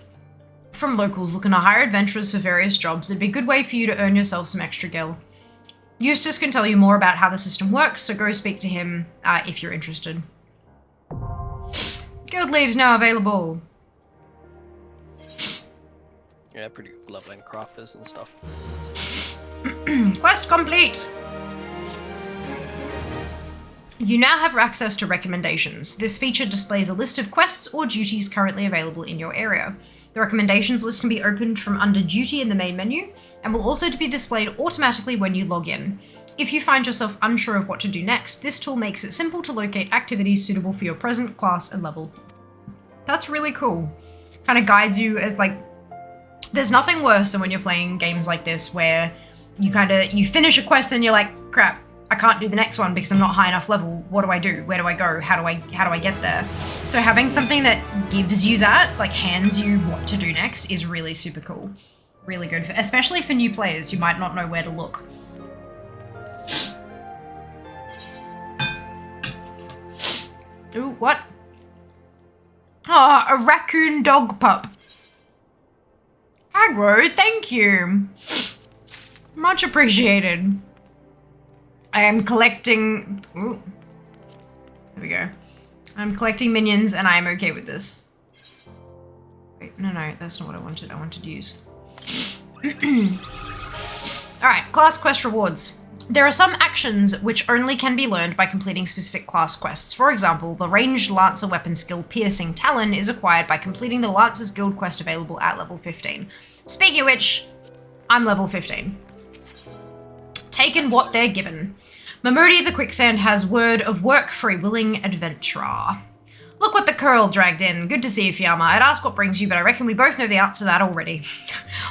from locals looking to hire adventurers for various jobs, it'd be a good way for you to earn yourself some extra gil. Eustace can tell you more about how the system works, so go speak to him if you're interested. Guild leaves now available. Yeah, pretty good leveling crafters and stuff. Quest complete! You now have access to recommendations. This feature displays a list of quests or duties currently available in your area. The recommendations list can be opened from under duty in the main menu, and will also be displayed automatically when you log in. If you find yourself unsure of what to do next, this tool makes it simple to locate activities suitable for your present class and level. That's really cool. Kind of guides you as like, there's nothing worse than when you're playing games like this where you finish a quest and you're like, crap, I can't do the next one because I'm not high enough level. What do I do? Where do I go? How do I get there? So having something that gives you that, like hands you what to do next, is really super cool. Really good, especially for new players who might not know where to look. Ooh, what? Ah, a raccoon dog pup. Agro, thank you. Much appreciated. I am collecting... Ooh. There we go. I'm collecting minions and I am okay with this. Wait, no, that's not what I wanted. I wanted to use. Alright, class quest rewards. There are some actions which only can be learned by completing specific class quests. For example, the ranged Lancer weapon skill Piercing Talon is acquired by completing the Lancer's Guild quest available at level 15. Speaking of which, I'm level 15. Taken what they're given. Mamodi of the Quicksand has word of work for a willing adventurer. Look what the curl dragged in. Good to see you, Fiamma. I'd ask what brings you, but I reckon we both know the answer to that already.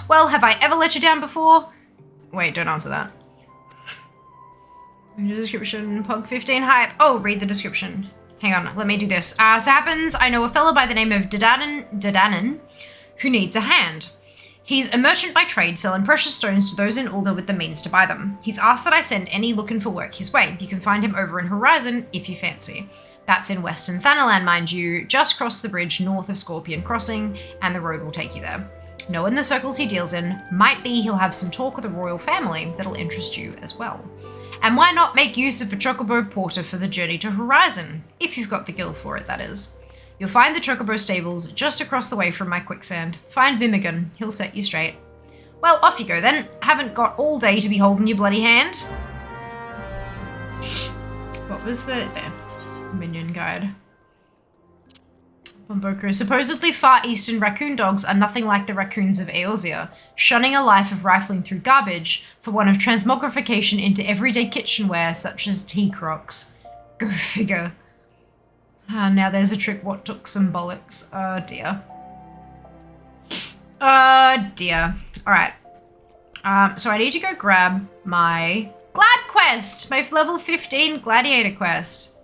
Well, have I ever let you down before? Wait, don't answer that. Read the description. Pog 15 hype. Oh, read the description. Hang on, let me do this. So happens, I know a fellow by the name of Dedanen who needs a hand. He's a merchant by trade, selling precious stones to those in Ulda with the means to buy them. He's asked that I send any looking for work his way. You can find him over in Horizon if you fancy. That's in Western Thanalan, mind you. Just cross the bridge north of Scorpion Crossing, and the road will take you there. Knowing the circles he deals in, might be he'll have some talk with the royal family that'll interest you as well. And why not make use of a Chocobo Porter for the journey to Horizon? If you've got the gil for it, that is. You'll find the Chocobo stables just across the way from my quicksand. Find Bimigan, he'll set you straight. Well, off you go then. Haven't got all day to be holding your bloody hand. What was the... there. Minion guide. Bomboku. Supposedly far eastern raccoon dogs are nothing like the raccoons of Eorzea, shunning a life of rifling through garbage for one of transmogrification into everyday kitchenware such as tea crocks. Go figure. Now there's a trick what took some bollocks. Oh dear. Oh dear. Alright. So I need to go grab my Glad quest! My level 15 Gladiator quest.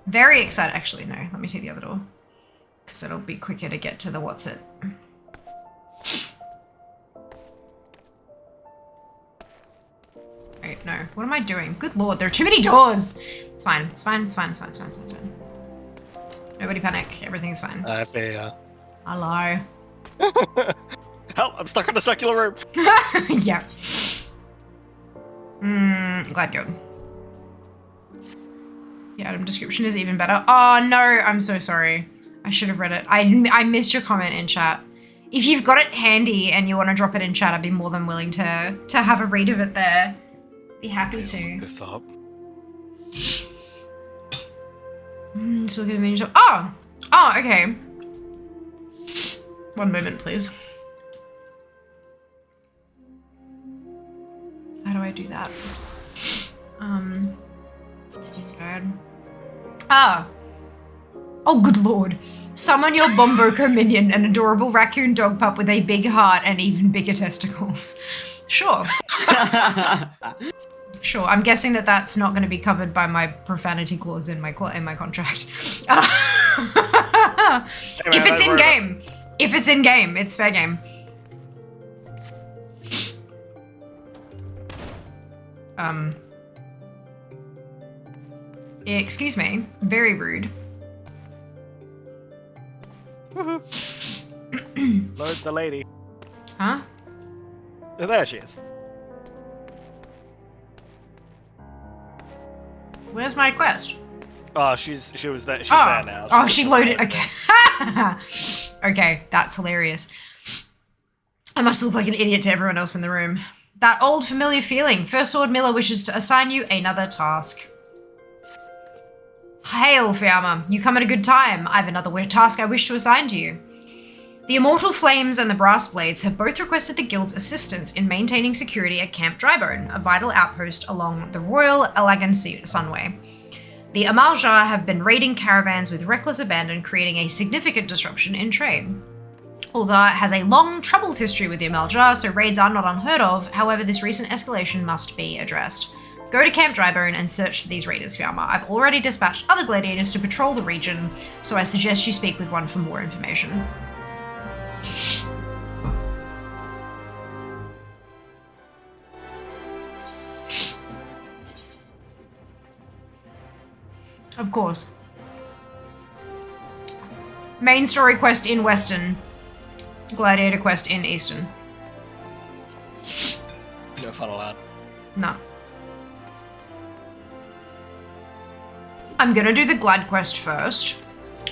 Very excited. Actually, no. Let me take the other door. Because it'll be quicker to get to the what's it. Wait, no. What am I doing? Good lord, there are too many doors! It's fine. It's fine. It's fine. It's fine. It's fine. It's fine. It's fine. Nobody panic. Everything's fine. Hello. Hello. Help! I'm stuck in a circular room! Yeah. Glad good. The item description is even better. Oh no, I'm so sorry. I should have read it. I missed your comment in chat. If you've got it handy and you want to drop it in chat, I'd be more than willing to have a read of it there. Be happy to. Look this up. Still gonna mean oh, okay. One moment, please. How do I do that? Oh, good lord. Summon your Bomboko minion, an adorable raccoon dog pup with a big heart and even bigger testicles. Sure. Sure, I'm guessing that that's not going to be covered by my profanity clause in my contract. If it's in game. If it's in game, it's fair game. Excuse me. Very rude. Load the lady. Huh? Oh, there she is. Where's my quest? Oh, she was there. She's there now. Oh, she loaded. Okay. Okay, that's hilarious. I must look like an idiot to everyone else in the room. That old familiar feeling. First Sword Miller wishes to assign you another task. Hail, Fiamma. You come at a good time. I have another task I wish to assign to you. The Immortal Flames and the Brass Blades have both requested the Guild's assistance in maintaining security at Camp Drybone, a vital outpost along the Royal Elagan Sunway. The Amalja have been raiding caravans with reckless abandon, creating a significant disruption in trade. Uldar has a long, troubled history with the Amalja, so raids are not unheard of. However, this recent escalation must be addressed. Go to Camp Drybone and search for these raiders, Fiamma. I've already dispatched other gladiators to patrol the region, so I suggest you speak with one for more information. Of course. Main story quest in Western. Gladiator quest in Eastern. No fun allowed. No. I'm gonna do the Glad quest first,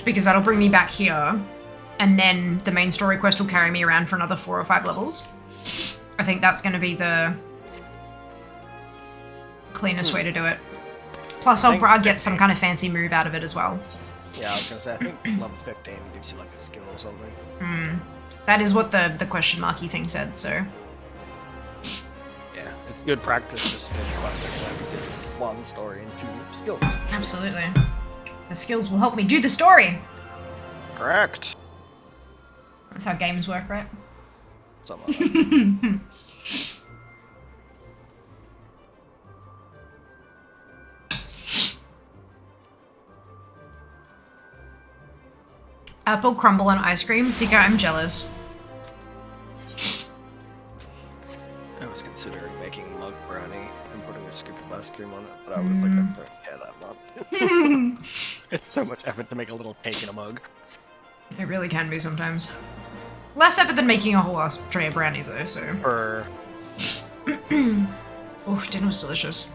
because that'll bring me back here, and then the main story quest will carry me around for another 4 or 5 levels. I think that's gonna be the cleanest way to do it. Plus, I'll get some kind of fancy move out of it as well. Yeah, I was gonna say, I think level 15 gives you like a skill or something. That is what the question marky thing said, so. Yeah, it's good practice just for classic because 1 story and 2 skills. Absolutely. The skills will help me do the story. Correct. That's how games work, right? Something like that. Apple crumble and ice cream. Sika, I'm jealous. I was considering making mug brownie and putting a scoop of ice cream on it, but I was like, I don't care that much. It's so much effort to make a little cake in a mug. It really can be sometimes. Less effort than making a whole ass tray of brownies though, so. Oh, dinner was delicious.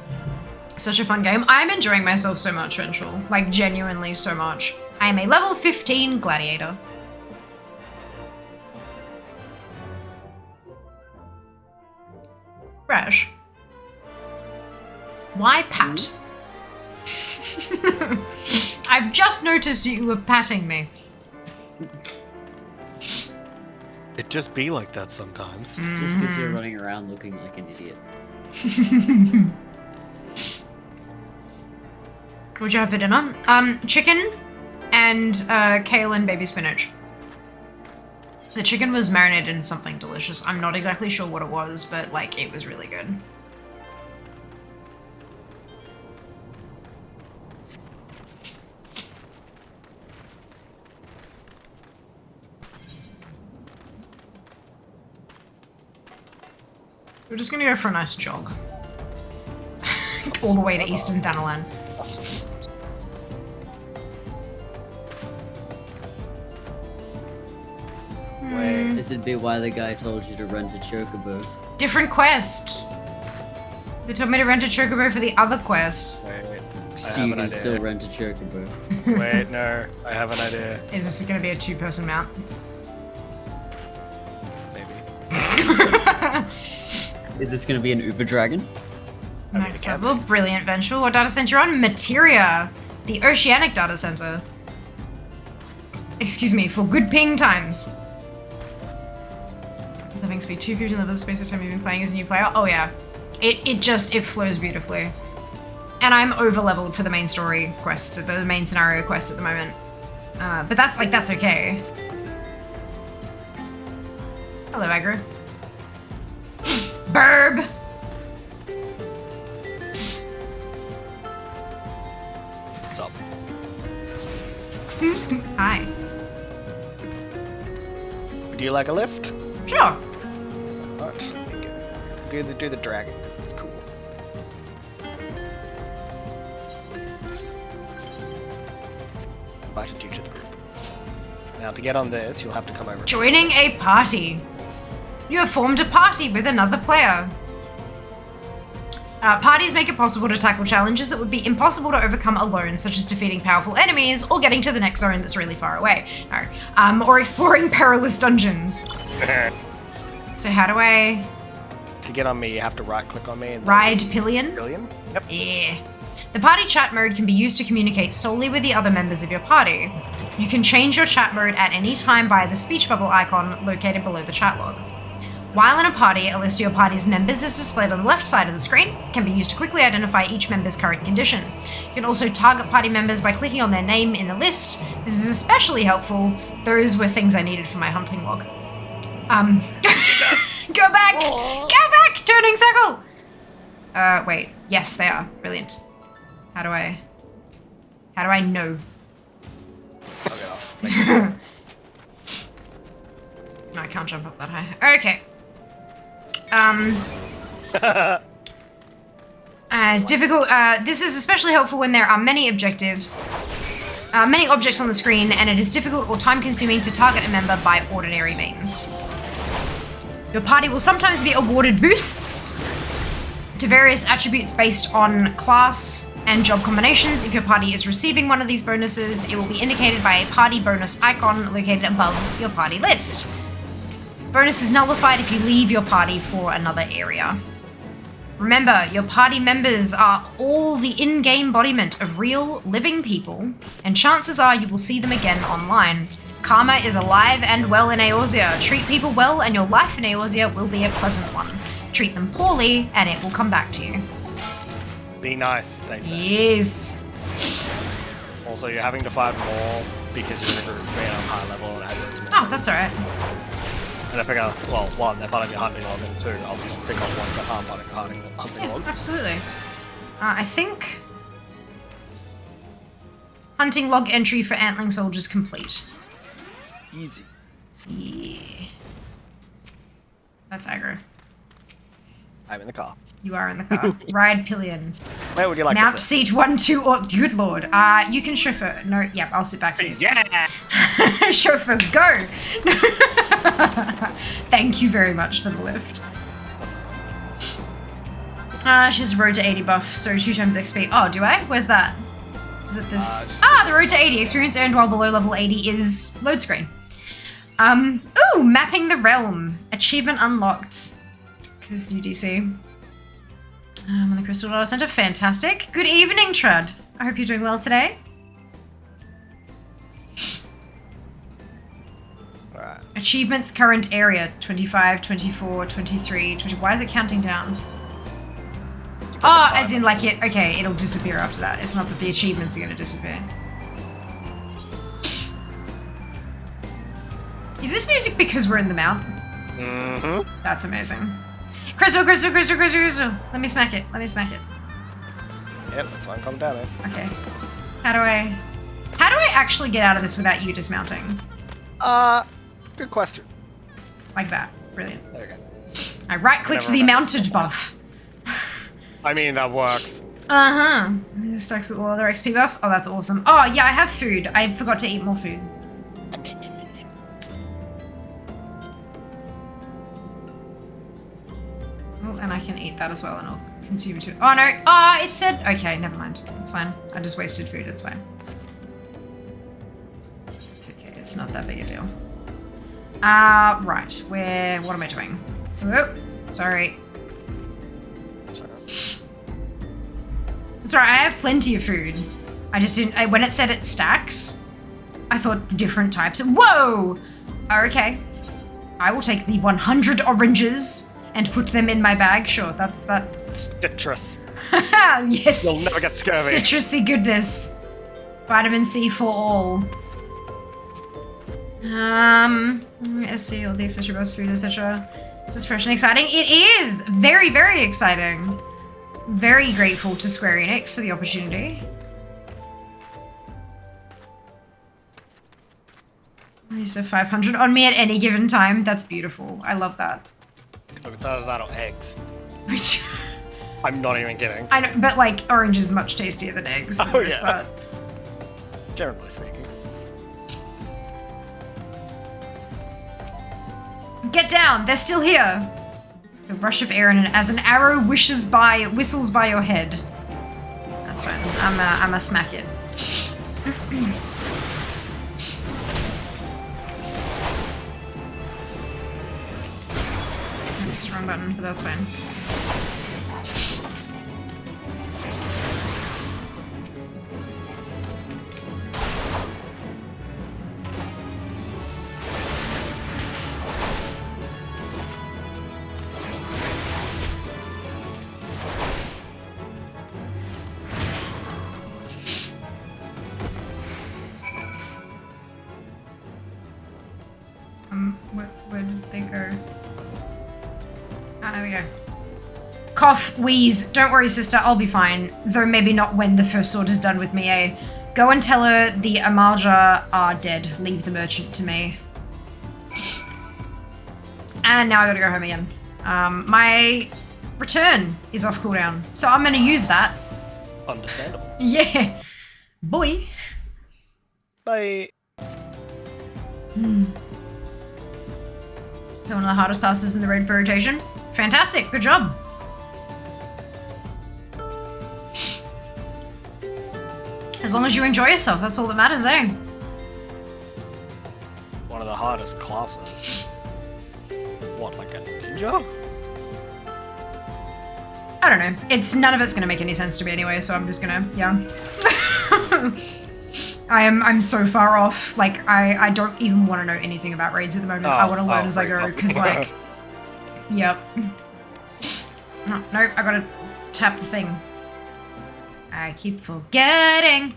Such a fun game. I'm enjoying myself so much, Ventral. Like, genuinely so much. I am a level 15 gladiator. Rash. Why pat? I've just noticed you were patting me. It just be like that sometimes. Just because you're running around looking like an idiot. What'd you have for dinner? Chicken and kale and baby spinach. The chicken was marinated in something delicious. I'm not exactly sure what it was, but like it was really good. We're just gonna go for a nice jog. All the way to Eastern Thanalan. Wait. This would be why the guy told you to rent a chocobo. Different quest. They told me to rent a chocobo for the other quest. Wait. So you can still rent a chocobo. Wait, no. I have an idea. Is this gonna be a 2-person mount? Is this going to be an Uber Dragon? Next level, brilliant vengeful. What data center you're on? Materia, the Oceanic data center. Excuse me, for good ping times. Living speed 250 levels, space of time you've been playing as a new player. Oh yeah, it flows beautifully. And I'm over leveled for the main story quests, the main scenario quests at the moment. But that's okay. Hello, Aggro. Burb! What's up? Hi. Would you like a lift? Sure. Alright, go do the dragon, because it's cool. Invited you to the group. Now to get on this, you'll have to come over. Joining a party. You have formed a party with another player. Parties make it possible to tackle challenges that would be impossible to overcome alone, such as defeating powerful enemies or getting to the next zone that's really far away. No. Or exploring perilous dungeons. So how do I... To get on me, you have to right-click on me and... Ride pillion? Pillion? Yep. Yeah. The party chat mode can be used to communicate solely with the other members of your party. You can change your chat mode at any time via the speech bubble icon located below the chat log. While in a party, a list of your party's members is displayed on the left side of the screen. It can be used to quickly identify each member's current condition. You can also target party members by clicking on their name in the list. This is especially helpful. Those were things I needed for my hunting log. Go back! Aww. Go back! Turning circle! Wait. Yes, they are. Brilliant. How do I know? I'll get off. No, I can't jump up that high. Okay. It's difficult. This is especially helpful when there are many objectives, many objects on the screen, and it is difficult or time-consuming to target a member by ordinary means. Your party will sometimes be awarded boosts to various attributes based on class and job combinations. If your party is receiving one of these bonuses, it will be indicated by a party bonus icon located above your party list. Bonus is nullified if you leave your party for another area. Remember, your party members are all the in-game embodiment of real, living people, and chances are you will see them again online. Karma is alive and well in Eorzea. Treat people well and your life in Eorzea will be a pleasant one. Treat them poorly and it will come back to you. Be nice, they say. Yes. Also, you're having to fight more because you're in a group being on high level and having more. Oh, that's alright. And I figure, well, one, they're part of your hunting log, and two, I'll just pick up ones that aren't part of your hunting log. Absolutely. I think hunting log entry for Antling Soldiers complete. Easy. Yeah. That's aggro. I'm in the car. You are in the car. Ride pillion. Where would you like Mount to sit? seat 1, 2, or good lord. You can chauffeur. No, yep, I'll sit back seat. Yeah! Chauffeur, go! Thank you very much for the lift. She has a road to 80 buff, so 2 times XP. Oh, do I? Where's that? Is it this? The road to 80. Experience earned while below level 80 is load screen. Ooh, mapping the realm. Achievement unlocked. Because new DC. On the Crystal Data Center. Fantastic. Good evening, Trud. I hope you're doing well today. Alright. Achievements current area. 25, 24, 23, 20. Why is it counting down? Oh, as in like it, okay, it'll disappear after that. It's not that the achievements are going to disappear. Is this music because we're in the mountain? Mm-hmm. That's amazing. Crystal, crystal, crystal, crystal, crystal. Let me smack it. Let me smack it. Yep, that's one come down there. Okay. How do I actually get out of this without you dismounting? Good question. Like that. Brilliant. There you go. I right-clicked the mounted buff. I mean, that works. Uh-huh. Stacks with all other XP buffs. Oh, that's awesome. Oh, yeah, I have food. I forgot to eat more food. Oh, and I can eat that as well, and I'll consume too. Oh, no. Oh, it said... Okay, never mind. That's fine. I just wasted food. It's fine. It's okay. It's not that big a deal. Right. What am I doing? Oh, sorry. Sorry, I have plenty of food. I just didn't, when it said it stacks, I thought the different types. Whoa! Okay. I will take the 100 oranges and put them in my bag. Sure, that's that. Citrus. Yes. You'll never get scurvy. Citrusy goodness. Vitamin C for all. SC, all the etc. best food, etc. Is this fresh and exciting? It is! Very, very exciting. Very grateful to Square Enix for the opportunity. I used to have 500 on me at any given time. That's beautiful. I love that. It's either that or eggs. I'm not even kidding. I know, but like orange is much tastier than eggs for the most part. Generally speaking. Get down! They're still here! A rush of air and as an arrow whistles by your head. That's fine. I'ma smack it. Oops, wrong button, but that's fine. Where did they go? Ah, there we go. Cough, wheeze. Don't worry, sister, I'll be fine. Though maybe not when the first sword is done with me, eh? Go and tell her the Amarja are dead. Leave the merchant to me. And now I gotta go home again. My return is off cooldown, so I'm gonna use that. Understandable. Yeah. Boy. Bye. One of the hardest classes in the raid for rotation. Fantastic, good job. As long as you enjoy yourself, that's all that matters, eh? One of the hardest classes. What, like a ninja? I don't know. None of it's gonna make any sense to me anyway, so I'm just gonna, yeah. I'm so far off. Like, I don't even want to know anything about raids at the moment. I want to learn as I go, because like, yep. Oh, no, I gotta tap the thing. I keep forgetting.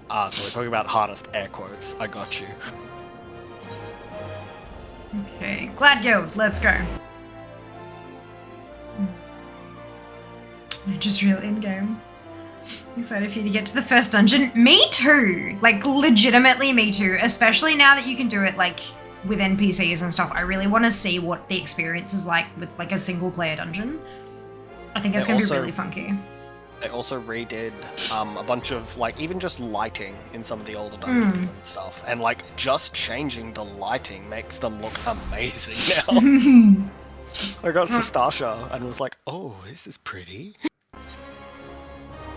So we're talking about hardest air quotes. I got you. Okay, Glad Guild, let's go. Just real in-game. Excited for you to get to the first dungeon. Me too! Like, legitimately me too. Especially now that you can do it, like, with NPCs and stuff. I really want to see what the experience is like with, like, a single-player dungeon. I think it's going to be really funky. They also redid a bunch of, like, even just lighting in some of the older dungeons and stuff. And, like, just changing the lighting makes them look amazing now. I got Sastasha and was like, oh, this is pretty.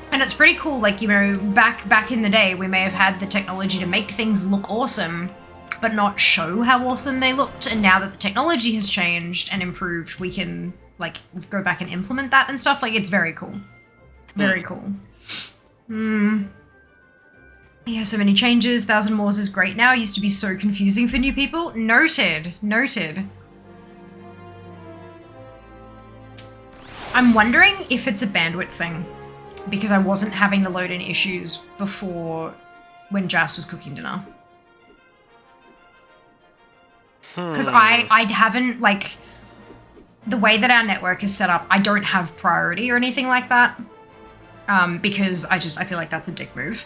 And it's pretty cool, like, you know, back in the day, we may have had the technology to make things look awesome, but not show how awesome they looked. And now that the technology has changed and improved, we can, like, go back and implement that and stuff. Like, it's very cool. Very cool. Yeah, so many changes. 1,000 Moors is great now. Used to be so confusing for new people. Noted. Noted. I'm wondering if it's a bandwidth thing, because I wasn't having the load-in issues before when Jas was cooking dinner. Because I haven't, like, the way that our network is set up, I don't have priority or anything like that. Because I feel like that's a dick move.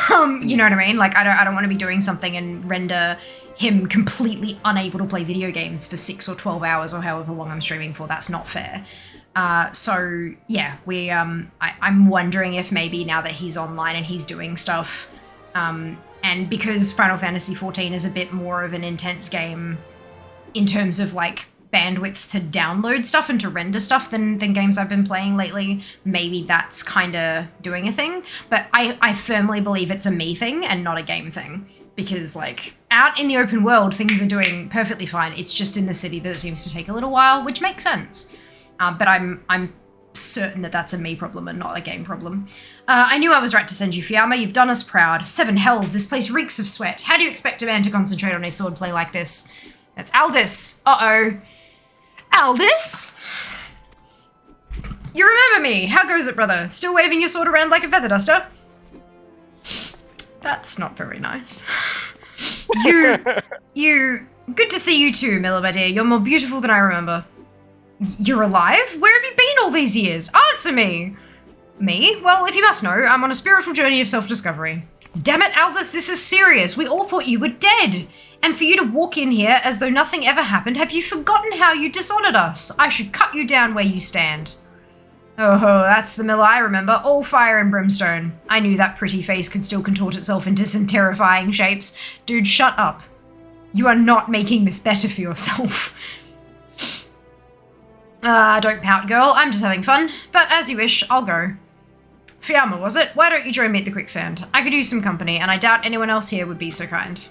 You know what I mean? Like, I don't want to be doing something and render him completely unable to play video games for 6 or 12 hours or however long I'm streaming for. That's not fair. So yeah, I'm wondering if maybe now that he's online and he's doing stuff, and because Final Fantasy XIV is a bit more of an intense game in terms of like bandwidth to download stuff and to render stuff than games I've been playing lately, maybe that's kind of doing a thing. But I firmly believe it's a me thing and not a game thing, because like out in the open world, things are doing perfectly fine. It's just in the city that it seems to take a little while, which makes sense. But I'm certain that that's a me problem and not a game problem. I knew I was right to send you, Fiamma. You've done us proud. 7 hells, this place reeks of sweat. How do you expect a man to concentrate on his swordplay like this? That's Aldous. Uh-oh. Aldous? You remember me. How goes it, brother? Still waving your sword around like a feather duster? That's not very nice. Good to see you too, Miller, my dear. You're more beautiful than I remember. You're alive? Where have you been all these years? Answer me! Me? Well, if you must know, I'm on a spiritual journey of self-discovery. Damn it, Aldous, this is serious. We all thought you were dead. And for you to walk in here as though nothing ever happened, have you forgotten how you dishonored us? I should cut you down where you stand. Oh, that's the Miller I remember. All fire and brimstone. I knew that pretty face could still contort itself into some terrifying shapes. Dude, shut up. You are not making this better for yourself. Don't pout, girl. I'm just having fun. But as you wish, I'll go. Fiamma, was it? Why don't you join me at the quicksand? I could use some company, and I doubt anyone else here would be so kind.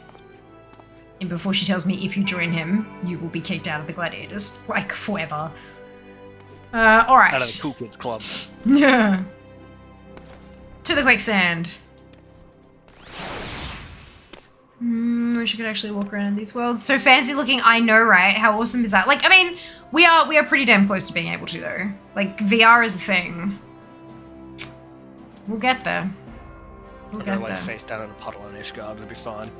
And before she tells me if you join him, you will be kicked out of the Gladiators. Like, forever. Alright. Out of the Cool Kids Club. Yeah. To the quicksand. Wish I could actually walk around in these worlds. So fancy looking, I know, right? How awesome is that? Like, I mean, we are pretty damn close to being able to, though. Like, VR is a thing. We'll get there. We'll get there. Face down in a puddle in Ishgard, it'll be fine.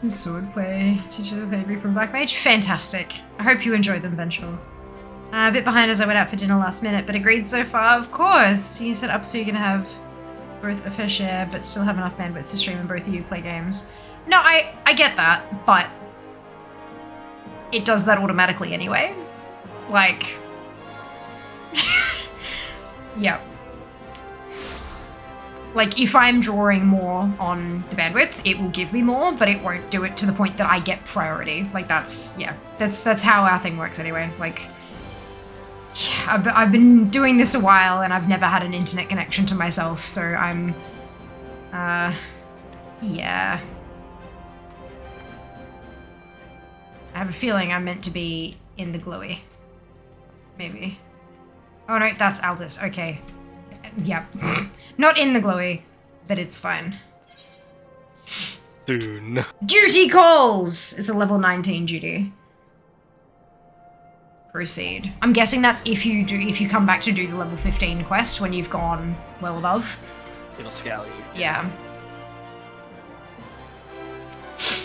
Swordplay, teacher of behavior from Black Mage. Fantastic. I hope you enjoyed them, Vengeful. A bit behind as I went out for dinner last minute, but agreed so far, of course. You set up so you can have both a fair share, but still have enough bandwidth to stream and both of you play games. No, I get that, but it does that automatically anyway. Like, yeah. Like, if I'm drawing more on the bandwidth, it will give me more, but it won't do it to the point that I get priority. Like, that's how our thing works anyway. Like, I've been doing this a while and I've never had an internet connection to myself, so I'm, yeah. I have a feeling I'm meant to be in the glowy. Maybe. Oh no, that's Aldous, okay. Yep. Not in the glowy, but it's fine. Soon. Duty calls! It's a level 19 duty. Proceed. I'm guessing that's if you come back to do the level 15 quest when you've gone well above. It'll scale you. Yeah.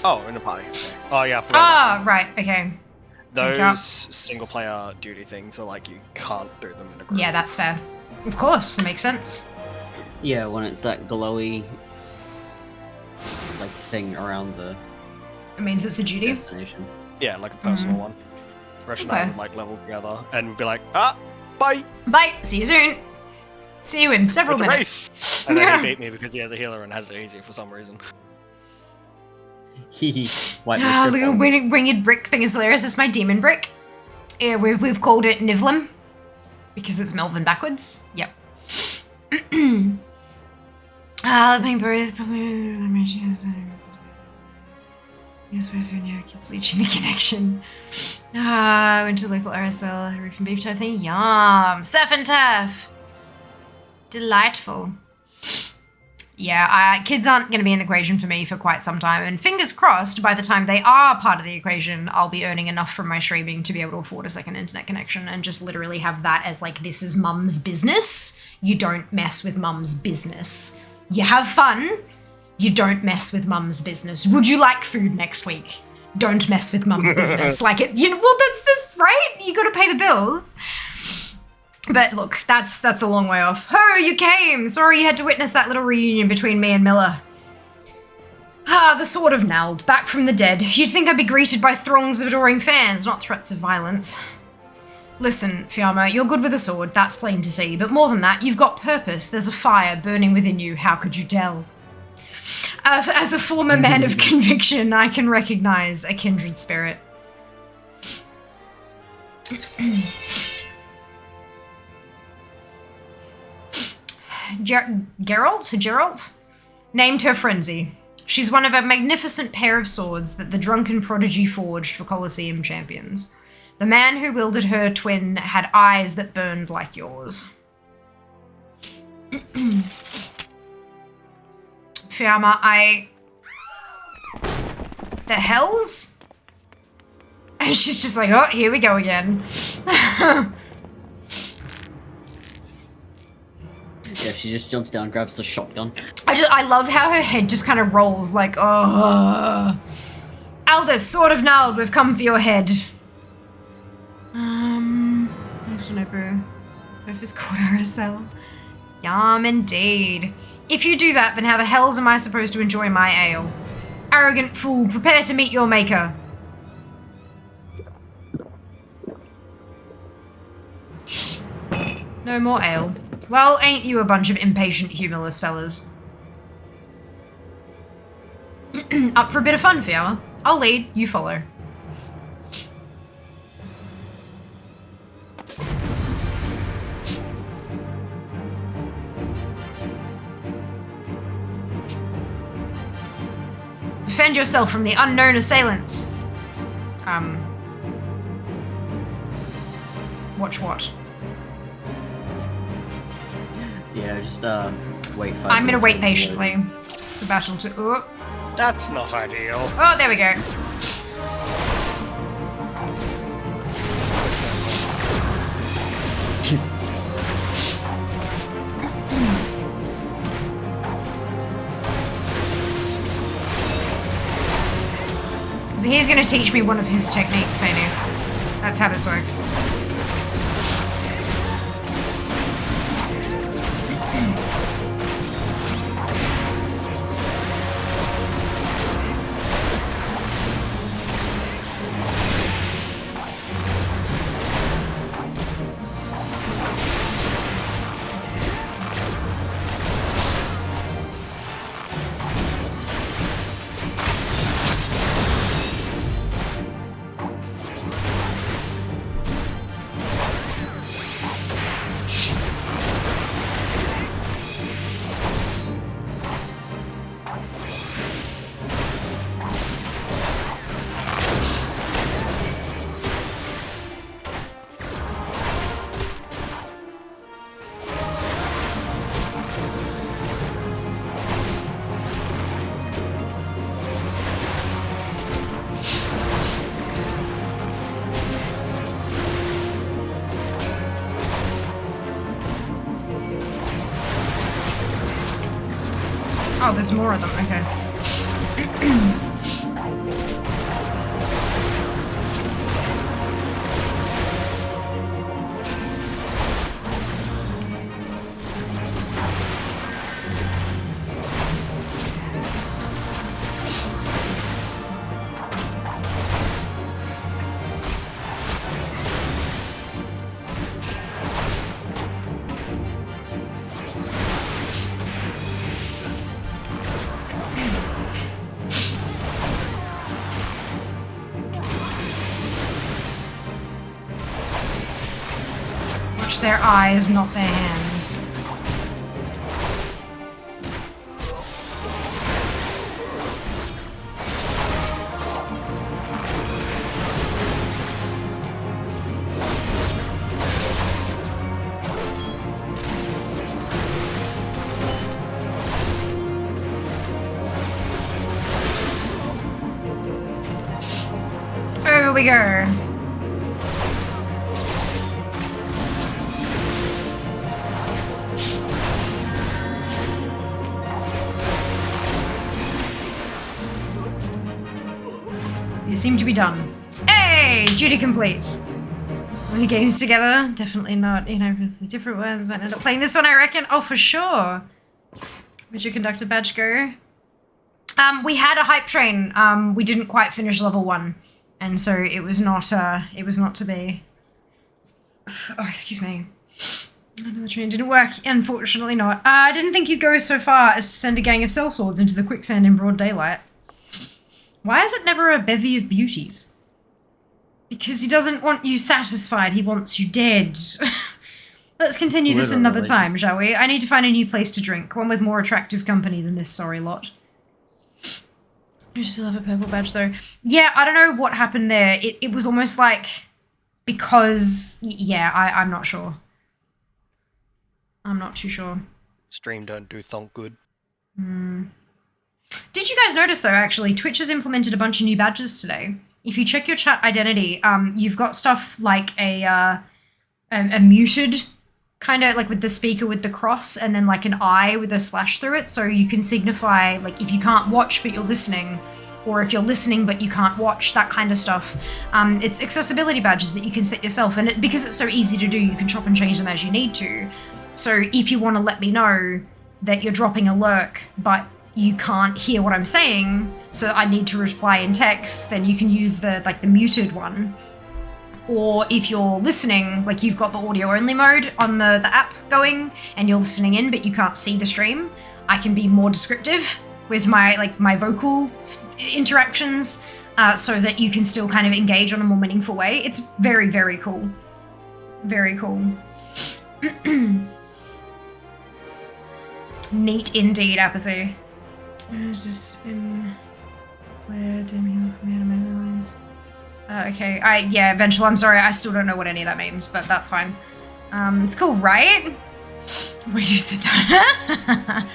Oh, in the party. Okay. Oh yeah. Right. Okay. Those single player duty things are like you can't do them in a group. Yeah, that's fair. Of course, makes sense. Yeah, when it's that glowy like thing around the It means it's a duty? destination. Yeah, like a personal one. Rush and I would like level together and we'd be like, bye! Bye! See you soon! See you in several It's a minutes. race! And then he beat me because he has a healer and has it easier for some reason. Hehe. Look at winged brick thing is hilarious. It's my demon brick. Yeah, we've called it Nivlim. Because it's Melvin backwards. Yep. Pink birth probably you're supposed to know kids leeching the connection. Went to local RSL, roof and beef type thing. Yum. Surf and turf. Delightful. Yeah, kids aren't going to be in the equation for me for quite some time. And fingers crossed, by the time they are part of the equation, I'll be earning enough from my streaming to be able to afford a second internet connection and just literally have that as like, this is mum's business. You don't mess with mum's business. You have fun. You don't mess with mum's business. Would you like food next week? Don't mess with mum's business. Like it, you know, well, that's right. You got to pay the bills. But look, that's a long way off. Oh, you came! Sorry you had to witness that little reunion between me and Miller. The sword of Nald, back from the dead. You'd think I'd be greeted by throngs of adoring fans, not threats of violence. Listen, Fiamma, you're good with a sword, that's plain to see. But more than that, you've got purpose. There's a fire burning within you. How could you tell? As a former man of conviction, I can recognize a kindred spirit. Geralt? Named her Frenzy. She's one of a magnificent pair of swords that the drunken prodigy forged for Colosseum champions. The man who wielded her twin had eyes that burned like yours. Fiamma, the hells? And she's just like, oh, here we go again. Yeah, she just jumps down, grabs the shotgun. I love how her head just kind of rolls like, oh. Aldous, Sword of Nald, we've come for your head. Both is called RSL. Yum, indeed. If you do that, then how the hells am I supposed to enjoy my ale? Arrogant fool, prepare to meet your maker. No more ale. Well, ain't you a bunch of impatient, humorless fellas? Up for a bit of fun, Fiamma? I'll lead, you follow. Defend yourself from the unknown assailants. Watch what? Yeah, just wait 5 I'm gonna minutes wait for patiently. The battle to. Oh, That's not ideal. there we go. So he's gonna teach me one of his techniques, ain't he? That's how this works. Oh, there's more of them, okay. Their eyes, not their hands. Here we go. You seem to be done. Hey! Duty complete. When the games together, definitely not, you know, because the different ones might end up playing this one, I reckon. Oh, for sure. Where'd your conductor badge go? We had a hype train. We didn't quite finish level 1. And so it was not to be. Oh, excuse me. Another train didn't work, unfortunately not. I didn't think he'd go so far as to send a gang of sellswords into the quicksand in broad daylight. Why is it never a bevy of beauties? Because he doesn't want you satisfied, he wants you dead. Let's continue this another time, shall we? I need to find a new place to drink, one with more attractive company than this sorry lot. You still have a purple badge though. Yeah, I don't know what happened there. It was almost like because, yeah, I'm not sure. I'm not too sure. Stream don't do thonk good. Did you guys notice, though, actually, Twitch has implemented a bunch of new badges today. If you check your chat identity, you've got stuff like a muted, kind of like with the speaker with the cross, and then like an eye with a slash through it, so you can signify, like, if you can't watch but you're listening, or if you're listening but you can't watch, that kind of stuff. It's accessibility badges that you can set yourself, and because it's so easy to do, you can chop and change them as you need to. So if you want to let me know that you're dropping a lurk, but you can't hear what I'm saying, so I need to reply in text, then you can use the muted one. Or if you're listening, like you've got the audio only mode on the app going, and you're listening in but you can't see the stream, I can be more descriptive with my vocal interactions, so that you can still kind of engage on a more meaningful way. It's very, very cool. Very cool. Neat indeed, Apathy. There's just in Claire, Demi, lines. Okay, yeah, Vengeful, I'm sorry, I still don't know what any of that means, but that's fine. It's cool, right? Where you said that?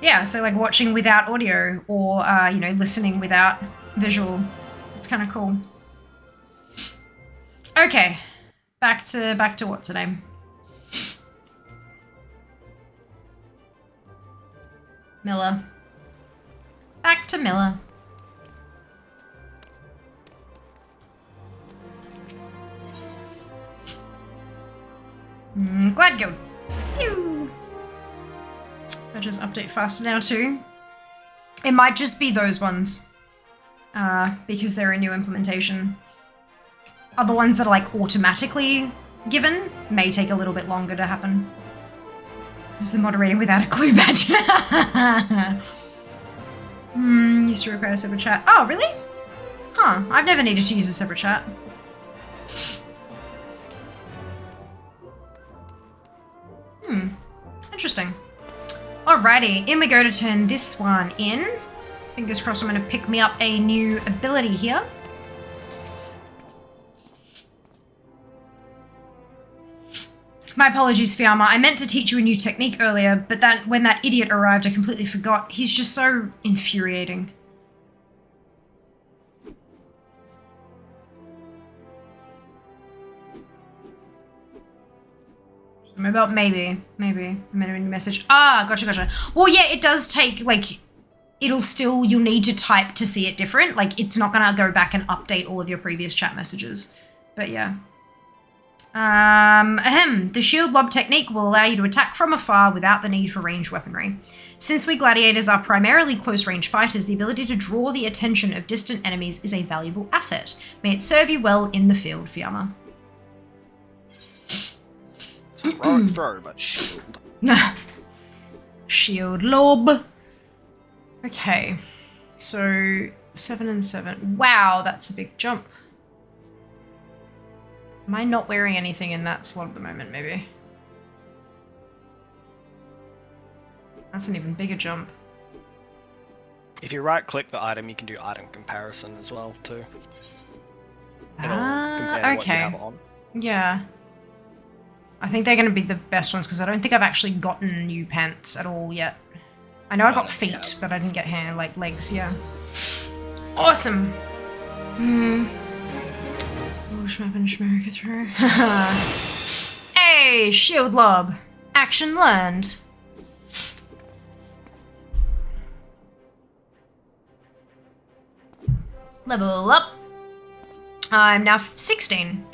Yeah, so like watching without audio, or you know, listening without visual. It's kind of cool. Okay, back to what's her name? Miller. Back to Miller. Glad Guild. Pew. I'll just update faster now too. It might just be those ones, because they're a new implementation. Other ones that are like automatically given may take a little bit longer to happen. There's the moderating without a clue badge. Used to require a separate chat. Oh, really? Huh, I've never needed to use a separate chat. Interesting. Alrighty, in we go to turn this one in. Fingers crossed I'm going to pick me up a new ability here. My apologies, Fiamma. I meant to teach you a new technique earlier, but when that idiot arrived, I completely forgot. He's just so infuriating. About maybe. I made a message. Ah, gotcha. Well, yeah, it does take, like, you'll need to type to see it different. Like, it's not gonna go back and update all of your previous chat messages. But yeah. The shield lob technique will allow you to attack from afar without the need for ranged weaponry. Since we gladiators are primarily close-range fighters, the ability to draw the attention of distant enemies is a valuable asset. May it serve you well in the field, Fiamma. Wrong throw, but shield. Shield lob. Okay, so 7 and 7. Wow, that's a big jump. Am I not wearing anything in that slot at the moment, maybe? That's an even bigger jump. If you right-click the item, you can do item comparison as well, too. It'll compare to what you have on. Yeah. I think they're going to be the best ones, because I don't think I've actually gotten new pants at all yet. I know I got feet, but I didn't get legs, yeah. Awesome! Schmap and Schmerica through. Hey, shield lob. Action learned. Level up. I'm now 16.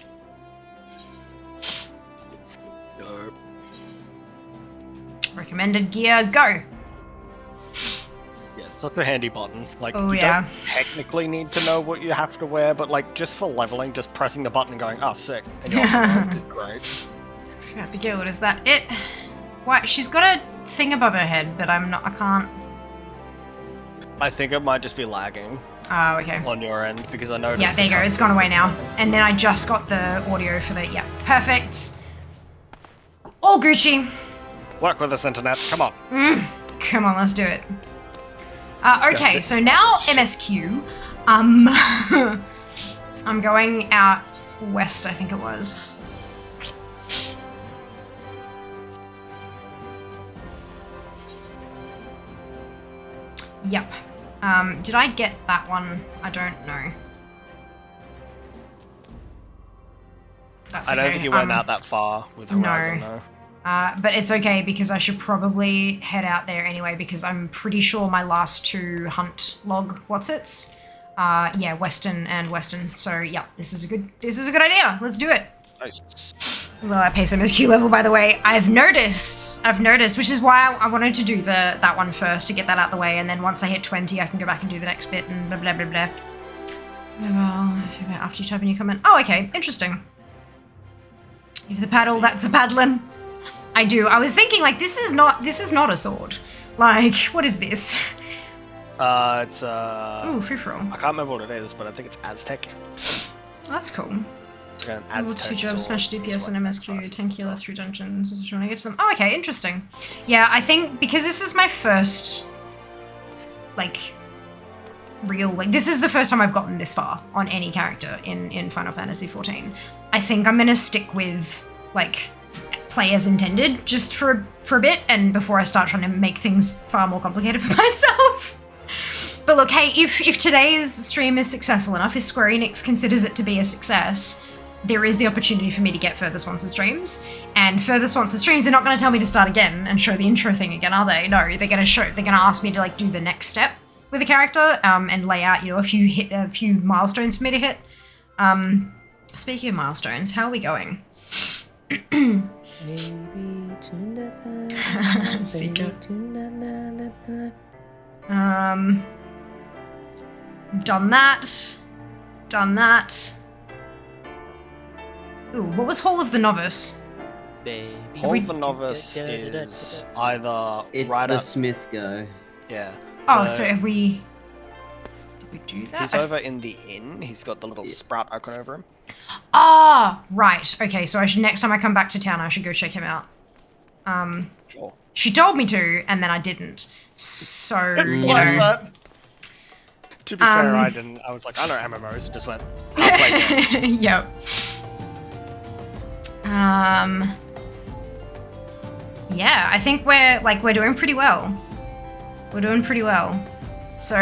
Go. Recommended gear, go. Yeah, it's such a handy button. Like, Oh, you yeah. don't technically need to know what you have to wear, but like, just for leveling, just pressing the button and going, oh, sick, and you're optimized is great. Scout the guild, is that it? Why, she's got a thing above her head, but I can't. I think it might just be lagging Oh, okay. on your end, because I noticed... Yeah, there you go, it's gone away now. And then I just got the audio for the, yeah, perfect. All Gucci. Work with us, internet, come on. Come on, let's do it. Okay, so now MSQ. I'm going out west, I think it was. Yep. Did I get that one? I don't know. That's I don't okay. think you went out that far with Horizon, no. But it's okay because I should probably head out there anyway because I'm pretty sure my last two hunt log what's-its. Yeah, Western and Western. So yeah, this is a good idea. Let's do it. Nice. Well, I pace MSQ level, by the way. I've noticed, which is why I wanted to do that one first to get that out the way, and then once I hit 20, I can go back and do the next bit and blah blah blah blah. Well, after you type in your comment. Oh, okay, interesting. If the paddle, that's a paddling. I do. I was thinking like this is not a sword. Like, what is this? It's Ooh, free for all. I can't remember what it is, but I think it's Aztec. Oh, that's cool. It's like an Level Aztec 2 job, smash sword. DPS and MSQ, 10 killer through dungeons. If you want to get to them. Oh, okay, interesting. Yeah, I think because this is my first, like, this is the first time I've gotten this far on any character in Final Fantasy XIV. I think I'm gonna stick with, like, play as intended just for a bit, and before I start trying to make things far more complicated for myself. But look, hey, if today's stream is successful enough, if Square Enix considers it to be a success, there is the opportunity for me to get further sponsored streams. And further sponsored streams, they're not going to tell me to start again and show the intro thing again, are they? No, they're going to ask me to like do the next step with a character and lay out, a few milestones for me to hit. Speaking of milestones, how are we going? Seeker. Done that. Ooh, what was Hall of the Novice? Hall of the Novice is either It's right the up. Smith guy. Yeah. Oh, so have we... Did we do that? He's over in the inn. He's got the little sprout icon over him. Ah, right. Okay, so next time I come back to town, I should go check him out. Sure. She told me to, and then I didn't. So, To be fair, I didn't. I was like, I know MMOs. Just went. I'll play them. Yep. Yeah, I think we're doing pretty well. So,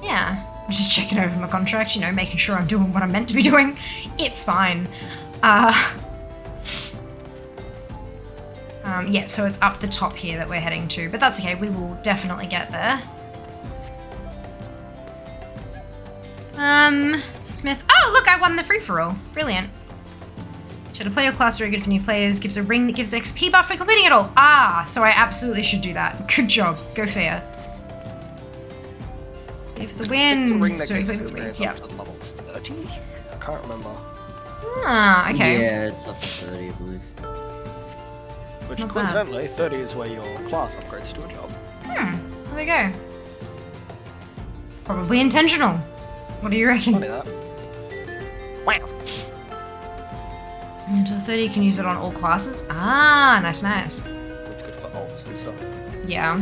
yeah. I'm just checking over my contract, making sure I'm doing what I'm meant to be doing. It's fine. Yeah, so it's up the top here that we're heading to, but that's okay. We will definitely get there. Smith. Oh, look, I won the free-for-all. Brilliant. Should a player class very good for new players. Gives a ring that gives XP buff for completing it all. Ah, so I absolutely should do that. Good job. Go fair. If the win. It's a ring that so gives the experience wins. up to level 30? I can't remember. Ah, okay. Yeah, it's up to 30, I believe. Which, Not bad. coincidentally, 30 is where your class upgrades to a job. There you go. Probably intentional. What do you reckon? Funny that. Wow. Until 30, you can use it on all classes. Ah, nice. It's good for ults and stuff. Yeah.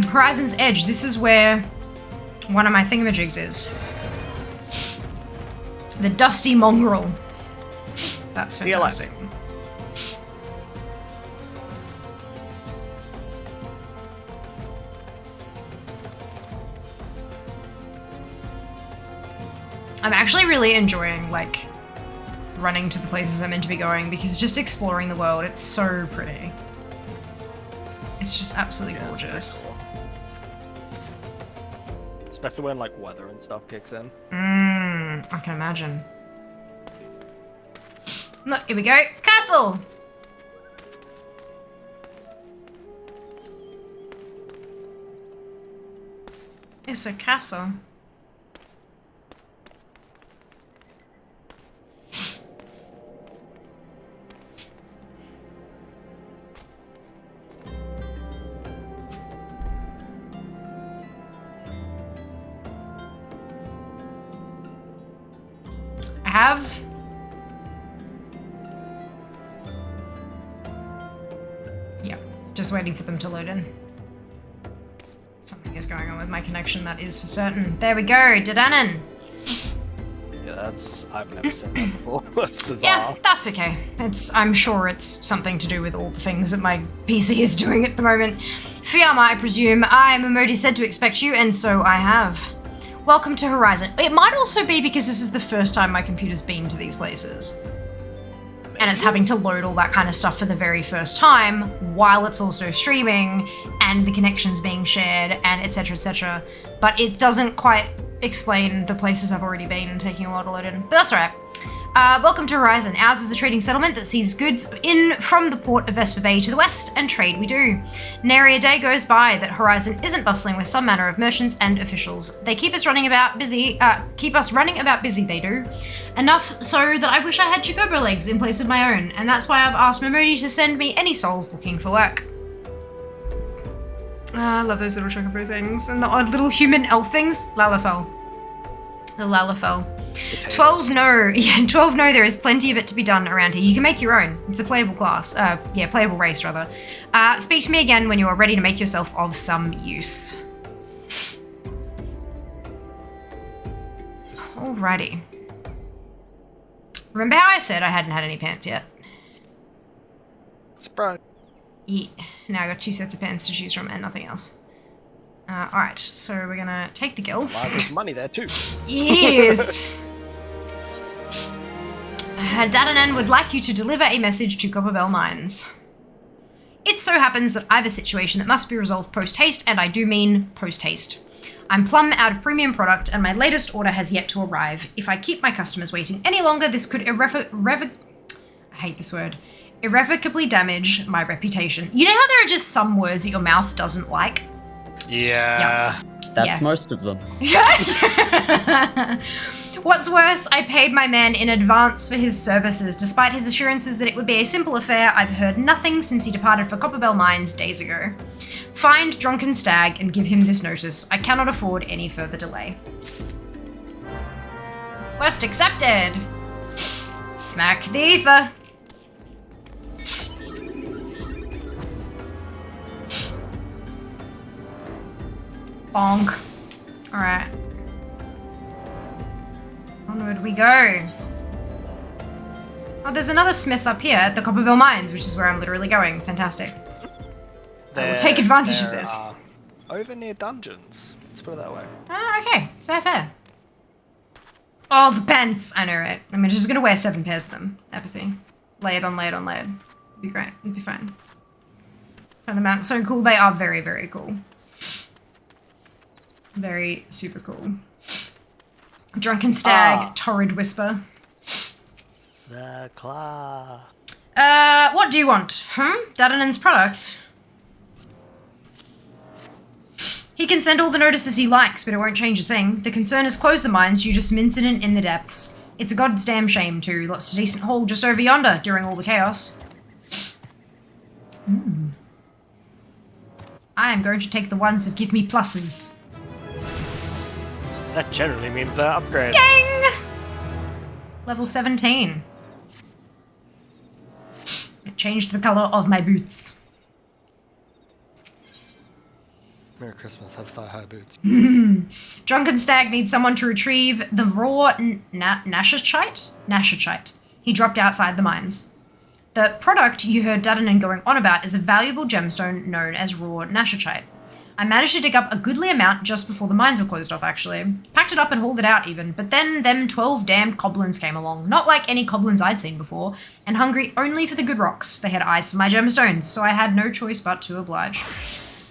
Horizon's Edge. This is where one of my thingamajigs is. The Dusty Mongrel. That's fantastic. I'm actually really enjoying, like, running to the places I'm meant to be going because just exploring the world, it's so pretty. It's just absolutely gorgeous. Cool. Especially when, like, weather and stuff kicks in. I can imagine. Look, here we go. Castle! It's a castle. Have just waiting for them to load in. Something is going on with my connection, that is for certain. There we go, Dadanan. Yeah, I've never seen that before. That's bizarre. Yeah, that's okay. I'm sure it's something to do with all the things that my PC is doing at the moment. Fiamma, I presume. I am Emodi said to expect you, and so I have. Welcome to Horizon. It might also be because this is the first time my computer's been to these places. And it's having to load all that kind of stuff for the very first time while it's also streaming and the connection's being shared and etc, etc. But it doesn't quite explain the places I've already been and taking a while to load in. But that's alright. Welcome to Horizon. Ours is a trading settlement that sees goods in from the port of Vesper Bay to the west, and trade we do. Nary a day goes by that Horizon isn't bustling with some manner of merchants and officials. They keep us running about busy, they do. Enough so that I wish I had Chocobo legs in place of my own, and that's why I've asked Momodi to send me any souls looking for work. I love those little Chocobo things, and the odd little human elf things. Lalafell. The Lalafell. 12 no. Yeah, 12 no, there is plenty of it to be done around here. You can make your own. It's a playable class. Playable race, rather. Speak to me again when you are ready to make yourself of some use. Alrighty. Remember how I said I hadn't had any pants yet? Surprise. Yeah. Now I got 2 sets of pants to choose from and nothing else. Alright, so we're gonna take the guild. Wow, there's money there too. Yes! Dadanan would like you to deliver a message to Copperbell Mines. It so happens that I have a situation that must be resolved post-haste, and I do mean post-haste. I'm plumb out of premium product, and my latest order has yet to arrive. If I keep my customers waiting any longer, this could I hate this word. Irrevocably damage my reputation. You know how there are just some words that your mouth doesn't like? Yeah. That's most of them. What's worse, I paid my man in advance for his services. Despite his assurances that it would be a simple affair, I've heard nothing since he departed for Copperbell Mines days ago. Find Drunken Stag and give him this notice. I cannot afford any further delay. Quest accepted. Smack the ether. Bonk. Alright. Onward we go. Oh, there's another smith up here at the Copperbell Mines, which is where I'm literally going. Fantastic. I will take advantage of this. Over near dungeons. Let's put it that way. Ah, okay. Fair. Oh, the pants. I know, right? I'm just gonna wear 7 pairs of them. Apathy. Layered on layered on layered. It'd be great. It'd be fine. Find them out. So cool. They are very, very cool. Very super cool. Drunken Stag, Torrid Whisper. The claw. What do you want? Dadanan's product? He can send all the notices he likes, but it won't change a thing. The concern is close the mines due to some incident in the depths. It's a goddamn shame too. Lost a decent haul just over yonder during all the chaos. I am going to take the ones that give me pluses. That generally means the upgrade. Dang! Level 17. It changed the color of my boots. Merry Christmas, have thigh-high boots. Drunken Stag needs someone to retrieve the raw Nashachite he dropped outside the mines. The product you heard Dadanan going on about is a valuable gemstone known as raw Nashachite. I managed to dig up a goodly amount just before the mines were closed off, actually. Packed it up and hauled it out, even. But then them 12 damned goblins came along. Not like any goblins I'd seen before. And hungry only for the good rocks. They had eyes for my gemstones, so I had no choice but to oblige.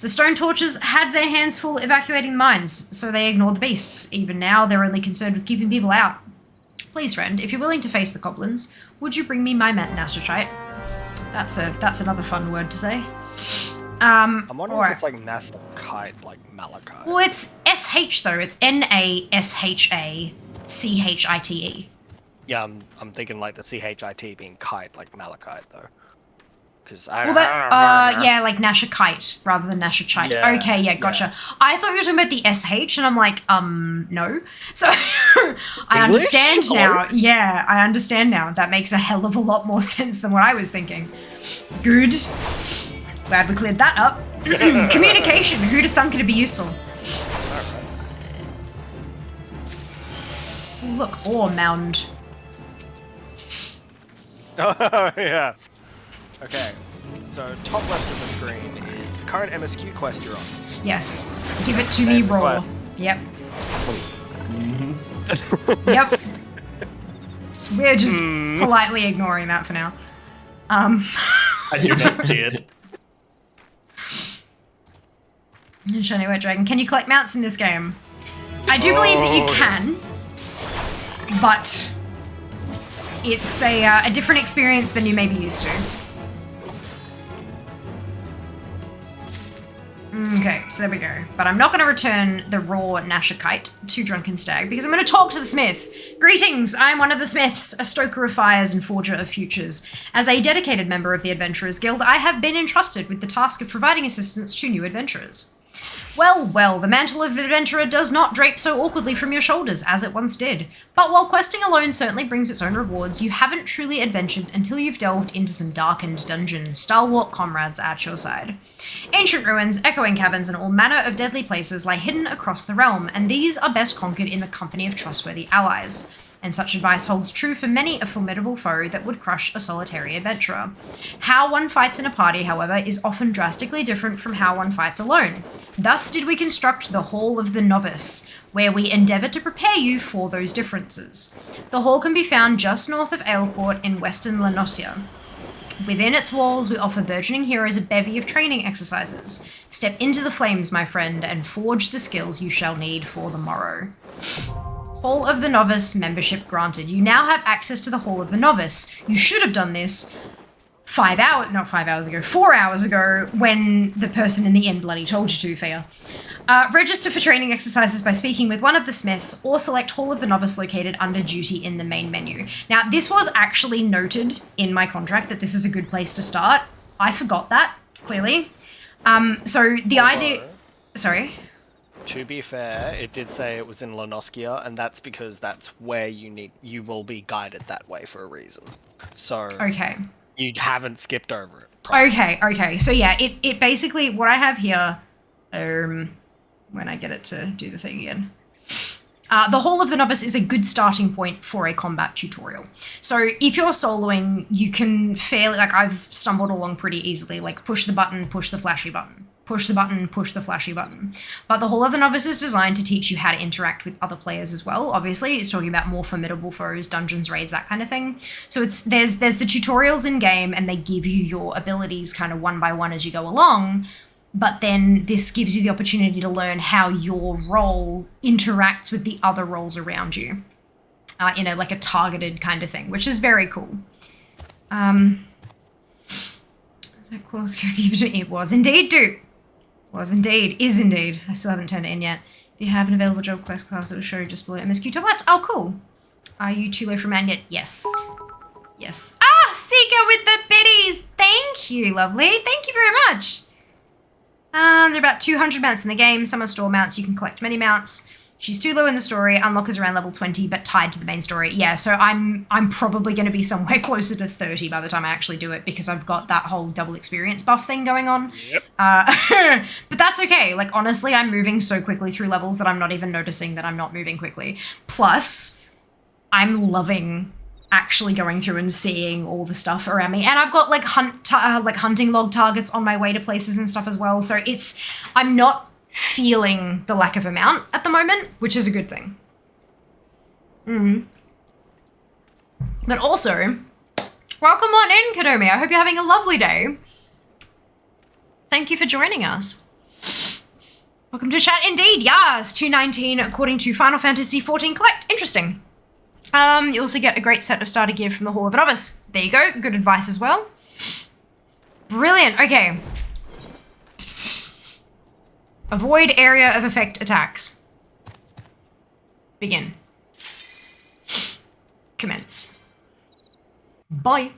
The stone torches had their hands full evacuating the mines, so they ignored the beasts. Even now, they're only concerned with keeping people out. Please, friend, if you're willing to face the goblins, would you bring me my Nashachite? That's another fun word to say. I'm wondering if it's like NASA kite, like malachite. Well, it's SH though. It's NASHACHITE. Yeah, I'm thinking like the CHIT being kite, like malachite though. Because yeah, like Nashachite rather than Nashachite. Yeah, okay, yeah, gotcha. Yeah. I thought you were talking about the SH, and I'm like, no. So I understand now. Yeah, I understand now. That makes a hell of a lot more sense than what I was thinking. Good. Glad we cleared that up. Communication, who'd have thunk it'd be useful? Ooh, look, ore mound. Oh, yeah. Okay, so top left of the screen is the current MSQ quest you're on. Yes. Give it to me raw. Quest. Yep. Yep. We're just politely ignoring that for now. And you meant it. Shiny White Dragon. Can you collect mounts in this game? I do believe that you can, but it's a different experience than you may be used to. Okay, so there we go. But I'm not going to return the raw Nashakite to Drunken Stag because I'm going to talk to the smith. Greetings, I'm one of the smiths, a stoker of fires and forger of futures. As a dedicated member of the Adventurers Guild, I have been entrusted with the task of providing assistance to new adventurers. Well, well, the mantle of adventurer does not drape so awkwardly from your shoulders as it once did. But while questing alone certainly brings its own rewards, you haven't truly adventured until you've delved into some darkened dungeons, stalwart comrades at your side. Ancient ruins, echoing caverns, and all manner of deadly places lie hidden across the realm, and these are best conquered in the company of trustworthy allies. And such advice holds true for many a formidable foe that would crush a solitary adventurer. How one fights in a party, however, is often drastically different from how one fights alone. Thus did we construct the Hall of the Novice, where we endeavour to prepare you for those differences. The hall can be found just north of Ailport in western Lanosia. Within its walls, we offer burgeoning heroes a bevy of training exercises. Step into the flames, my friend, and forge the skills you shall need for the morrow. Hall of the Novice membership granted. You now have access to the Hall of the Novice. You should have done this 4 hours ago, when the person in the inn bloody told you to, Fia. Register for training exercises by speaking with one of the smiths, or select Hall of the Novice located under duty in the main menu. Now, this was actually noted in my contract that this is a good place to start. I forgot that, clearly. So the idea... Sorry? To be fair, it did say it was in Lanoskia, and that's because that's where you will be guided that way for a reason. So okay, you haven't skipped over it. Okay. So yeah, it basically, what I have here, when I get it to do the thing again. The Hall of the Novice is a good starting point for a combat tutorial. So if you're soloing, you can fairly, like I've stumbled along pretty easily, like push the button, push the flashy button. Push the button, push the flashy button. But the Hall of the Novice is designed to teach you how to interact with other players as well. Obviously, it's talking about more formidable foes, dungeons, raids, that kind of thing. So there's the tutorials in game, and they give you your abilities kind of one by one as you go along. But then this gives you the opportunity to learn how your role interacts with the other roles around you. Like a targeted kind of thing, which is very cool. It was indeed, dude. Was indeed, is indeed. I still haven't turned it in yet. If you have an available job quest class, it will show just below MSQ top left. Oh, cool. Are you too low for man yet? Yes. Yes. Ah, Seeker with the biddies. Thank you, lovely. Thank you very much. There are about 200 mounts in the game. Some are store mounts. You can collect many mounts. She's too low in the story. Unlock is around level 20, but tied to the main story. Yeah, so I'm probably going to be somewhere closer to 30 by the time I actually do it, because I've got that whole double experience buff thing going on. Yep. But that's okay. Like, honestly, I'm moving so quickly through levels that I'm not even noticing that I'm not moving quickly. Plus, I'm loving actually going through and seeing all the stuff around me. And I've got like hunting log targets on my way to places and stuff as well. So I'm not feeling the lack of amount at the moment, which is a good thing. But also, welcome on in, Kadomi. I hope you're having a lovely day. Thank you for joining us. Welcome to chat. Indeed, yes, 219 according to Final Fantasy XIV Collect. Interesting. You also get a great set of starter gear from the Hall of the Novice. There you go. Good advice as well. Brilliant. Okay. Avoid area of effect attacks. Begin. Commence. Bye.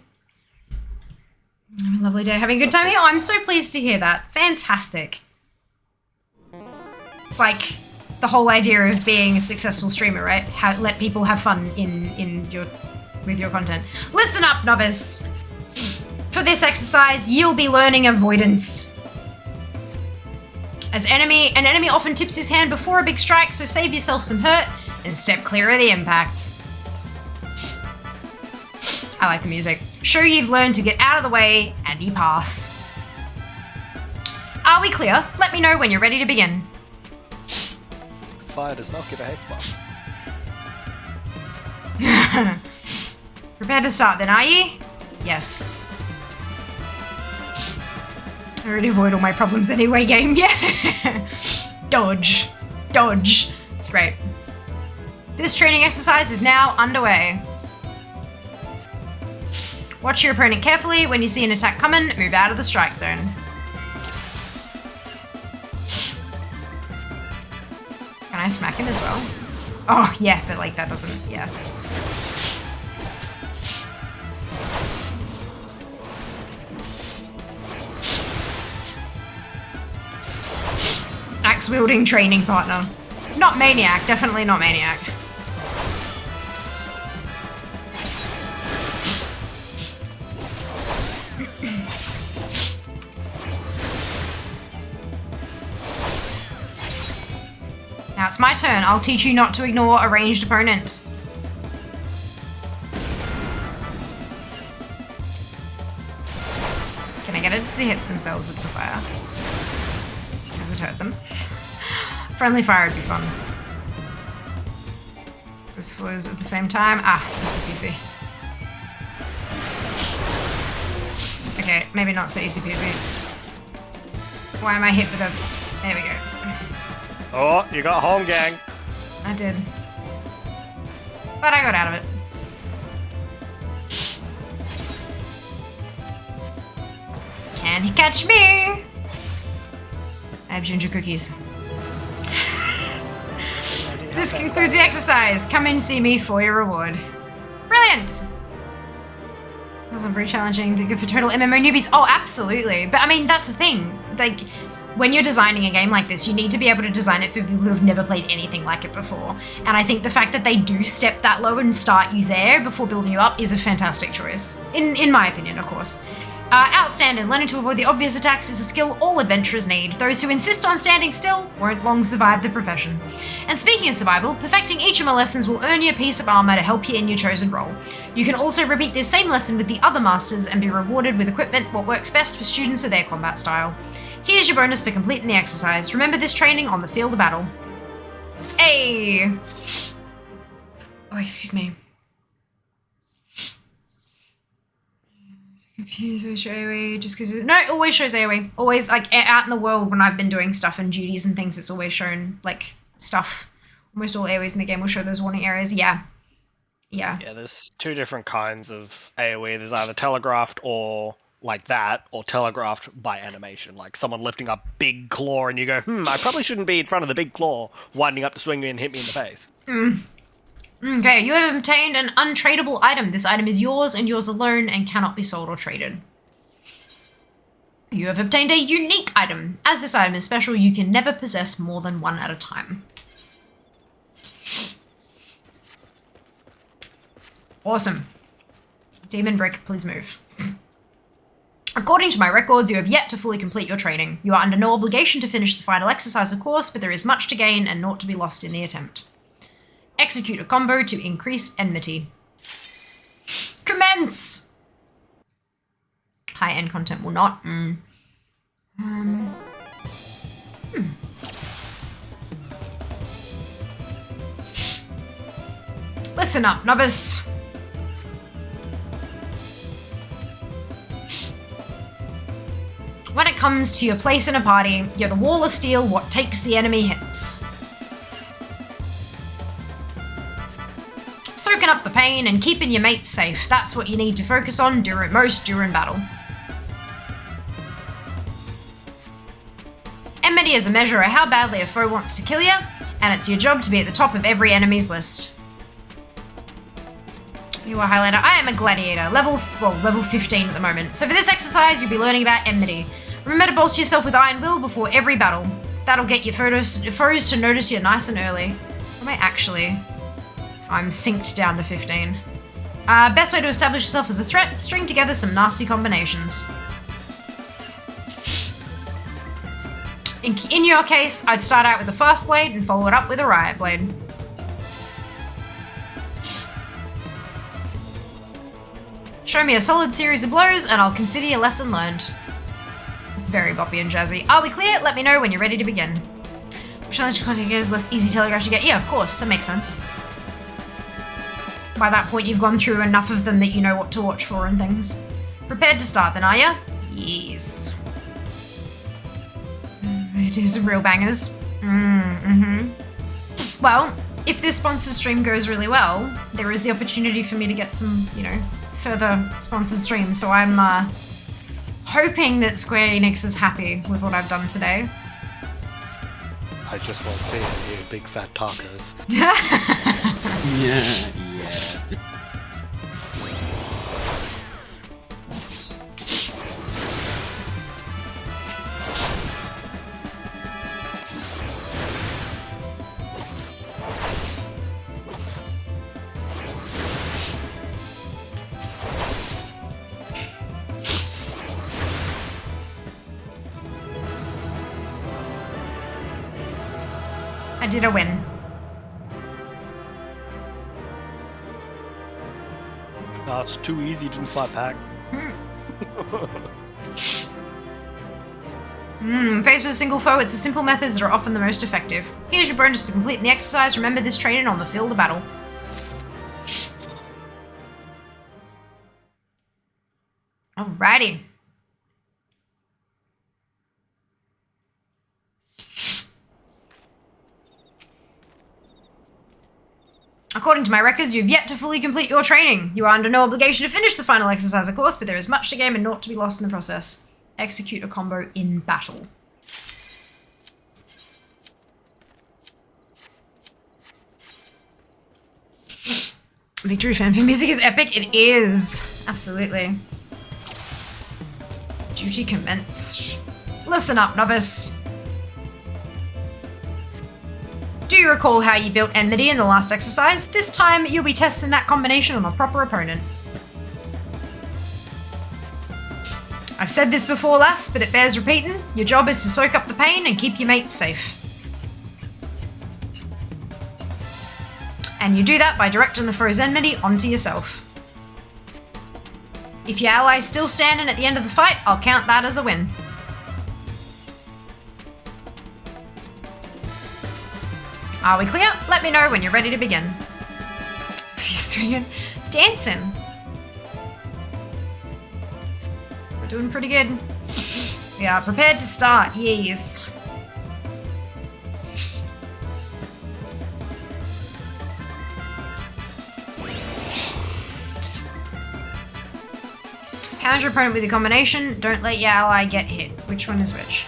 Have a lovely day. Having a good time here? Oh, I'm so pleased to hear that. Fantastic. It's like the whole idea of being a successful streamer, right? Let people have fun with your content. Listen up, novice. For this exercise, you'll be learning avoidance. An enemy often tips his hand before a big strike, so save yourself some hurt and step clear of the impact. I like the music. Show you've learned to get out of the way, and you pass. Are we clear? Let me know when you're ready to begin. Fire does not give a haste bar. Prepare to start then, are ye? Yes. I already avoid all my problems anyway, game. Yeah. Dodge. Dodge. It's great. This training exercise is now underway. Watch your opponent carefully. When you see an attack coming, move out of the strike zone. Can I smack him as well? Oh, yeah, but like that doesn't, yeah. Axe-wielding training partner. Not Maniac, definitely not Maniac. Now it's my turn. I'll teach you not to ignore a ranged opponent. Can I get it to hit themselves with the fire? Does it hurt them? Friendly fire would be fun. Those fours at the same time. Ah, easy peasy. Okay, maybe not so easy peasy. Why am I hit with a... There we go. Oh, you got home, gang. I did. But I got out of it. Can he catch me? I have ginger cookies. This concludes the exercise. Come and see me for your reward. Brilliant! Wasn't very challenging. Good for total MMO newbies. Oh, absolutely. But I mean, that's the thing. Like, when you're designing a game like this, you need to be able to design it for people who have never played anything like it before. And I think the fact that they do step that low and start you there before building you up is a fantastic choice. In my opinion, of course. Outstanding. Learning to avoid the obvious attacks is a skill all adventurers need. Those who insist on standing still won't long survive the profession. And speaking of survival, perfecting each of my lessons will earn you a piece of armor to help you in your chosen role. You can also repeat this same lesson with the other masters and be rewarded with equipment what works best for students of their combat style. Here's your bonus for completing the exercise. Remember this training on the field of battle. Hey! Oh, excuse me. Confused with AoE just because... No, it always shows AoE. Always, like, out in the world when I've been doing stuff and duties and things, it's always shown, like, stuff. Almost all AoEs in the game will show those warning areas. Yeah. Yeah. Yeah, there's two different kinds of AoE. There's either telegraphed or... like that, or telegraphed by animation, like someone lifting up big claw and you go, I probably shouldn't be in front of the big claw, winding up to swing me and hit me in the face. Okay, you have obtained an untradeable item. This item is yours and yours alone and cannot be sold or traded. You have obtained a unique item. As this item is special, you can never possess more than one at a time. Awesome. Demon Brick, please move. According to my records, you have yet to fully complete your training. You are under no obligation to finish the final exercise, of course, but there is much to gain and naught to be lost in the attempt. Execute a combo to increase enmity. Commence! High-end content will not. Listen up, novice. When it comes to your place in a party, you're the wall of steel what takes the enemy hits. Soaking up the pain and keeping your mates safe, that's what you need to focus on during battle. Enmity is a measure of how badly a foe wants to kill you, and it's your job to be at the top of every enemy's list. You are highlighter. I am a gladiator, level 15 at the moment. So for this exercise, you'll be learning about enmity. Remember to bolster yourself with iron will before every battle. That'll get your foes to notice you nice and early. Am I actually? I'm synced down to 15. Best way to establish yourself as a threat, string together some nasty combinations. In your case, I'd start out with a fast blade and follow it up with a riot blade. Show me a solid series of blows and I'll consider your lesson learned. It's very boppy and jazzy. Are we clear? Let me know when you're ready to begin. Challenge content is less easy telegraph to get. Yeah, of course, that makes sense. By that point, you've gone through enough of them that you know what to watch for and things. Prepared to start then, are ya? Yes. It is real bangers. Well, if this sponsored stream goes really well, there is the opportunity for me to get some, you know, further sponsored streams. So I'm hoping that Square Enix is happy with what I've done today. I just want to see you big fat tacos. Yeah. I did a win. No, it's too easy, didn't fly back. Faced with a single foe, it's the simple methods that are often the most effective. Here's your bonus for completing the exercise. Remember this training on the field of battle. Alrighty. According to my records, you've yet to fully complete your training. You are under no obligation to finish the final exercise, of course, but there is much to gain and naught to be lost in the process. Execute a combo in battle. Victory fanfare music is epic. It is. Absolutely. Duty commenced. Listen up, novice. Do you recall how you built enmity in the last exercise? This time, you'll be testing that combination on a proper opponent. I've said this before, lass, but it bears repeating. Your job is to soak up the pain and keep your mates safe. And you do that by directing the foe's enmity onto yourself. If your ally's still standing at the end of the fight, I'll count that as a win. Are we clear? Let me know when you're ready to begin. He's doing dancing. We're doing pretty good. We are prepared to start, yes. Pound your opponent with a combination. Don't let your ally get hit. Which one is which?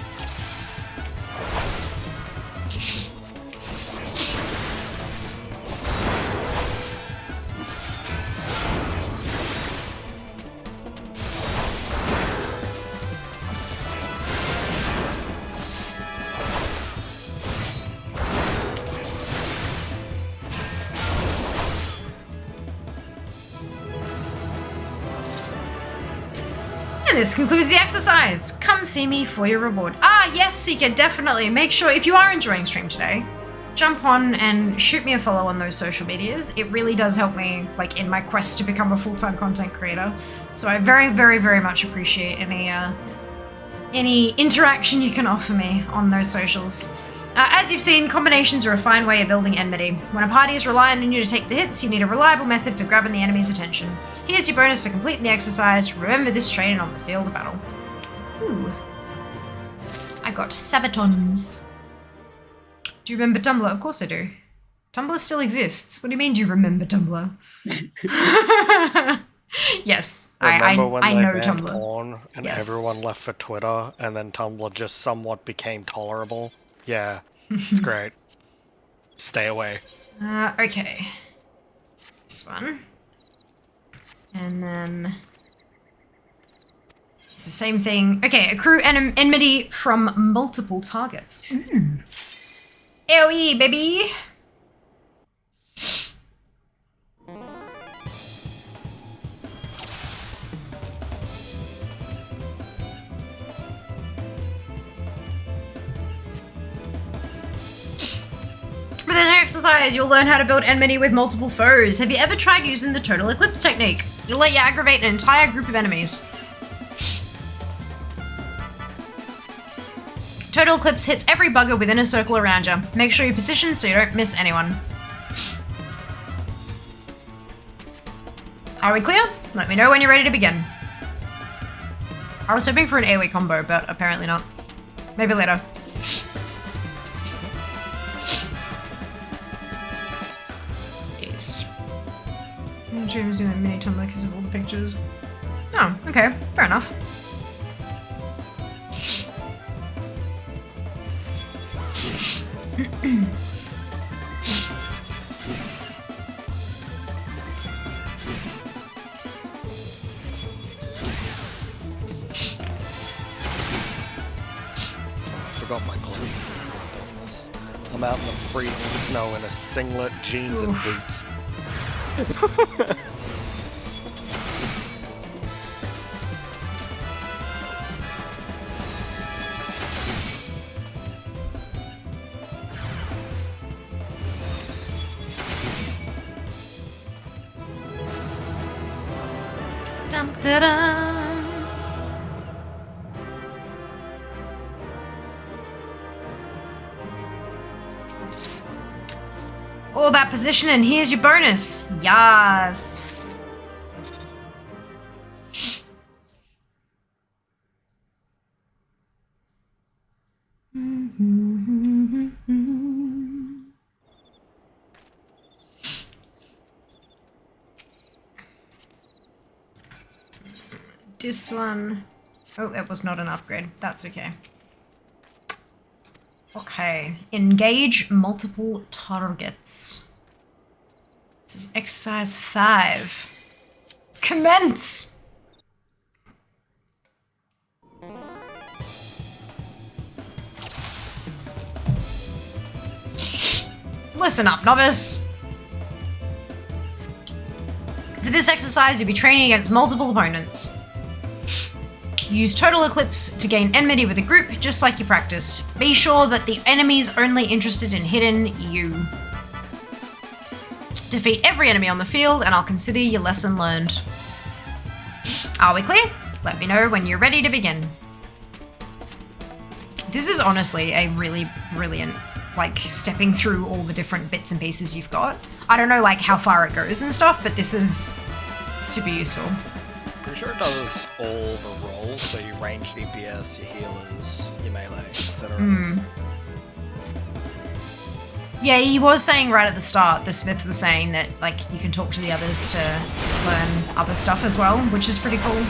This concludes the exercise. Come see me for your reward. Ah, yes, Seeker, definitely. Make sure, if you are enjoying stream today, jump on and shoot me a follow on those social medias. It really does help me, like, in my quest to become a full-time content creator. So I very, very, very much appreciate any interaction you can offer me on those socials. As you've seen, combinations are a fine way of building enmity. When a party is relying on you to take the hits, you need a reliable method for grabbing the enemy's attention. Here's your bonus for completing the exercise. Remember this training on the field of battle. Ooh. I got sabatons. Do you remember Tumblr? Of course I do. Tumblr still exists. What do you mean, do you remember Tumblr? Yes, I know Tumblr. Porn and yes. Everyone left for Twitter, and then Tumblr just somewhat became tolerable. Yeah, it's great. Stay away. Okay. This one. And then it's the same thing. Okay, accrue enmity from multiple targets. Ooh. AoE, baby! exercise, you'll learn how to build enmity with multiple foes. Have you ever tried using the total eclipse technique? It'll let you aggravate an entire group of enemies. Total eclipse hits every bugger within a circle around you. Make sure you're positioned so you don't miss anyone. Are we clear? Let me know when you're ready to begin. I was hoping for an AoE combo, but apparently not. Maybe later. Yes. I'm sure I'm doing a mini Tumblr because of all the pictures. Oh, okay. Fair enough. Forgot my clothes. I'm out in the freezing snow in a singlet, jeans, and boots. Dum, da-dum. All about position, and here's your bonus. Yas. This one. Oh, it was not an upgrade. That's okay. Okay, engage multiple targets. This is exercise 5. Commence! Listen up, novice. For this exercise, you'll be training against multiple opponents. Use Total Eclipse to gain enmity with a group, just like you practiced. Be sure that the enemy's only interested in hitting you. Defeat every enemy on the field, and I'll consider your lesson learned. Are we clear? Let me know when you're ready to begin. This is honestly a really brilliant, like, stepping through all the different bits and pieces you've got. I don't know, like, how far it goes and stuff, but this is super useful. Pretty sure it does all the roles, so your ranged DPS, your healers, your melee, etc. Yeah, he was saying right at the start, the Smith was saying that, like, you can talk to the others to learn other stuff as well, which is pretty cool.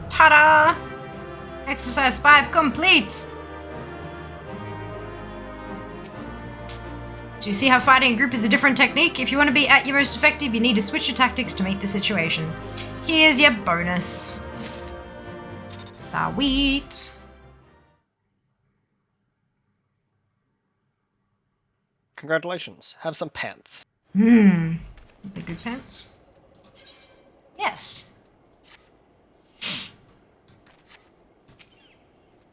Ta-da! Exercise 5 complete! Do you see how fighting in group is a different technique? If you want to be at your most effective, you need to switch your tactics to meet the situation. Here's your bonus. Sweet. Congratulations. Have some pants. The good pants? Yes.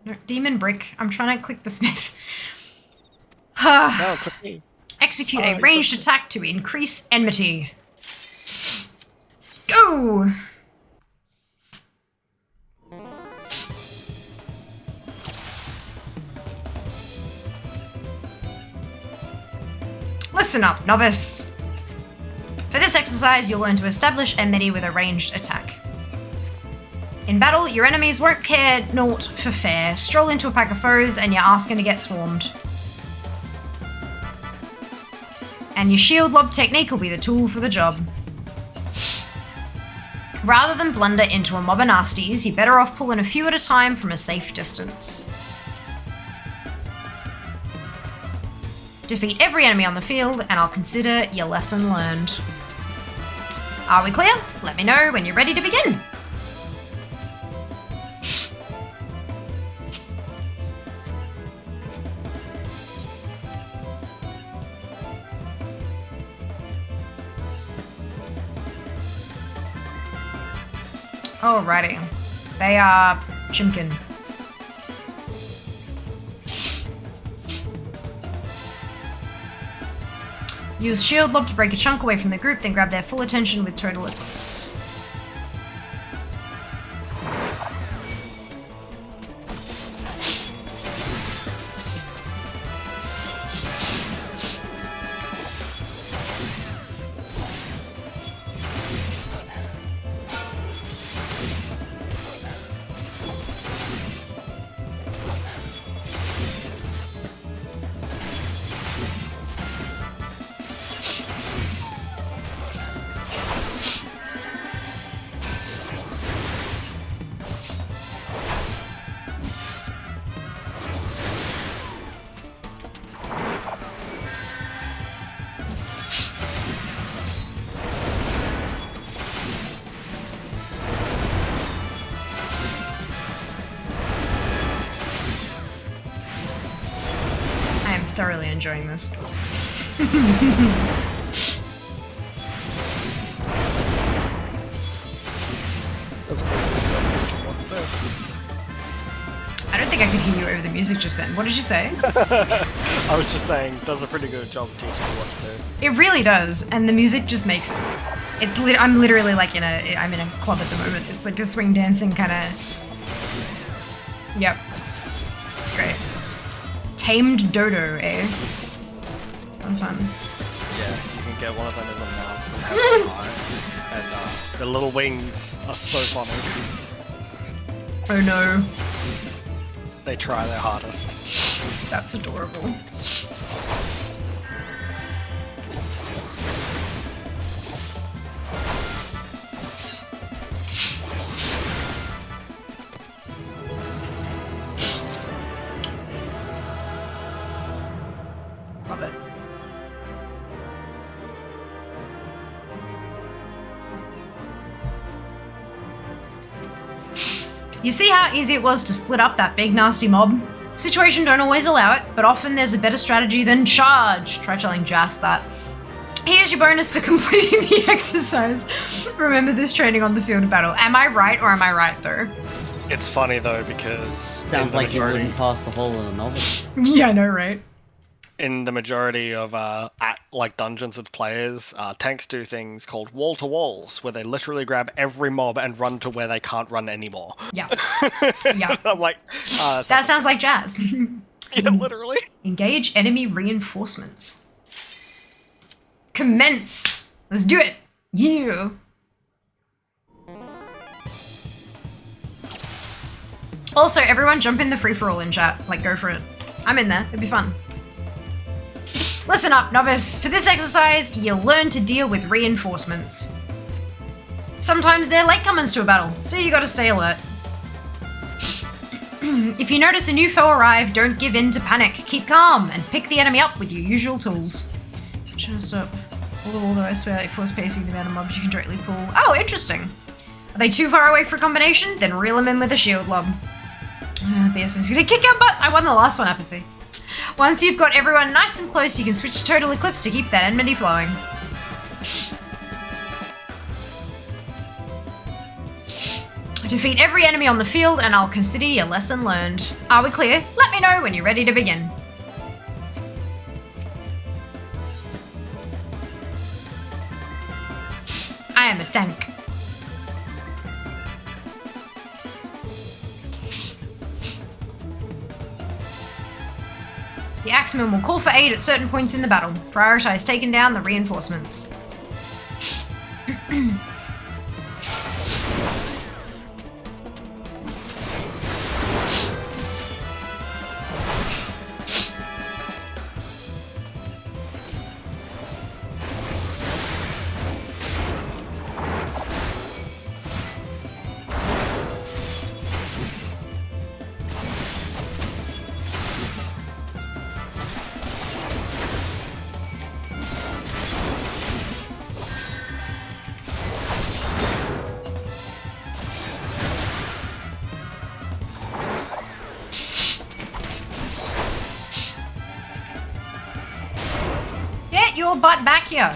No, Demon Brick. I'm trying to click the Smith. No, click me. Execute a ranged attack to increase enmity. Go! Listen up, novice. For this this exercise, you'll learn to establish enmity with a ranged attack. In battle, your enemies won't care naught for fair. Stroll into a pack of foes and you're asking to get swarmed. And your shield lob technique will be the tool for the job. Rather than blunder into a mob of nasties, you're better off pulling a few at a time from a safe distance. Defeat every enemy on the field and I'll consider your lesson learned. Are we clear? Let me know when you're ready to begin. Alrighty. They are Chimkin. Use shield lob to break a chunk away from the group, then grab their full attention with total eclipse. Thoroughly enjoying this. I don't think I could hear you over the music just then. What did you say? I was just saying, does a pretty good job teaching you what to do. It really does, and the music just makes it. I'm literally like I'm in a club at the moment. It's like a swing dancing kind of. Yep, it's great. Tamed dodo, eh? Fun. Yeah, you can get one of them as a mount and the little wings are so funny. Oh no. They try their hardest. That's adorable. Love it. You see how easy it was to split up that big nasty mob? Situation don't always allow it, but often there's a better strategy than charge. Try telling Jas that. Here's your bonus for completing the exercise. Remember this training on the field of battle. Am I right or am I right though? It's funny though because sounds like you wouldn't pass the hole in a novel. Yeah, I know, right? In the majority of like dungeons with players, tanks do things called wall to walls, where they literally grab every mob and run to where they can't run anymore. Yeah. Yeah. I'm like, that sounds like Jas. Yeah, literally. Engage enemy reinforcements. Commence. Let's do it. You. Also, everyone jump in the free-for-all in chat. Like, go for it. I'm in there. It'd be fun. Listen up, novice. For this exercise, you'll learn to deal with reinforcements. Sometimes they're latecomers to a battle, so you gotta stay alert. If you notice a new foe arrive, don't give in to panic. Keep calm and pick the enemy up with your usual tools. Just up. Although I swear, like force pacing the amount of mobs you can directly pull. Oh, interesting. Are they too far away for a combination? Then reel them in with a shield lob. BS is gonna kick our butts. I won the last one, apathy. Once you've got everyone nice and close, you can switch to Total Eclipse to keep that enmity flowing. Defeat every enemy on the field and I'll consider your lesson learned. Are we clear? Let me know when you're ready to begin. I am a tank. The Axeman will call for aid at certain points in the battle. Prioritize taking down the reinforcements. butt back here.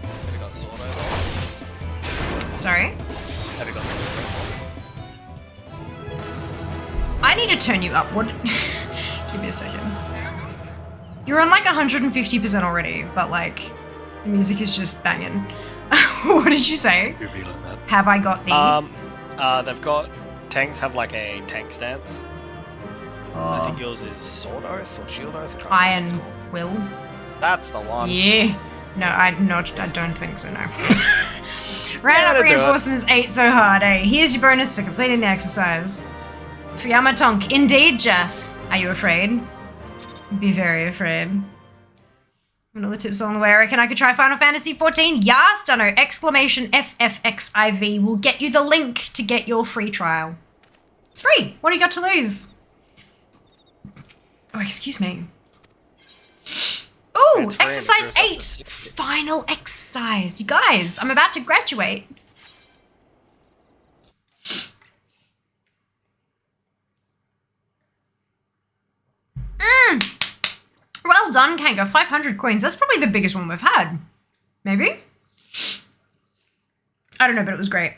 Have you got sword over? Sorry? Have you got sword over? I need to turn you up. What? Give me a second. You're on like 150% already, but like the music is just banging. What did you say? Have I got the? They've got tanks have like a tank stance. I think yours is sword oath or shield oath. Iron will. That's the one. Yeah. No, I don't think so. No. Round up reinforcements 8 so hard. Eh? Here's your bonus for completing the exercise. Fuyama Tonk. Indeed, Jess. Are you afraid? Be very afraid. Another tips along the way. I reckon I could try Final Fantasy 14. Yes, Dunno! Exclamation FFXIV will get you the link to get your free trial. It's free. What do you got to lose? Oh, excuse me. Ooh, exercise 8. Final exercise. You guys, I'm about to graduate. Well done, Kanga. 500 coins. That's probably the biggest one we've had. Maybe? I don't know, but it was great.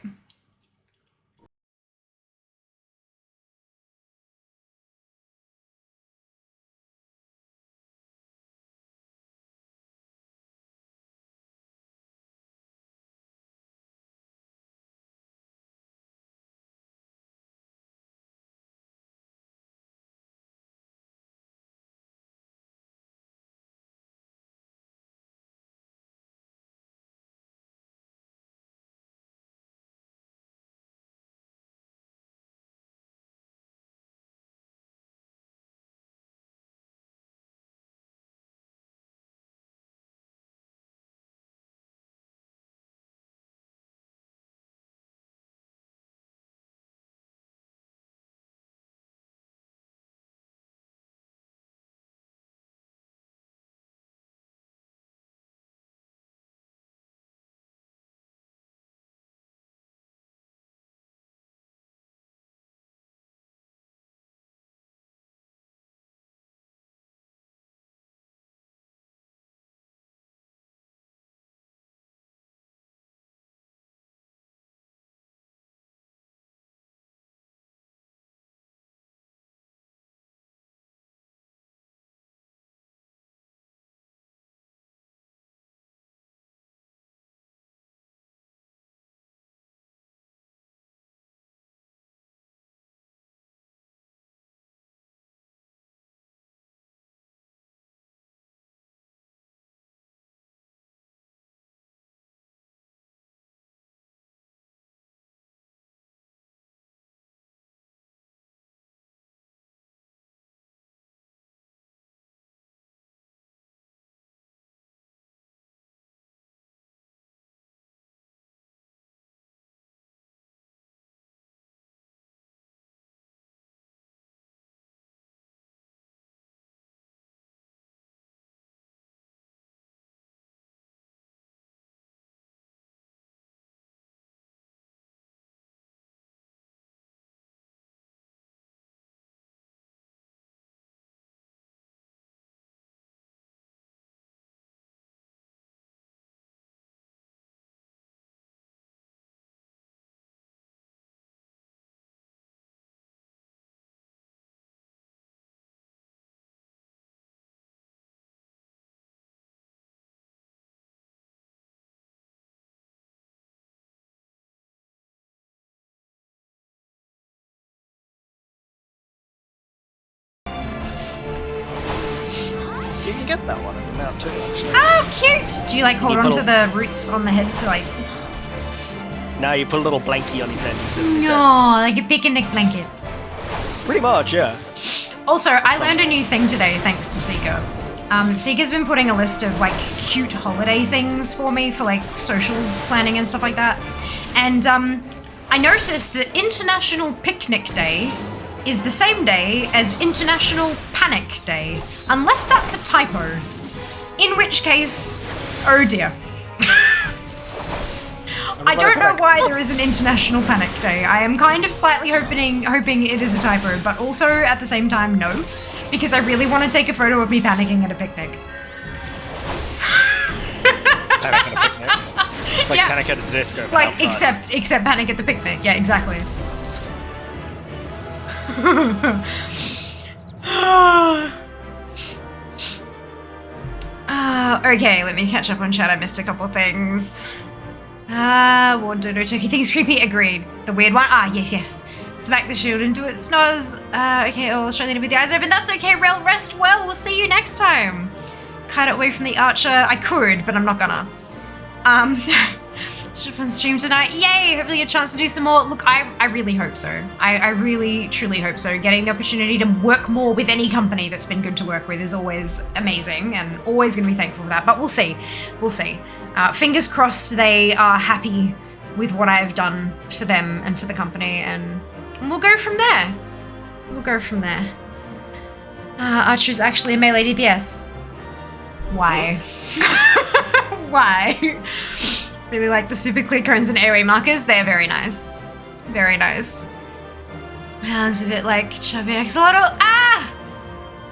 You can get that one as a mount too, actually. Oh, cute! Do you like hold on to the roots on the head to like... No, you put a little blankie on his head. No, like a picnic blanket. Pretty much, yeah. Also, I learned a new thing today thanks to Seeker. Seeker's been putting a list of like cute holiday things for me for like socials planning and stuff like that. And I noticed that International Picnic Day is the same day as International Panic Day, unless that's a typo. In which case, oh dear. I don't know why there is an International Panic Day. I am kind of slightly hoping it is a typo, but also at the same time, no. Because I really want to take a photo of me panicking at a picnic. Panic at a picnic? Like Panic at the Disco. Like, except Panic at the Picnic. Yeah, exactly. Okay, let me catch up on chat. I missed a couple things. What did Turkey thinks creepy? Agreed. The weird one? Yes. Smack the shield into its nose. Okay, I was trying to with the eyes open. That's okay, Rel. Rest well. We'll see you next time. Kite it away from the archer. I could, but I'm not gonna. Should fun stream tonight. Yay! Hopefully a chance to do some more. Look, I really hope so. I really, truly hope so. Getting the opportunity to work more with any company that's been good to work with is always amazing and always going to be thankful for that. But we'll see. We'll see. Fingers crossed they are happy with what I've done for them and for the company, and we'll go from there. Archer is actually a melee DPS. Why? Why? Really like the super clear cones and airway markers. They're very nice. Very nice. Looks a bit like Chubby Axolotl.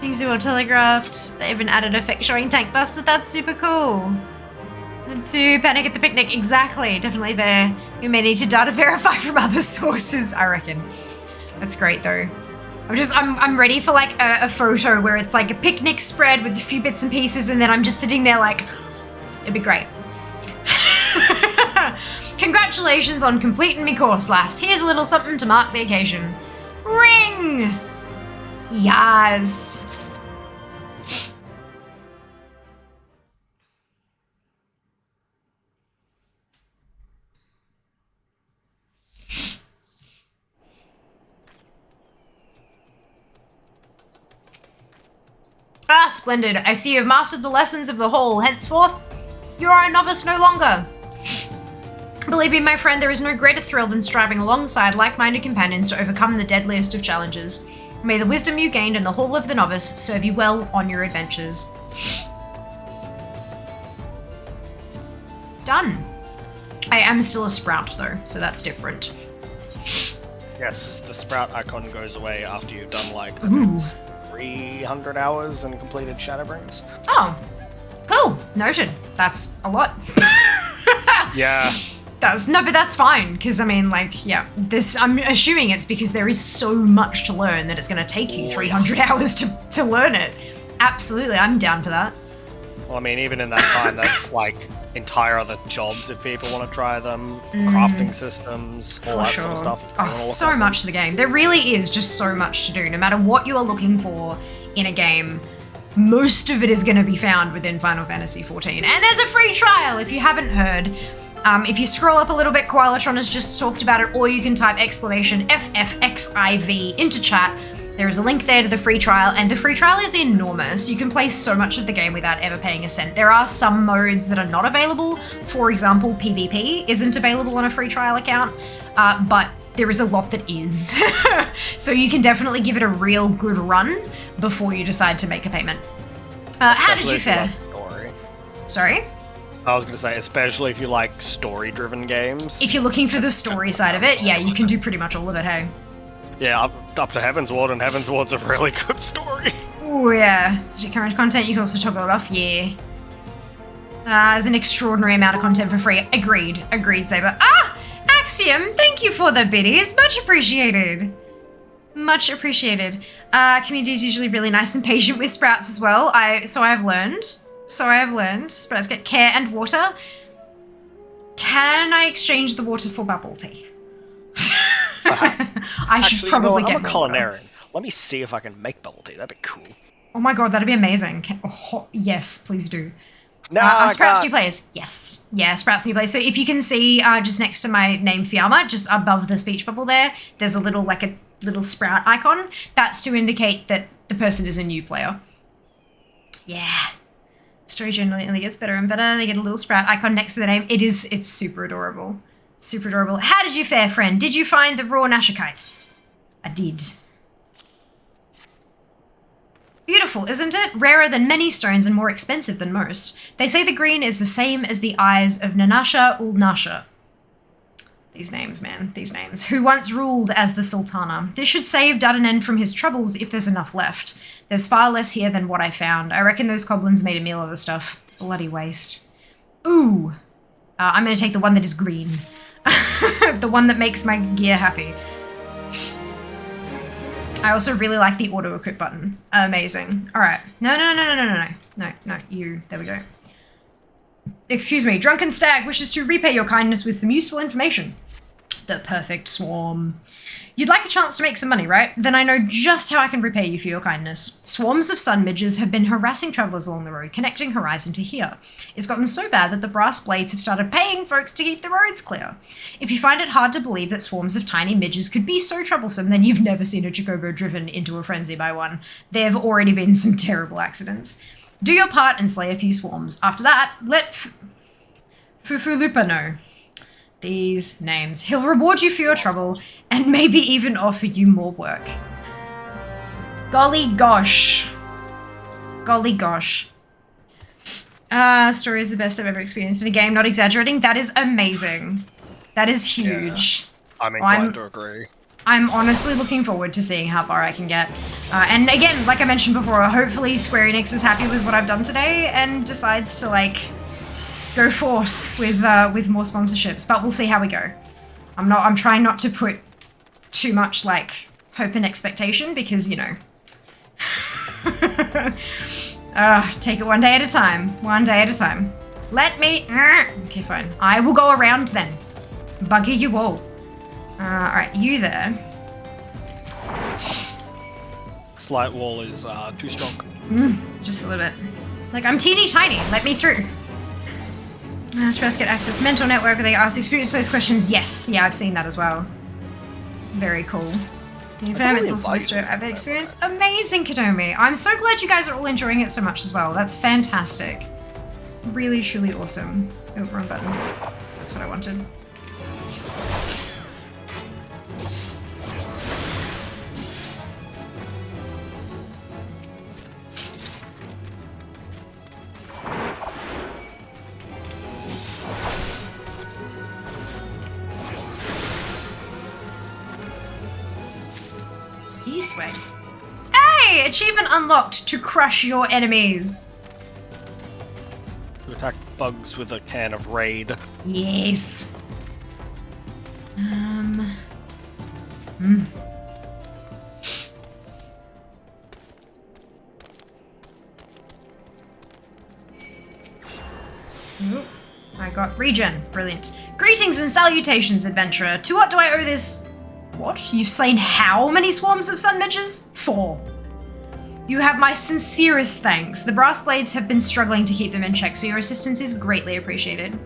Things are well telegraphed. They even added effect showing tank buster. That's super cool. To Panic at the Picnic. Exactly. Definitely there. We may need to data verify from other sources, I reckon. That's great though. I'm ready for like a photo where it's like a picnic spread with a few bits and pieces, and then I'm just sitting there like, it'd be great. Congratulations on completing me course, lass. Here's a little something to mark the occasion. Ring! Yas. Splendid. I see you have mastered the lessons of the hall. Henceforth, you are a novice no longer. Believe me, my friend, there is no greater thrill than striving alongside like-minded companions to overcome the deadliest of challenges. May the wisdom you gained in the Hall of the Novice serve you well on your adventures. Done. I am still a sprout though, so that's different. Yes, the sprout icon goes away after you've done like 300 hours and completed Shadowbrings. Oh, cool. Noted. That's a lot. Yeah. But that's fine, because I mean, like, yeah, I'm assuming it's because there is so much to learn that it's going to take you 300 hours to learn it. Absolutely, I'm down for that. Well, I mean, even in that time, that's like entire other jobs if people want to try them, crafting systems, all that sort of stuff. Oh, so much to the game. There really is just so much to do. No matter what you are looking for in a game, most of it is going to be found within Final Fantasy XIV. And there's a free trial if you haven't heard. If you scroll up a little bit, Koalatron has just talked about it, or you can type !FFXIV into chat. There is a link there to the free trial, and the free trial is enormous. You can play so much of the game without ever paying a cent. There are some modes that are not available. For example, PvP isn't available on a free trial account, but there is a lot that is. So you can definitely give it a real good run before you decide to make a payment. How did you fare? Sorry? I was going to say, especially if you like story-driven games. If you're looking for the story side of it, yeah, you can do pretty much all of it, hey? Yeah, up to Heaven's Ward, and Heaven's Ward's a really good story. Oh, yeah. Is it current content? You can also toggle it off, yeah. There's an extraordinary amount of content for free. Agreed, Saber. Axiom, thank you for the biddies. Much appreciated. Much appreciated. Community is usually really nice and patient with sprouts as well. So I have learned. Sprouts get care and water. Can I exchange the water for bubble tea? I should probably get I'm a culinarian. Let me see if I can make bubble tea. That'd be cool. Oh my god, that'd be amazing. Yes, please do. No, Sprouts new players. Yes. Yeah, Sprouts new players. So if you can see just next to my name Fiamma, just above the speech bubble there, there's a little Sprout icon. That's to indicate that the person is a new player. Yeah. Story generally only gets better and better. They get a little Sprout icon next to the name. It's super adorable. Super adorable. How did you fare, friend? Did you find the raw Nashikite? I did. Beautiful, isn't it? Rarer than many stones and more expensive than most. They say the green is the same as the eyes of Nanasha ul Nasha. These names, man. These names. Who once ruled as the Sultana. This should save Dudanen from his troubles if there's enough left. There's far less here than what I found. I reckon those goblins made a meal of the stuff. Bloody waste. Ooh. I'm going to take the one that is green. The one that makes my gear happy. I also really like the auto-equip button. Amazing. Alright. No, you. There we go. Excuse me. Drunken Stag wishes to repay your kindness with some useful information. The perfect swarm. You'd like a chance to make some money, right? Then I know just how I can repay you for your kindness. Swarms of sun midges have been harassing travelers along the road, connecting Horizon to here. It's gotten so bad that the brass blades have started paying folks to keep the roads clear. If you find it hard to believe that swarms of tiny midges could be so troublesome, then you've never seen a chocobo driven into a frenzy by one. There have already been some terrible accidents. Do your part and slay a few swarms. After that, let Fufulupa know these names. He'll reward you for your trouble and maybe even offer you more work. Golly gosh. Golly gosh. Story is the best I've ever experienced in a game. Not exaggerating. That is amazing. That is huge. Yeah, I'm inclined to agree. I'm honestly looking forward to seeing how far I can get. And again, like I mentioned before, hopefully Square Enix is happy with what I've done today and decides to, like, go forth with more sponsorships. But we'll see how we go. I'm trying not to put too much, like, hope and expectation because, you know. Take it one day at a time. One day at a time. Let me... Okay, fine. I will go around then. Bugger you all. Alright, you there. Slight wall is too strong. Just a little bit. Like, I'm teeny tiny. Let me through. Let's first get access to mental network where they ask experience-based questions. Yes. Yeah, I've seen that as well. Very cool. Confirm it's also Mr. I've experienced. Amazing, Kadomi. I'm so glad you guys are all enjoying it so much as well. That's fantastic. Really, truly awesome. Oh, wrong button. That's what I wanted. This way. Hey! Achievement unlocked to crush your enemies. To attack bugs with a can of Raid. Yes. Ooh, I got regen. Brilliant. Greetings and salutations, adventurer. To what do I owe this? What? You've slain how many swarms of sun midges? 4. You have my sincerest thanks. The brass blades have been struggling to keep them in check, so your assistance is greatly appreciated.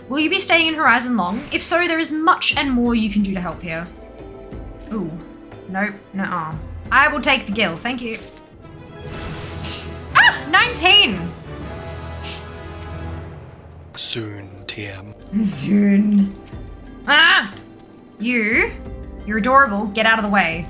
Will you be staying in Horizon long? If so, there is much and more you can do to help here. Ooh. Nope. Nuh-uh. I will take the guild. Thank you. Ah! 19! Soon, TM. Soon. Ah! You're adorable. Get out of the way.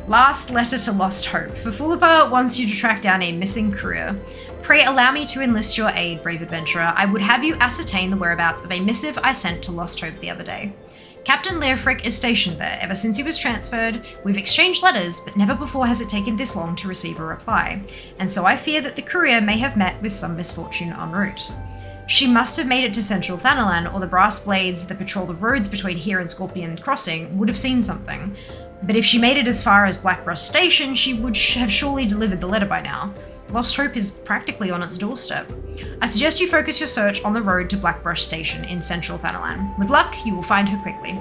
Last letter to Lost Hope. Fufulupa wants you to track down a missing courier. Pray allow me to enlist your aid, brave adventurer. I would have you ascertain the whereabouts of a missive I sent to Lost Hope the other day. Captain Leofric is stationed there. Ever since he was transferred, we've exchanged letters, but never before has it taken this long to receive a reply. And so I fear that the courier may have met with some misfortune en route. She must have made it to Central Thanalan, or the brass blades that patrol the roads between here and Scorpion Crossing would have seen something. But if she made it as far as Blackbrush Station, she would have surely delivered the letter by now. Lost Hope is practically on its doorstep. I suggest you focus your search on the road to Blackbrush Station in Central Thanalan. With luck, you will find her quickly.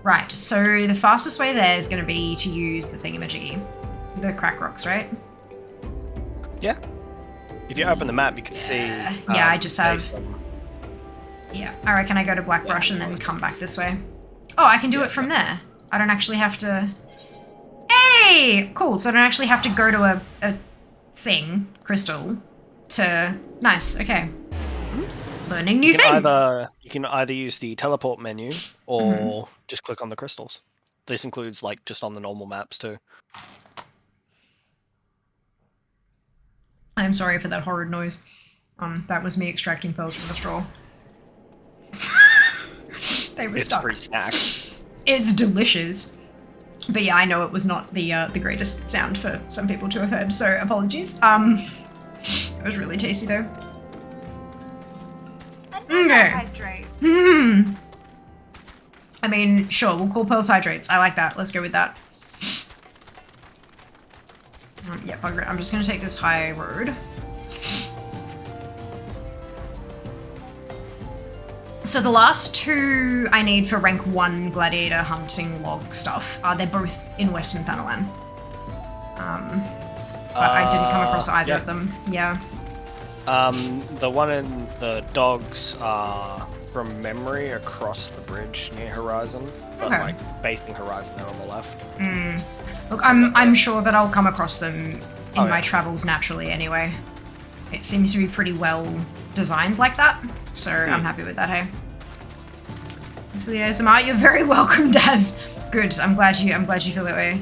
Right, so the fastest way there is going to be to use the thingamajiggy. The crack rocks, right? Yeah. If you open the map, you can see... Yeah, I just have... Yeah, I reckon I go to Blackbrush and then come back this way. Oh, I can do it from there. I don't actually have to... Hey! Cool, so I don't actually have to go to a thing, crystal, to... Nice, okay. Learning new things! You can either use the teleport menu, or just click on the crystals. This includes, like, just on the normal maps, too. I'm sorry for that horrid noise. That was me extracting pearls from the straw. They were stuck. It's free snack. It's delicious. But yeah, I know it was not the greatest sound for some people to have heard, so apologies. It was really tasty though. Hydrate. I mean, sure, we'll call pearls hydrates. I like that. Let's go with that. Yeah, bugger it. I'm just gonna take this high road. So the last two I need for rank 1 gladiator hunting log stuff, they're both in Western Thanalan. But I didn't come across either of them. Yeah. The one in the dogs are from memory across the bridge near Horizon, but Okay. like facing Horizon, they're on the left. Look, I'm sure that I'll come across them in my yeah. travels naturally anyway. It seems to be pretty well designed like that, so I'm happy with that, hey. So the ASMR, you're very welcome, Daz. Good, I'm glad you feel that way.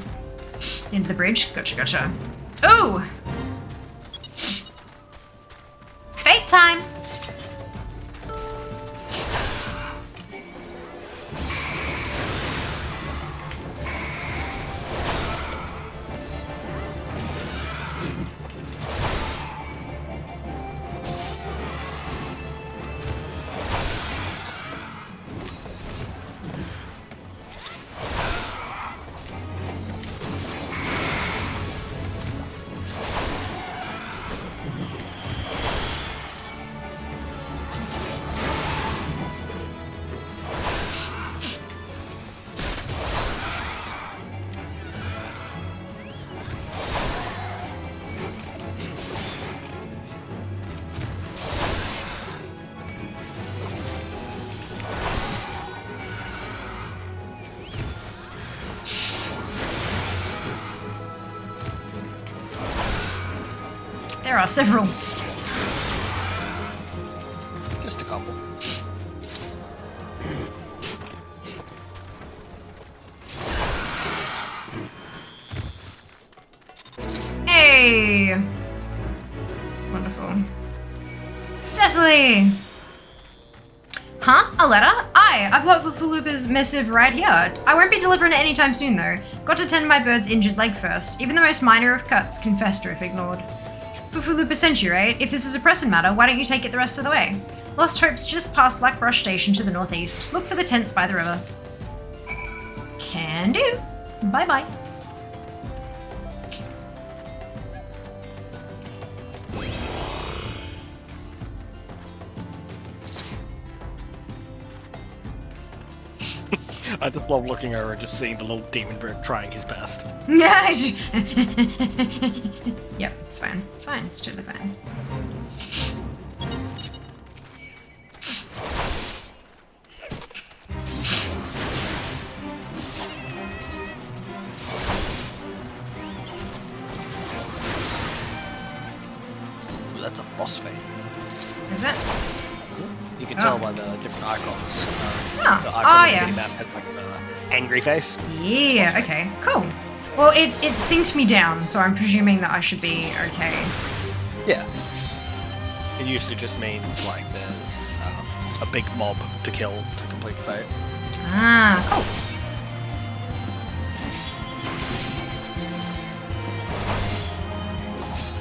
Into the bridge, gotcha. Ooh! Fate time! There are several. Just a couple. Hey! Wonderful. Cecily! Huh? A letter? Aye, I've got Fulupa's missive right here. I won't be delivering it anytime soon though. Got to tend to my bird's injured leg first. Even the most minor of cuts can fester if ignored. Fulupa sent you, right? If this is a pressing matter, why don't you take it the rest of the way? Lost Hope's just past Blackbrush Station to the northeast. Look for the tents by the river. Can do. Bye-bye. I just love looking over and just seeing the little demon bird trying his best. Yep, it's fine. It's fine. It's totally fine. Ooh, that's a boss fight. Is it? You can tell by the different icons. The Oh, icon on the yeah. map has like an angry face. Yeah, okay, cool. Well, it synced me down, so I'm presuming that I should be okay. Yeah. It usually just means like there's a big mob to kill to complete the fight. Ah, cool.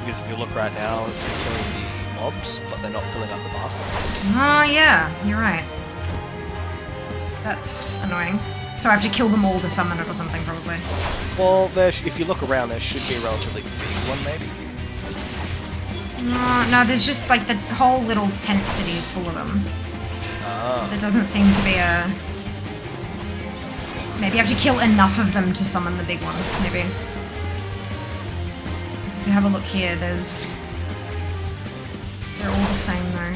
Because if you look right now, you're killing the mobs, but they're not filling up the bar. Oh, yeah, you're right. That's annoying. So I have to kill them all to summon it or something, probably. Well, if you look around, there should be a relatively big one, maybe. No, there's just like the whole little tent city is full of them. Ah. There doesn't seem to be a... Maybe I have to kill enough of them to summon the big one, maybe. If you have a look here, there's... They're all the same though.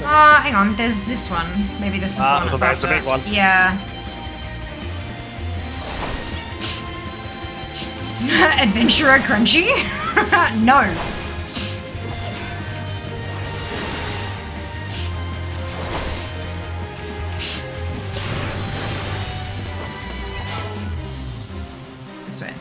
Ah, hang on, there's this one. Maybe this is the one that's that's the after. big one. Yeah. Adventurer Crunchy? No. This way.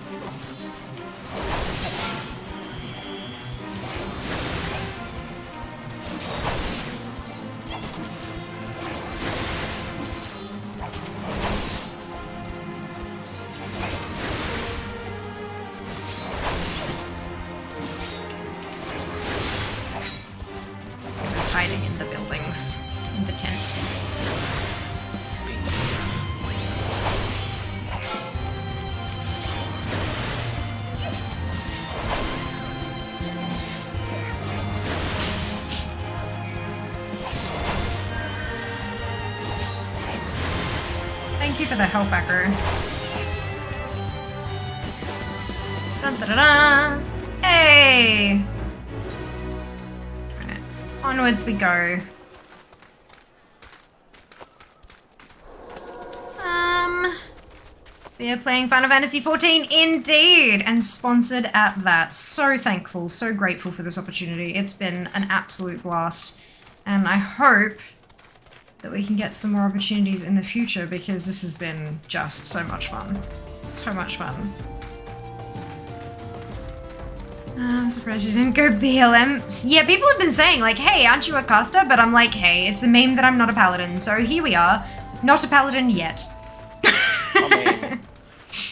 Thank you for the help, Akro. Dun, da, da, da. Hey! Right. Onwards we go. We are playing Final Fantasy XIV indeed, and sponsored at that. So thankful, so grateful for this opportunity. It's been an absolute blast, and I hope that we can get some more opportunities in the future because this has been just so much fun. So much fun. I'm surprised you didn't go BLM. Yeah, people have been saying like, hey, aren't you a caster? But I'm like, hey, it's a meme that I'm not a paladin, so here we are. Not a paladin yet. I mean,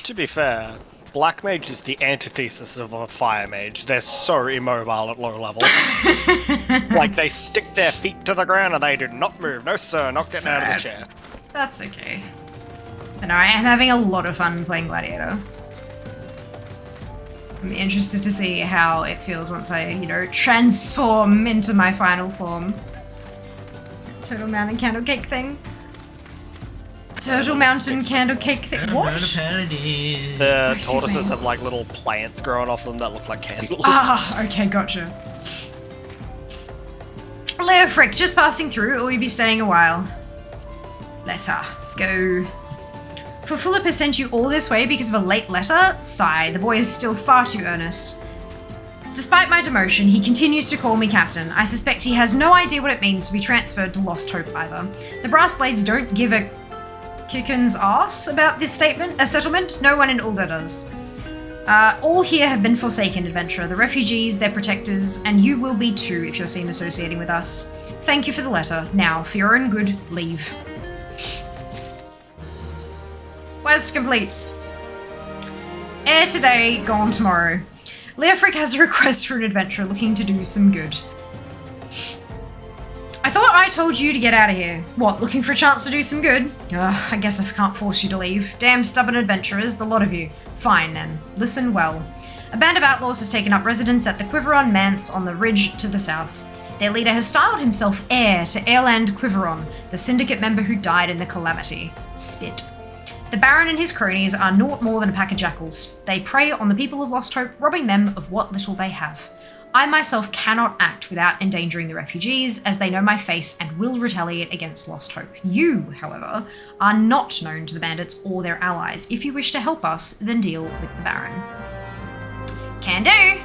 to be fair, Black Mage is the antithesis of a Fire Mage. They're so immobile at low level. Like, they stick their feet to the ground and they do not move. No sir, not getting out of the chair. That's okay. I know, I am having a lot of fun playing Gladiator. I'm interested to see how it feels once I, you know, transform into my final form. Turtle Mountain Candle Cake thing. Turtle Mountain Candle Cake thing. What? The tortoises have like little plants growing off them that look like candles. Ah, okay, gotcha. Leo Frick, just passing through, or will you be staying a while? Letter. Go. For Philip has sent you all this way because of a late letter? Sigh, the boy is still far too earnest. Despite my demotion, he continues to call me captain. I suspect he has no idea what it means to be transferred to Lost Hope either. The Brass Blades don't give a kicken's ass about this settlement. No one in Ulda does. All here have been forsaken, adventurer. The refugees, their protectors, and you will be too if you're seen associating with us. Thank you for the letter. Now, for your own good, leave. Quest complete. Air today, gone tomorrow. Leofric has a request for an adventurer looking to do some good. I thought I told you to get out of here. What, looking for a chance to do some good? Ugh, I guess I can't force you to leave. Damn stubborn adventurers, the lot of you. Fine then, listen well. A band of outlaws has taken up residence at the Quiveron Manse on the ridge to the south. Their leader has styled himself heir to Airland Quiveron, the syndicate member who died in the calamity. Spit. The Baron and his cronies are naught more than a pack of jackals. They prey on the people of Lost Hope, robbing them of what little they have. I myself cannot act without endangering the refugees, as they know my face and will retaliate against Lost Hope. You, however, are not known to the bandits or their allies. If you wish to help us, then deal with the Baron. Can do!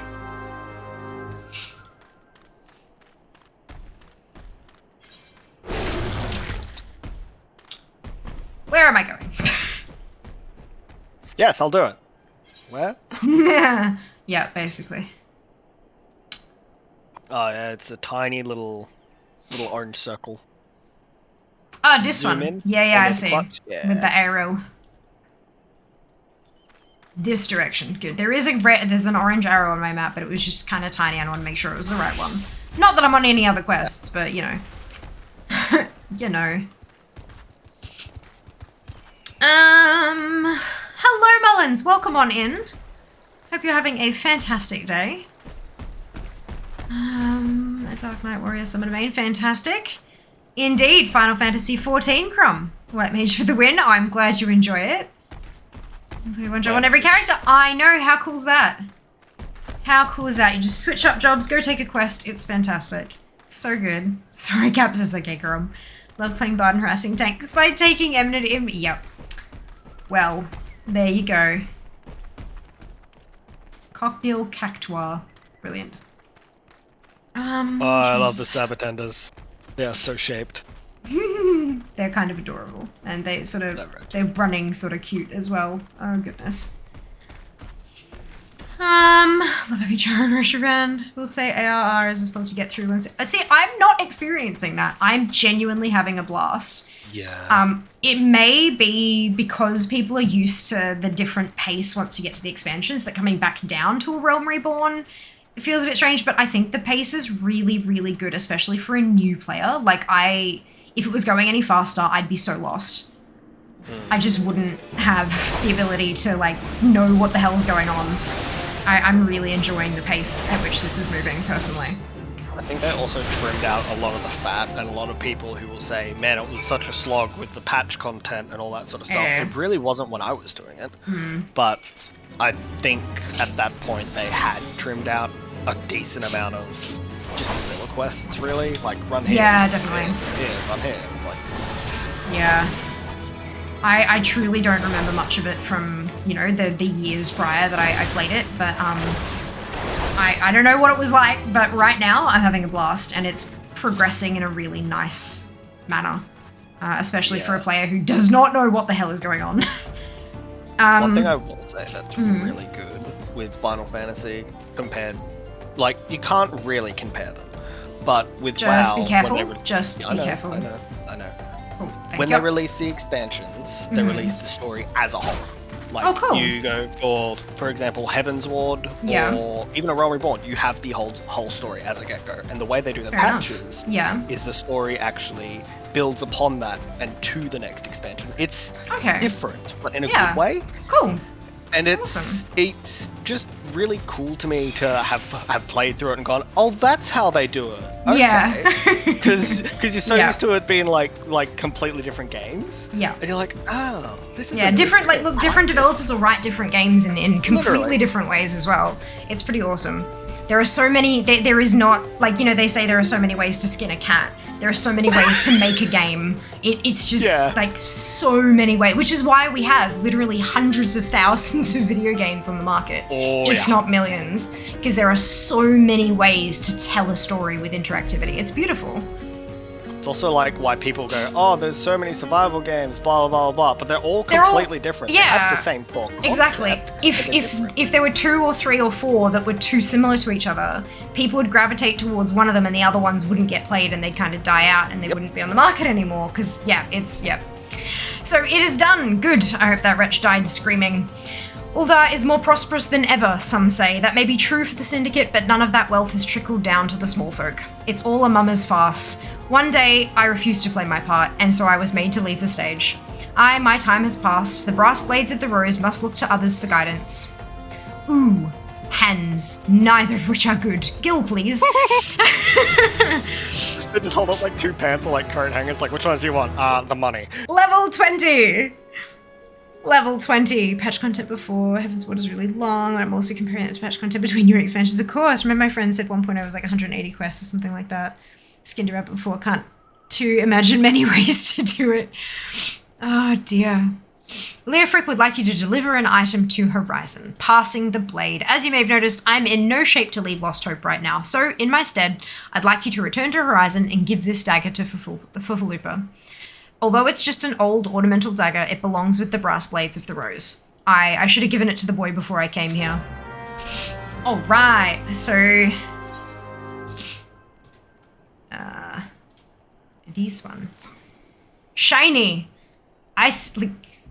Where am I going? Yes, I'll do it. Where? Yeah, basically. Oh yeah, it's a tiny little orange circle. Oh, this Zoom one. in, Yeah, I see. Yeah. With the arrow. This direction. Good. There's an orange arrow on my map, but it was just kind of tiny. I want to make sure it was the right one. Not that I'm on any other quests, but you know. You know. Hello Mullins, welcome on in. Hope you're having a fantastic day. A Dark Knight Warrior Summon Main, fantastic. Indeed, Final Fantasy XIV Crumb. White Mage for the win, I'm glad you enjoy it. One job on every character, I know, how cool is that? How cool is that? You just switch up jobs, go take a quest, it's fantastic. So good. Sorry Caps, it's okay Crumb. Love playing Bard and harassing tanks by taking Eminent Im. Yep. Well, there you go. Cockneel Cactuar. Brilliant. I love the Sabatenders. They are so shaped. They're kind of adorable. And they sort of, they're running sort of cute as well. Oh goodness. Love having Char and Rush around. We'll say ARR is a slow to get through once. See, I'm not experiencing that. I'm genuinely having a blast. Yeah. It may be because people are used to the different pace once you get to the expansions, that coming back down to a Realm Reborn, it feels a bit strange, but I think the pace is really, really good, especially for a new player. Like, if it was going any faster, I'd be so lost. I just wouldn't have the ability to, like, know what the hell's going on. I'm really enjoying the pace at which this is moving, personally. I think they also trimmed out a lot of the fat, and a lot of people who will say, man, it was such a slog with the patch content and all that sort of stuff. It really wasn't when I was doing it. But I think at that point they had trimmed out a decent amount of just filler quests, really. Like, run here. Yeah, definitely. Yeah, run here. It's like... Yeah. I truly don't remember much of it from, you know, the years prior that I played it, but I don't know what it was like, but right now I'm having a blast, and it's progressing in a really nice manner, especially for a player who does not know what the hell is going on. One thing I will say that's really good with Final Fantasy compared, like, you can't really compare them, but with WoW... Just be careful, just be careful. I know. Cool, when they release the expansions, they release the story as a whole. Like, you go for example, Heaven's Ward, or even A Realm Reborn, you have the whole story as a get-go. And the way they do the patches is the story actually builds upon that and to the next expansion. It's different, but in a good way. Cool. And it's just really cool to me to have played through it and gone, oh, that's how they do it. Okay. Yeah. Because you're so used to it being like completely different games. Yeah. And you're like, oh, this is different. Like, look, different developers will write different games in completely different ways as well. It's pretty awesome. There are so many. There is not, like, you know, they say there are so many ways to skin a cat. There are so many ways to make a game. It's just like so many ways, which is why we have literally hundreds of thousands of video games on the market, if not millions, because there are so many ways to tell a story with interactivity. It's beautiful. It's also like why people go, oh, there's so many survival games, blah, blah, blah, blah, but they're all completely different. Yeah. They have the same core concept. Exactly. If there were 2 or 3 or 4 that were too similar to each other, people would gravitate towards one of them and the other ones wouldn't get played and they'd kind of die out and they wouldn't be on the market anymore, because, So it is done. Good. I hope that wretch died screaming. Ul'dah is more prosperous than ever, some say. That may be true for the Syndicate, but none of that wealth has trickled down to the small folk. It's all a mummer's farce. One day, I refused to play my part, and so I was made to leave the stage. My time has passed. The brass blades of the rose must look to others for guidance. Ooh, hands, neither of which are good. Gil, please. They just hold up like 2 pants or like coat hangers, like, which ones do you want? The money. Level 20! Level 20. Patch content before. Heaven's Ward is really long. I'm also comparing it to patch content between your expansions, of course. Remember my friend said 1.0 was like 180 quests or something like that. Skinned her up before. Can't to imagine many ways to do it. Oh dear. Leofric would like you to deliver an item to Horizon, passing the blade. As you may have noticed, I'm in no shape to leave Lost Hope right now, so in my stead, I'd like you to return to Horizon and give this dagger to Fufalupa. Although it's just an old ornamental dagger, it belongs with the brass blades of the rose. I should have given it to the boy before I came here. Alright, so... this one. Shiny!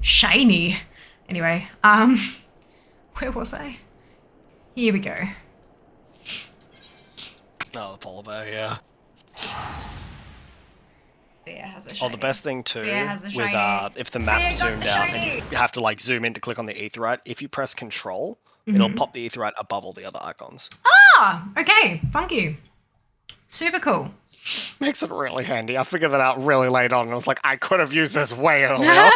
Shiny! Anyway, where was I? Here we go. Oh, the polar bear, yeah. Bear has a shiny. Oh, the best thing too, with if the map Bear zoomed out and you have to like zoom in to click on the aetheryte, if you press Control, it'll pop the aetheryte above all the other icons. Ah, okay, funky. Super cool. Makes it really handy. I figured that out really late on and I was like, I could have used this way earlier.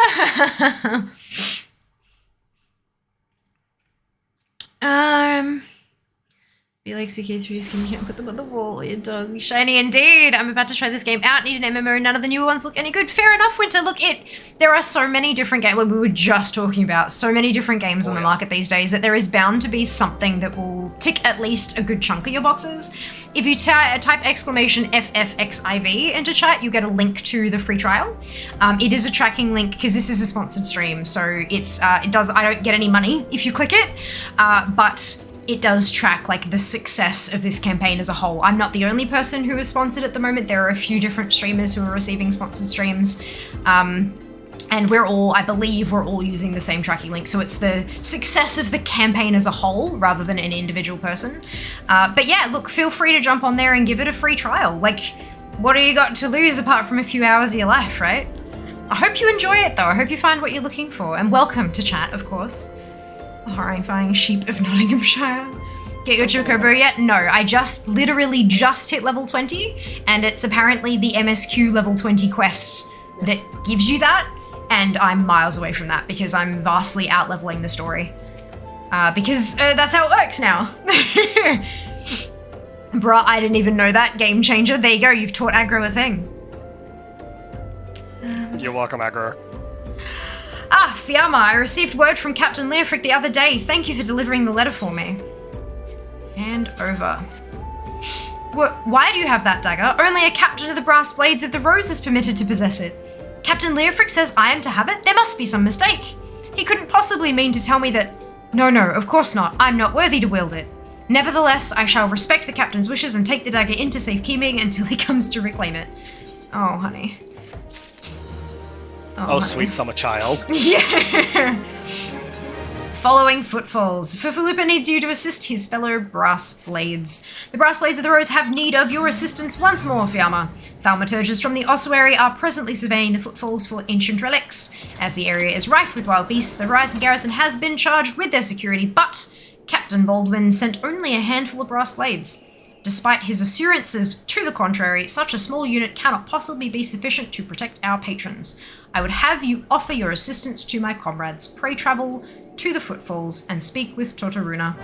Be like CK3 skin, you can't put them on the wall or your dog. Shiny indeed. I'm about to try this game out. Need an MMO. None of the newer ones look any good. Fair enough, Winter. Look, there are so many different games. Like we were just talking about, so many different games on the market these days that there is bound to be something that will tick at least a good chunk of your boxes. If you type FFXIV into chat, you get a link to the free trial. It is a tracking link because this is a sponsored stream, so I don't get any money if you click it, but it does track like the success of this campaign as a whole. I'm not the only person who is sponsored at the moment. There are a few different streamers who are receiving sponsored streams. And I believe we're all using the same tracking link. So it's the success of the campaign as a whole rather than any individual person. But yeah, look, feel free to jump on there and give it a free trial. Like, what do you got to lose apart from a few hours of your life, right? I hope you enjoy it though. I hope you find what you're looking for. And welcome to chat, of course. A horrifying sheep of Nottinghamshire. get your Chocobo yet? No, I literally just hit level 20, and it's apparently the MSQ level 20 quest that gives you that, and I'm miles away from that because I'm vastly out-leveling the story. Because that's how it works now. Bruh, I didn't even know that. Game changer. There you go, you've taught aggro a thing. You're welcome, aggro. Ah, Fiamma, I received word from Captain Leofric the other day. Thank you for delivering the letter for me. Hand over. Why do you have that dagger? Only a captain of the Brass Blades of the Rose is permitted to possess it. Captain Leofric says I am to have it? There must be some mistake. He couldn't possibly mean to tell me that... No, of course not. I'm not worthy to wield it. Nevertheless, I shall respect the captain's wishes and take the dagger into safekeeping until he comes to reclaim it. Oh, honey. Oh, sweet summer child. Yeah. Following footfalls. Fufulupa needs you to assist his fellow Brass Blades. The Brass Blades of the Rose have need of your assistance once more, Fiamma. Thaumaturges from the ossuary are presently surveying the footfalls for ancient relics. As the area is rife with wild beasts, the Horizon Garrison has been charged with their security, but Captain Baldwin sent only a handful of Brass Blades. Despite his assurances to the contrary, such a small unit cannot possibly be sufficient to protect our patrons. I would have you offer your assistance to my comrades. Pray travel to the footfalls and speak with Totoruna.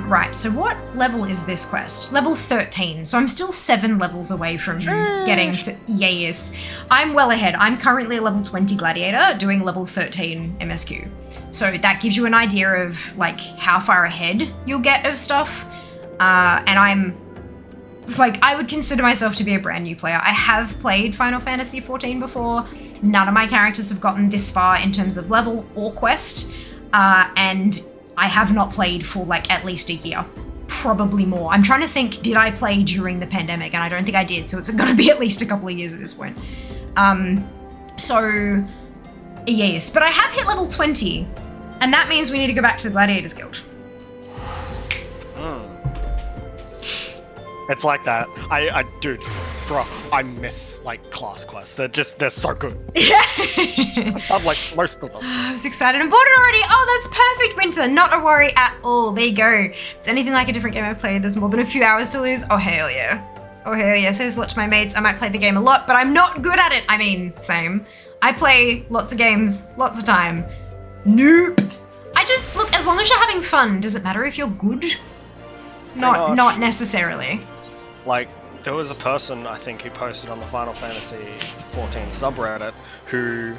Right, so what level is this quest? Level 13, so I'm still 7 levels away from getting to... Yes. I'm well ahead. I'm currently a level 20 Gladiator doing level 13 MSQ. So that gives you an idea of, like, how far ahead you'll get of stuff. And I'm... Like, I would consider myself to be a brand new player. I have played Final Fantasy XIV before. None of my characters have gotten this far in terms of level or quest. And I have not played for, like, at least a year. Probably more. I'm trying to think, did I play during the pandemic? And I don't think I did, so it's got to be at least a couple of years at this point. So, yes. But I have hit level 20, and that means we need to go back to the Gladiators Guild. It's like that. Dude, bro, I miss, like, class quests. They're so good. Yeah. I've done, like, most of them. I was excited and bought it already. Oh, that's perfect, Winter. Not a worry at all. There you go. If it's anything like a different game I've played, there's more than a few hours to lose. Oh, hell yeah. Oh, hell yeah. Says a lot to my mates. I might play the game a lot, but I'm not good at it. I mean, same. I play lots of games, lots of time. Nope. Look, as long as you're having fun, does it matter if you're good? Not necessarily. Like, there was a person, I think, who posted on the Final Fantasy XIV subreddit who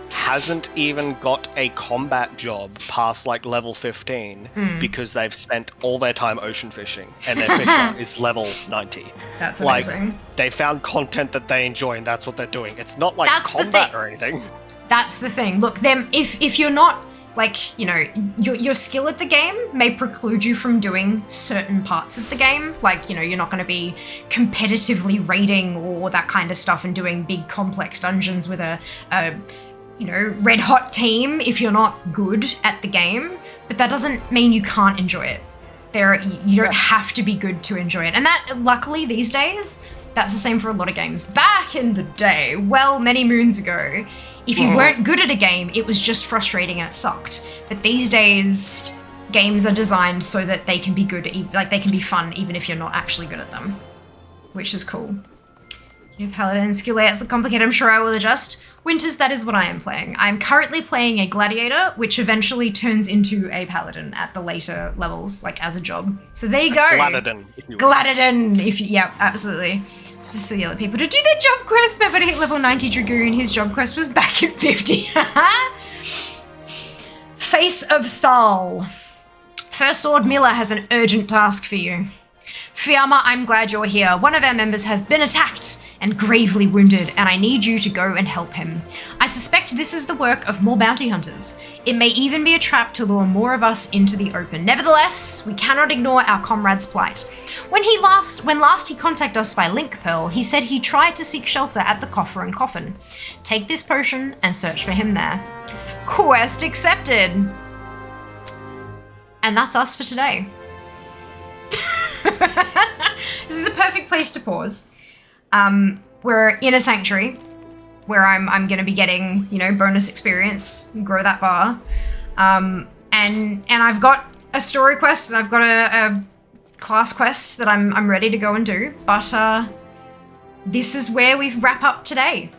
hasn't even got a combat job past, like, level 15 because they've spent all their time ocean fishing and their fisher is level 90. That's amazing. Like, they found content that they enjoy and that's what they're doing. It's not like combat or anything. That's the thing. Look, if you're not... Like, you know, your skill at the game may preclude you from doing certain parts of the game. Like, you know, you're not going to be competitively raiding or that kind of stuff and doing big complex dungeons with a you know, red hot team if you're not good at the game. But that doesn't mean you can't enjoy it. You don't have to be good to enjoy it. And that, luckily, these days, that's the same for a lot of games. Back in the day, well, many moons ago, if you weren't good at a game, it was just frustrating and it sucked. But these days, games are designed so that they can be good, like they can be fun even if you're not actually good at them, which is cool. You have Paladin skill layouts are complicated, I'm sure I will adjust. Winters, that is what I am playing. I'm currently playing a Gladiator, which eventually turns into a Paladin at the later levels, like as a job. So there you go. Gladiator, yeah, absolutely. I saw yellow people to do their job quest, but when I hit level 90 Dragoon, his job quest was back at 50. Face of Thal. First Sword Miller has an urgent task for you. Fiamma, I'm glad you're here. One of our members has been attacked and gravely wounded, and I need you to go and help him. I suspect this is the work of more bounty hunters. It may even be a trap to lure more of us into the open. Nevertheless, we cannot ignore our comrade's plight. When last he contacted us by Link Pearl, he said he tried to seek shelter at the Coffer and Coffin. Take this potion and search for him there. Quest accepted. And that's us for today. This is a perfect place to pause. We're in a sanctuary where I'm going to be getting, you know, bonus experience, grow that bar. And I've got a story quest and I've got a class quest that I'm ready to go and do, but this is where we wrap up today.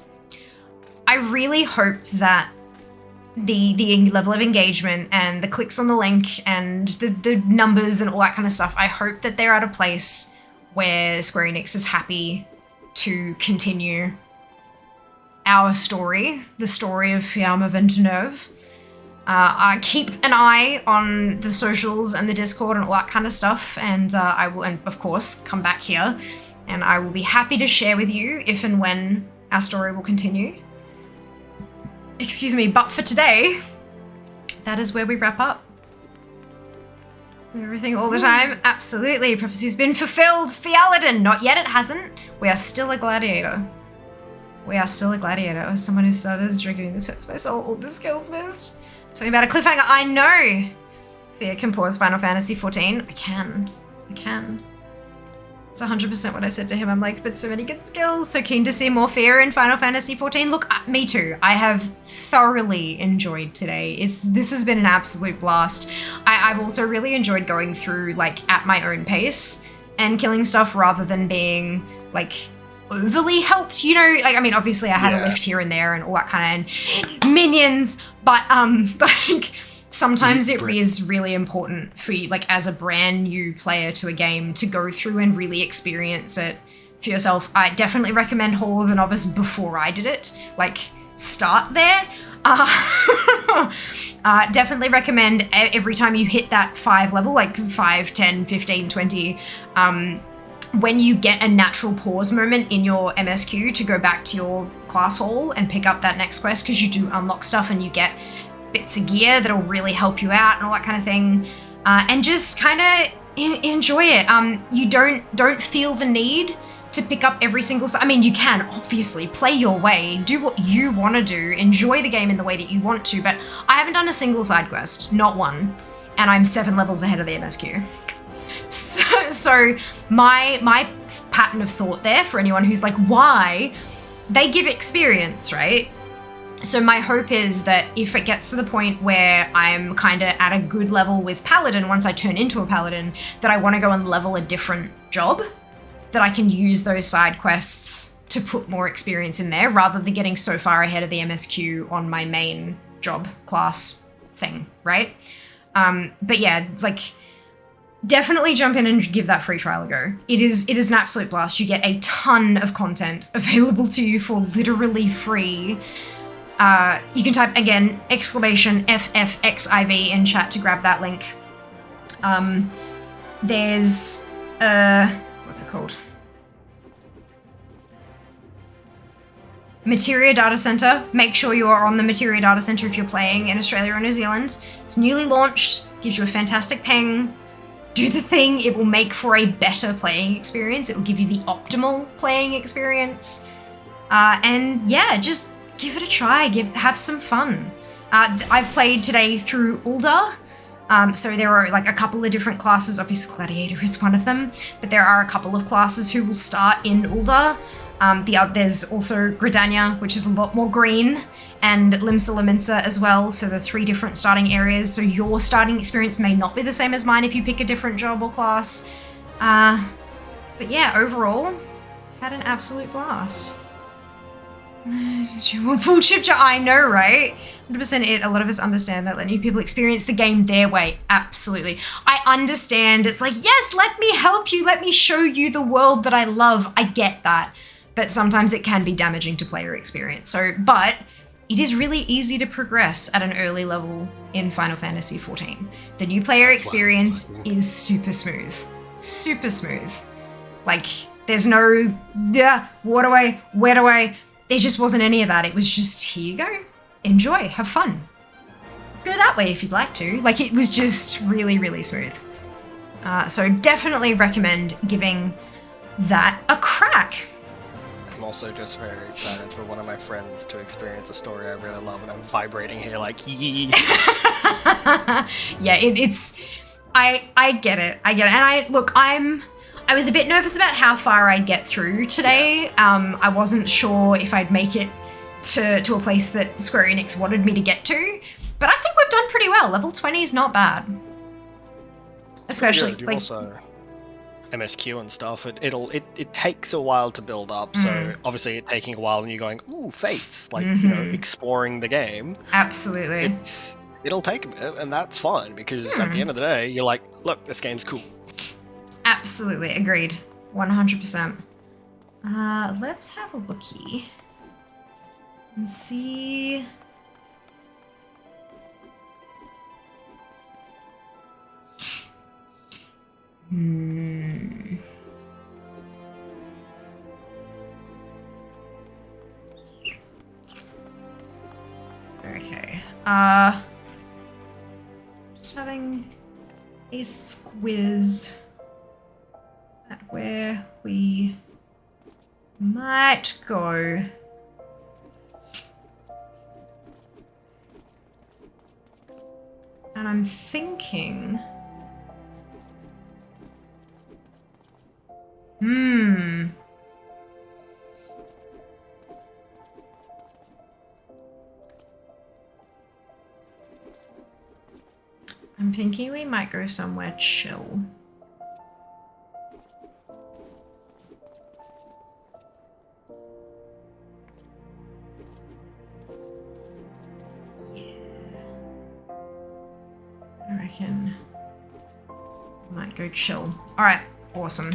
I really hope that the level of engagement and the clicks on the link and the numbers and all that kind of stuff, I hope that they're at a place where Square Enix is happy to continue our story, the story of Fiamma Venteneuve. Keep an eye on the socials and the Discord and all that kind of stuff, and I will, and of course, come back here, and I will be happy to share with you if and when our story will continue. Excuse me, but for today, that is where we wrap up. Everything all the time? Absolutely. Prophecy's been fulfilled. Fialadin, not yet, it hasn't. We are still a gladiator. We are still a gladiator. As someone who started drinking this hurts my soul, all the skills missed. Talking about a cliffhanger, I know. Fear can pause Final Fantasy 14. I can. It's 100% what I said to him. I'm like, but so many good skills. So keen to see more Fear in Final Fantasy 14. Look, me too. I have thoroughly enjoyed today. This has been an absolute blast. I've also really enjoyed going through like at my own pace and killing stuff rather than being like overly helped, you know, like, I mean, obviously I had a lift here and there and all that kind of minions, but like sometimes it is really important for you, like as a brand new player to a game, to go through and really experience it for yourself. I definitely recommend Hall of the Novice before I did it, like start there. Definitely recommend every time you hit that 5 level, like 5, 10, 15, 20, when you get a natural pause moment in your MSQ to go back to your class hall and pick up that next quest, because you do unlock stuff and you get bits of gear that'll really help you out and all that kind of thing, and just kind of enjoy it. You don't feel the need to pick up every single I mean, you can obviously play your way, do what you want to do, enjoy the game in the way that you want to, but I haven't done a single side quest, not one, and I'm 7 levels ahead of the MSQ. So my pattern of thought there for anyone who's like, why? They give experience, right? So my hope is that if it gets to the point where I'm kind of at a good level with Paladin, once I turn into a Paladin, that I want to go and level a different job, that I can use those side quests to put more experience in there rather than getting so far ahead of the MSQ on my main job class thing, right? But yeah, like, definitely jump in and give that free trial a go. It is an absolute blast. You get a ton of content available to you for literally free. You can type, again, !FFXIV in chat to grab that link. There's, what's it called? Materia Data Center. Make sure you are on the Materia Data Center if you're playing in Australia or New Zealand. It's newly launched, gives you a fantastic ping. Do the thing, it will make for a better playing experience. It will give you the optimal playing experience. And yeah, just give it a try, have some fun. I've played today through Ulda. So there are like a couple of different classes. Obviously Gladiator is one of them, but there are a couple of classes who will start in Ulda. There's also Gridania, which is a lot more green, and Limsa Laminsa as well. So the 3 different starting areas. So your starting experience may not be the same as mine if you pick a different job or class. But yeah, overall, had an absolute blast. Full chapter, I know, right? 100% it. A lot of us understand that letting people experience the game their way. Absolutely. I understand. It's like, yes, let me help you. Let me show you the world that I love. I get that. But sometimes it can be damaging to player experience. So, but it is really easy to progress at an early level in Final Fantasy XIV. The new player experience is super smooth. Super smooth. Like, there's no, where do I? There just wasn't any of that. It was just, here you go. Enjoy, have fun. Go that way if you'd like to. Like, it was just really, really smooth. So definitely recommend giving that a crack. I'm also just very excited for one of my friends to experience a story I really love, and I'm vibrating here like, yee. Yeah, I get it. And I was a bit nervous about how far I'd get through today. Yeah. I wasn't sure if I'd make it to a place that Square Enix wanted me to get to, but I think we've done pretty well. Level 20 is not bad. especially Good. like Also MSQ and stuff. It takes a while to build up. So obviously, it taking a while, and you're going, ooh, fates, like exploring the game. Absolutely. It'll take a bit, and that's fine because at the end of the day, you're like, look, this game's cool. Absolutely agreed, 100%. Let's have a looky and see. Okay. Just having a squiz at where we might go. And I'm thinking... I'm thinking we might go somewhere chill. I reckon might go chill. Alright, awesome.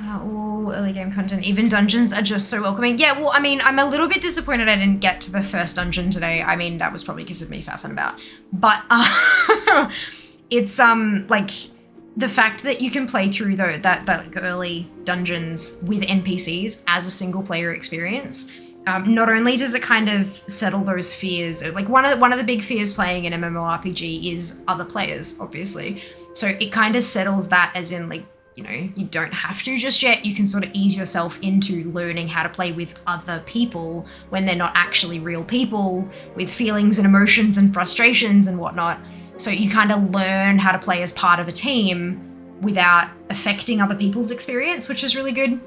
All early game content, even dungeons are just so welcoming. Yeah, well, I mean, I'm a little bit disappointed I didn't get to the first dungeon today. I mean, that was probably because of me faffing about. But it's like the fact that you can play through that like early dungeons with NPCs as a single player experience. Not only does it kind of settle those fears, like one of the big fears playing an MMORPG is other players, obviously. So it kind of settles that, as in, like, you know, you don't have to just yet. You can sort of ease yourself into learning how to play with other people when they're not actually real people with feelings and emotions and frustrations and whatnot. So you kind of learn how to play as part of a team without affecting other people's experience, which is really good.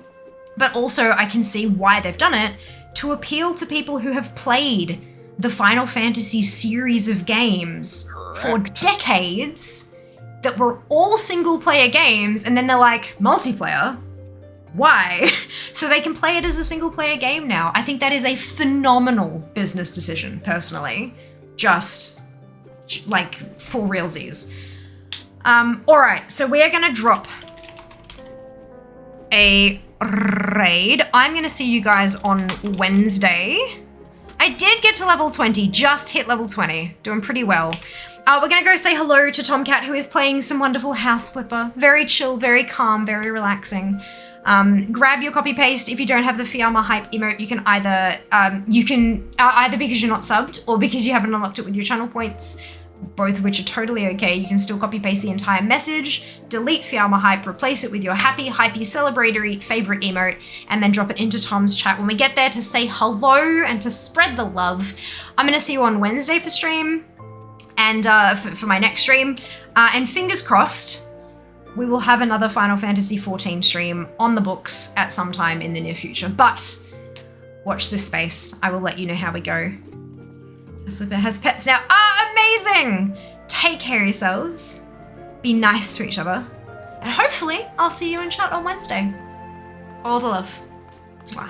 But also I can see why they've done it, to appeal to people who have played the Final Fantasy series of games for decades that were all single-player games, and then they're like, multiplayer? Why? So they can play it as a single-player game now. I think that is a phenomenal business decision, personally. Just, like, for realsies. Alright, so we are gonna drop a raid. I'm gonna see you guys on Wednesday. I did get to level 20, just hit level 20. Doing pretty well. We're gonna go say hello to Tomcat, who is playing some wonderful House Flipper. Very chill, very calm, very relaxing. Grab your copy paste. If you don't have the Fiamma hype emote, you can either either because you're not subbed or because you haven't unlocked it with your channel points, both of which are totally okay. You can still copy paste the entire message, delete Fiamma hype, replace it with your happy, hypey, celebratory favorite emote, and then drop it into Tom's chat when we get there to say hello and to spread the love. I'm gonna see you on Wednesday for stream. And for my next stream, and fingers crossed, we will have another Final Fantasy XIV stream on the books at some time in the near future. But watch this space. I will let you know how we go. Slipper has pets now. Amazing! Take care of yourselves. Be nice to each other. And hopefully, I'll see you in chat on Wednesday. All the love. Mwah.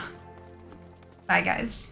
Bye, guys.